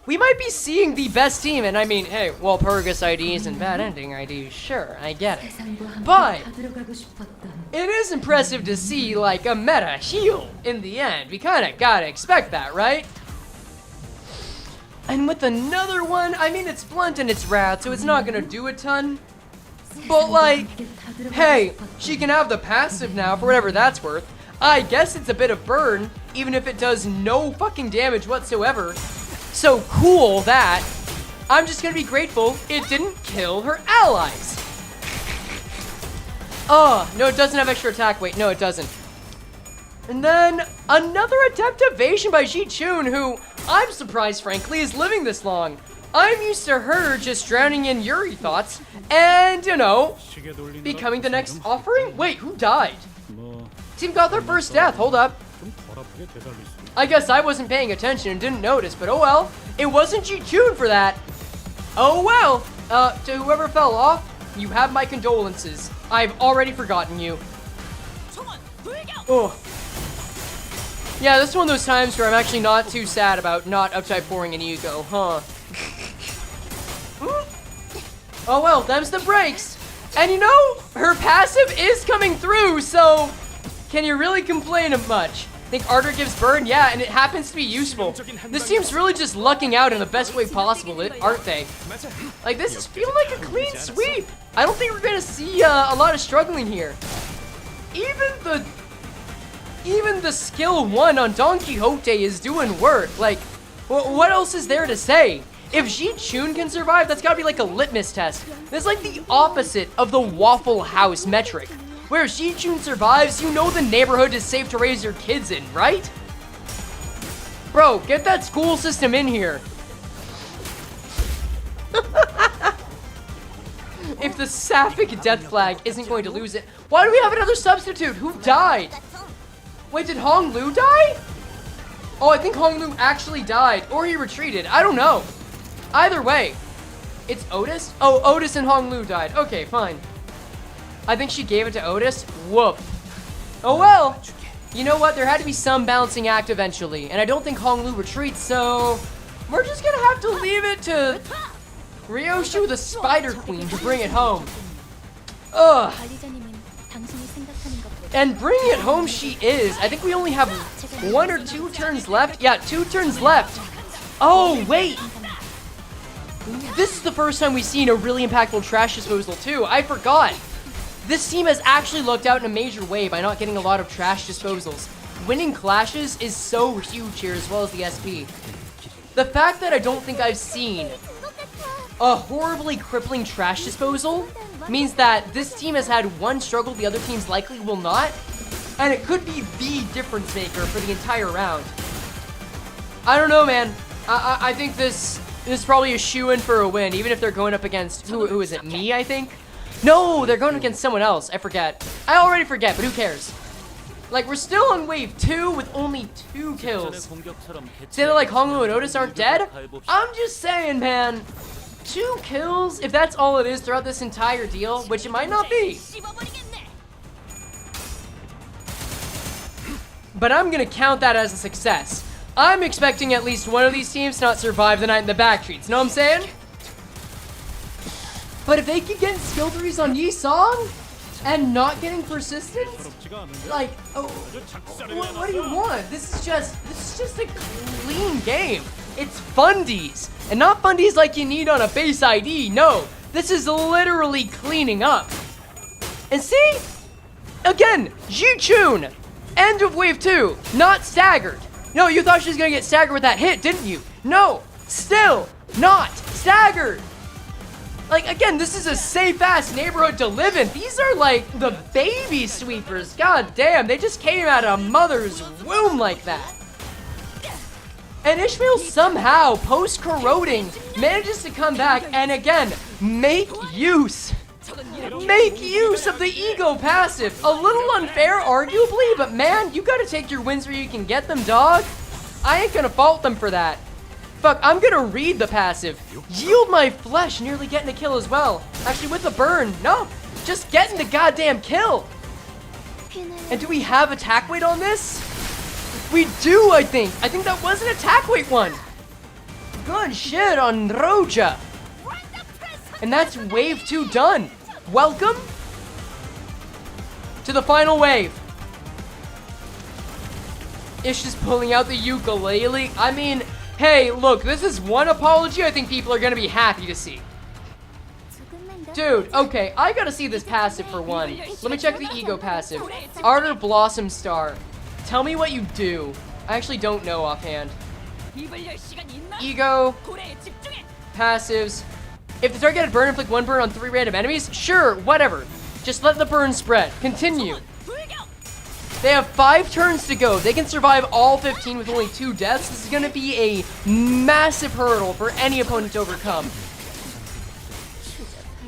[SPEAKER 1] We might be seeing the best team, and I mean, hey, Walpurgis IDs and bad ending IDs, sure, I get it. But it is impressive to see, like, a meta heal in the end. We kinda gotta expect that, right? And with another one, I mean, it's blunt and it's rad, so it's not gonna do a ton. But like, hey, she can have the passive now for whatever that's worth. I guess it's a bit of burn, even if it does no fucking damage whatsoever. So cool that. I'm just gonna be grateful it didn't kill her allies. Oh, no, it doesn't have extra attack weight. No, it doesn't. And then another adept evasion by Ji-chun, who I'm surprised, frankly, is living this long. I'm used to her just drowning in Yuri thoughts and, you know, becoming the next offering. Wait, who died? Team got their first death. Hold up. I guess I wasn't paying attention and didn't notice, but oh well. It wasn't Ji-chun for that. Oh well. To whoever fell off, you have my condolences. I've already forgotten you. Oh. Yeah, this is one of those times where I'm actually not too sad about not uptype pouring an ego, huh? Oh well, them's the breaks. And you know, her passive is coming through, so can you really complain much? Think Ardor gives burn? Yeah, and it happens to be useful. This team's really just lucking out in the best way possible, aren't they? Like, this is feeling like a clean sweep. I don't think we're gonna see a lot of struggling here. Even the skill 1 on Don Quixote is doing work. Like, what else is there to say? If Ji-chun can survive, that's gotta be like a litmus test. That's like the opposite of the Waffle House metric. Where if Ji-chun survives, you know the neighborhood is safe to raise your kids in, right? Bro, get that school system in here. if the Sapphic Death Flag isn't going to lose it. Why do we have another substitute? Who died? Wait, did Hong Lu die? Oh, I think Hong Lu actually died. Or he retreated. I don't know. Either way. It's Otis? Oh, Otis and Hong Lu died. Okay, fine. I think she gave it to Otis. Whoop. Oh well. You know what? There had to be some balancing act eventually. And I don't think Hong Lu retreats, so... we're just gonna have to leave it to... Ryoshu the Spider Queen to bring it home. Ugh. And bring it home she is. I think we only have 1 or 2 turns left. Yeah, 2 turns left. Oh, wait. This is the first time we've seen a really impactful trash disposal, too. I forgot. This team has actually looked out in a major way by not getting a lot of trash disposals. Winning clashes is so huge here, as well as the SP. The fact that I don't think I've seen a horribly crippling trash disposal means that this team has had one struggle the other teams likely will not, and it could be the difference maker for the entire round. I don't know, man. I think this is probably a shoo-in for a win, even if they're going up against, who is it, me, I think? No, they're going against someone else. I forget. I already forget, but who cares? Like, we're still on wave 2 with only 2 kills. Say that like Hong Lu and Otis aren't dead? I'm just saying, man. 2 kills, if that's all it is throughout this entire deal, which it might not be. But I'm gonna count that as a success. I'm expecting at least one of these teams to not survive the night in the back streets, know what I'm saying? But if they keep getting skill 3s on Yi Song and not getting persistence, like, oh, what do you want? This is just a clean game. It's fundies, and not fundies like you need on a base ID. No, this is literally cleaning up. And see, again, Ji-Chun, end of wave 2, not staggered. No, you thought she was gonna get staggered with that hit, didn't you? No, still not staggered. Like, again, this is a safe-ass neighborhood to live in. These are, like, the baby sweepers. God damn, they just came out of mother's womb like that. And Ishmael somehow, post-corroding, manages to come back and, again, make use of the ego passive. A little unfair, arguably, but, man, you gotta take your wins where you can get them, dog. I ain't gonna fault them for that. Fuck, I'm gonna read the passive. Yield my flesh, nearly getting a kill as well. Actually, with the burn, no, just getting the goddamn kill. And do we have attack weight on this? We do, I think. I think that was an attack weight one. Good shit on Roja. And that's wave 2 done. Welcome to the final wave. Ish is pulling out the ukulele. I mean, hey, look, this is one apology I think people are gonna be happy to see. Dude, okay, I gotta see this passive for one. Let me check the ego passive. Ardor Blossom Star. Tell me what you do. I actually don't know offhand. Ego. Passives. If the target had burn, inflict 1 burn on 3 random enemies? Sure, whatever. Just let the burn spread. Continue. They have 5 turns to go. They can survive all 15 with only 2 deaths. This is going to be a massive hurdle for any opponent to overcome.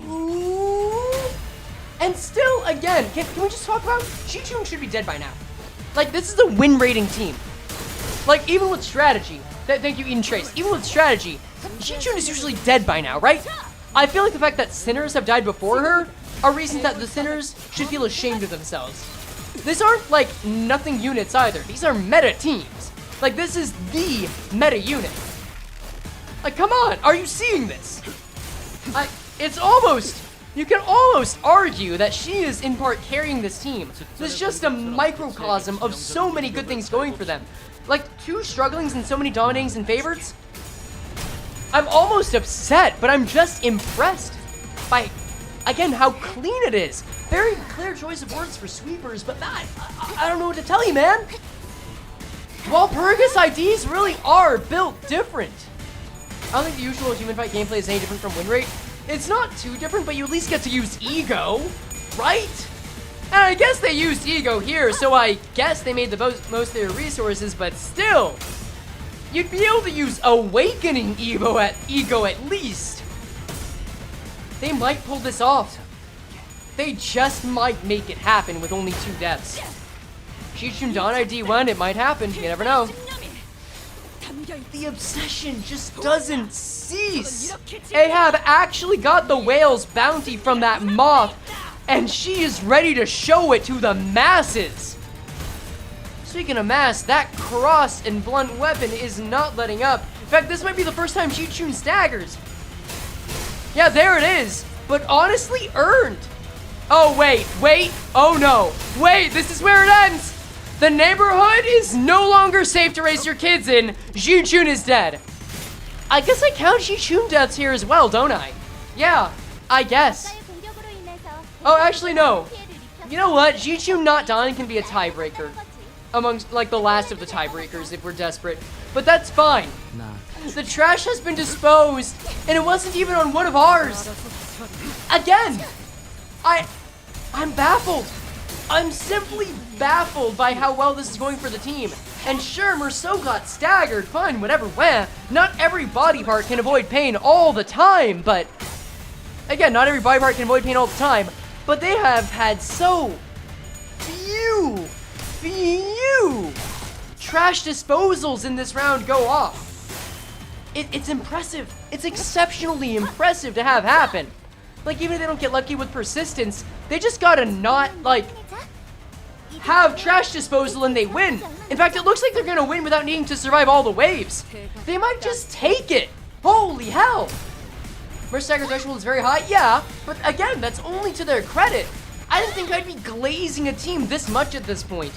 [SPEAKER 1] Ooh. And still, again, can we just talk about... Ji-Chun should be dead by now. Like, this is a win rating team. Like, even with strategy... Thank you, Eden Trace. Even with strategy, Ji-Chun is usually dead by now, right? I feel like the fact that Sinners have died before her are reasons that the Sinners should feel ashamed of themselves. These aren't, like, nothing units either. These are meta teams. Like, this is the meta unit. Like, come on, are you seeing this? It's almost... You can almost argue that she is, in part, carrying this team. This is just a microcosm of so many good things going for them. Like, 2 strugglings and so many dominatings and favorites. I'm almost upset, but I'm just impressed by, again, how clean it is. Very clear choice of words for sweepers, but I don't know what to tell you, man. Walpurgis IDs really are built different. I don't think the usual human fight gameplay is any different from win rate. It's not too different, but you at least get to use ego, right? And I guess they used ego here, so I guess they made the most of their resources, but still, you'd be able to use awakening ego at least. They might pull this off. They just might make it happen with only 2 deaths. Jichun Danai D1, it might happen. You never know. The obsession just doesn't cease. Ahab actually got the whale's bounty from that moth, and she is ready to show it to the masses. Speaking of mass, that cross and blunt weapon is not letting up. In fact, this might be the first time Jichun staggers. Yeah, there it is. But honestly, earned. Oh, wait. Oh, no. Wait, this is where it ends. The neighborhood is no longer safe to raise your kids in. Jichun is dead. I guess I count Jichun deaths here as well, don't I? Yeah, I guess. Oh, actually, no. You know what? Jichun not dying can be a tiebreaker. Amongst, like, the last of the tiebreakers if we're desperate. But that's fine. The trash has been disposed, and it wasn't even on one of ours. Again! I'm baffled. I'm simply baffled by how well this is going for the team. And sure, Merceau got staggered, fine, whatever, wah. Not every body part can avoid pain all the time, but... Again, not every body part can avoid pain all the time, but they have had so few trash disposals in this round go off. It's impressive. It's exceptionally impressive to have happen. Like, even if they don't get lucky with persistence, they just gotta not, like, have trash disposal and they win. In fact, it looks like they're gonna win without needing to survive all the waves. They might just take it. Holy hell. Merc stagger threshold is very high, yeah, but again, that's only to their credit. I didn't think I'd be glazing a team this much at this point.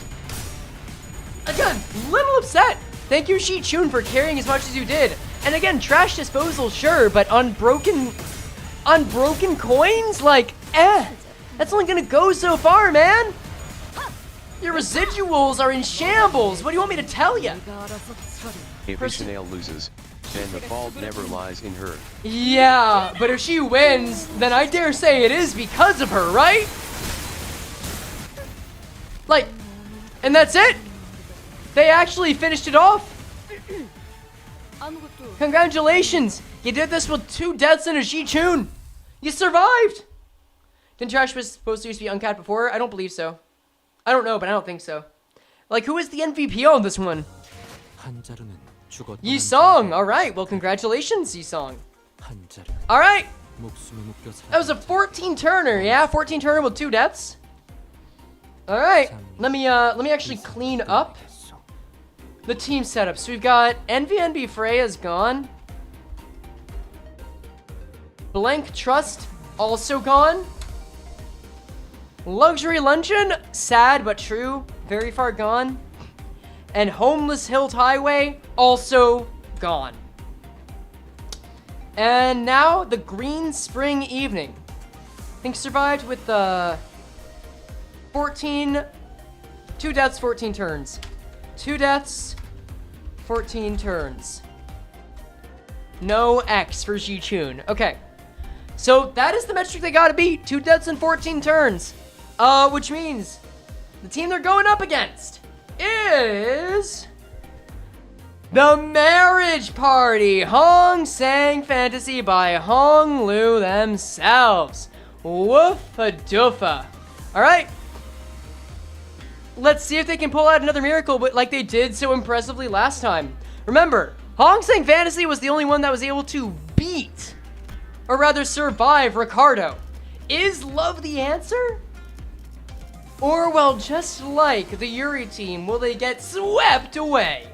[SPEAKER 1] Again, little upset. Thank you, Jichun, for carrying as much as you did. And again, trash disposal, sure, but unbroken coins? Like, that's only gonna go so far, man. Your residuals are in shambles. What do you want me to tell you?
[SPEAKER 7] If Chanel loses, then the fault never lies in her.
[SPEAKER 1] Yeah, but if she wins, then I dare say it is because of her, right? Like, and that's it. They actually finished it off. Congratulations! You did this with 2 deaths and a Jichun. You survived! Didn't trash was supposed to used to be uncapped before? I don't believe so. I don't know, but I don't think so. Like, who is the MVP on this one? Yi-song! Alright, well, congratulations, Yi-song. Alright! That was a 14-turner, yeah? 14-turner with 2 deaths. Alright, let me actually clean up the team setup. So we've got NVNB Frey is gone. Blank Trust also gone. Luxury Luncheon, sad but true, very far gone. And Homeless Hilt Highway, also gone. And now the Green Spring Evening. I think survived with 2 deaths, 14 turns. 2 deaths, 14 turns. No X for Jichun. Okay. So that is the metric they gotta beat. 2 deaths and 14 turns. Which means the team they're going up against is the Marriage Party. Hong Sang Fantasy by Hong Lu themselves. Woofa-doofa. Alright. Let's see if they can pull out another miracle, but like they did so impressively last time. Remember, Hong Sang Fantasy was the only one that was able to beat, or rather survive, Ricardo. Is love the answer? Or, well, just like the Yuri team, will they get swept away?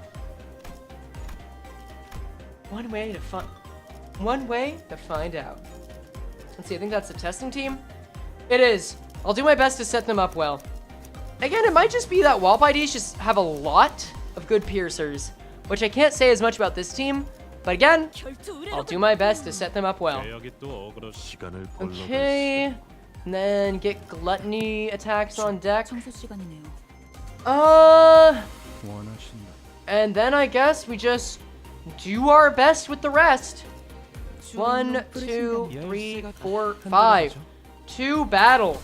[SPEAKER 1] One way to find out. Let's see, I think that's the testing team. It is. I'll do my best to set them up well. Again, it might just be that Wallop IDs just have a lot of good piercers, which I can't say as much about this team, but again, I'll do my best to set them up well. Okay, and then get gluttony attacks on deck. And then I guess we just do our best with the rest. 1, 2, 3, 4, 5. 2 battle.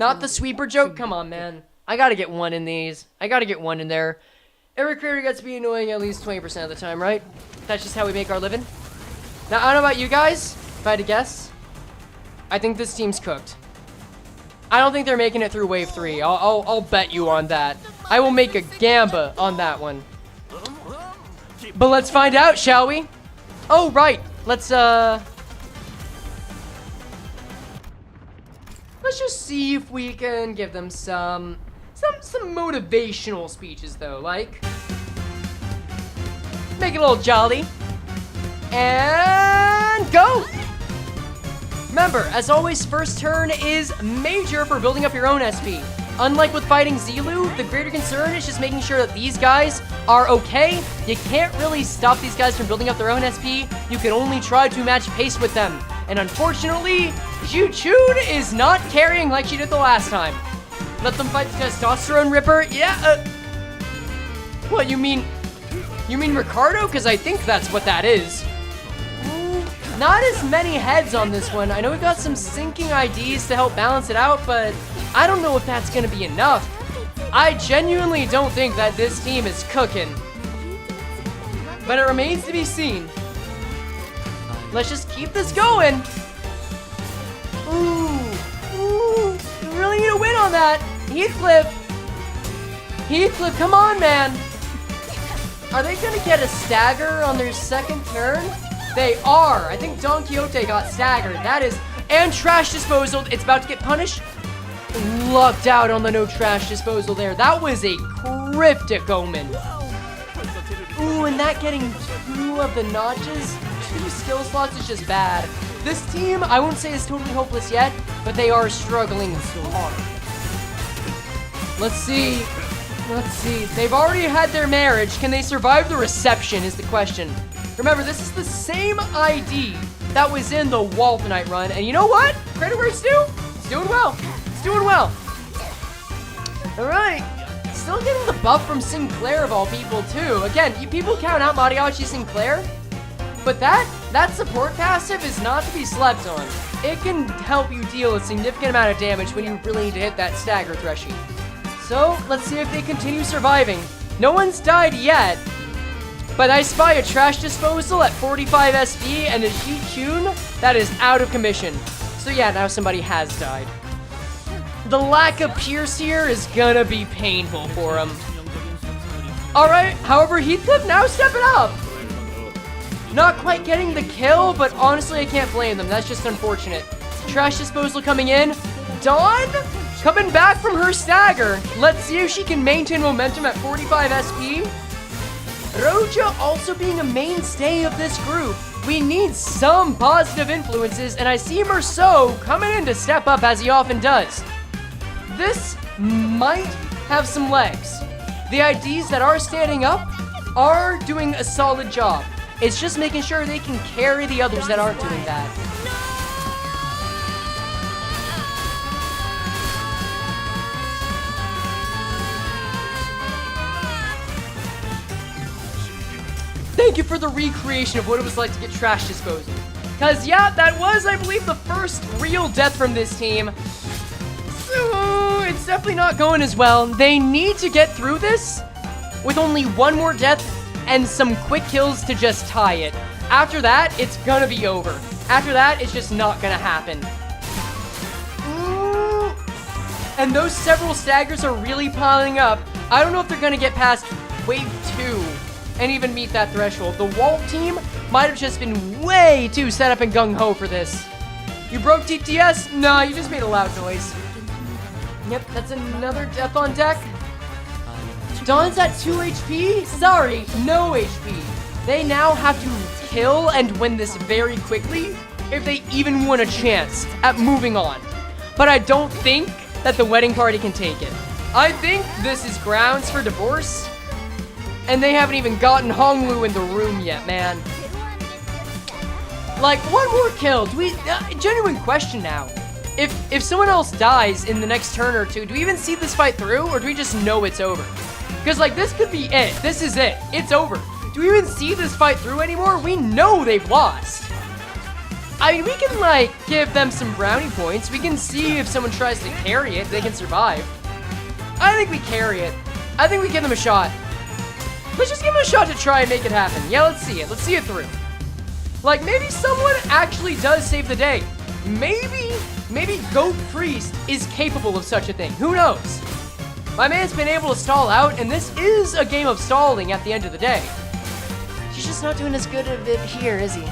[SPEAKER 1] Not the sweeper joke? Come on, man. I gotta get 1 in these. I gotta get 1 in there. Every creator gets to be annoying at least 20% of the time, right? That's just how we make our living. Now, I don't know about you guys, if I had to guess. I think this team's cooked. I don't think they're making it through wave 3. I'll bet you on that. I will make a gamba on that one. But let's find out, shall we? Oh, right. Let's just see if we can give them some motivational speeches, though. Like, make it a little jolly. And go! Remember, as always, first turn is major for building up your own SP. Unlike with fighting Zilu, the greater concern is just making sure that these guys are okay. You can't really stop these guys from building up their own SP. You can only try to match pace with them. And unfortunately, Juchun is not carrying like she did the last time. Let them fight the Testosterone Ripper? Yeah, what, you mean Ricardo? Because I think that's what that is. Not as many heads on this one. I know we've got some sinking IDs to help balance it out, but I don't know if that's going to be enough. I genuinely don't think that this team is cooking. But it remains to be seen. Let's just keep this going. Ooh, we really need a win on that. Heathcliff, come on, man. Are they going to get a stagger on their second turn? They are. I think Don Quixote got staggered. That is, and trash disposal. It's about to get punished. Lucked out on the no trash disposal there. That was a cryptic omen. Ooh, and that getting 2 of the notches, 2 skill slots is just bad. This team, I won't say is totally hopeless yet, but they are struggling so hard. Let's see. They've already had their marriage. Can they survive the reception is the question. Remember, this is the same ID that was in the Waltonite run. And you know what? Credit where it's due. It's doing well. All right. Still getting the buff from Sinclair of all people, too. Again, people count out Mariachi Sinclair. But that support passive is not to be slept on. It can help you deal a significant amount of damage when you really need to hit that stagger threshold. So, let's see if they continue surviving. No one's died yet. But I spy a trash disposal at 45 SP and a Ji-Chun that is out of commission. So yeah, now somebody has died. The lack of Pierce here is gonna be painful for him. Alright, however, Heathcliff now stepping up. Not quite getting the kill, but honestly I can't blame them. That's just unfortunate. Trash disposal coming in. Dawn coming back from her stagger. Let's see if she can maintain momentum at 45 SP. Roja also being a mainstay of this group. We need some positive influences, and I see Merceau coming in to step up as he often does. This might have some legs. The IDs that are standing up are doing a solid job. It's just making sure they can carry the others that aren't doing that. Thank you for the recreation of what it was like to get trash disposal. Because, yeah, that was, I believe, the first real death from this team. So, it's definitely not going as well. They need to get through this with only 1 more death and some quick kills to just tie it. After that, it's gonna be over. After that, it's just not gonna happen. Ooh. And those several staggers are really piling up. I don't know if they're gonna get past wave 2. And even meet that threshold. The Walt team might have just been way too set up and gung-ho for this. You broke TTS? No, you just made a loud noise. Yep, that's another death on deck. Dawn's at 2 HP? Sorry, no HP. They now have to kill and win this very quickly if they even want a chance at moving on. But I don't think that the wedding party can take it. I think this is grounds for divorce. And they haven't even gotten Honglu in the room yet, man. Like, 1 more kill. Do we... genuine question now. If someone else dies in the next turn or 2, do we even see this fight through? Or do we just know it's over? Because, like, this could be it. This is it. It's over. Do we even see this fight through anymore? We know they've lost. I mean, we can, like, give them some brownie points. We can see if someone tries to carry it, they can survive. I think we carry it. I think we give them a shot. Let's just give them a shot to try and make it happen. Yeah, let's see it. Let's see it through. Like, maybe someone actually does save the day. maybe Goat Priest is capable of such a thing. Who knows? My man's been able to stall out, and this is a game of stalling at the end of the day. He's just not doing as good of it here, is he?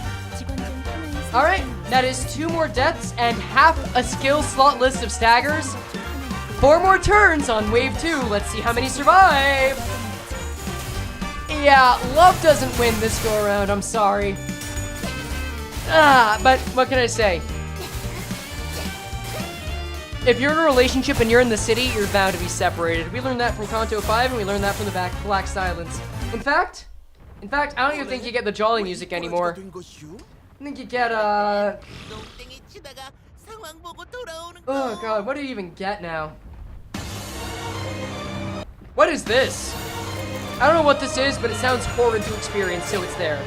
[SPEAKER 1] Alright, that is 2 more deaths and half a skill slot list of staggers. 4 more turns on wave 2. Let's see how many survive. Yeah, love doesn't win this go around, I'm sorry. But what can I say? If you're in a relationship and you're in the city, you're bound to be separated. We learned that from Kanto 5, and we learned that from the Black Silence. In fact, I don't even think you get the Jolly music anymore. I think you get, oh god, what do you even get now? What is this? I don't know what this is, but it sounds horrid to experience, so it's there.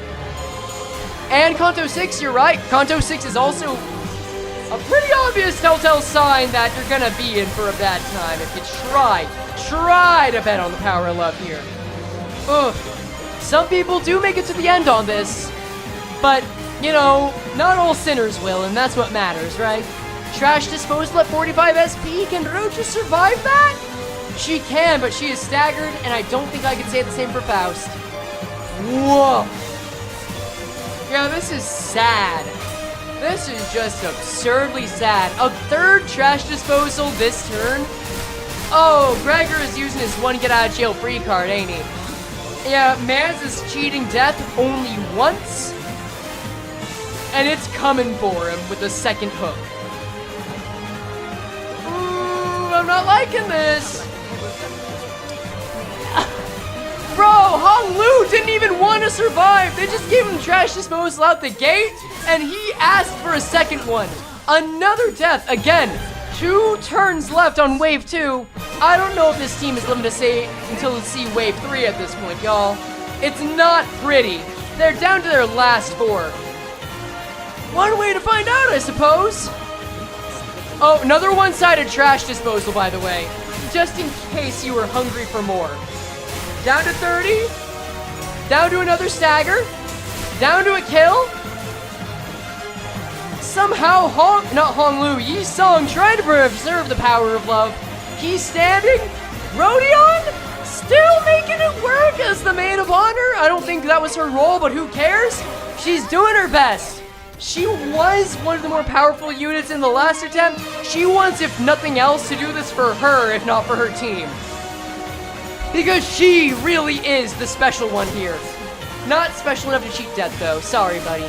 [SPEAKER 1] And Kanto 6, you're right. Kanto 6 is also a pretty obvious telltale sign that you're gonna be in for a bad time if you try to bet on the power of love here. Ugh. Some people do make it to the end on this, but, you know, not all sinners will, and that's what matters, right? Trash disposal at 45 SP, can Rocha survive that? She can, but she is staggered, and I don't think I could say the same for Faust. Whoa. Yeah, this is sad. This is just absurdly sad. A 3rd trash disposal this turn? Oh, Gregor is using his 1 get out of jail free card, ain't he? Yeah, Mans is cheating death only once. And it's coming for him with a 2nd hook. Ooh, I'm not liking this. Bro, Hong Lu didn't even want to survive. They just gave him trash disposal out the gate, and he asked for a 2nd one. Another death. Again, 2 turns left on wave 2. I don't know if this team is limited to say until we see wave 3 at this point, y'all. It's not pretty. They're down to their last 4. One way to find out, I suppose. Oh, another one-sided trash disposal, by the way. Just in case you were hungry for more. Down to 30. Down to another stagger. Down to a kill. Somehow not Hong Lu, Yi Song tried to preserve the power of love. He's standing. Rodion still making it work as the maid of honor. I don't think that was her role, but who cares? She's doing her best. She was one of the more powerful units in the last attempt. She wants, if nothing else, to do this for her, if not for her team. Because she really is the special one here. Not special enough to cheat death, though. Sorry, buddy.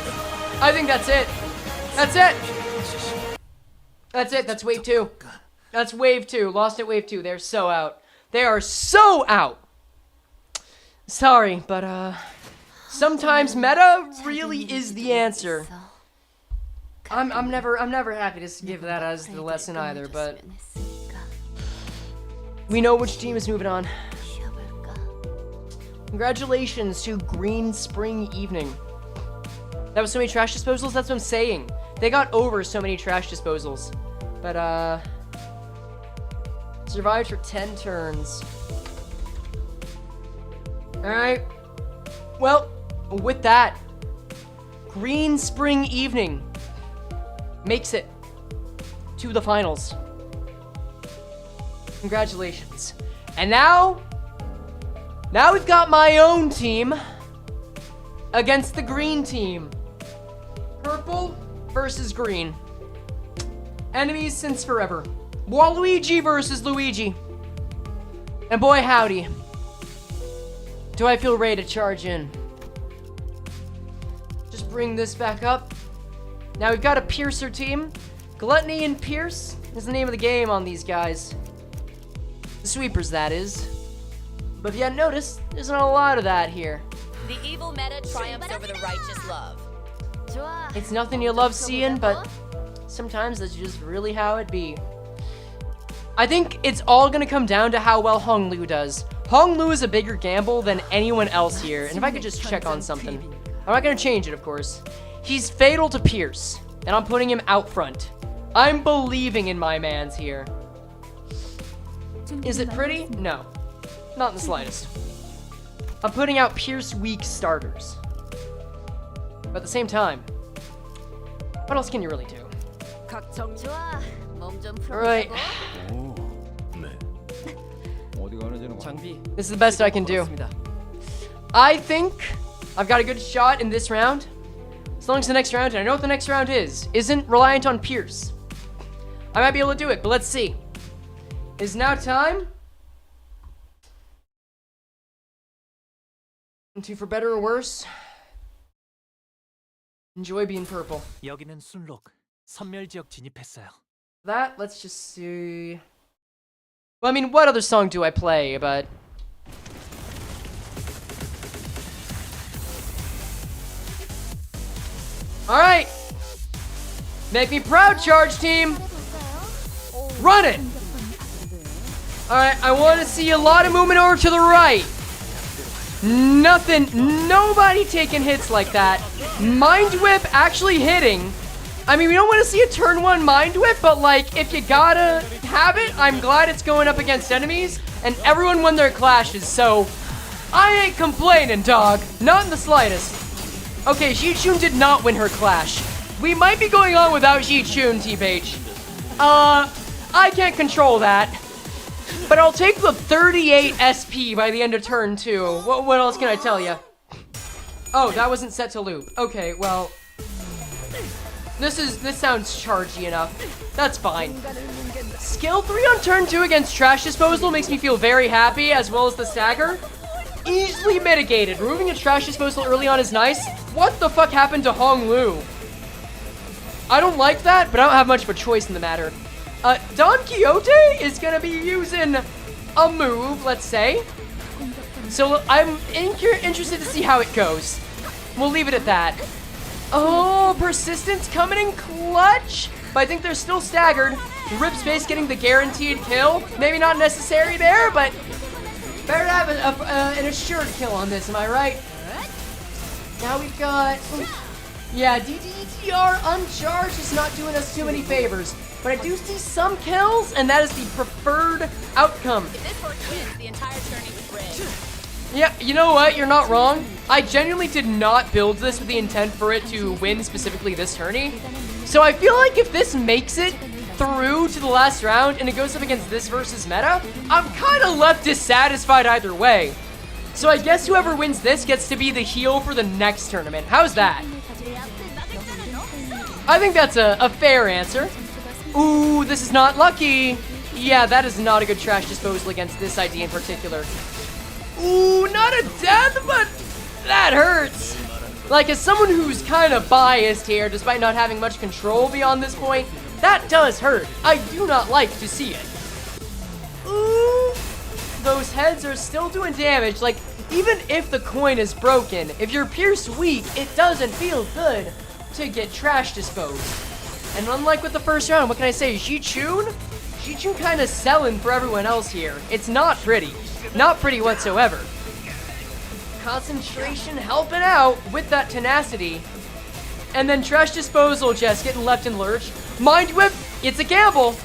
[SPEAKER 1] I think that's it. That's it. That's it. That's wave 2. That's wave 2. Lost at wave 2. They're so out. They are so out. Sorry, but, sometimes meta really is the answer. I'm never happy to give that as the lesson either, but we know which team is moving on. Congratulations to Green Spring Evening. That was so many trash disposals, that's what I'm saying. They got over so many trash disposals. But, survived for 10 turns. Alright. Well, with that, Green Spring Evening makes it to the finals. Congratulations. And now we've got my own team against the green team. Purple versus green. Enemies since forever. Waluigi versus Luigi. And boy howdy, do I feel ready to charge in. Just bring this back up. Now we've got a Piercer team. Gluttony and Pierce is the name of the game on these guys. The sweepers, that is. But if you hadn't noticed, there's not a lot of that here.
[SPEAKER 5] The evil meta triumphs over the righteous love.
[SPEAKER 1] It's nothing you love seeing, but sometimes that's just really how it be. I think it's all gonna come down to how well Hong Lu does. Hong Lu is a bigger gamble than anyone else here, and if I could just check on something. I'm not gonna change it, of course. He's fatal to Pierce, and I'm putting him out front. I'm believing in my mans here. Is it pretty? No. Not in the slightest. I'm putting out Pierce weak starters. But at the same time, what else can you really do?
[SPEAKER 5] 좋아. 몸 좀
[SPEAKER 1] Alright.
[SPEAKER 6] 네.
[SPEAKER 1] This is the best I can do. I think I've got a good shot in this round. As long as the next round, and I know what the next round is, isn't reliant on Pierce. I might be able to do it, but let's see. Is now time. Two for better or worse. Enjoy being purple.
[SPEAKER 6] 여기는 순록. 선멸 지역 진입했어요.
[SPEAKER 1] That, let's just see. Well, I mean, what other song do I play, but... Alright! Make me proud, Charge Team! Run it! Alright, I want to see a lot of movement over to the right. Nothing, nobody taking hits like that. Mind Whip actually hitting. I mean, we don't want to see a turn 1 Mind Whip, but like, if you gotta have it, I'm glad it's going up against enemies, and everyone won their clashes, so I ain't complaining, dog. Not in the slightest. Okay, Ji-chun did not win her clash. We might be going on without Ji-chun, T-Page. I can't control that. But I'll take the 38 SP by the end of turn 2. What else can I tell you? Oh, that wasn't set to loop. Okay, well... This sounds chargy enough. That's fine. Skill 3 on turn 2 against Trash Disposal makes me feel very happy, as well as the stagger. Easily mitigated. Removing a Trash Disposal early on is nice. What the fuck happened to Hong Lu? I don't like that, but I don't have much of a choice in the matter. Don Quixote is gonna be using a move, let's say. So I'm interested to see how it goes. We'll leave it at that. Oh, Persistence coming in clutch, but I think they're still staggered. Rip Space getting the guaranteed kill. Maybe not necessary there, but better to have an assured kill on this, am I right? Now we've got... Yeah, DDETR uncharged is not doing us too many favors. But I do see some kills, and that is the preferred outcome.
[SPEAKER 5] If this horse wins, the entire tourney was rigged.
[SPEAKER 1] Yeah, you know what? You're not wrong. I genuinely did not build this with the intent for it to win specifically this tourney. So I feel like if this makes it through to the last round and it goes up against this versus meta, I'm kind of left dissatisfied either way. So I guess whoever wins this gets to be the heel for the next tournament. How's that? I think that's a fair answer. Ooh, this is not lucky. Yeah, that is not a good Trash Disposal against this ID in particular. Ooh, not a death, but that hurts. Like, as someone who's kind of biased here, despite not having much control beyond this point, that does hurt. I do not like to see it. Ooh, those heads are still doing damage. Like, even if the coin is broken, if you're pierced weak, it doesn't feel good to get Trash Disposed. And unlike with the first round, what can I say? Ji-chun kind of selling for everyone else here. It's not pretty. Not pretty whatsoever. Concentration helping out with that tenacity. And then Trash Disposal just getting left in lurch. Mind Whip, it's a gamble.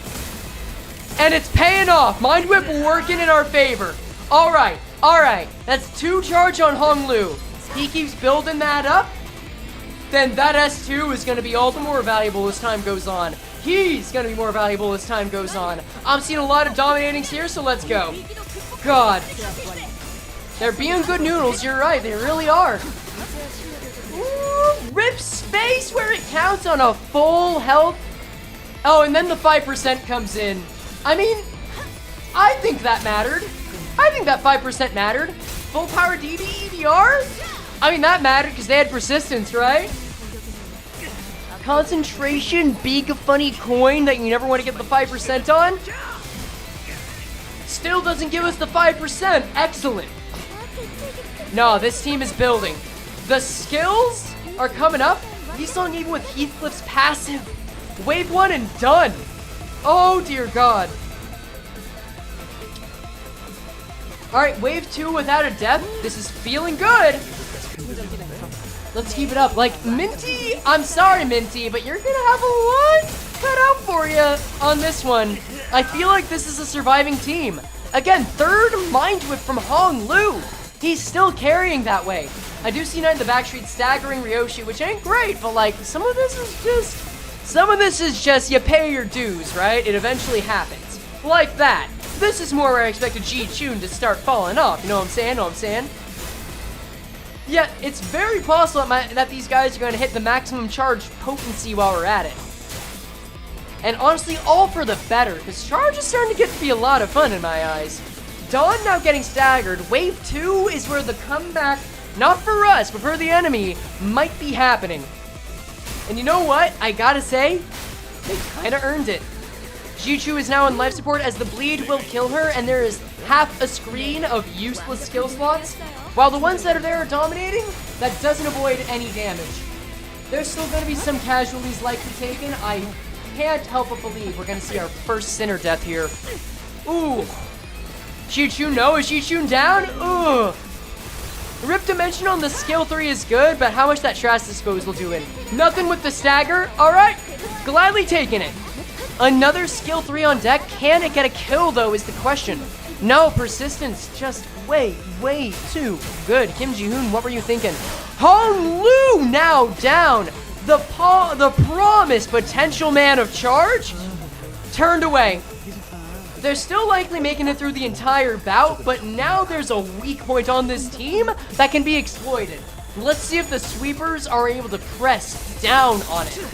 [SPEAKER 1] And it's paying off. Mind Whip working in our favor. Alright. That's 2 charge on Hong Lu. He keeps building that up. Then that S2 is going to be all the more valuable as time goes on. He's going to be more valuable as time goes on. I'm seeing a lot of dominatings here, so let's go. God. They're being good noodles, you're right, they really are. Ooh, Rip Space where it counts on a full health. Oh, and then the 5% comes in. I mean, I think that mattered. I think that 5% mattered. Full power DDEDR? I mean, that mattered because they had persistence, right? Concentration, big funny coin that you never want to get the 5% on. Still doesn't give us the 5%. Excellent. No, this team is building. The skills are coming up. He's song even with Heathcliff's passive. Wave 1 and done. Oh, dear God. Alright, wave 2 without a death. This is feeling good. Let's keep it up. Like, Minty, I'm sorry, Minty, but you're gonna have a lot cut out for you on this one. I feel like this is a surviving team. Again, 3rd Mind Whip from Hong Lu. He's still carrying that way. I do see Knight in the backstreet staggering Ryoshi, which ain't great, but like, some of this is just Some of this is just you pay your dues, right? It eventually happens. Like that. This is more where I expected Ji-Chun to start falling off, you know what I'm saying? Know what I'm saying? Yeah, it's very possible that these guys are going to hit the maximum charge potency while we're at it. And honestly, all for the better, because charge is starting to get to be a lot of fun in my eyes. Dawn now getting staggered. Wave 2 is where the comeback, not for us, but for the enemy, might be happening. And you know what? I gotta say, they kinda earned it. Ji-Chu is now on life support as the bleed will kill her, and there is half a screen of useless skill slots, while the ones that are there are dominating. That doesn't avoid any damage. There's still gonna be some casualties likely taken. I can't help but believe we're gonna see our first Sinner death here. Ooh. Ji-Chu, no, is Ji-Chu down? Ooh. Rip Dimension on the skill 3 is good, but how much that trash disposal doing? Nothing with the stagger. All right, gladly taking it. Another skill 3 on deck. Can it get a kill though is the question. No, persistence just way too good. Kim Ji-hoon, what were you thinking? Hong Lu now down. The promised potential man of charge turned away. They're still likely making it through the entire bout, but now there's a weak point on this team that can be exploited. Let's see if the sweepers are able to press down on it.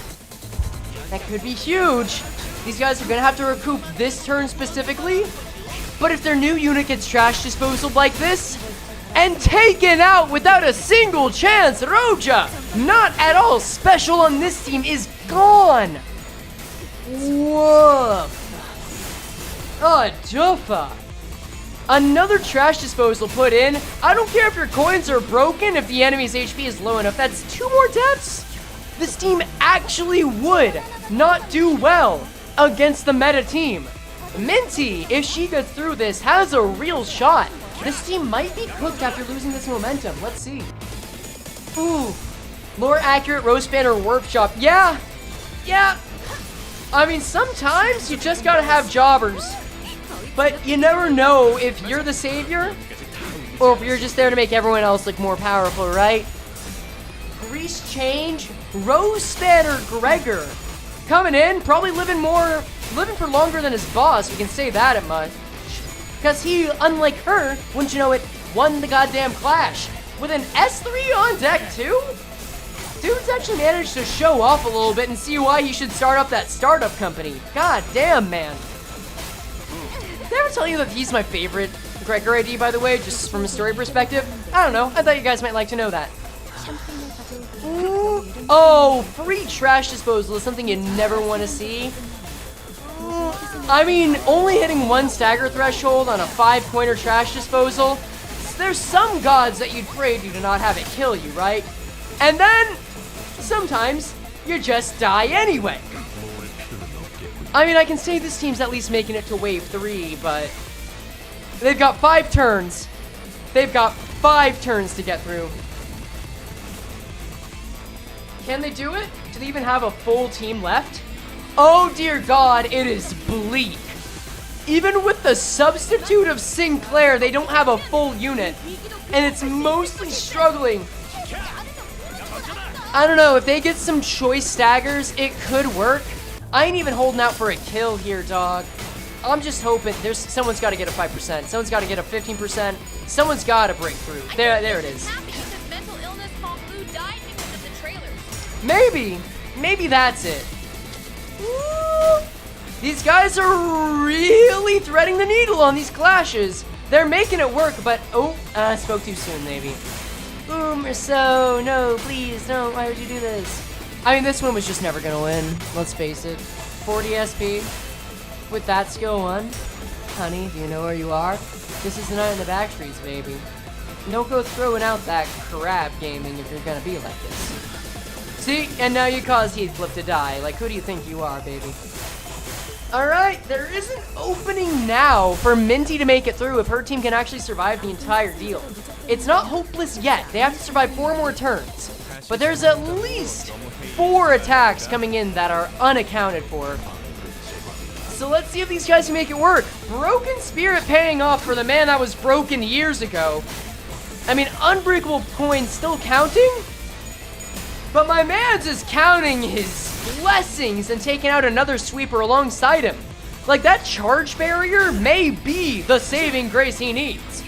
[SPEAKER 1] That could be huge. These guys are gonna have to recoup this turn specifically, but if their new unit gets trash disposal like this, and taken out without a single chance, Roja, not at all special on this team, is gone. Whoa. Oh, Juffa. Another trash disposal put in. I don't care if your coins are broken, if the enemy's HP is low enough. That's 2 more deaths. This team actually would not do well against the meta team. Minty, if she gets through this, has a real shot. This team might be cooked after losing this momentum. Let's see. Ooh. More accurate roast banner workshop. Yeah. I mean, sometimes you just gotta have jobbers. But you never know if you're the savior or if you're just there to make everyone else look more powerful, right? Grease change. Rose Banner Gregor coming in, probably living for longer than his boss. We can say that much. Because he, unlike her, wouldn't you know it, won the goddamn clash. With an S3 on deck too? Dude's actually managed to show off a little bit and see why he should start up that startup company. God damn, man. Did I ever tell you that he's my favorite Gregor ID, by the way, just from a story perspective? I don't know. I thought you guys might like to know that. Ooh. Oh, free trash disposal is something you never want to see. I mean, only hitting 1 stagger threshold on a 5-pointer trash disposal, there's some gods that you'd pray to not have it kill you, right? And then, sometimes, you just die anyway. I mean, I can say this team's at least making it to wave 3, but they've got 5 turns. They've got 5 turns to get through. Can they do it? Do they even have a full team left? Oh dear God, it is bleak. Even with the substitute of Sinclair, they don't have a full unit, and it's mostly struggling. I don't know, if they get some choice staggers, it could work. I ain't even holding out for a kill here, dog. I'm just hoping someone's got to get a 5%. Someone's got to get a 15%. Someone's got to break through. There it is. Maybe that's it. Woo! These guys are really threading the needle on these clashes. They're making it work, but I spoke too soon, maybe. Boom or so, no, please, don't, why would you do this? I mean, this one was just never gonna win, let's face it. 40 SP with that skill 1. Honey, do you know where you are? This is the night in the back streets, baby. Don't go throwing out that crap gaming if you're gonna be like this. See, and now you caused Heathcliff to die. Like, who do you think you are, baby? Alright, there is an opening now for Minty to make it through if her team can actually survive the entire deal. It's not hopeless yet. They have to survive 4 more turns. But there's at least 4 attacks coming in that are unaccounted for. So let's see if these guys can make it work. Broken Spirit paying off for the man that was broken years ago. I mean, Unbreakable Coin still counting? But my man's is counting his blessings and taking out another sweeper alongside him. Like, that charge barrier may be the saving grace he needs.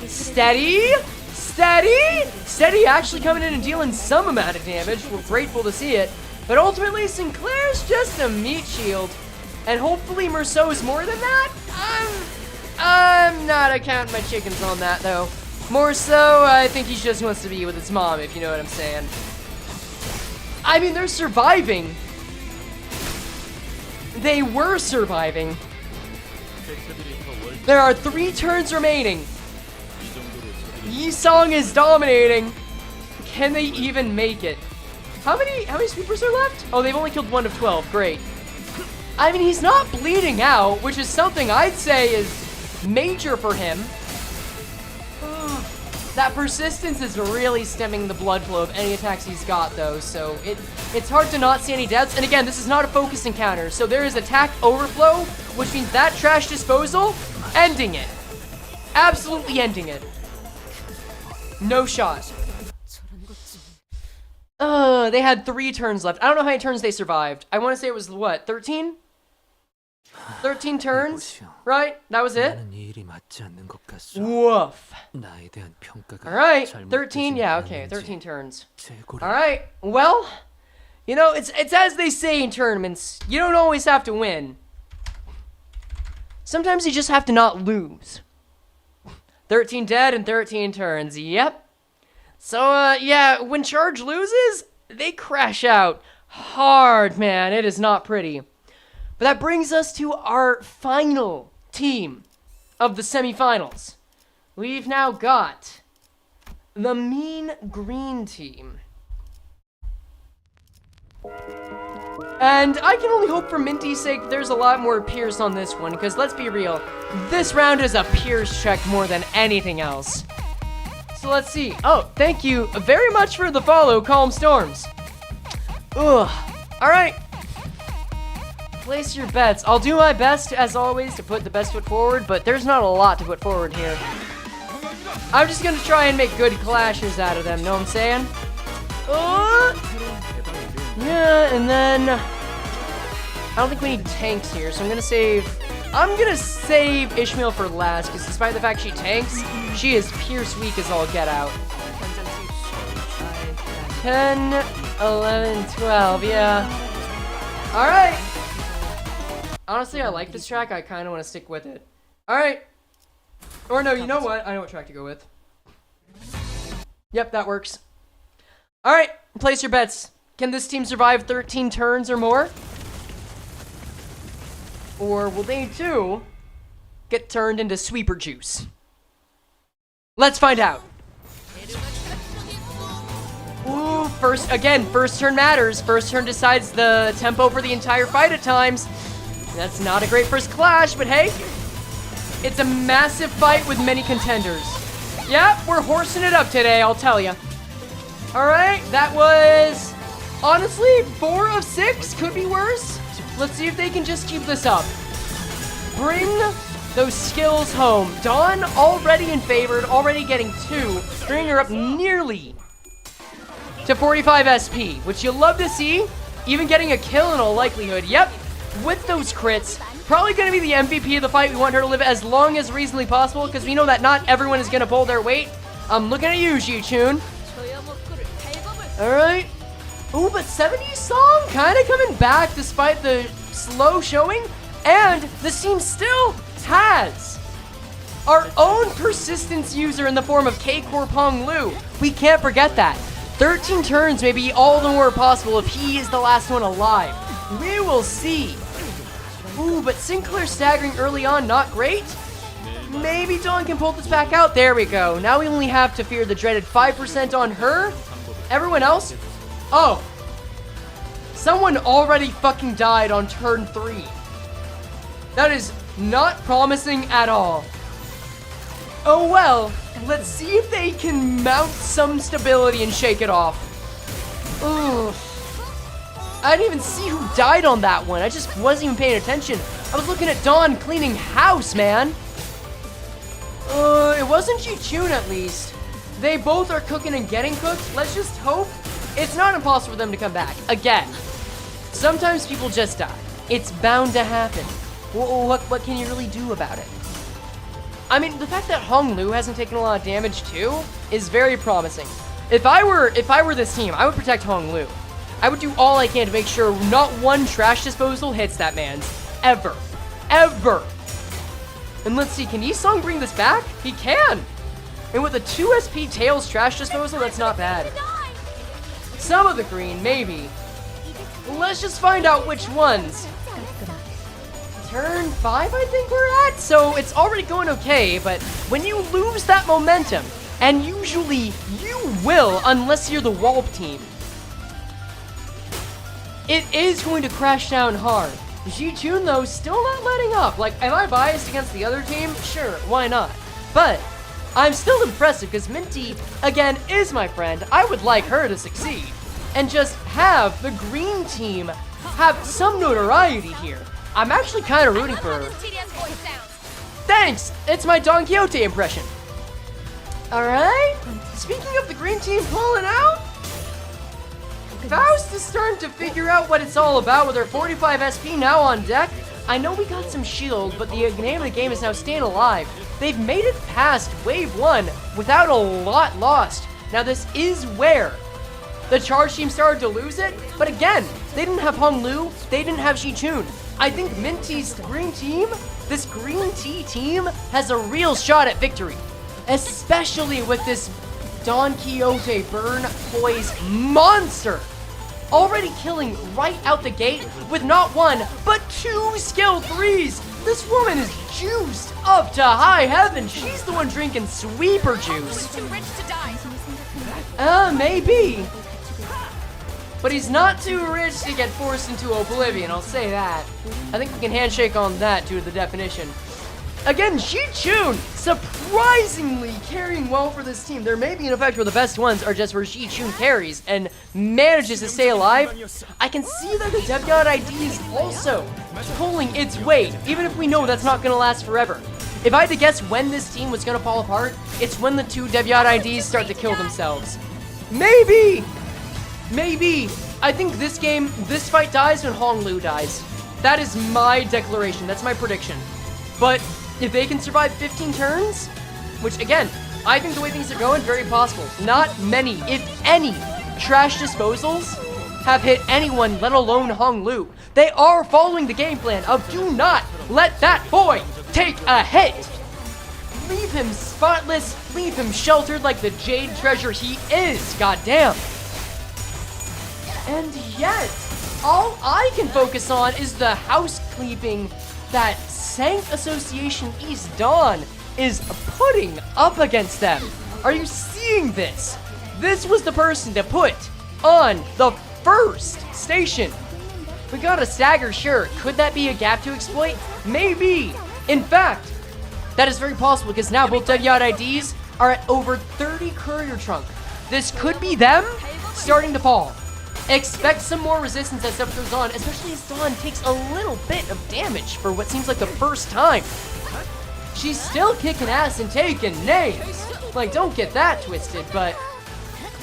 [SPEAKER 1] Steady. Steady. Steady actually coming in and dealing some amount of damage. We're grateful to see it. But ultimately, Sinclair's just a meat shield. And hopefully Merceau's more than that? I'm not counting my chickens on that, though. More so, I think he just wants to be with his mom, if you know what I'm saying. I mean, they're surviving. They were surviving. There are 3 turns remaining. Yisong is dominating. Can they even make it? How many sweepers are left? Oh, they've only killed 1 of 12. Great. I mean, he's not bleeding out, which is something I'd say is major for him. That persistence is really stemming the blood flow of any attacks he's got, though, so it's hard to not see any deaths. And again, this is not a focus encounter, so there is attack overflow, which means that trash disposal, ending it. Absolutely ending it. No shot. They had 3 turns left. I don't know how many turns they survived. I want to say it was, what, 13? 13 turns, right? That was it? Woof. Alright, 13, yeah, okay, 13 turns. Alright, well, you know, it's as they say in tournaments, you don't always have to win. Sometimes you just have to not lose. 13 dead and 13 turns, yep. So, yeah, when Charge loses, they crash out hard, man. It is not pretty. But that brings us to our final team of the semifinals. We've now got the Mean Green team. And I can only hope for Minty's sake there's a lot more Pierce on this one, because let's be real, this round is a Pierce check more than anything else. So let's see. Oh, thank you very much for the follow, Calm Storms. Ugh. Alright. Place your bets. I'll do my best, as always, to put the best foot forward, but there's not a lot to put forward here. I'm just gonna try and make good clashes out of them, know what I'm saying? Yeah, and then I don't think we need tanks here, so I'm gonna save Ishmael for last, because despite the fact she tanks, she is Pierce weak as all get out. 10, 11, 12, yeah. Alright. Honestly, I like this track. I kind of want to stick with it. Alright. Or no, you know what? I know what track to go with. Yep, that works. Alright, place your bets. Can this team survive 13 turns or more? Or will they too get turned into sweeper juice? Let's find out. Ooh, first turn matters. First turn decides the tempo for the entire fight at times. That's not a great first clash, but hey, it's a massive fight with many contenders. Yep, we're horsing it up today, I'll tell you. Alright, that was, honestly, 4 of 6, could be worse. Let's see if they can just keep this up. Bring those skills home. Dawn already in favored, already getting 2, bringing her up nearly to 45 SP, which you'll love to see, even getting a kill in all likelihood. Yep. With those crits, probably going to be the MVP of the fight. We want her to live as long as reasonably possible, because we know that not everyone is going to pull their weight. I'm looking at you, Ji-chun. Alright. Ooh, but 70's song kind of coming back despite the slow showing. And this team still has our own persistence user in the form of K-Core Pong Lu. We can't forget that. 13 turns may be all the more possible if he is the last one alive. We will see. Ooh, but Sinclair staggering early on, not great. Maybe Dawn can pull this back out. There we go. Now we only have to fear the dreaded 5% on her. Everyone else? Oh. Someone already fucking died on turn 3. That is not promising at all. Oh well. Let's see if they can mount some stability and shake it off. Ooh. I didn't even see who died on that one. I just wasn't even paying attention. I was looking at Dawn cleaning house, man. It wasn't Ji-chun at least. They both are cooking and getting cooked. Let's just hope it's not impossible for them to come back. Again, sometimes people just die. It's bound to happen. What can you really do about it? I mean, the fact that Hong Lu hasn't taken a lot of damage too is very promising. If I were this team, I would protect Hong Lu. I would do all I can to make sure not one trash disposal hits that man's. Ever. Ever. And let's see, can Yisong bring this back? He can! And with a 2 SP Tails trash disposal, that's not bad. Some of the green, maybe. Let's just find out which ones. Turn 5, I think we're at? So it's already going okay, but when you lose that momentum, and usually you will unless you're the Walp team, it is going to crash down hard. Ji-Chun, though, still not letting up. Like, am I biased against the other team? Sure, why not? But I'm still impressed because Minty, again, is my friend. I would like her to succeed and just have the green team have some notoriety here. I'm actually kind of rooting for her. Thanks! It's my Don Quixote impression. Alright, speaking of the green team pulling out, Faust is starting to figure out what it's all about with her 45 SP now on deck. I know we got some shield, but the name of the game is now staying alive. They've made it past wave 1 without a lot lost. Now this is where the charge team started to lose it, but again, they didn't have Hong Lu, they didn't have Ji-Chun. I think Minty's green team, this green tea team, has a real shot at victory. Especially with this Don Quixote burn poise monster. Already killing right out the gate with not 1, but 2 skill 3s. This woman is juiced up to high heaven. She's the one drinking sweeper juice.
[SPEAKER 5] Too rich to die.
[SPEAKER 1] Maybe. But he's not too rich to get forced into oblivion, I'll say that. I think we can handshake on that due to the definition. Again, Ji-Chun surprisingly carrying well for this team. There may be an effect where the best ones are just where Ji-Chun carries and manages to stay alive. I can see that the Devyat ID is also pulling its weight, even if we know that's not going to last forever. If I had to guess when this team was going to fall apart, it's when the 2 Devyat IDs start to kill themselves. Maybe! Maybe. I think this game, this fight dies when Hong Lu dies. That is my declaration. That's my prediction. But if they can survive 15 turns, which again, I think the way things are going, very possible. Not many, if any, trash disposals have hit anyone, let alone Hong Lu. They are following the game plan of do not let that boy take a hit. Leave him spotless, leave him sheltered like the jade treasure he is, goddamn. And yet, all I can focus on is the housekeeping that Sank Association East Dawn is putting up against them. Are you seeing this? This was the person to put on the first station. We got a stagger, sure. Could that be a gap to exploit? Maybe. In fact, that is very possible because now both Devyat IDs are at over 30 courier trunk. This could be them starting to fall. Expect some more resistance as stuff goes on, especially as Dawn takes a little bit of damage for what seems like the first time. She's still kicking ass and taking names. Like, don't get that twisted, but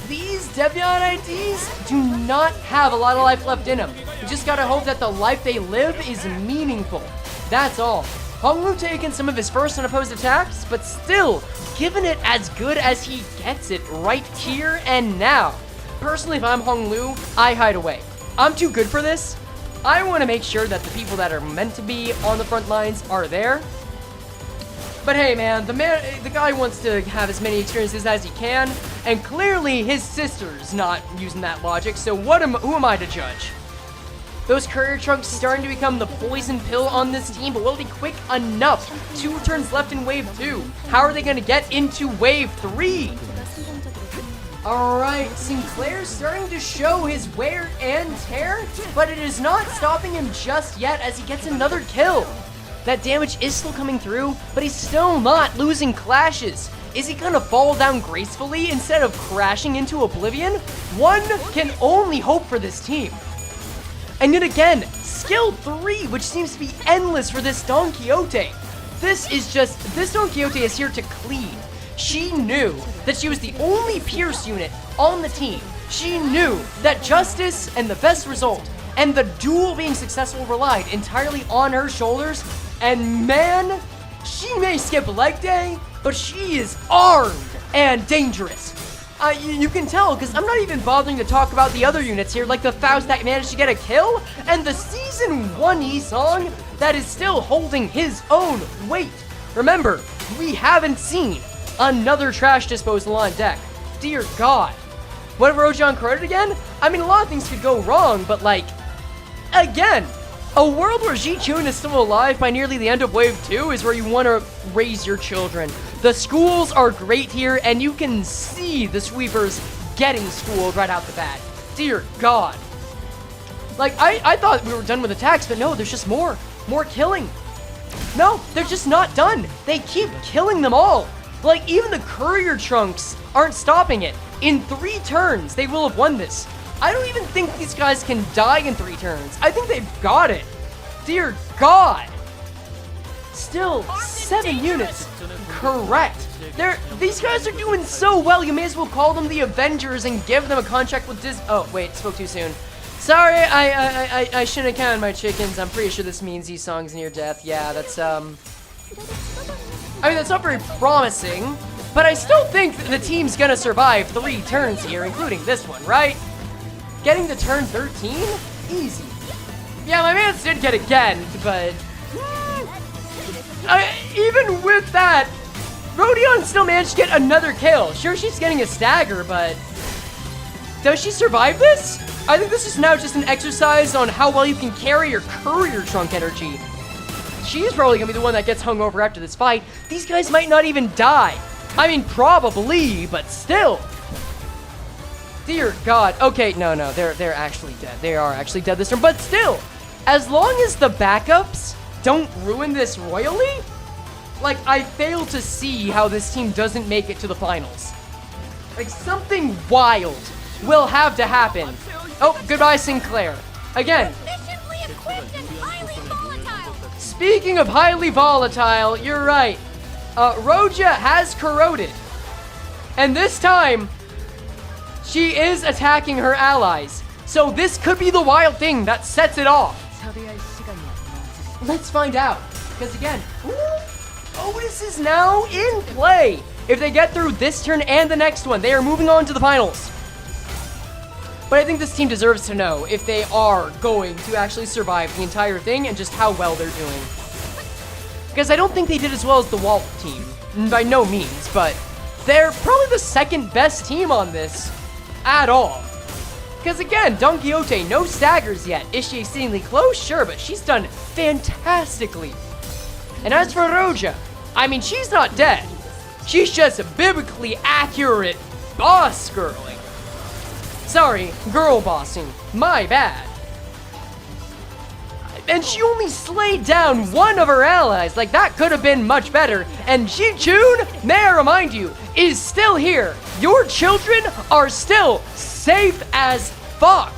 [SPEAKER 1] these Devyat IDs do not have a lot of life left in them. You just gotta hope that the life they live is meaningful. That's all. Hong Lu taking some of his first unopposed attacks, but still giving it as good as he gets it right here and now. Personally, if I'm Hong Lu, I hide away. I'm too good for this. I want to make sure that the people that are meant to be on the front lines are there. But hey, man, the guy wants to have as many experiences as he can, and clearly his sister's not using that logic. So who am I to judge? Those courier trunks starting to become the poison pill on this team, but will it be quick enough? 2 turns left in wave 2. How are they going to get into wave 3? Alright, Sinclair's starting to show his wear and tear, but it is not stopping him just yet as he gets another kill. That damage is still coming through, but he's still not losing clashes. Is he gonna fall down gracefully instead of crashing into oblivion? One can only hope for this team. And yet again, skill 3, which seems to be endless for this Don Quixote. This Don Quixote is here to clean. She knew that she was the only Pierce unit on the team. She knew that justice and the best result and the duel being successful relied entirely on her shoulders. And man, she may skip leg day, but she is armed and dangerous. You can tell, because I'm not even bothering to talk about the other units here, like the Faust that managed to get a kill, and the Season 1 E-Song that is still holding his own weight. Remember, we haven't seen another trash disposal on deck. Dear God. What if Rojan corroded again? I mean, a lot of things could go wrong, but like, again, a world where Ji-Chun is still alive by nearly the end of Wave 2 is where you want to raise your children. The schools are great here, and you can see the sweepers getting schooled right out the bat. Dear God. Like, I thought we were done with attacks, but no, there's just more. More killing. No, they're just not done. They keep killing them all. Like, even the courier trunks aren't stopping it. In 3 turns, they will have won this. I don't even think these guys can die in 3 turns. I think they've got it. Dear God. Still, 7 units. Correct. These guys are doing so well, you may as well call them the Avengers and give them a contract with Disney. Oh, wait, spoke too soon. Sorry, I shouldn't have counted my chickens. I'm pretty sure this means these songs near death. Yeah, that's, I mean, that's not very promising, but I still think the team's gonna survive 3 turns here, including this one, right? Getting to turn 13? Easy. Yeah, my man did get again, but even with that, Rodion still managed to get another kill. Sure, she's getting a stagger, but does she survive this? I think this is now just an exercise on how well you can carry your courier trunk energy. She's probably gonna be the one that gets hung over after this fight. These guys might not even die. I mean, probably, but still. Dear God. Okay, no, they're actually dead. They are actually dead this turn, but still, as long as the backups don't ruin this royally, like, I fail to see how this team doesn't make it to the finals. Like, something wild will have to happen. Oh, goodbye, Sinclair. Again.
[SPEAKER 5] Efficiently equipped and highly volatile.
[SPEAKER 1] Speaking of highly volatile, you're right. Roja has corroded. And this time, she is attacking her allies. So this could be the wild thing that sets it off. Let's find out. Because again, Otis is now in play. If they get through this turn and the next one, they are moving on to the finals. But I think this team deserves to know if they are going to actually survive the entire thing and just how well they're doing. Because I don't think they did as well as the Walt team. By no means, but they're probably the second best team on this at all. Because again, Don Quixote, no staggers yet. Is she exceedingly close? Sure, but she's done fantastically. And as for Roja, I mean, she's not dead. She's just biblically accurate boss girling. Sorry, girl bossing. My bad. And she only slayed down one of her allies. Like, that could have been much better. And Ji-Chun, may I remind you, is still here. Your children are still safe as fuck.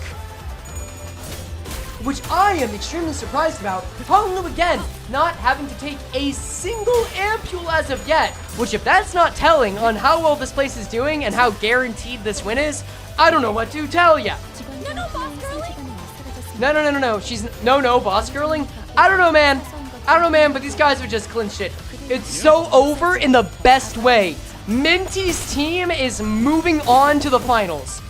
[SPEAKER 1] Which I am extremely surprised about. Honglu again, not having to take a single ampule as of yet. Which, if that's not telling on how well this place is doing and how guaranteed this win is, I don't know what to tell ya.
[SPEAKER 5] No, boss girlie.
[SPEAKER 1] No. She's no boss girling. I don't know, man, but these guys have just clinched it. It's so over in the best way. Minty's team is moving on to the finals.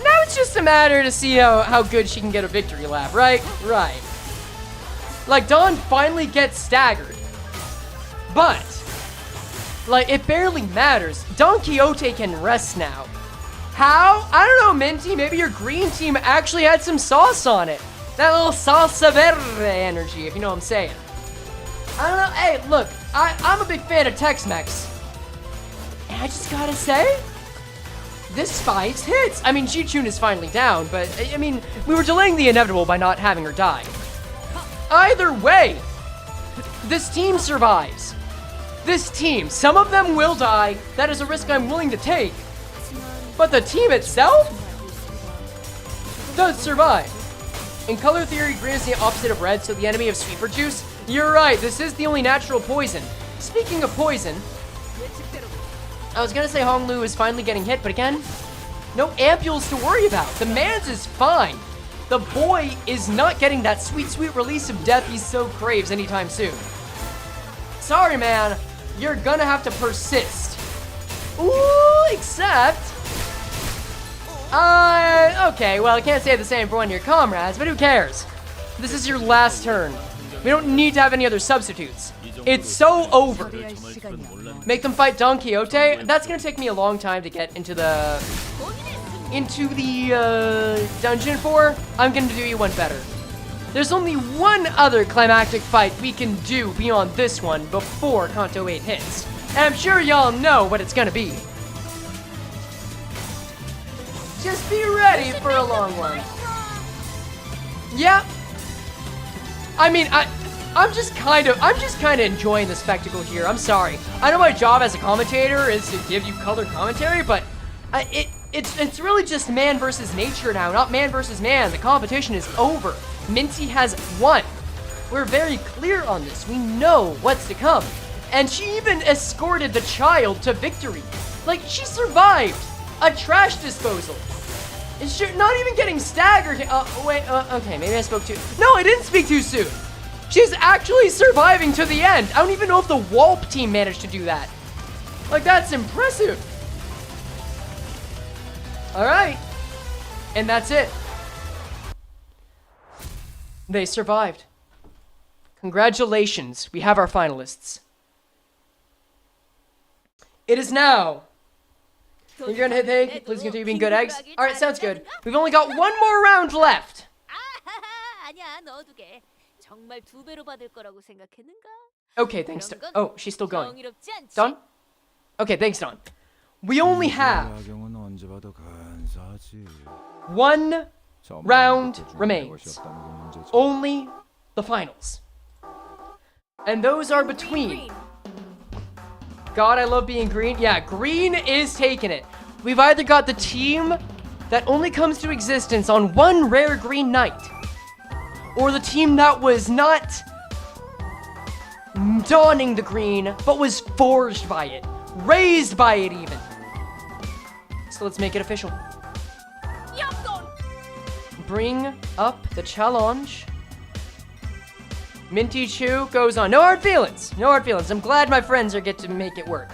[SPEAKER 1] Now it's just a matter to see how good she can get a victory lap, right? Right. Like, Dawn finally gets staggered. But, like, it barely matters. Don Quixote can rest now. How? I don't know, Minty. Maybe your green team actually had some sauce on it. That little salsa verde energy, if you know what I'm saying. I don't know. Hey, look, I'm a big fan of Tex-Mex. And I just gotta say, this fight hits. I mean, Ji-Chun is finally down, but, I mean, we were delaying the inevitable by not having her die. Either way, this team survives. This team, some of them will die. That is a risk I'm willing to take. But the team itself does survive. In color theory, green is the opposite of red, so the enemy of sweeper juice. You're right, this is the only natural poison. Speaking of poison, I was gonna say Honglu is finally getting hit, but again, No ampules to worry about. The man's is fine. The boy is not getting that sweet, sweet release of death he so craves anytime soon. Sorry, man. You're gonna have to persist. Ooh, except... okay, well, I can't say the same for one of your comrades, but who cares? This is your last turn. We don't need to have any other substitutes. It's so over. Make them fight Don Quixote? That's gonna take me a long time to get into the dungeon for. I'm gonna do you one better. There's only one other climactic fight we can do beyond this one before Kanto 8 hits. And I'm sure y'all know what it's gonna be. Just be ready for a long one. Yeah. I mean, I'm just kind of enjoying the spectacle here. I'm sorry. I know my job as a commentator is to give you color commentary, but it's really just man versus nature now, not man versus man. The competition is over. Minty has won. We're very clear on this. We know what's to come. And she even escorted the child to victory. Like, she survived a trash disposal. Is she not even getting staggered? Okay, maybe I spoke too... No, I didn't speak too soon. She's actually surviving to the end. I don't even know if the Walp team managed to do that. Like, that's impressive. All right. And that's it. They survived. Congratulations. We have our finalists. It is now. You're gonna hit hey, please continue being good eggs. Alright, sounds good. We've only got one more round left. Okay, thanks, Don. Oh, she's still going. Don? Okay, thanks, Don. We only have one round remains. Only the finals. And those are between... God, I love being green. Yeah, green is taking it. We've either got the team that only comes to existence on one rare green night, or the team that was not donning the green, but was forged by it, raised by it even. So let's make it official. Bring up the challenge. Minty Chew goes on. No hard feelings. No hard feelings. I'm glad my friends are get to make it work.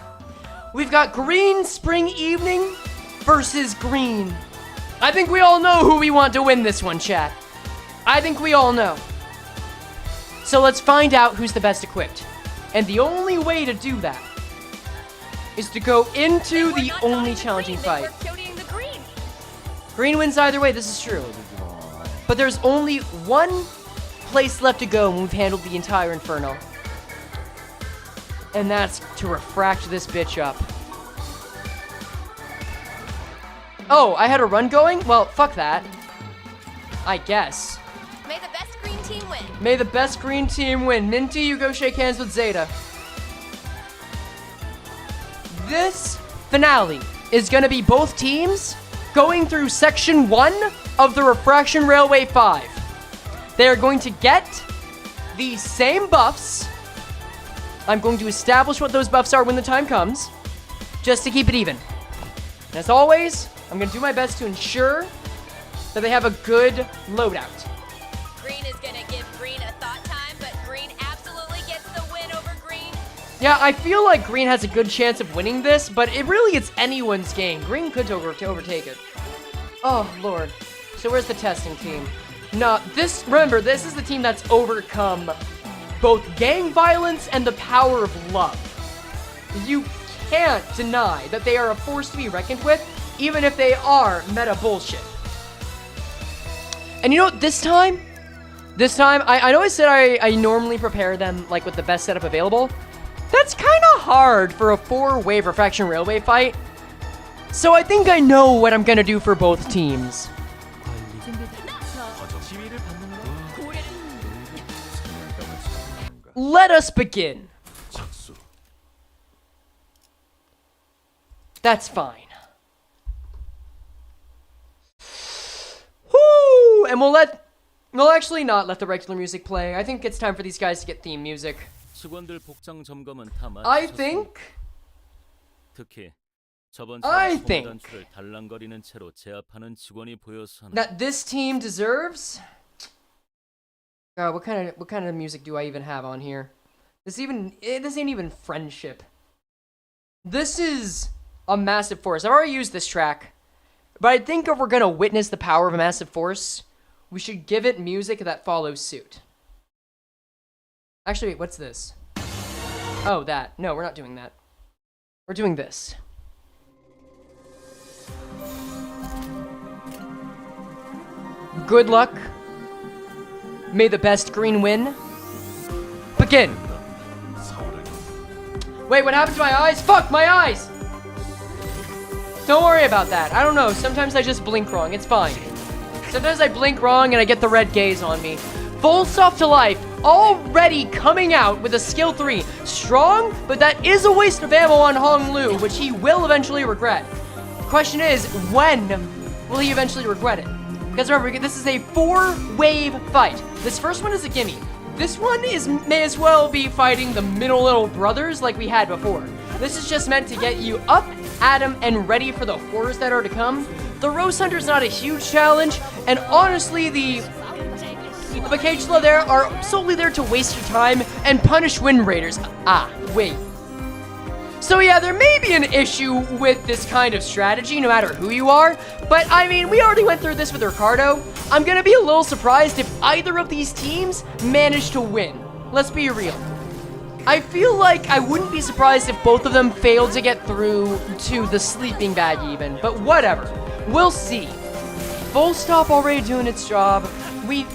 [SPEAKER 1] We've got Green Spring Evening versus Green. I think we all know who we want to win this one, chat. I think we all know. So let's find out who's the best equipped. And the only way to do that is to go into the only challenging fight. Green wins either way, this is true. But there's only one place left to go when we've handled the entire inferno, and that's to refract this bitch up. Oh, I had a run going? Well, fuck that. I guess.
[SPEAKER 5] May the best green team win.
[SPEAKER 1] May the best green team win. Minty, you go shake hands with Zeta. This finale is gonna be both teams going through section 1 of the Refraction Railway 5. They are going to get the same buffs. I'm going to establish what those buffs are when the time comes, just to keep it even. And as always, I'm going to do my best to ensure that they have a good loadout.
[SPEAKER 5] Green is going to give Green a thought time, but Green absolutely gets the win over Green.
[SPEAKER 1] Yeah, I feel like Green has a good chance of winning this, but it's anyone's game. Green could overtake it. Oh, Lord. So where's the testing team? No, remember, this is the team that's overcome both gang violence and the power of love. You can't deny that they are a force to be reckoned with, even if they are meta bullshit. And you know what, this time, I know I said I normally prepare them, like, with the best setup available. That's kind of hard for a 4-wave Refraction Railway fight. So I think I know what I'm gonna do for both teams. Let us begin. That's fine. Whoo! And we'll actually not let the regular music play. I think it's time for these guys to get theme music. I think
[SPEAKER 6] 특히
[SPEAKER 1] I think that this team deserves. God, what kind of music do I even have on here? This ain't even friendship. This is a massive force. I've already used this track, but I think if we're gonna witness the power of a massive force, we should give it music that follows suit. Actually, wait, what's this? Oh, that. No, we're not doing that. We're doing this. Good luck. May the best green win. Begin. Wait, what happened to my eyes? Fuck, my eyes! Don't worry about that. I don't know. Sometimes I just blink wrong. It's fine. Sometimes I blink wrong and I get the red gaze on me. Full Stop to Life, already coming out with a skill 3. Strong, but that is a waste of ammo on Hong Lu, which he will eventually regret. The question is, when will he eventually regret it? Because remember, this is a 4-wave fight. This first one is a gimme. This one may as well be fighting the middle little brothers like we had before. This is just meant to get you up, at 'em, and ready for the horrors that are to come. The Rose Hunter's not a huge challenge, and honestly, the Vacation there are solely there to waste your time and punish Wind Raiders. Ah, wait. So yeah, there may be an issue with this kind of strategy, no matter who you are, but I mean, we already went through this with Ricardo. I'm gonna be a little surprised if either of these teams manage to win. Let's be real. I feel like I wouldn't be surprised if both of them failed to get through to the sleeping bag even, but whatever. We'll see. Full Stop already doing its job. We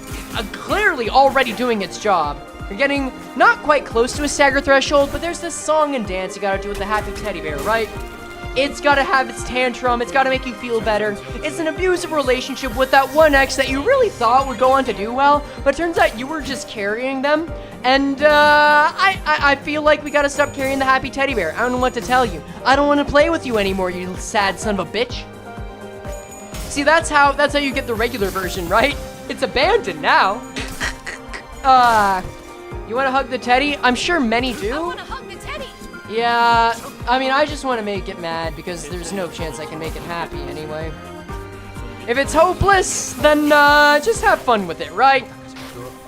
[SPEAKER 1] clearly already doing its job. We're getting not quite close to a stagger threshold, but there's this song and dance you gotta do with the happy teddy bear, right? It's gotta have its tantrum, it's gotta make you feel better. It's an abusive relationship with that one ex that you really thought would go on to do well, but turns out you were just carrying them. And I feel like we gotta stop carrying the happy teddy bear. I don't know what to tell you. I don't want to play with you anymore, you sad son of a bitch. See, that's how you get the regular version, right? It's abandoned now. You want to hug the teddy? I'm sure many do.
[SPEAKER 5] I want to hug the teddy.
[SPEAKER 1] Yeah, I mean, I just want to make it mad because there's no chance I can make it happy anyway. If it's hopeless, then just have fun with it, right?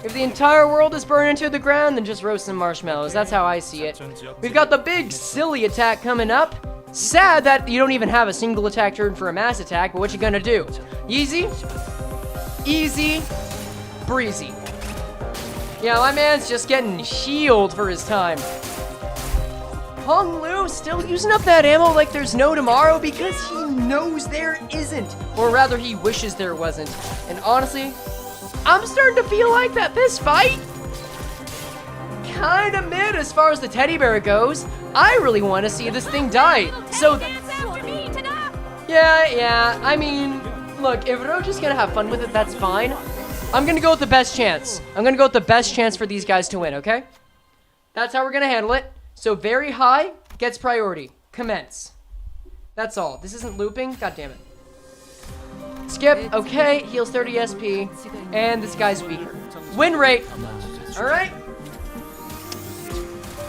[SPEAKER 1] If the entire world is burned into the ground, then just roast some marshmallows. That's how I see it. We've got the big silly attack coming up. Sad that you don't even have a single attack turn for a mass attack, but what you gonna do? Easy? Easy breezy. Yeah, my man's just getting healed for his time. Hong Lu still using up that ammo like there's no tomorrow because he knows there isn't. Or rather, he wishes there wasn't. And honestly, I'm starting to feel like that this fight kinda mid as far as the teddy bear goes. I really want to see this thing die. So, yeah, I mean, look, if we're just gonna have fun with it, that's fine. I'm gonna go with the best chance. I'm gonna go with the best chance for these guys to win, okay? That's how we're gonna handle it. So very high gets priority. Commence. That's all. This isn't looping. God damn it. Skip. Okay. Heals 30 SP. And this guy's weaker. Win rate. All right.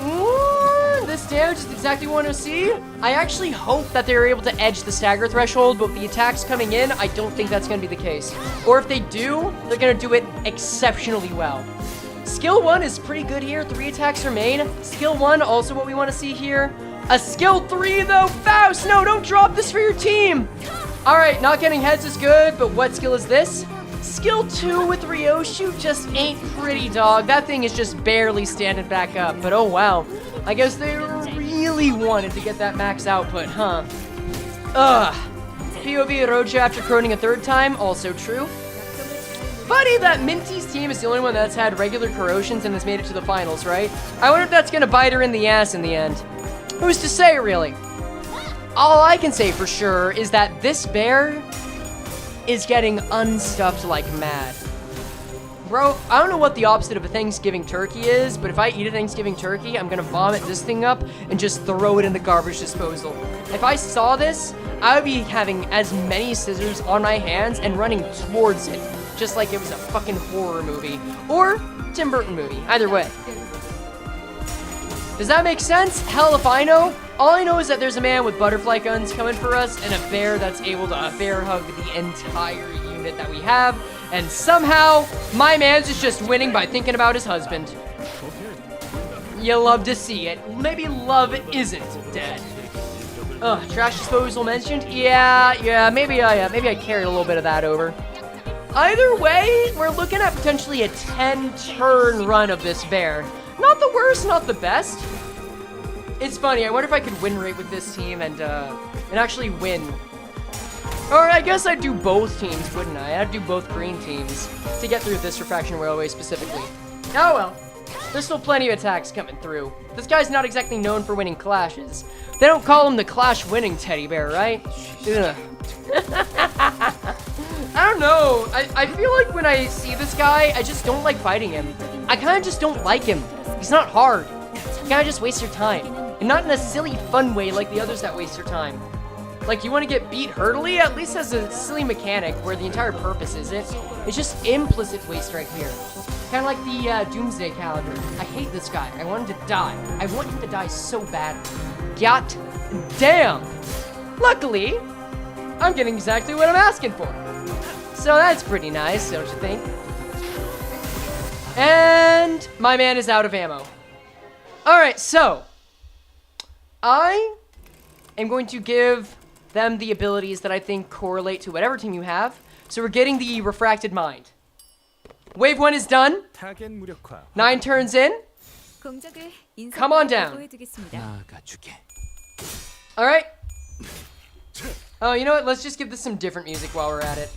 [SPEAKER 1] Ooh, this damage is exactly what I want to see. I actually hope that they're able to edge the stagger threshold, but with the attacks coming in, I don't think that's going to be the case. Or if they do, they're going to do it exceptionally well. Skill 1 is pretty good here. 3 attacks remain. Skill 1, also what we want to see here. A skill 3, though. Faust, no, don't drop this for your team. All right, not getting heads is good, but what skill is this? Skill 2 with Ryoshu just ain't pretty, dog. That thing is just barely standing back up, but oh wow. I guess they really wanted to get that max output, huh? Ugh. POV Roja after croning a 3rd time, also true. Funny that Minty's team is the only one that's had regular corrosions and has made it to the finals, right? I wonder if that's gonna bite her in the ass in the end. Who's to say, really? All I can say for sure is that this bear is getting unstuffed like mad. Bro, I don't know what the opposite of a Thanksgiving turkey is, but if I eat a Thanksgiving turkey, I'm gonna vomit this thing up and just throw it in the garbage disposal. If I saw this, I would be having as many scissors on my hands and running towards it, just like it was a fucking horror movie. Or Tim Burton movie, either way. Does that make sense? Hell if I know. All I know is that there's a man with butterfly guns coming for us and a bear that's able to bear hug the entire unit that we have. And somehow, my man's is just winning by thinking about his husband. You love to see it. Maybe love isn't dead. Trash disposal mentioned? Yeah, maybe I carried a little bit of that over. Either way, we're looking at potentially a 10-turn run of this bear. Not the worst, not the best. It's funny, I wonder if I could win rate with this team and actually win. Or I guess I'd do both teams, wouldn't I? I'd do both green teams to get through this refraction railway specifically. Oh well. There's still plenty of attacks coming through. This guy's not exactly known for winning clashes. They don't call him the clash-winning teddy bear, right? Ugh. I don't know. I feel like when I see this guy, I just don't like fighting him. I kind of just don't like him. He's not hard. You kind of just waste your time. And not in a silly, fun way like the others that waste your time. Like, you want to get beat hurdily? At least has a silly mechanic where the entire purpose isn't. It's just implicit waste right here. Kind of like the Doomsday Calendar. I hate this guy. I want him to die. I want him to die so bad. God damn! Luckily, I'm getting exactly what I'm asking for. So that's pretty nice, don't you think? And my man is out of ammo. Alright, so I am going to give them the abilities that I think correlate to whatever team you have. So we're getting the Refracted Mind. Wave 1 is done. 9 turns in. Come on down. Alright. Oh, you know what? Let's just give this some different music while we're at it.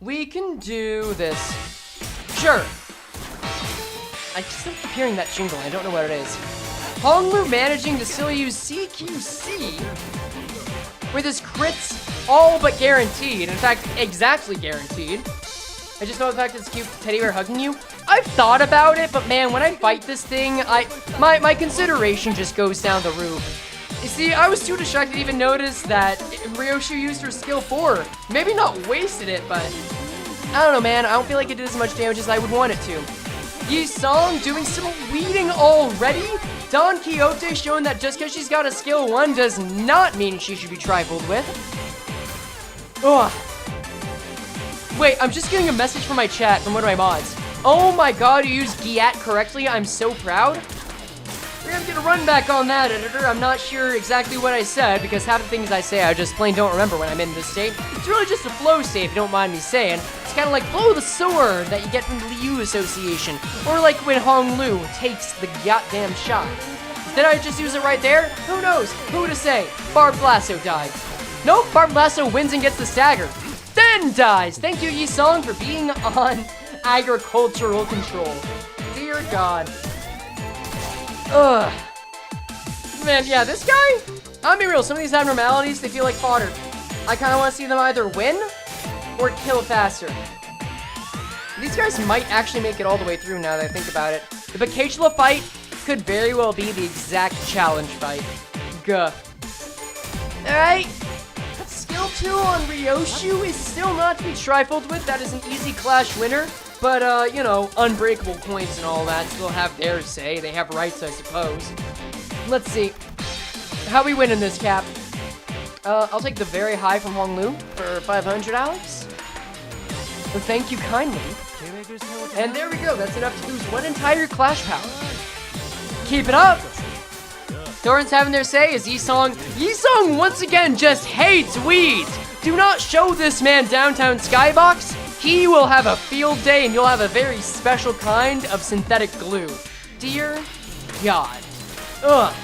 [SPEAKER 1] We can do this. Sure. I just keep hearing that jingle. I don't know what it is. Honglu managing to still use CQC with his crits all but guaranteed. In fact, exactly guaranteed. I just know the fact that it's cute teddy bear hugging you. I've thought about it, but man, when I fight this thing, my consideration just goes down the roof. You see, I was too distracted to even notice that Ryoshu used her skill 4. Maybe not wasted it, but I don't know, man. I don't feel like it did as much damage as I would want it to. Yi Song doing some weeding already? Don Quixote showing that just because she's got a skill 1 does not mean she should be trifled with. Ugh. Wait, I'm just getting a message from my chat from one of my mods. Oh my god, you used Giat correctly. I'm so proud. We're gonna get a run back on that, editor. I'm not sure exactly what I said, because half the things I say I just plain don't remember when I'm in this state. It's really just a flow state, if you don't mind me saying. It's kind of like Flow the Sword that you get from the Liu Association. Or like when Hong Lu takes the goddamn shot. Did I just use it right there? Who knows? Who to say? Barb Lasso died. Nope, Barb Lasso wins and gets the stagger. Then dies. Thank you, Yi Song, for being on agricultural control. Dear God. Ugh. Man, yeah, this guy, I'll be real, some of these abnormalities, they feel like fodder. I kind of want to see them either win or kill faster. These guys might actually make it all the way through now that I think about it. The Bakachla fight could very well be the exact challenge fight. Gah. Alright. Skill 2 on Ryoshu is still not to be trifled with. That is an easy clash winner. But, you know, unbreakable points and all that still have their say. They have rights, I suppose. Let's see. How we win in this, Cap? I'll take the very high from Hong Lu for 500, Alex. Well, thank you kindly. And there we go. That's enough to lose one entire clash power. Keep it up. Doran's having their say as Yi Song once again just hates weeds. Do not show this man Downtown Skybox. He will have a field day and you'll have a very special kind of synthetic glue. Dear God. Ugh.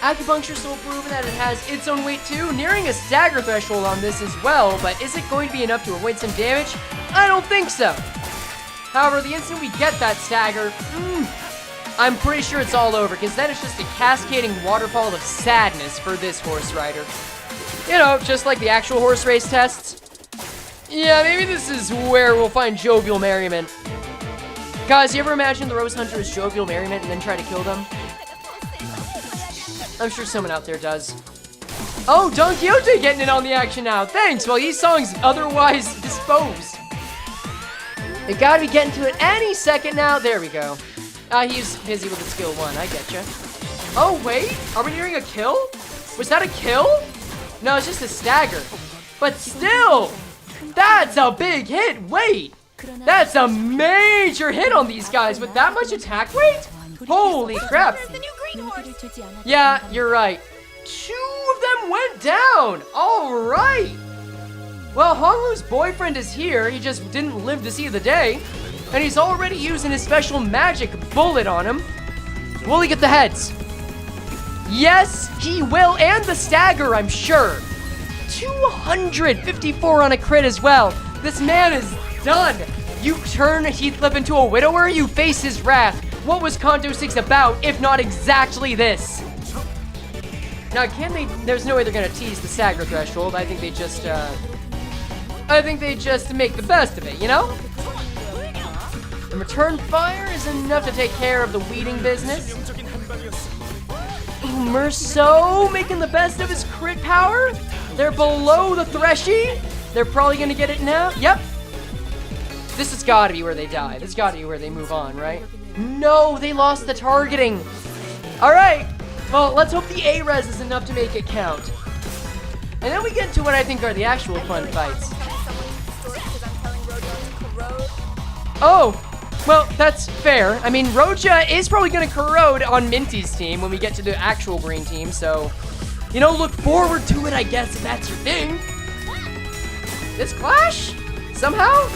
[SPEAKER 1] Acupuncture still proven that it has its own weight too, nearing a stagger threshold on this as well, but is it going to be enough to avoid some damage? I don't think so. However, the instant we get that stagger, I'm pretty sure it's all over, because then it's just a cascading waterfall of sadness for this horse rider. You know, just like the actual horse race tests. Yeah, maybe this is where we'll find jovial merriment. Guys, you ever imagine the Rose Hunter as jovial merriment and then try to kill them? I'm sure someone out there does. Oh, Don Quixote getting in on the action now. Thanks, while Yi Song's otherwise disposed. They gotta be getting to it any second now. There we go. He's busy with the skill 1, I getcha. Oh, wait, are we nearing a kill? Was that a kill? No, it's just a stagger. But still, that's a big hit. Wait, that's a major hit on these guys with that much attack weight? Holy crap. Yeah, you're right. 2 of them went down. All right. Well, Honglu's boyfriend is here. He just didn't live to see the day. And he's already using his special magic bullet on him. Will he get the heads? Yes, he will. And the stagger, I'm sure. 254 on a crit as well. This man is done. You turn Heathcliff into a widower, you face his wrath. What was Kanto 6 about, if not exactly this? Now, can they... There's no way they're gonna tease the stagger threshold. I think they just make the best of it, you know? The return fire is enough to take care of the weeding business. Merceau making the best of his crit power. They're below the threshy. They're probably gonna get it now. Yep. This has gotta be where they die. This has gotta be where they move on, right? No, they lost the targeting. All right. Well, let's hope the A-res is enough to make it count. And then we get to what I think are the actual fun fights. Oh, well, that's fair. I mean, Roja is probably going to corrode on Minty's team when we get to the actual green team, so, you know, look forward to it, I guess, if that's your thing. This clash, somehow,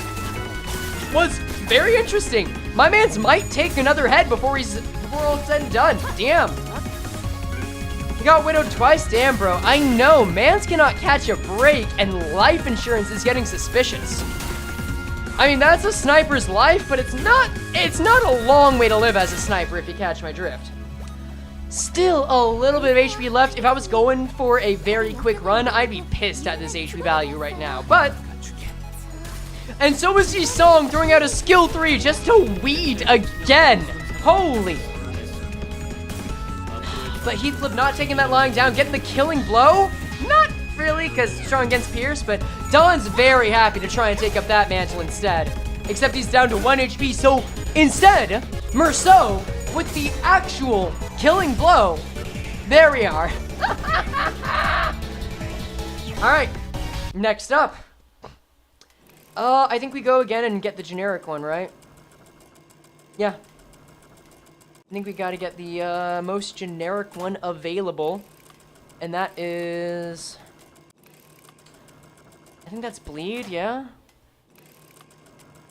[SPEAKER 1] was very interesting. My man's might take another head before all said and done. Damn. He got widowed twice? Damn, bro. I know, mans cannot catch a break, and life insurance is getting suspicious. I mean, that's a sniper's life, but it's not a long way to live as a sniper if you catch my drift. Still a little bit of HP left. If I was going for a very quick run, I'd be pissed at this HP value right now, but... And so is Yi-Song throwing out a skill 3 just to weed again. Holy. But Heathcliff not taking that lying down, getting the killing blow? Not really, because strong against Pierce, but Don's very happy to try and take up that mantle instead. Except he's down to 1 HP, so instead, Merceau with the actual killing blow. There we are. Alright, next up. I think we go again and get the generic one, right? Yeah. I think we gotta get the most generic one available. And that is... I think that's bleed, yeah?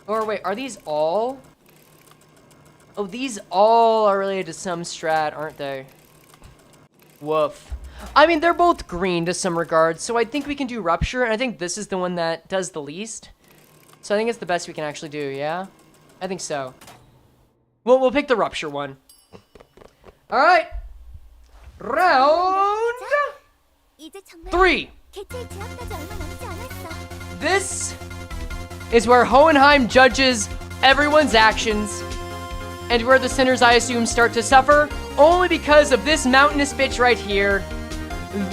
[SPEAKER 1] Or wait, are these all? Oh, these all are related to some strat, aren't they? Woof. I mean, they're both green to some regards, so I think we can do Rupture, and I think this is the one that does the least. So I think it's the best we can actually do, yeah? I think so. We'll pick the Rupture one. Alright. Round 3. This is where Hohenheim judges everyone's actions, and where the sinners, I assume, start to suffer, only because of this mountainous bitch right here.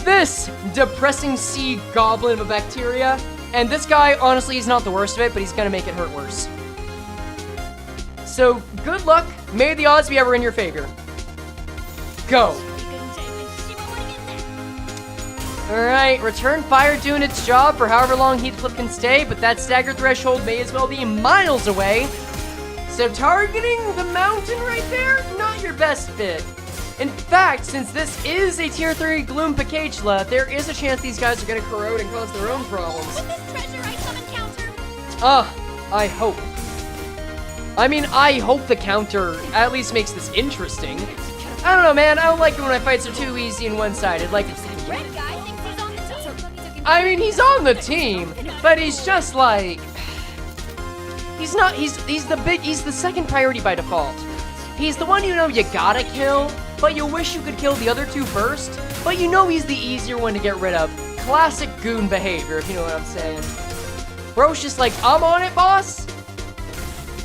[SPEAKER 1] This depressing sea goblin of a bacteria. And this guy, honestly, is not the worst of it, but he's gonna make it hurt worse. So, good luck. May the odds be ever in your favor. Go. Alright, return fire doing its job for however long Heathcliff can stay, but that stagger threshold may as well be miles away. So targeting the mountain right there, not your best fit. In fact, since this is a tier 3 Gloom Picachla, there is a chance these guys are gonna corrode and cause their own problems.
[SPEAKER 5] With this treasure I come encounter.
[SPEAKER 1] I hope. I mean, I hope the counter at least makes this interesting. I don't know, man. I don't like it when my fights are too easy and one-sided. Like,
[SPEAKER 5] Red guy thinks he's on the team.
[SPEAKER 1] I mean, he's on the team, but he's just like... He's not, he's the second priority by default. He's the one you know you gotta kill, but you wish you could kill the other two first, but you know he's the easier one to get rid of. Classic goon behavior, if you know what I'm saying. Bro's just like, I'm on it, boss.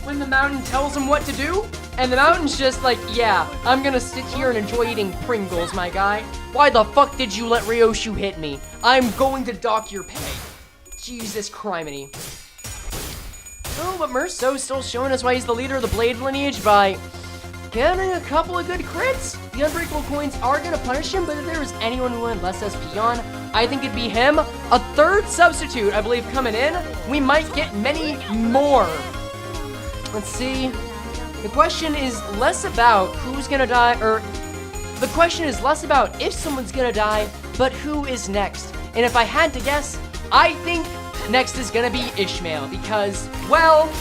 [SPEAKER 1] When the mountain tells him what to do, and the mountain's just like, yeah, I'm gonna sit here and enjoy eating Pringles, my guy. Why the fuck did you let Ryoshu hit me? I'm going to dock your pay. Jesus criminy. Oh, but Merceau's still showing us why he's the leader of the Blade lineage by getting a couple of good crits. The unbreakable coins are gonna punish him, but if there was anyone who wanted less SP on, I think it'd be him. A third substitute, I believe, coming in. We might get many more. Let's see. The question is less about who's gonna die, or the question is less about if someone's gonna die, but who is next. And if I had to guess, I think next is gonna be Ishmael, because, well,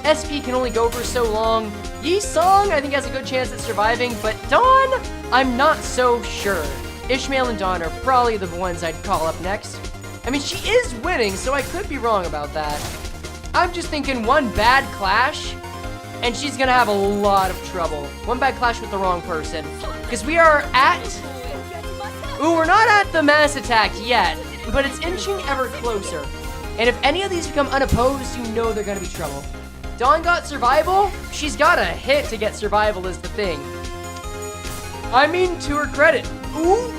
[SPEAKER 1] SP can only go for so long. Yi-Song, I think, has a good chance at surviving, but Dawn, I'm not so sure. Ishmael and Dawn are probably the ones I'd call up next. I mean, she is winning, so I could be wrong about that. I'm just thinking one bad clash, and she's gonna have a lot of trouble. One bad clash with the wrong person. Because we are at... Ooh, we're not at the mass attack yet, but it's inching ever closer. And if any of these become unopposed, you know they're gonna be trouble. Dawn got survival? She's got a hit to get survival is the thing. I mean, to her credit. Ooh,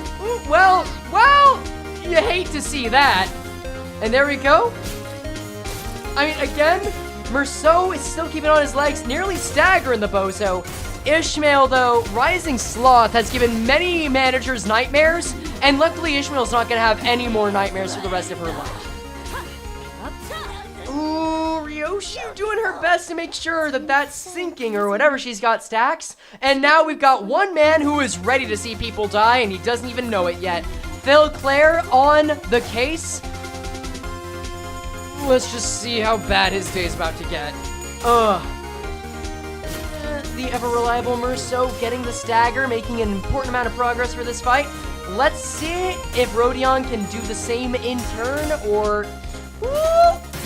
[SPEAKER 1] well, you hate to see that. And there we go. I mean, again, Merceau is still keeping on his legs, nearly staggering the bozo. Ishmael, though, Rising Sloth has given many managers nightmares, and luckily Ishmael's not going to have any more nightmares for the rest of her life. Ooh, Ryoshu doing her best to make sure that that's sinking or whatever she's got stacks. And now we've got one man who is ready to see people die, and he doesn't even know it yet. Phil Clare on the case. Let's just see how bad his day's about to get. The ever-reliable Merceau getting the stagger, making an important amount of progress for this fight. Let's see if Rodion can do the same in turn, or...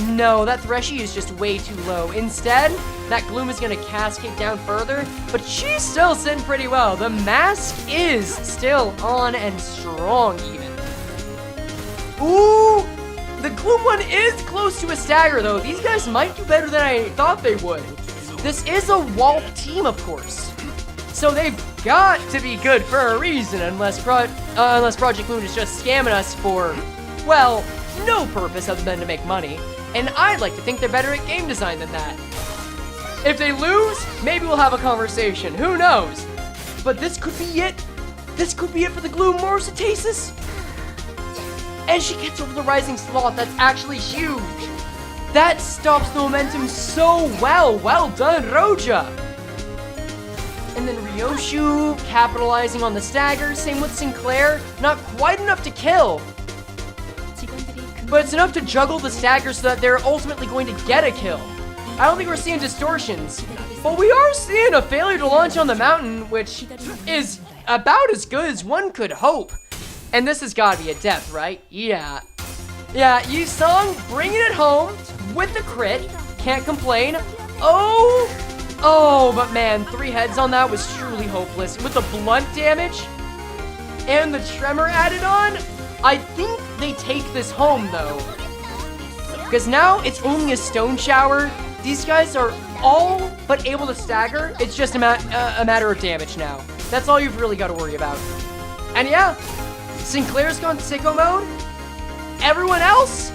[SPEAKER 1] No, that Threshy is just way too low. Instead, that Gloom is going to cascade down further, but she's still sitting pretty well. The mask is still on and strong, even. Ooh! The Gloom one is close to a stagger, though. These guys might do better than I thought they would. This is a Walp team, of course. So they've got to be good for a reason, unless Project Moon is just scamming us for, well, no purpose other than to make money. And I'd like to think they're better at game design than that. If they lose, maybe we'll have a conversation. Who knows? But this could be it. This could be it for the Gloom Horseracetests. And she gets over the Rising Sloth. That's actually huge. That stops the momentum so well. Well done, Roja. And then Ryoshu capitalizing on the stagger. Same with Sinclair. Not quite enough to kill. But it's enough to juggle the stagger so that they're ultimately going to get a kill. I don't think we're seeing distortions. But we are seeing a failure to launch on the mountain, which is about as good as one could hope. And this has got to be a death, right? Yeah. Yeah, Yi-Song bringing it home with the crit. Can't complain. Oh, but man, 3 heads on that was truly hopeless. With the blunt damage and the tremor added on, I think they take this home, though. Because now it's only a stone shower. These guys are all but able to stagger. It's just a matter of damage now. That's all you've really got to worry about. And yeah, Sinclair's gone sicko mode. Everyone else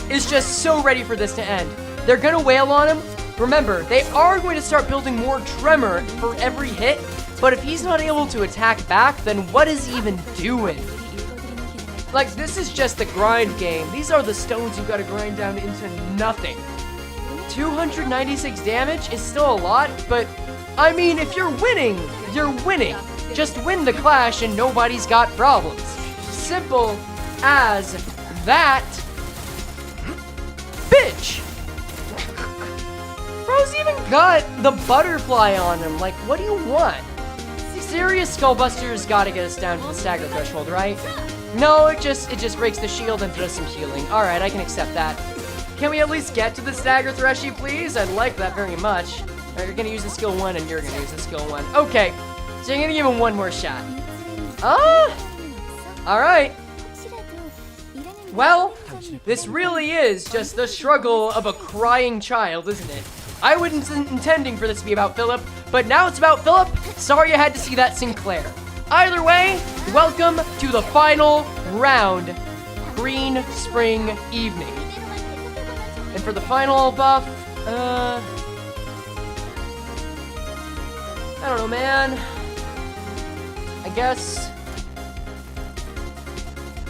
[SPEAKER 1] is just so ready for this to end. They're going to wail on him. Remember, they are going to start building more tremor for every hit. But if he's not able to attack back, then what is he even doing? Like, this is just the grind game. These are the stones you've got to grind down into nothing. 296 damage is still a lot, but, I mean, if you're winning, you're winning. Just win the clash and nobody's got problems. Simple as that. Bitch! Bro's even got the butterfly on him. Like, what do you want? Serious Skullbuster's gotta get us down to the stagger threshold, right? No, it just breaks the shield and does some healing. Alright, I can accept that. Can we at least get to the stagger threshy, please? I'd like that very much. Alright, you're gonna use the skill 1 and you're gonna use the skill 1. Okay, so you're gonna give him one more shot. Alright. Well, this really is just the struggle of a crying child, isn't it? I wasn't intending for this to be about Philip, but now it's about Philip. Sorry I had to see that Sinclair. Either way, welcome to the final round, Green Spring Evening. And for the final buff, I don't know, man. I guess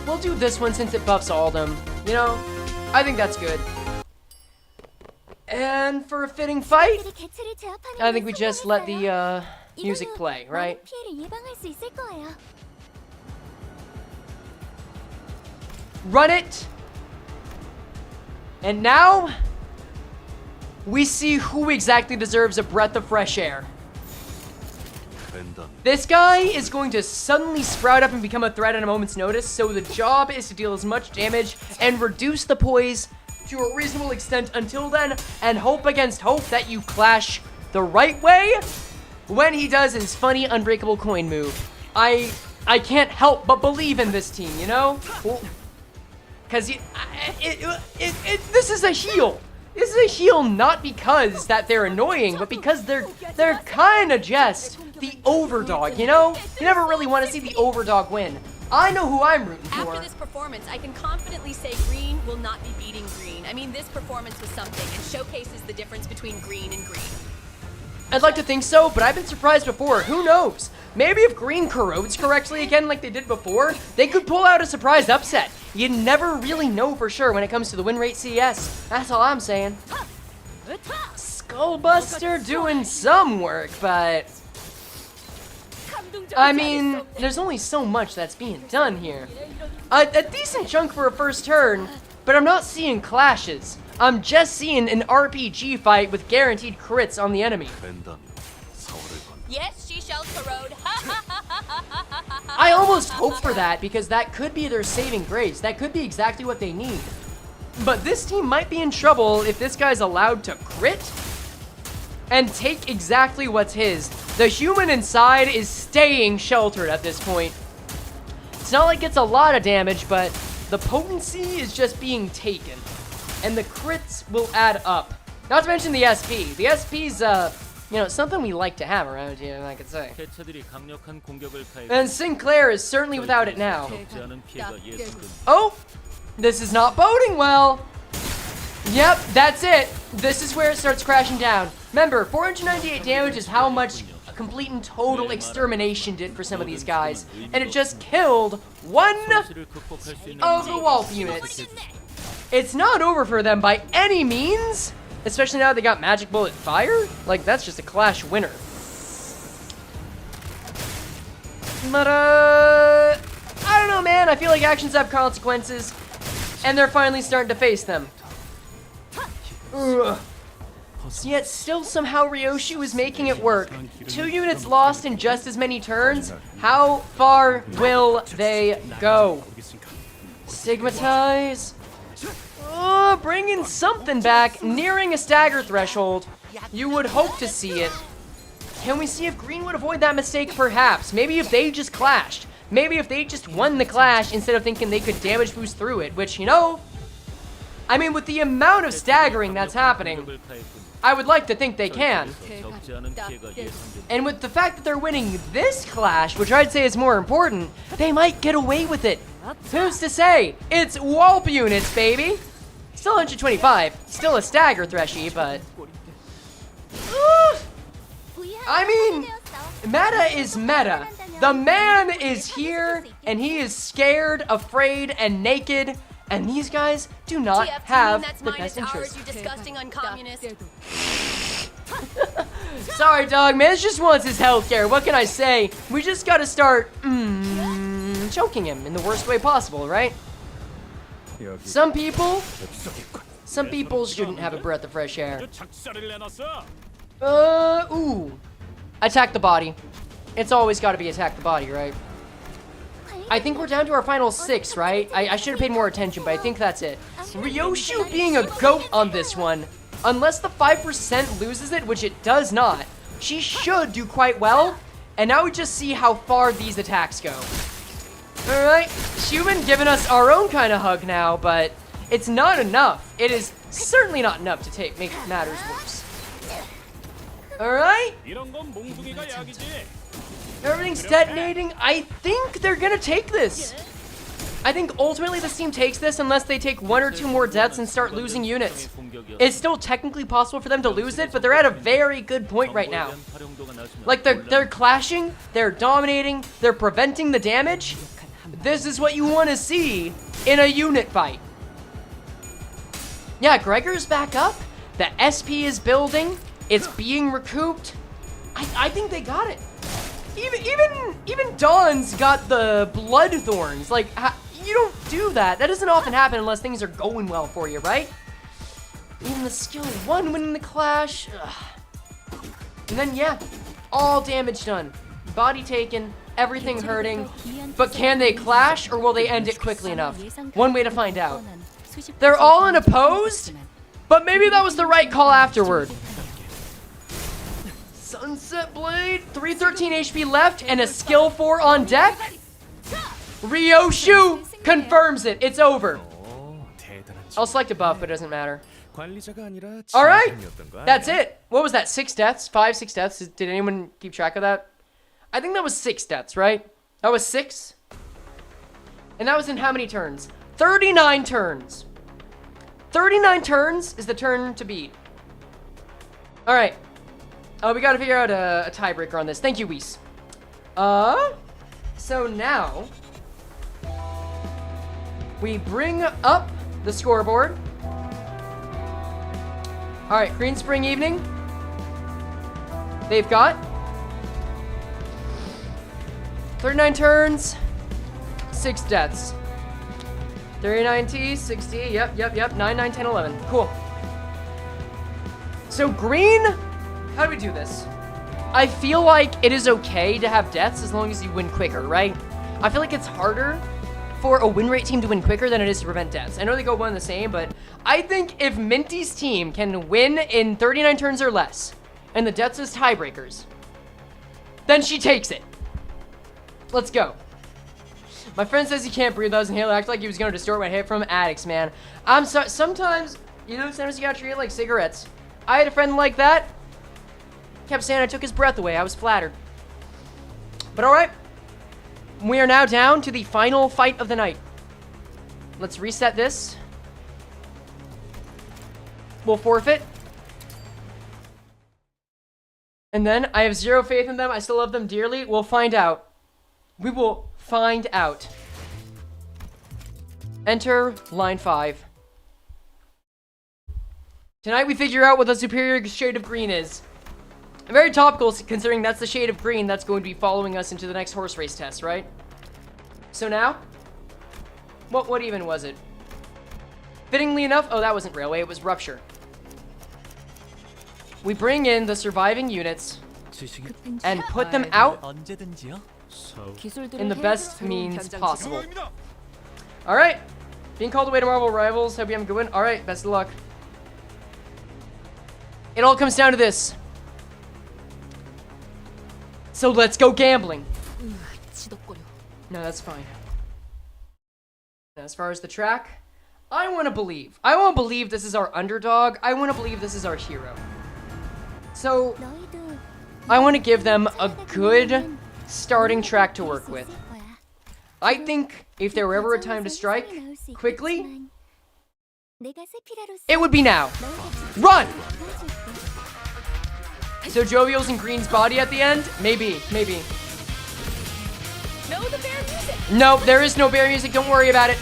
[SPEAKER 1] we'll do this one since it buffs all of them. You know, I think that's good. And for a fitting fight, I think we just let the music play, right? Run it. And now we see who exactly deserves a breath of fresh air. This guy is going to suddenly sprout up and become a threat at a moment's notice, so the job is to deal as much damage and reduce the poise to a reasonable extent until then, and hope against hope that you clash the right way when he does his funny unbreakable coin move. I can't help but believe in this team, you know? Because this is a heel. This is a heel not because that they're annoying, but because they're kind of just the overdog, you know? You never really want to see the overdog win. I know who I'm rooting for.
[SPEAKER 5] After this performance, I can confidently say green will not be beating green. I mean, this performance was something and showcases the difference between green and green.
[SPEAKER 1] I'd like to think so, but I've been surprised before. Who knows? Maybe if green corrodes correctly again like they did before, they could pull out a surprise upset. You never really know for sure when it comes to the Winrate CS. That's all I'm saying. Skullbuster doing some work, but I mean, there's only so much that's being done here. A decent chunk for a first turn, but I'm not seeing clashes. I'm just seeing an RPG fight with guaranteed crits on the enemy.
[SPEAKER 5] Yes, she shall corrode.
[SPEAKER 1] I almost hope for that, because that could be their saving grace. That could be exactly what they need. But this team might be in trouble if this guy's allowed to crit and take exactly what's his. The human inside is staying sheltered at this point. It's not like it's a lot of damage, but the potency is just being taken. And the crits will add up. Not to mention the SP. The SP's, you know, something we like to have around here, I could say. And Sinclair is certainly without it now. Oh! This is not boding well! Yep, that's it! This is where it starts crashing down. Remember, 498 damage is how much complete and total extermination did for some of these guys. And it just killed one of the Wolf units. It's not over for them by any means, especially now they got Magic Bullet Fire. Like, that's just a Clash winner. But, I don't know, man. I feel like actions have consequences, and they're finally starting to face them. Ugh. Yet still somehow Ryoshu is making it work. 2 units lost in just as many turns. How far will they go? Stigmatize. Bringing something back, nearing a stagger threshold. You would hope to see it. Can we see if Green would avoid that mistake? Perhaps. Maybe if they just clashed. Maybe if they just won the clash instead of thinking they could damage boost through it, which, you know, I mean, with the amount of staggering that's happening, I would like to think they can. And with the fact that they're winning this clash, which I'd say is more important, they might get away with it. Who's to say? It's Wallp units, baby. Still 125. Still a stagger threshy, but I mean, meta is meta. The man is here, and he is scared, afraid, and naked. And these guys do not have the best interest. Sorry, dog, man. This just wants his healthcare. What can I say? We just gotta start, choking him in the worst way possible, right? Some people shouldn't have a breath of fresh air. Ooh. Attack the body. It's always gotta be attack the body, right? I think we're down to our final 6, right? I should have paid more attention, but I think that's it. Ryoshu being a goat on this one, unless the 5% loses it, which it does not, she should do quite well. And now we just see how far these attacks go. Alright, Human giving us our own kind of hug now, but it's not enough. It is certainly not enough to make matters worse. Alright? Everything's detonating. I think they're gonna take this. I think ultimately this team takes this unless they take 1 or 2 more deaths and start losing units. It's still technically possible for them to lose it, but they're at a very good point right now. Like, they're clashing, they're dominating, they're preventing the damage. This is what you want to see in a unit fight. Yeah, Gregor's back up. The SP is building. It's being recouped. I think they got it. Even Dawn's got the blood thorns. Like, you don't do that. That doesn't often happen unless things are going well for you, right? Even the skill 1 winning the clash. Ugh. And then, yeah, all damage done. Body taken, everything hurting. But can they clash, or will they end it quickly enough? One way to find out. They're all unopposed, but maybe that was the right call afterward. Sunset Blade, 313 HP left, and a skill 4 on deck. Ryoshu confirms it. It's over. I'll select a buff, but it doesn't matter. Alright, that's it. What was that, 6 deaths? 5, 6 deaths? Did anyone keep track of that? I think that was 6 deaths, right? That was 6? And that was in how many turns? 39 turns. 39 turns is the turn to beat. Alright. Oh, we gotta figure out a tiebreaker on this. Thank you, Weiss. So now we bring up the scoreboard. Alright, Green Spring Evening. They've got 39 turns, 6 deaths. 39T, 60, yep, 9, 9, 10, 11. Cool. So Green, how do we do this? I feel like it is okay to have deaths as long as you win quicker, right? I feel like it's harder for a win rate team to win quicker than it is to prevent deaths. I know they go one and the same, but I think if Minty's team can win in 39 turns or less, and the deaths is tiebreakers, then she takes it. Let's go. My friend says he can't breathe. I was inhaling. Acted like he was going to distort my hip from addicts, man. I'm sorry. Sometimes, you know, sometimes you gotta treat it like cigarettes. I had a friend like that. Kept saying I took his breath away. I was flattered. But alright. We are now down to the final fight of the night. Let's reset this. We'll forfeit. And then, I have 0 faith in them. I still love them dearly. We'll find out. We will find out. Enter line 5. Tonight we figure out what the superior shade of green is. Very topical, considering that's the shade of green that's going to be following us into the next horse race test, right? So now, what even was it? Fittingly enough, oh, that wasn't railway, it was rupture. We bring in the surviving units and put them out in the best means possible. Alright, being called away to Marvel Rivals, hope you have a good one. Alright, best of luck. It all comes down to this. So let's go gambling. No, that's fine. As far as the track, I want to believe. I want to believe this is our underdog. I want to believe this is our hero. So, I want to give them a good starting track to work with. I think if there were ever a time to strike quickly, it would be now. Run! So Jovial's in Green's body at the end? Maybe.
[SPEAKER 5] No, the bear music.
[SPEAKER 1] No, there is no bear music. Don't worry about it.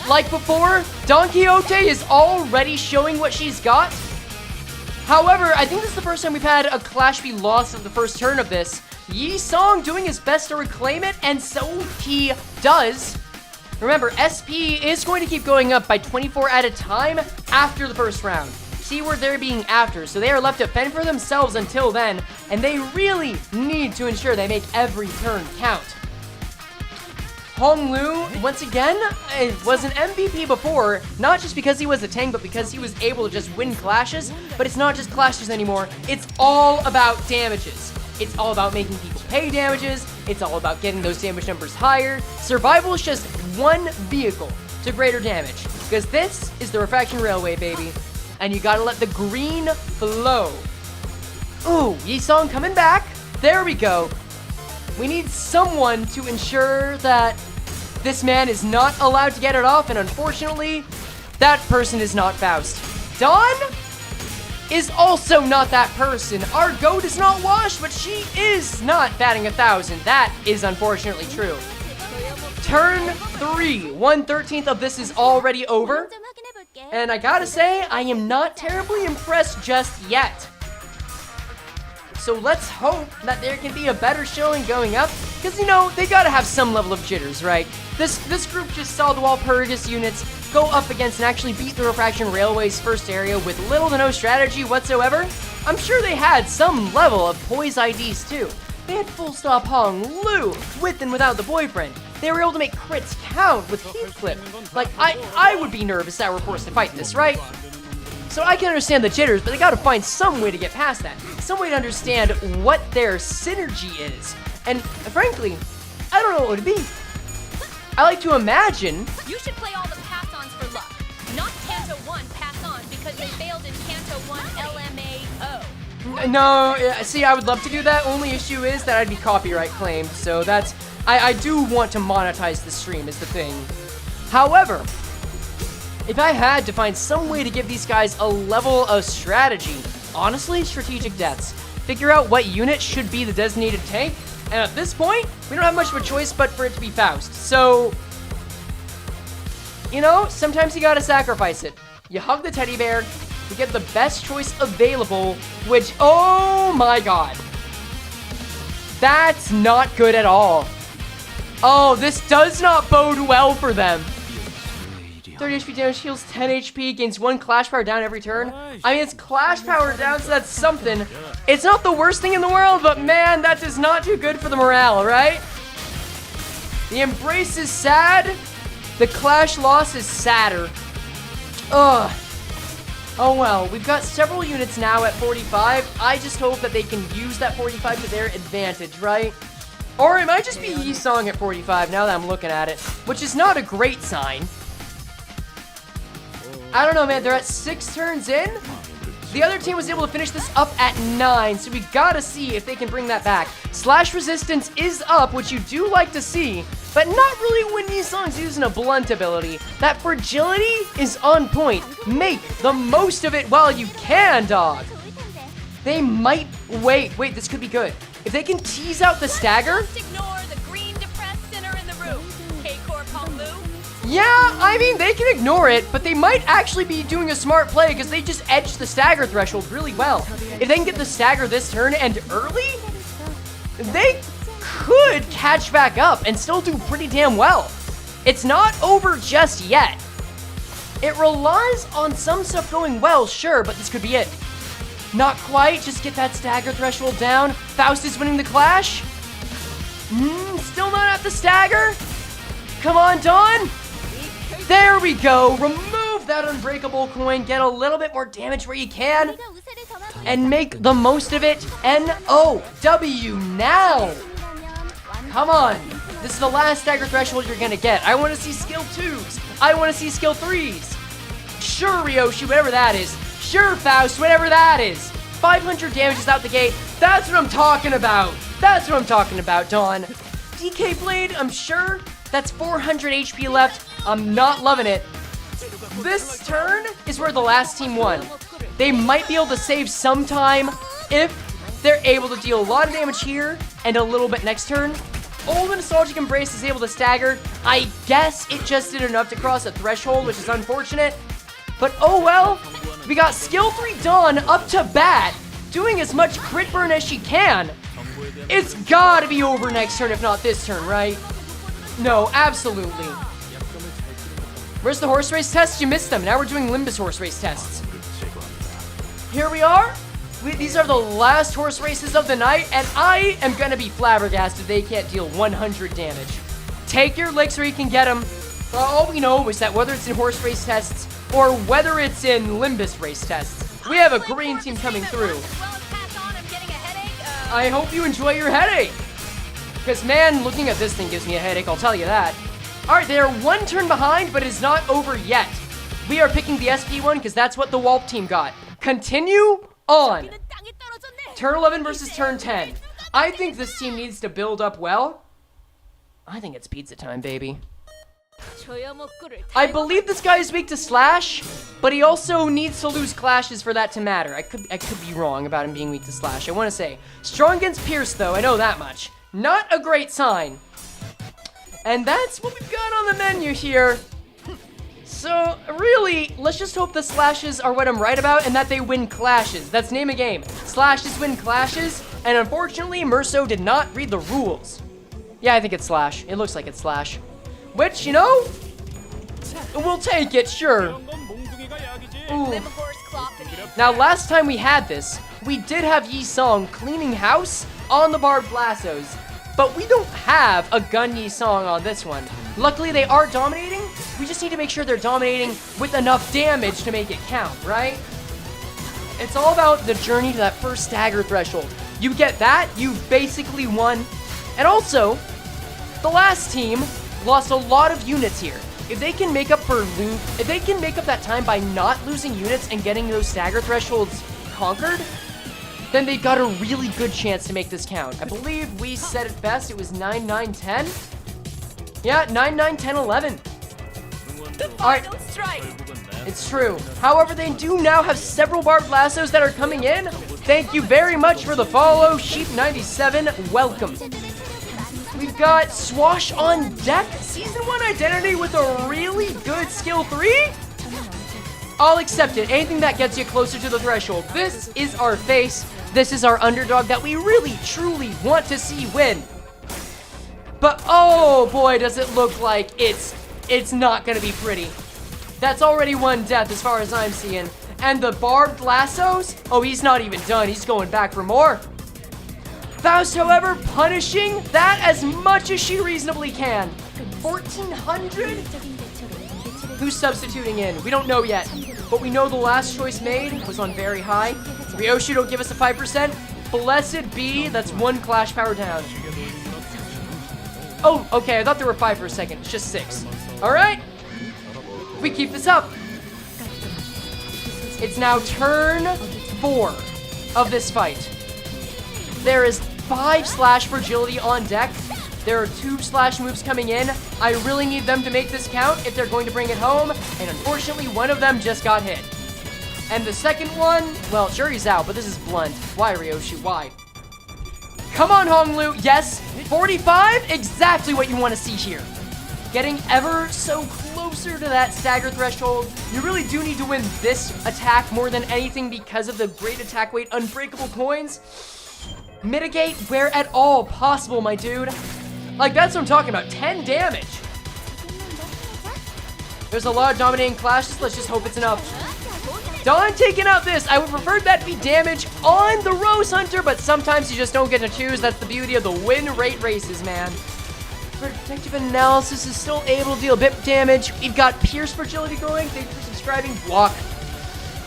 [SPEAKER 1] Like before, Don Quixote is already showing what she's got. However, I think this is the first time we've had a clash be lost of the first turn of this. Yi Song doing his best to reclaim it, and so he does. Remember, SP is going to keep going up by 24 at a time after the first round. See where they're being after, so they are left to fend for themselves until then, and they really need to ensure they make every turn count. Hong Lu, once again, was an MVP before, not just because he was a tank, but because he was able to just win clashes. But it's not just clashes anymore, it's all about damages. It's all about making people pay damages, it's all about getting those damage numbers higher. Survival is just one vehicle to greater damage, because this is the Refraction Railway, baby. And you gotta let the green flow. Ooh, Yi Song coming back. There we go. We need someone to ensure that This man is not allowed to get it off, and unfortunately, that person is not Faust. Dawn is also not that person. Our goat is not washed, but she is not batting 1,000. That is unfortunately true. Turn 3, 1/13 of this is already over. And I gotta say, I am not terribly impressed just yet. So let's hope that there can be a better showing going up, because, you know, they gotta have some level of jitters, right? This group just saw the Walpurgis units go up against and actually beat the Refraction Railway's first area with little to no strategy whatsoever. I'm sure they had some level of poise IDs too. They had Full Stop Hong, Lu, with and without the boyfriend. They were able to make crits count with Heathcliff. Like, I would be nervous that we're forced to fight this, right? So I can understand the jitters, but they gotta find some way to get past that. Some way to understand what their synergy is. And frankly, I don't know what it would be. I like to imagine...
[SPEAKER 5] You should play all the pass-ons for luck. Not Canto 1 pass-on, because they failed in Canto 1 LMAO.
[SPEAKER 1] No, see, I would love to do that. Only issue is that I'd be copyright claimed, so that's... I do want to monetize the stream is the thing. However, if I had to find some way to give these guys a level of strategy, honestly, strategic deaths. Figure out what unit should be the designated tank, and at this point, we don't have much of a choice but for it to be Faust. So, you know, sometimes you gotta sacrifice it. You hug the teddy bear, you get the best choice available, which, oh my god. That's not good at all. Oh, this does not bode well for them. 30 HP damage, heals 10 HP, gains 1 Clash Power down every turn. I mean, it's Clash Power down, so that's something. It's not the worst thing in the world, but man, that is not too good for the morale, right? The Embrace is sad. The Clash loss is sadder. Ugh. Oh well, we've got several units now at 45. I just hope that they can use that 45 to their advantage, right? Or it might just be Yi-Song at 45 now that I'm looking at it, which is not a great sign. I don't know, man. They're at 6 turns in. The other team was able to finish this up at 9, so we gotta see if they can bring that back. Slash resistance is up, which you do like to see, but not really when Yi-Song's using a blunt ability. That fragility is on point. Make the most of it while you can, dog. They might... Wait, this could be good. If they can tease out the stagger...
[SPEAKER 5] Just ignore the green depressed sinner in the room. K-Core Pong Lu.
[SPEAKER 1] Yeah, I mean, they can ignore it, but they might actually be doing a smart play because they just edged the stagger threshold really well. If they can get the stagger this turn and early, they could catch back up and still do pretty damn well. It's not over just yet. It relies on some stuff going well, sure, but this could be it. Not quite, just get that stagger threshold down. Faust is winning the clash. Still not at the stagger. Come on, Dawn. There we go. Remove that unbreakable coin. Get a little bit more damage where you can. And make the most of it. N-O-W now. Come on. This is the last stagger threshold you're going to get. I want to see skill 2s. I want to see skill 3s. Sure, Ryoshi, whatever that is. Sure, Faust, whatever that is. 500 damage is out the gate. That's what I'm talking about. That's what I'm talking about, Dawn. DK Blade, I'm sure. That's 400 HP left. I'm not loving it. This turn is where the last team won. They might be able to save some time if they're able to deal a lot of damage here and a little bit next turn. Old Nostalgic Embrace is able to stagger. I guess it just did enough to cross a threshold, which is unfortunate. But oh well, we got skill 3 Dawn up to bat, doing as much crit burn as she can. It's gotta be over next turn, if not this turn, right? No, absolutely. Where's the horse race tests? You missed them. Now we're doing Limbus horse race tests. Here we are. These are the last horse races of the night, and I am gonna be flabbergasted they can't deal 100 damage. Take your licks where you can get them. All we know is that whether it's in horse race tests or whether it's in Limbus race tests, we have a green team coming through. I hope you enjoy your headache. Because, man, looking at this thing gives me a headache, I'll tell you that. Alright, they are 1 turn behind, but it's not over yet. We are picking the SP one because that's what the Walp team got. Continue on. Turn 11 versus turn 10. I think this team needs to build up well. I think it's pizza time, baby. I believe this guy is weak to slash, but he also needs to lose clashes for that to matter. I could be wrong about him being weak to slash. I want to say strong against pierce though. I know that much. Not a great sign. And that's what we've got on the menu here. So really, let's just hope the slashes are what I'm right about and that they win clashes. That's name of game. Slashes win clashes, and unfortunately, Merso did not read the rules. Yeah, I think it's slash. It looks like it's slash. Which, you know, we'll take it, sure. Ooh. Now, last time we had this, we did have Yi Song cleaning house on the barbed lassos, but we don't have a gun Yi Song on this one. Luckily, they are dominating. We just need to make sure they're dominating with enough damage to make it count, right? It's all about the journey to that first stagger threshold. You get that, you've basically won. And also, the last team lost a lot of units here. If they can make up if they can make up that time by not losing units and getting those stagger thresholds conquered, then they've got a really good chance to make this count. I believe we said it best. It was 9, 9, 10. Yeah, 9, 9, 10, 11. All right. It's true. However, they do now have several barbed lassos that are coming in. Thank you very much for the follow, Sheep97. Welcome. We've got Swash on deck. Season 1 identity with a really good skill 3. I'll accept it. Anything that gets you closer to the threshold. This is our face. This is our underdog that we really, truly want to see win. But oh boy, does it look like it's not gonna be pretty. That's already one death as far as I'm seeing. And the barbed lassos? Oh, he's not even done. He's going back for more. Faust, however, punishing that as much as she reasonably can. 1,400? Who's substituting in? We don't know yet. But we know the last choice made was on very high. Ryoshi don't give us a 5%. Blessed be, that's one clash power down. Oh, okay, I thought there were 5 for a second. It's just 6. All right, we keep this up. It's now turn 4 of this fight. There is 5 slash fragility on deck. There are 2 slash moves coming in. I really need them to make this count if they're going to bring it home. And unfortunately, one of them just got hit. And the second one, well, sure he's out, but this is blunt. Why, Ryoshi? Why? Come on, Honglu. Yes, 45, exactly what you want to see here. Getting ever so closer to that stagger threshold. You really do need to win this attack more than anything because of the great attack weight unbreakable coins. Mitigate where at all possible, my dude. Like, that's what I'm talking about. 10 damage. There's a lot of dominating clashes. Let's just hope it's enough. Dawn taking out this. I would prefer that be damage on the Rose Hunter, but sometimes you just don't get to choose. That's the beauty of the win rate races, man. Protective analysis is still able to deal a bit of damage. We've got Pierce Fragility going. Thank you for subscribing. Block.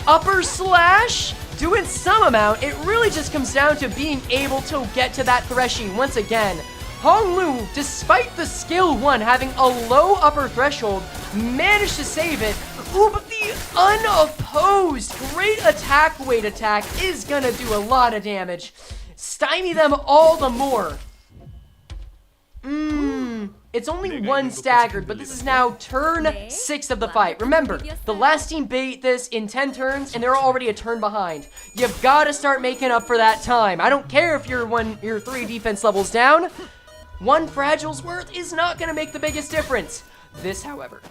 [SPEAKER 1] Upper slash. Doing some amount. It really just comes down to being able to get to that threshing once again. Honglu, despite the skill 1 having a low upper threshold, managed to save it. Ooh, but the unopposed great attack weight attack is gonna do a lot of damage. Stymie them all the more. It's only 1 staggered, but this is now turn 6 of the fight. Remember, the last team beat this in 10 turns, and they're already a turn behind. You've got to start making up for that time. I don't care if you're 3 defense levels down. 1 fragile's worth is not going to make the biggest difference. This, however,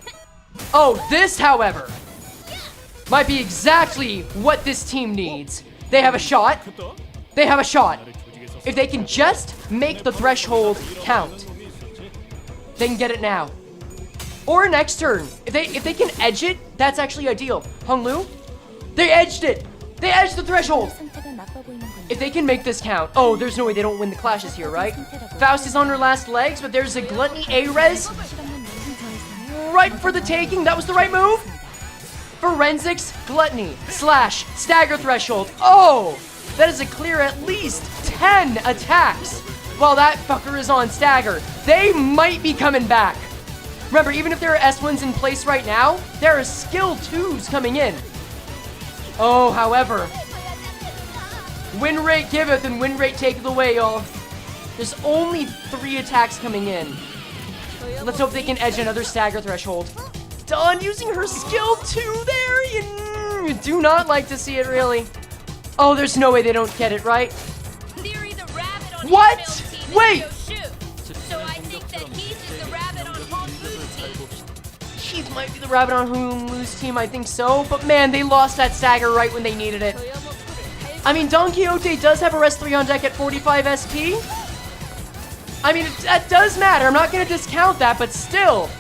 [SPEAKER 1] might be exactly what this team needs. They have a shot. They have a shot. If they can just make the threshold count, they can get it now. Or next turn. If they can edge it, that's actually ideal. Honglu, they edged it. They edged the threshold. If they can make this count. Oh, there's no way they don't win the clashes here, right? Faust is on her last legs, but there's a Gluttony A-Res. Right for the taking. That was the right move. Forensics, Gluttony, slash, stagger threshold. Oh, that is a clear at least 10 attacks. While that fucker is on stagger. They might be coming back. Remember, even if there are S1s in place right now, there are skill 2s coming in. Oh, however, win rate giveth and win rate taketh away, y'all. There's only 3 attacks coming in. Let's hope they can edge another stagger threshold. Dawn using her skill 2 there. You do not like to see it, really. Oh, there's no way they don't get it, right? What? Wait!
[SPEAKER 5] So I think that Heath is the rabbit on Honglu's team.
[SPEAKER 1] Heath might be the rabbit on Hulu's team, I think so. But man, they lost that stagger right when they needed it. I mean, Don Quixote does have a Rest 3 on deck at 45 SP. I mean, that does matter. I'm not going to discount that, but still.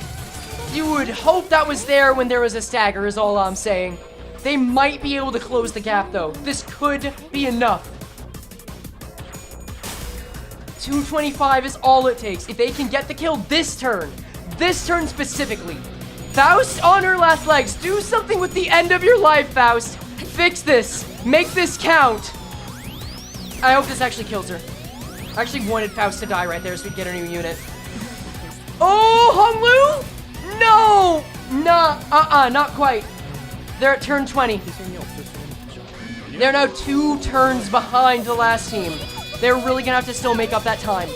[SPEAKER 1] You would hope that was there when there was a stagger, is all I'm saying. They might be able to close the gap, though. This could be enough. 225 is all it takes. If they can get the kill this turn specifically. Faust on her last legs. Do something with the end of your life, Faust. Fix this. Make this count. I hope this actually kills her. I actually wanted Faust to die right there so we'd get a new unit. Oh, Honglu? No! Nah, not quite. They're at turn 20. They're now 2 turns behind the last team. They're really gonna have to still make up that time.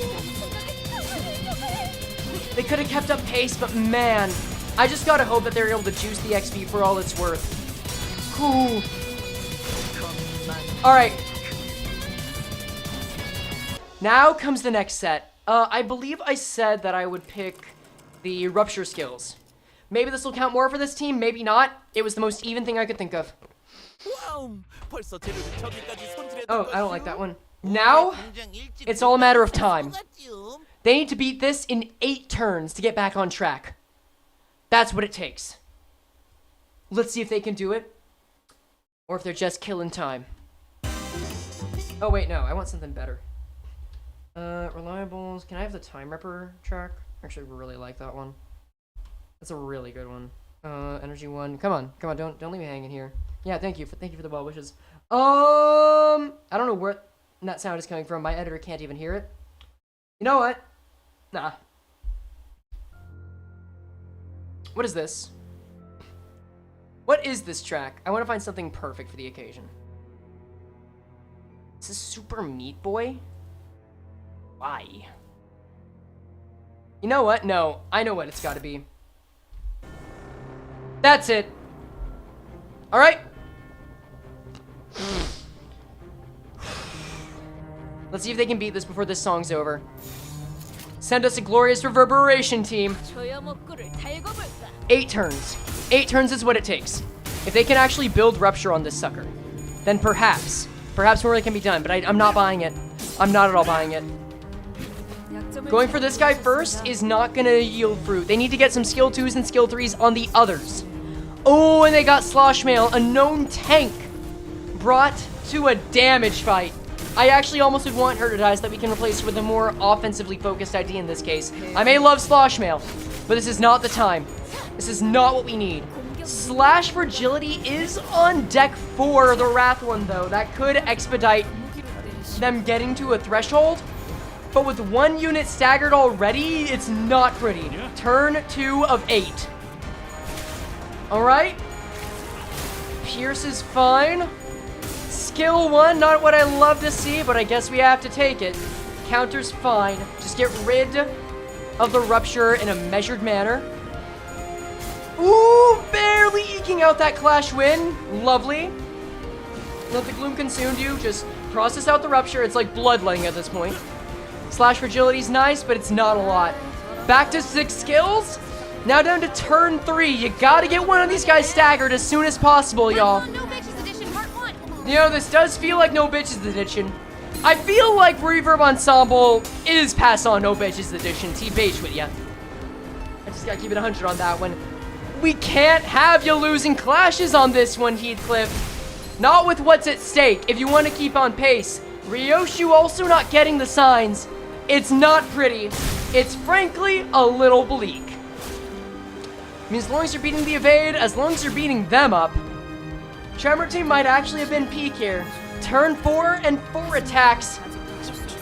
[SPEAKER 1] They could have kept up pace, but man, I just gotta hope that they're able to juice the XP for all it's worth. Ooh. Alright. Now comes the next set. I believe I said that I would pick the Rupture skills. Maybe this will count more for this team, maybe not. It was the most even thing I could think of. Oh, I don't like that one. Now, it's all a matter of time. They need to beat this in 8 turns to get back on track. That's what it takes. Let's see if they can do it. Or if they're just killing time. Oh wait, no, I want something better. Reliables. Can I have the Time Ripper track? Actually, I really like that one. That's a really good one. Energy 1. Come on, don't leave me hanging here. Yeah, thank you for the well wishes. I don't know where that sound is coming from. My editor can't even hear it. You know what? Nah. What is this? What is this track? I want to find something perfect for the occasion. Is this Super Meat Boy? Why? You know what? No, I know what it's got to be. That's it. All right. Let's see if they can beat this before this song's over. Send us a glorious reverberation, team. 8 turns. 8 turns is what it takes. If they can actually build Rupture on this sucker, then perhaps more can be done, but I'm not buying it. I'm not at all buying it. Going for this guy first is not gonna yield fruit. They need to get some skill 2s and skill 3s on the others. Oh, and they got Sloshmail, a known tank, brought to a damage fight. I actually almost would want her to die so that we can replace her with a more offensively focused ID in this case. I may love Sloshmail, but this is not the time. This is not what we need. Slash Fragility is on deck for the Wrath one, though. That could expedite them getting to a threshold. But with 1 unit staggered already, it's not pretty. Turn 2 of 8. Alright. Pierce is fine. Skill 1, not what I love to see, but I guess we have to take it. Counter's fine. Just get rid of the Rupture in a measured manner. Ooh, barely eking out that Clash win. Lovely. Let the Gloom consume you. Just process out the Rupture. It's like bloodletting at this point. Slash Fragility's nice, but it's not a lot. Back to 6 skills. Now down to turn 3. You gotta get one of these guys staggered as soon as possible, y'all. You know, this does feel like No Bitches Edition. I feel like Reverb Ensemble is pass on No Bitches Edition. T-Page with ya. I just gotta keep it 100 on that one. We can't have you losing clashes on this one, Heathcliff. Not with what's at stake. If you want to keep on pace. Ryoshu also not getting the signs. It's not pretty. It's frankly a little bleak. I mean, as long as you're beating the evade, as long as you're beating them up, Tremor Team might actually have been peak here. Turn 4 and 4 attacks.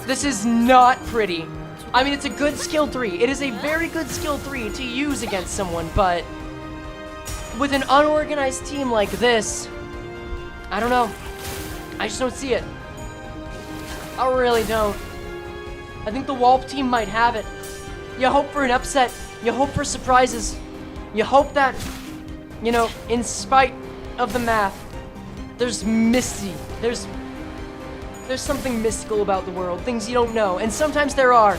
[SPEAKER 1] This is not pretty. I mean, it's a good skill 3. It is a very good skill 3 to use against someone, but with an unorganized team like this, I don't know. I just don't see it. I really don't. I think the Walp team might have it. You hope for an upset. You hope for surprises. You hope that, you know, in spite of the math, there's misty. There's something mystical about the world, things you don't know, and sometimes there are.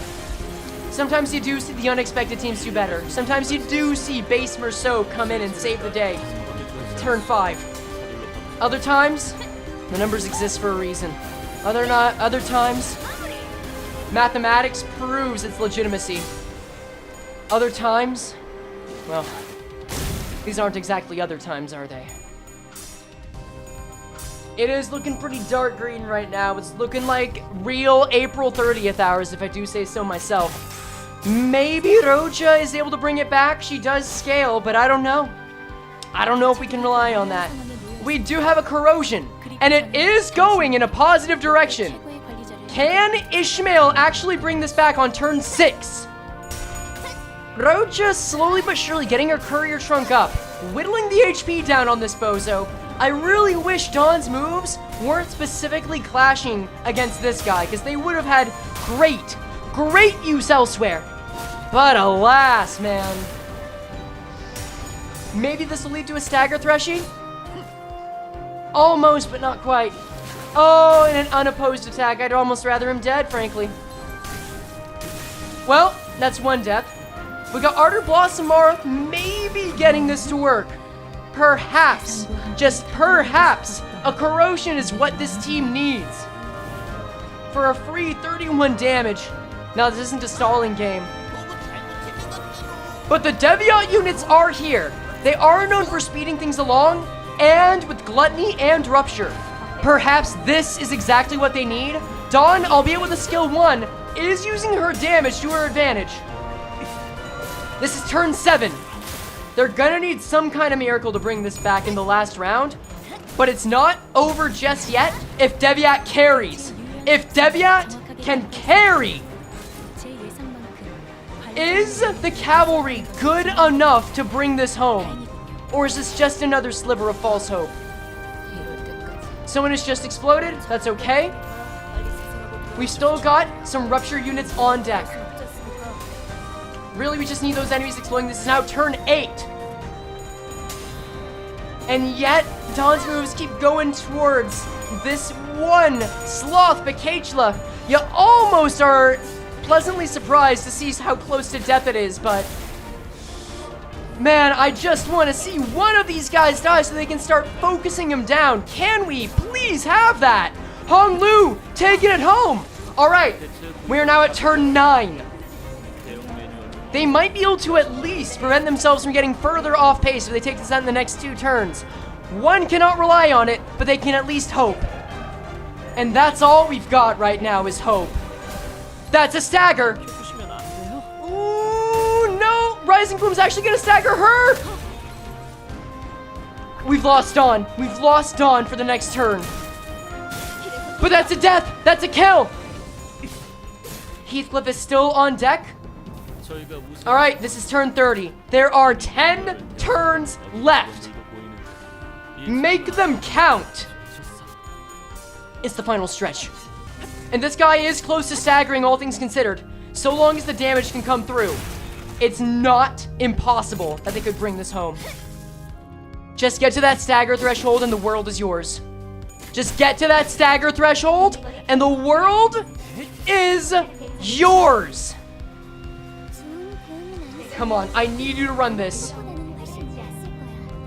[SPEAKER 1] Sometimes you do see the unexpected teams do better. Sometimes you do see Base Merceau come in and save the day. Turn 5. Other times, the numbers exist for a reason. Other times, mathematics proves its legitimacy. Other times, well, these aren't exactly other times, are they? It is looking pretty dark green right now. It's looking like real April 30th hours, if I do say so myself. Maybe Roja is able to bring it back. She does scale, but I don't know. I don't know if we can rely on that. We do have a corrosion, and it is going in a positive direction. Can Ishmael actually bring this back on turn 6? Roja slowly but surely getting her courier trunk up, whittling the HP down on this bozo. I really wish Dawn's moves weren't specifically clashing against this guy, because they would have had great use elsewhere. But alas, man. Maybe this will lead to a stagger threshing? Almost, but not quite. Oh, in an unopposed attack, I'd almost rather him dead, frankly. Well, that's one death. We got Ardor Blossom Marth maybe getting this to work. Perhaps, just perhaps, a corrosion is what this team needs. For a free 31 damage. Now, this isn't a stalling game. But the Deviant units are here. They are known for speeding things along, and with Gluttony and Rupture. Perhaps this is exactly what they need. Dawn, albeit with a skill 1, is using her damage to her advantage. This is turn 7. They're gonna need some kind of miracle to bring this back in the last round, but it's not over just yet if Deviant carries. If Deviant can carry, is the cavalry good enough to bring this home? Or is this just another sliver of false hope? Someone has just exploded, that's okay. We've still got some Rupture units on deck. Really, we just need those enemies exploding. This is now turn 8. And yet, Dawn's moves keep going towards this one Sloth Bakachla. You almost are pleasantly surprised to see how close to death it is, but man, I just want to see one of these guys die so they can start focusing him down. Can we please have that? Hong Lu taking it home. All right, we are now at turn 9. They might be able to at least prevent themselves from getting further off pace if they take this out in the next 2 turns. One cannot rely on it, but they can at least hope. And that's all we've got right now is hope. That's a stagger. Ooh, no. Rising Plume's actually gonna stagger her. We've lost Dawn. We've lost Dawn for the next turn. But that's a death. That's a kill. Heathcliff is still on deck. All right, this is turn 30. There are 10 turns left. Make them count. It's the final stretch. And this guy is close to staggering, all things considered. So long as the damage can come through. It's not impossible that they could bring this home. Just get to that stagger threshold and the world is yours. Just get to that stagger threshold and the world is yours. Come on, I need you to run this.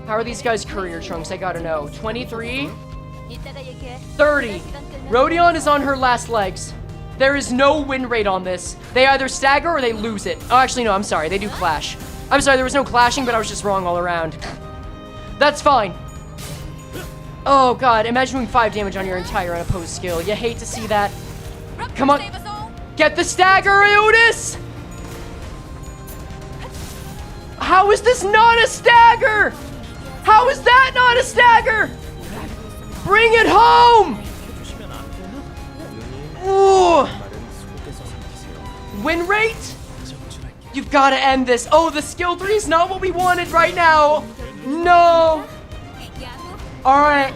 [SPEAKER 1] How are these guys' courier trunks? I gotta know. 23, 30. Rodion is on her last legs. There is no win rate on this. They either stagger or they lose it. Oh, actually, no, I'm sorry. They do clash. I'm sorry, there was no clashing, but I was just wrong all around. That's fine. Oh, God. Imagine doing 5 damage on your entire unopposed skill. You hate to see that. Come on. Get the stagger, Iotis! How is this not a stagger? How is that not a stagger? Bring it home! Ooh. Win rate? You've got to end this. Oh, the skill 3 is not what we wanted right now. No. All right.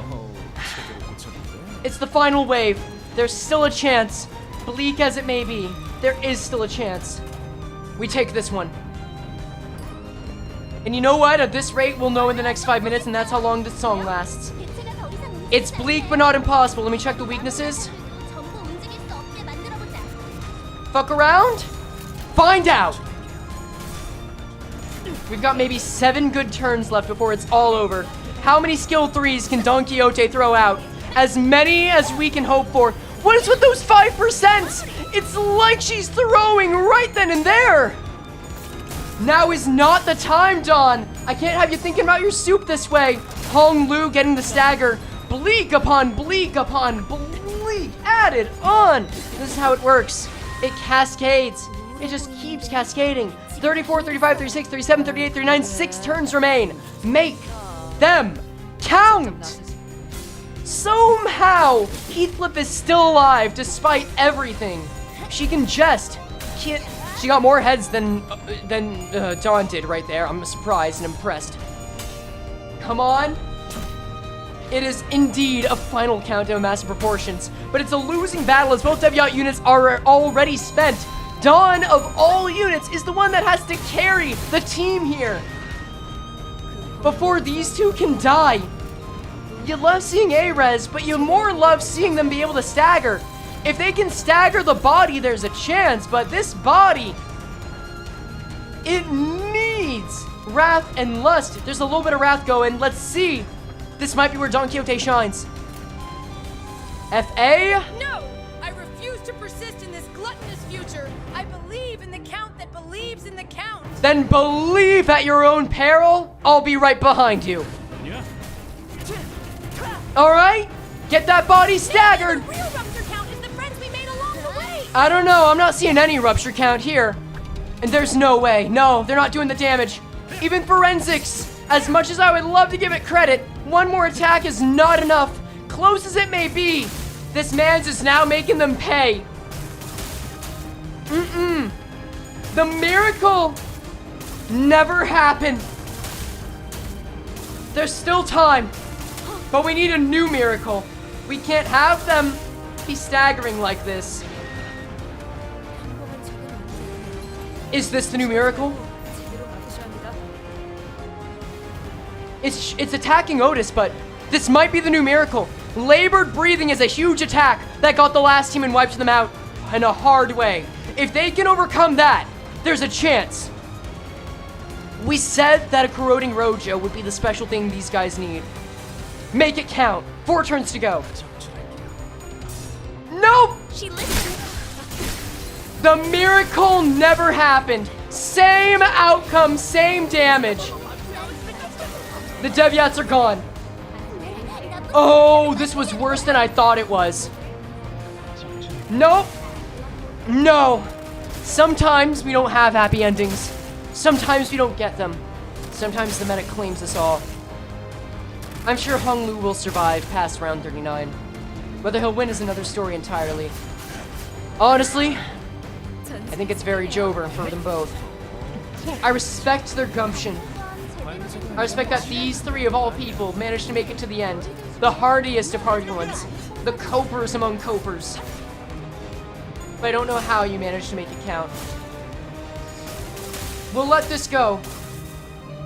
[SPEAKER 1] It's the final wave. There's still a chance. Bleak as it may be, there is still a chance. We take this one. And you know what? At this rate, we'll know in the next 5 minutes, and that's how long this song lasts. It's bleak, but not impossible. Let me check the weaknesses. Fuck around? Find out! We've got maybe 7 good turns left before it's all over. How many skill 3s can Don Quixote throw out? As many as we can hope for. What is with those 5%? It's like she's throwing right then and there. Now is not the time, Don. I can't have you thinking about your soup this way. Hong Lu getting the stagger. Bleak upon bleak upon bleak added on. This is how it works. It cascades. It just keeps cascading. 34, 35, 36, 37, 38, 39. 6 turns remain. Make them count. Somehow, Heathcliff is still alive despite everything. She can just... She got more heads than Dawn did right there. I'm surprised and impressed. Come on. It is indeed a final countdown of massive proportions, but it's a losing battle as both Deviant units are already spent. Dawn, of all units, is the one that has to carry the team here. Before these two can die. You love seeing A-Res, but you more love seeing them be able to stagger. If they can stagger the body, there's a chance, but this body, it needs Wrath and Lust. There's a little bit of Wrath going. Let's see. This might be where Don Quixote shines. F.A.?
[SPEAKER 5] No! I refuse to persist in this gluttonous future. I believe in the Count that believes in the Count.
[SPEAKER 1] Then believe at your own peril. I'll be right behind you. Alright? Get that body staggered.
[SPEAKER 5] The real rupture count is the friends we made along the way.
[SPEAKER 1] I don't know. I'm not seeing any rupture count here. And there's no way. No, they're not doing the damage. Even forensics, as much as I would love to give it credit, one more attack is not enough. Close as it may be, this man's is now making them pay. The miracle never happened. There's still time, but we need a new miracle. We can't have them be staggering like this. Is this the new miracle? It's attacking Otis, but this might be the new miracle. Labored breathing is a huge attack that got the last team and wiped them out in a hard way. If they can overcome that, there's a chance. We said that a corroding Rojo would be the special thing these guys need. Make it count. 4 turns to go. Nope!
[SPEAKER 5] She listened.
[SPEAKER 1] The miracle never happened. Same outcome, same damage. The Deviants are gone. Oh, this was worse than I thought it was. Nope. No. Sometimes we don't have happy endings. Sometimes we don't get them. Sometimes the medic claims us all. I'm sure Hong Lu will survive past round 39. Whether he'll win is another story entirely. Honestly, I think it's very Jover for them both. I respect their gumption. I respect that these 3 of all people managed to make it to the end. The hardiest of hardy ones. The copers among copers. But I don't know how you managed to make it count. We'll let this go.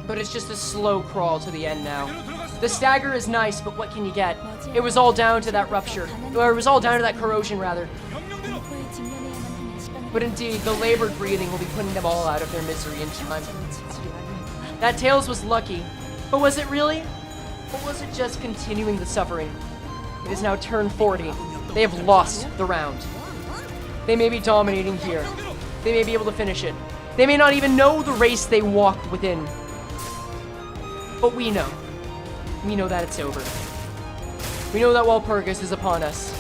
[SPEAKER 1] But it's just a slow crawl to the end now. The stagger is nice, but what can you get? It was all down to that rupture. Or it was all down to that corrosion, rather. But indeed, the labored breathing will be putting them all out of their misery in time. That Tails was lucky. But was it really? Or was it just continuing the suffering? It is now turn 40. They have lost the round. They may be dominating here. They may be able to finish it. They may not even know the race they walked within. But we know. We know that it's over. We know that Walpurgis is upon us.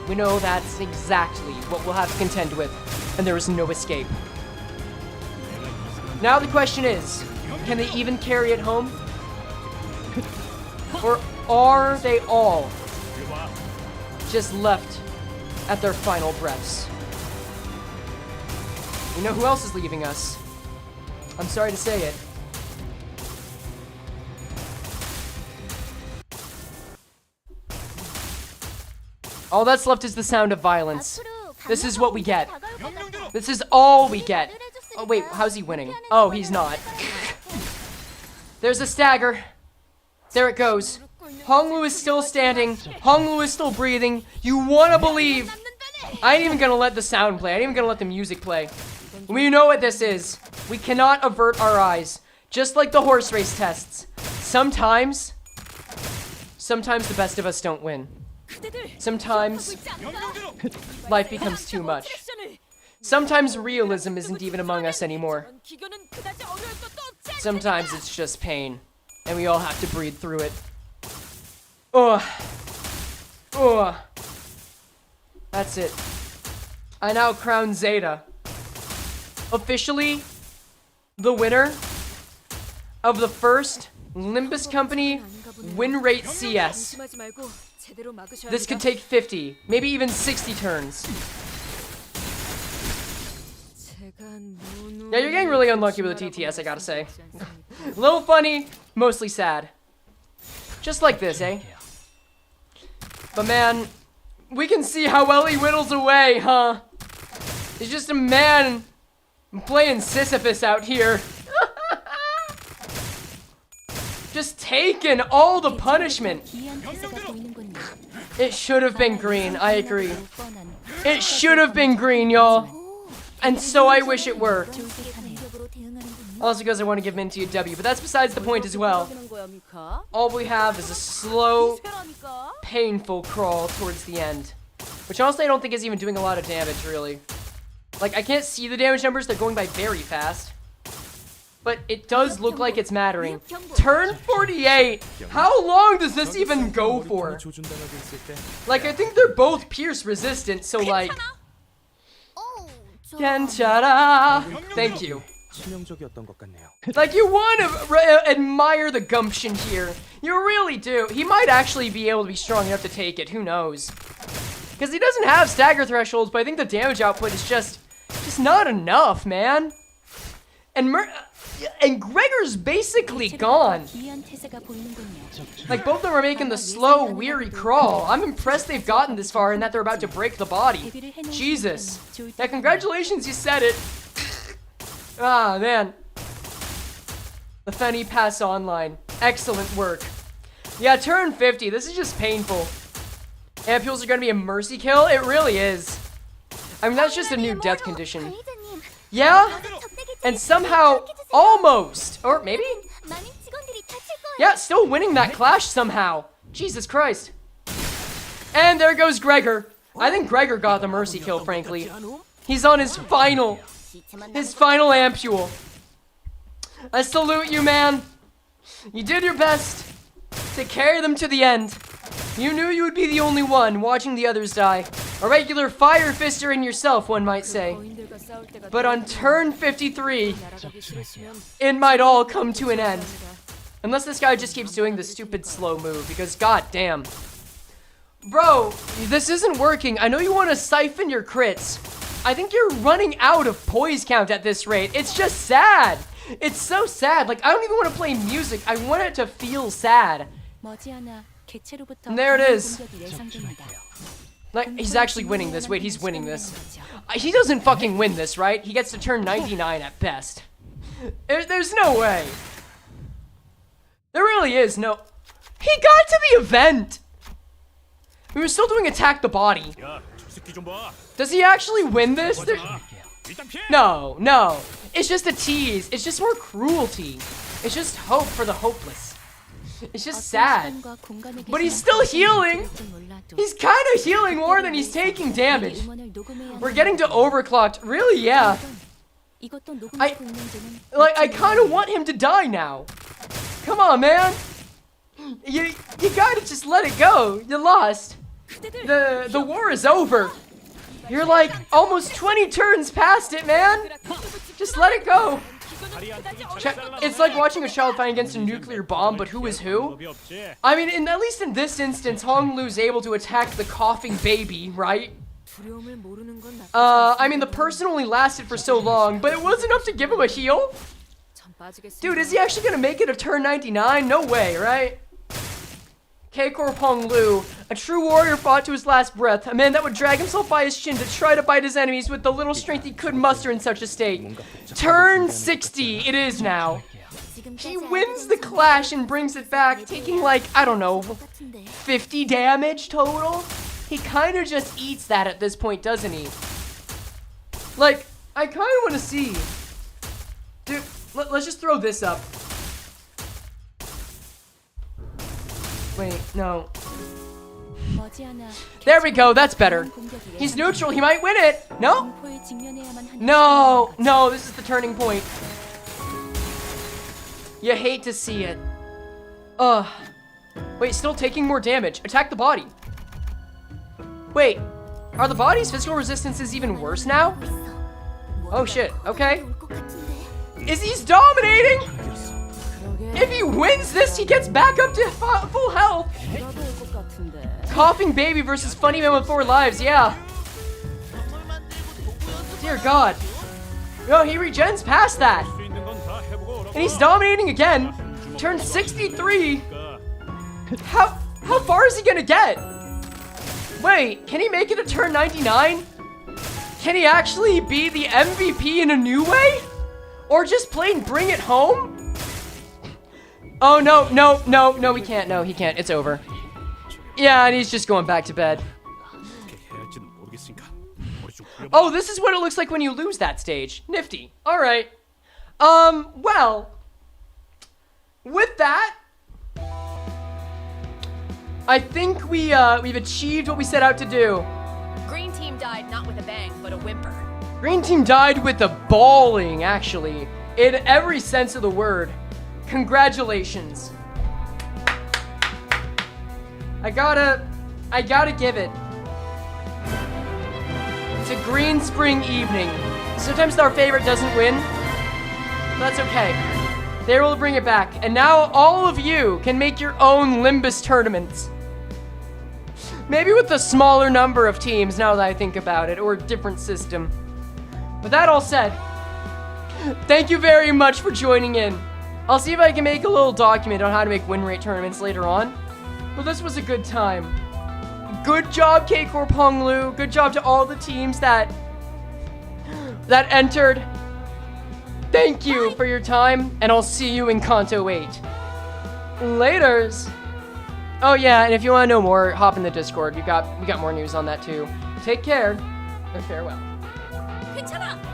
[SPEAKER 1] We know that's exactly what we'll have to contend with, and there is no escape. Now the question is, can they even carry it home? Or are they all just left at their final breaths? You know who else is leaving us? I'm sorry to say it. All that's left is the sound of violence. This is what we get. This is all we get. Oh wait, how's he winning? Oh, he's not. There's a stagger. There it goes. Honglu is still standing. Honglu is still breathing. You wanna believe. I ain't even gonna let the sound play. I ain't even gonna let the music play. We know what this is. We cannot avert our eyes. Just like the horse race tests. Sometimes the best of us don't win. Sometimes life becomes too much. Sometimes realism isn't even among us anymore. Sometimes it's just pain. And we all have to breathe through it. Ugh. Ugh. That's it. I now crown Zeta officially the winner of the first Limbus Company Winrate CS. This could take 50, maybe even 60 turns. Yeah, you're getting really unlucky with the TTS, I gotta say. A little funny, mostly sad. Just like this, eh? But man, we can see how well he whittles away, huh? He's just a man playing Sisyphus out here. Just taking all the punishment. It should have been green, I agree. It should have been green, y'all. And so I wish it were. Also because I want to give Minty a W, but that's besides the point as well. All we have is a slow, painful crawl towards the end. Which honestly I don't think is even doing a lot of damage, really. Like, I can't see the damage numbers, they're going by very fast. But it does look like it's mattering. Turn 48! How long does this even go for? Like, I think they're both pierce resistant, so like... Kenchara! Thank you. Like, you want to admire the gumption here. You really do. He might actually be able to be strong enough to take it. Who knows? Because he doesn't have stagger thresholds, but I think the damage output is just not enough, man. And Gregor's basically gone. Like, both of them are making the slow, weary crawl. I'm impressed they've gotten this far and that they're about to break the body. Jesus. Yeah, congratulations, you said it. Ah, man. The Fenny Pass Online. Excellent work. Yeah, turn 50. This is just painful. Ampules are gonna be a mercy kill? It really is. I mean, that's just a new death condition. Yeah? And somehow, almost. Or maybe? Yeah, still winning that clash somehow. Jesus Christ. And there goes Gregor. I think Gregor got the mercy kill, frankly. He's on his final ampule. I salute you, man. You did your best to carry them to the end. You knew you would be the only one watching the others die. A regular fire fister in yourself, one might say. But on turn 53, it might all come to an end. Unless this guy just keeps doing the stupid slow move, because goddamn. Bro, this isn't working. I know you want to siphon your crits. I think you're running out of poise count at this rate. It's just sad. It's so sad. Like, I don't even want to play music. I want it to feel sad. And there it is. Like, he's actually winning this. Wait, he's winning this. He doesn't fucking win this, right? He gets to turn 99 at best. There's no way. There really is no... He got to the event! We were still doing attack the body. Does he actually win this? No, no. It's just a tease. It's just more cruelty. It's just hope for the hopeless. It's just sad. But he's still healing. He's kind of healing more than he's taking damage. We're getting to overclocked. Really, yeah. I kind of want him to die now. Come on, man. You gotta just let it go. You lost. The war is over. You're like almost 20 turns past it, man. Just let it go. It's like watching a child fight against a nuclear bomb, but who is who? I mean, at least in this instance, Honglu's able to attack the coughing baby, right? I mean, the person only lasted for so long, but it was enough to give him a heal? Dude, is he actually gonna make it a turn 99? No way, right? K-Corp Honglu, a true warrior fought to his last breath, a man that would drag himself by his chin to try to bite his enemies with the little strength he could muster in such a state. Turn 60, it is now. He wins the clash and brings it back, taking like, I don't know, 50 damage total? He kind of just eats that at this point, doesn't he? Like, I kind of want to see. Dude, let's just throw this up. Wait, no. There we go, that's better. He's neutral, he might win it. No? No, no, this is the turning point. You hate to see it. Wait, still taking more damage. Attack the body. Wait, are the body's physical resistances even worse now? Oh shit, okay. He's dominating! If he wins this, he gets back up to full health. Coughing baby versus funny man with 4 lives, yeah. Dear God. No, he regens past that. And he's dominating again. Turn 63. How far is he gonna get? Wait, can he make it to turn 99? Can he actually be the MVP in a new way? Or just plain bring it home? Oh, no, he can't. No, he can't. It's over. Yeah, and he's just going back to bed. Oh, this is what it looks like when you lose that stage. Nifty. All right. Well, with that, I think we've achieved what we set out to do.
[SPEAKER 5] Green team died not with a bang, but a whimper.
[SPEAKER 1] Green team died with a bawling, actually, in every sense of the word. Congratulations. I gotta give it to Green Spring Evening. Sometimes our favorite doesn't win. That's okay. They will bring it back. And now all of you can make your own Limbus tournaments. Maybe with a smaller number of teams now that I think about it, or a different system. With that all said, thank you very much for joining in. I'll see if I can make a little document on how to make win rate tournaments later on. But this was a good time. Good job, K-Corp Honglu. Good job to all the teams that entered. Thank you for your time, and I'll see you in Kanto 8. Laters. Oh yeah, and if you want to know more, hop in the Discord. We got more news on that too. Take care, and farewell.
[SPEAKER 5] 괜찮아.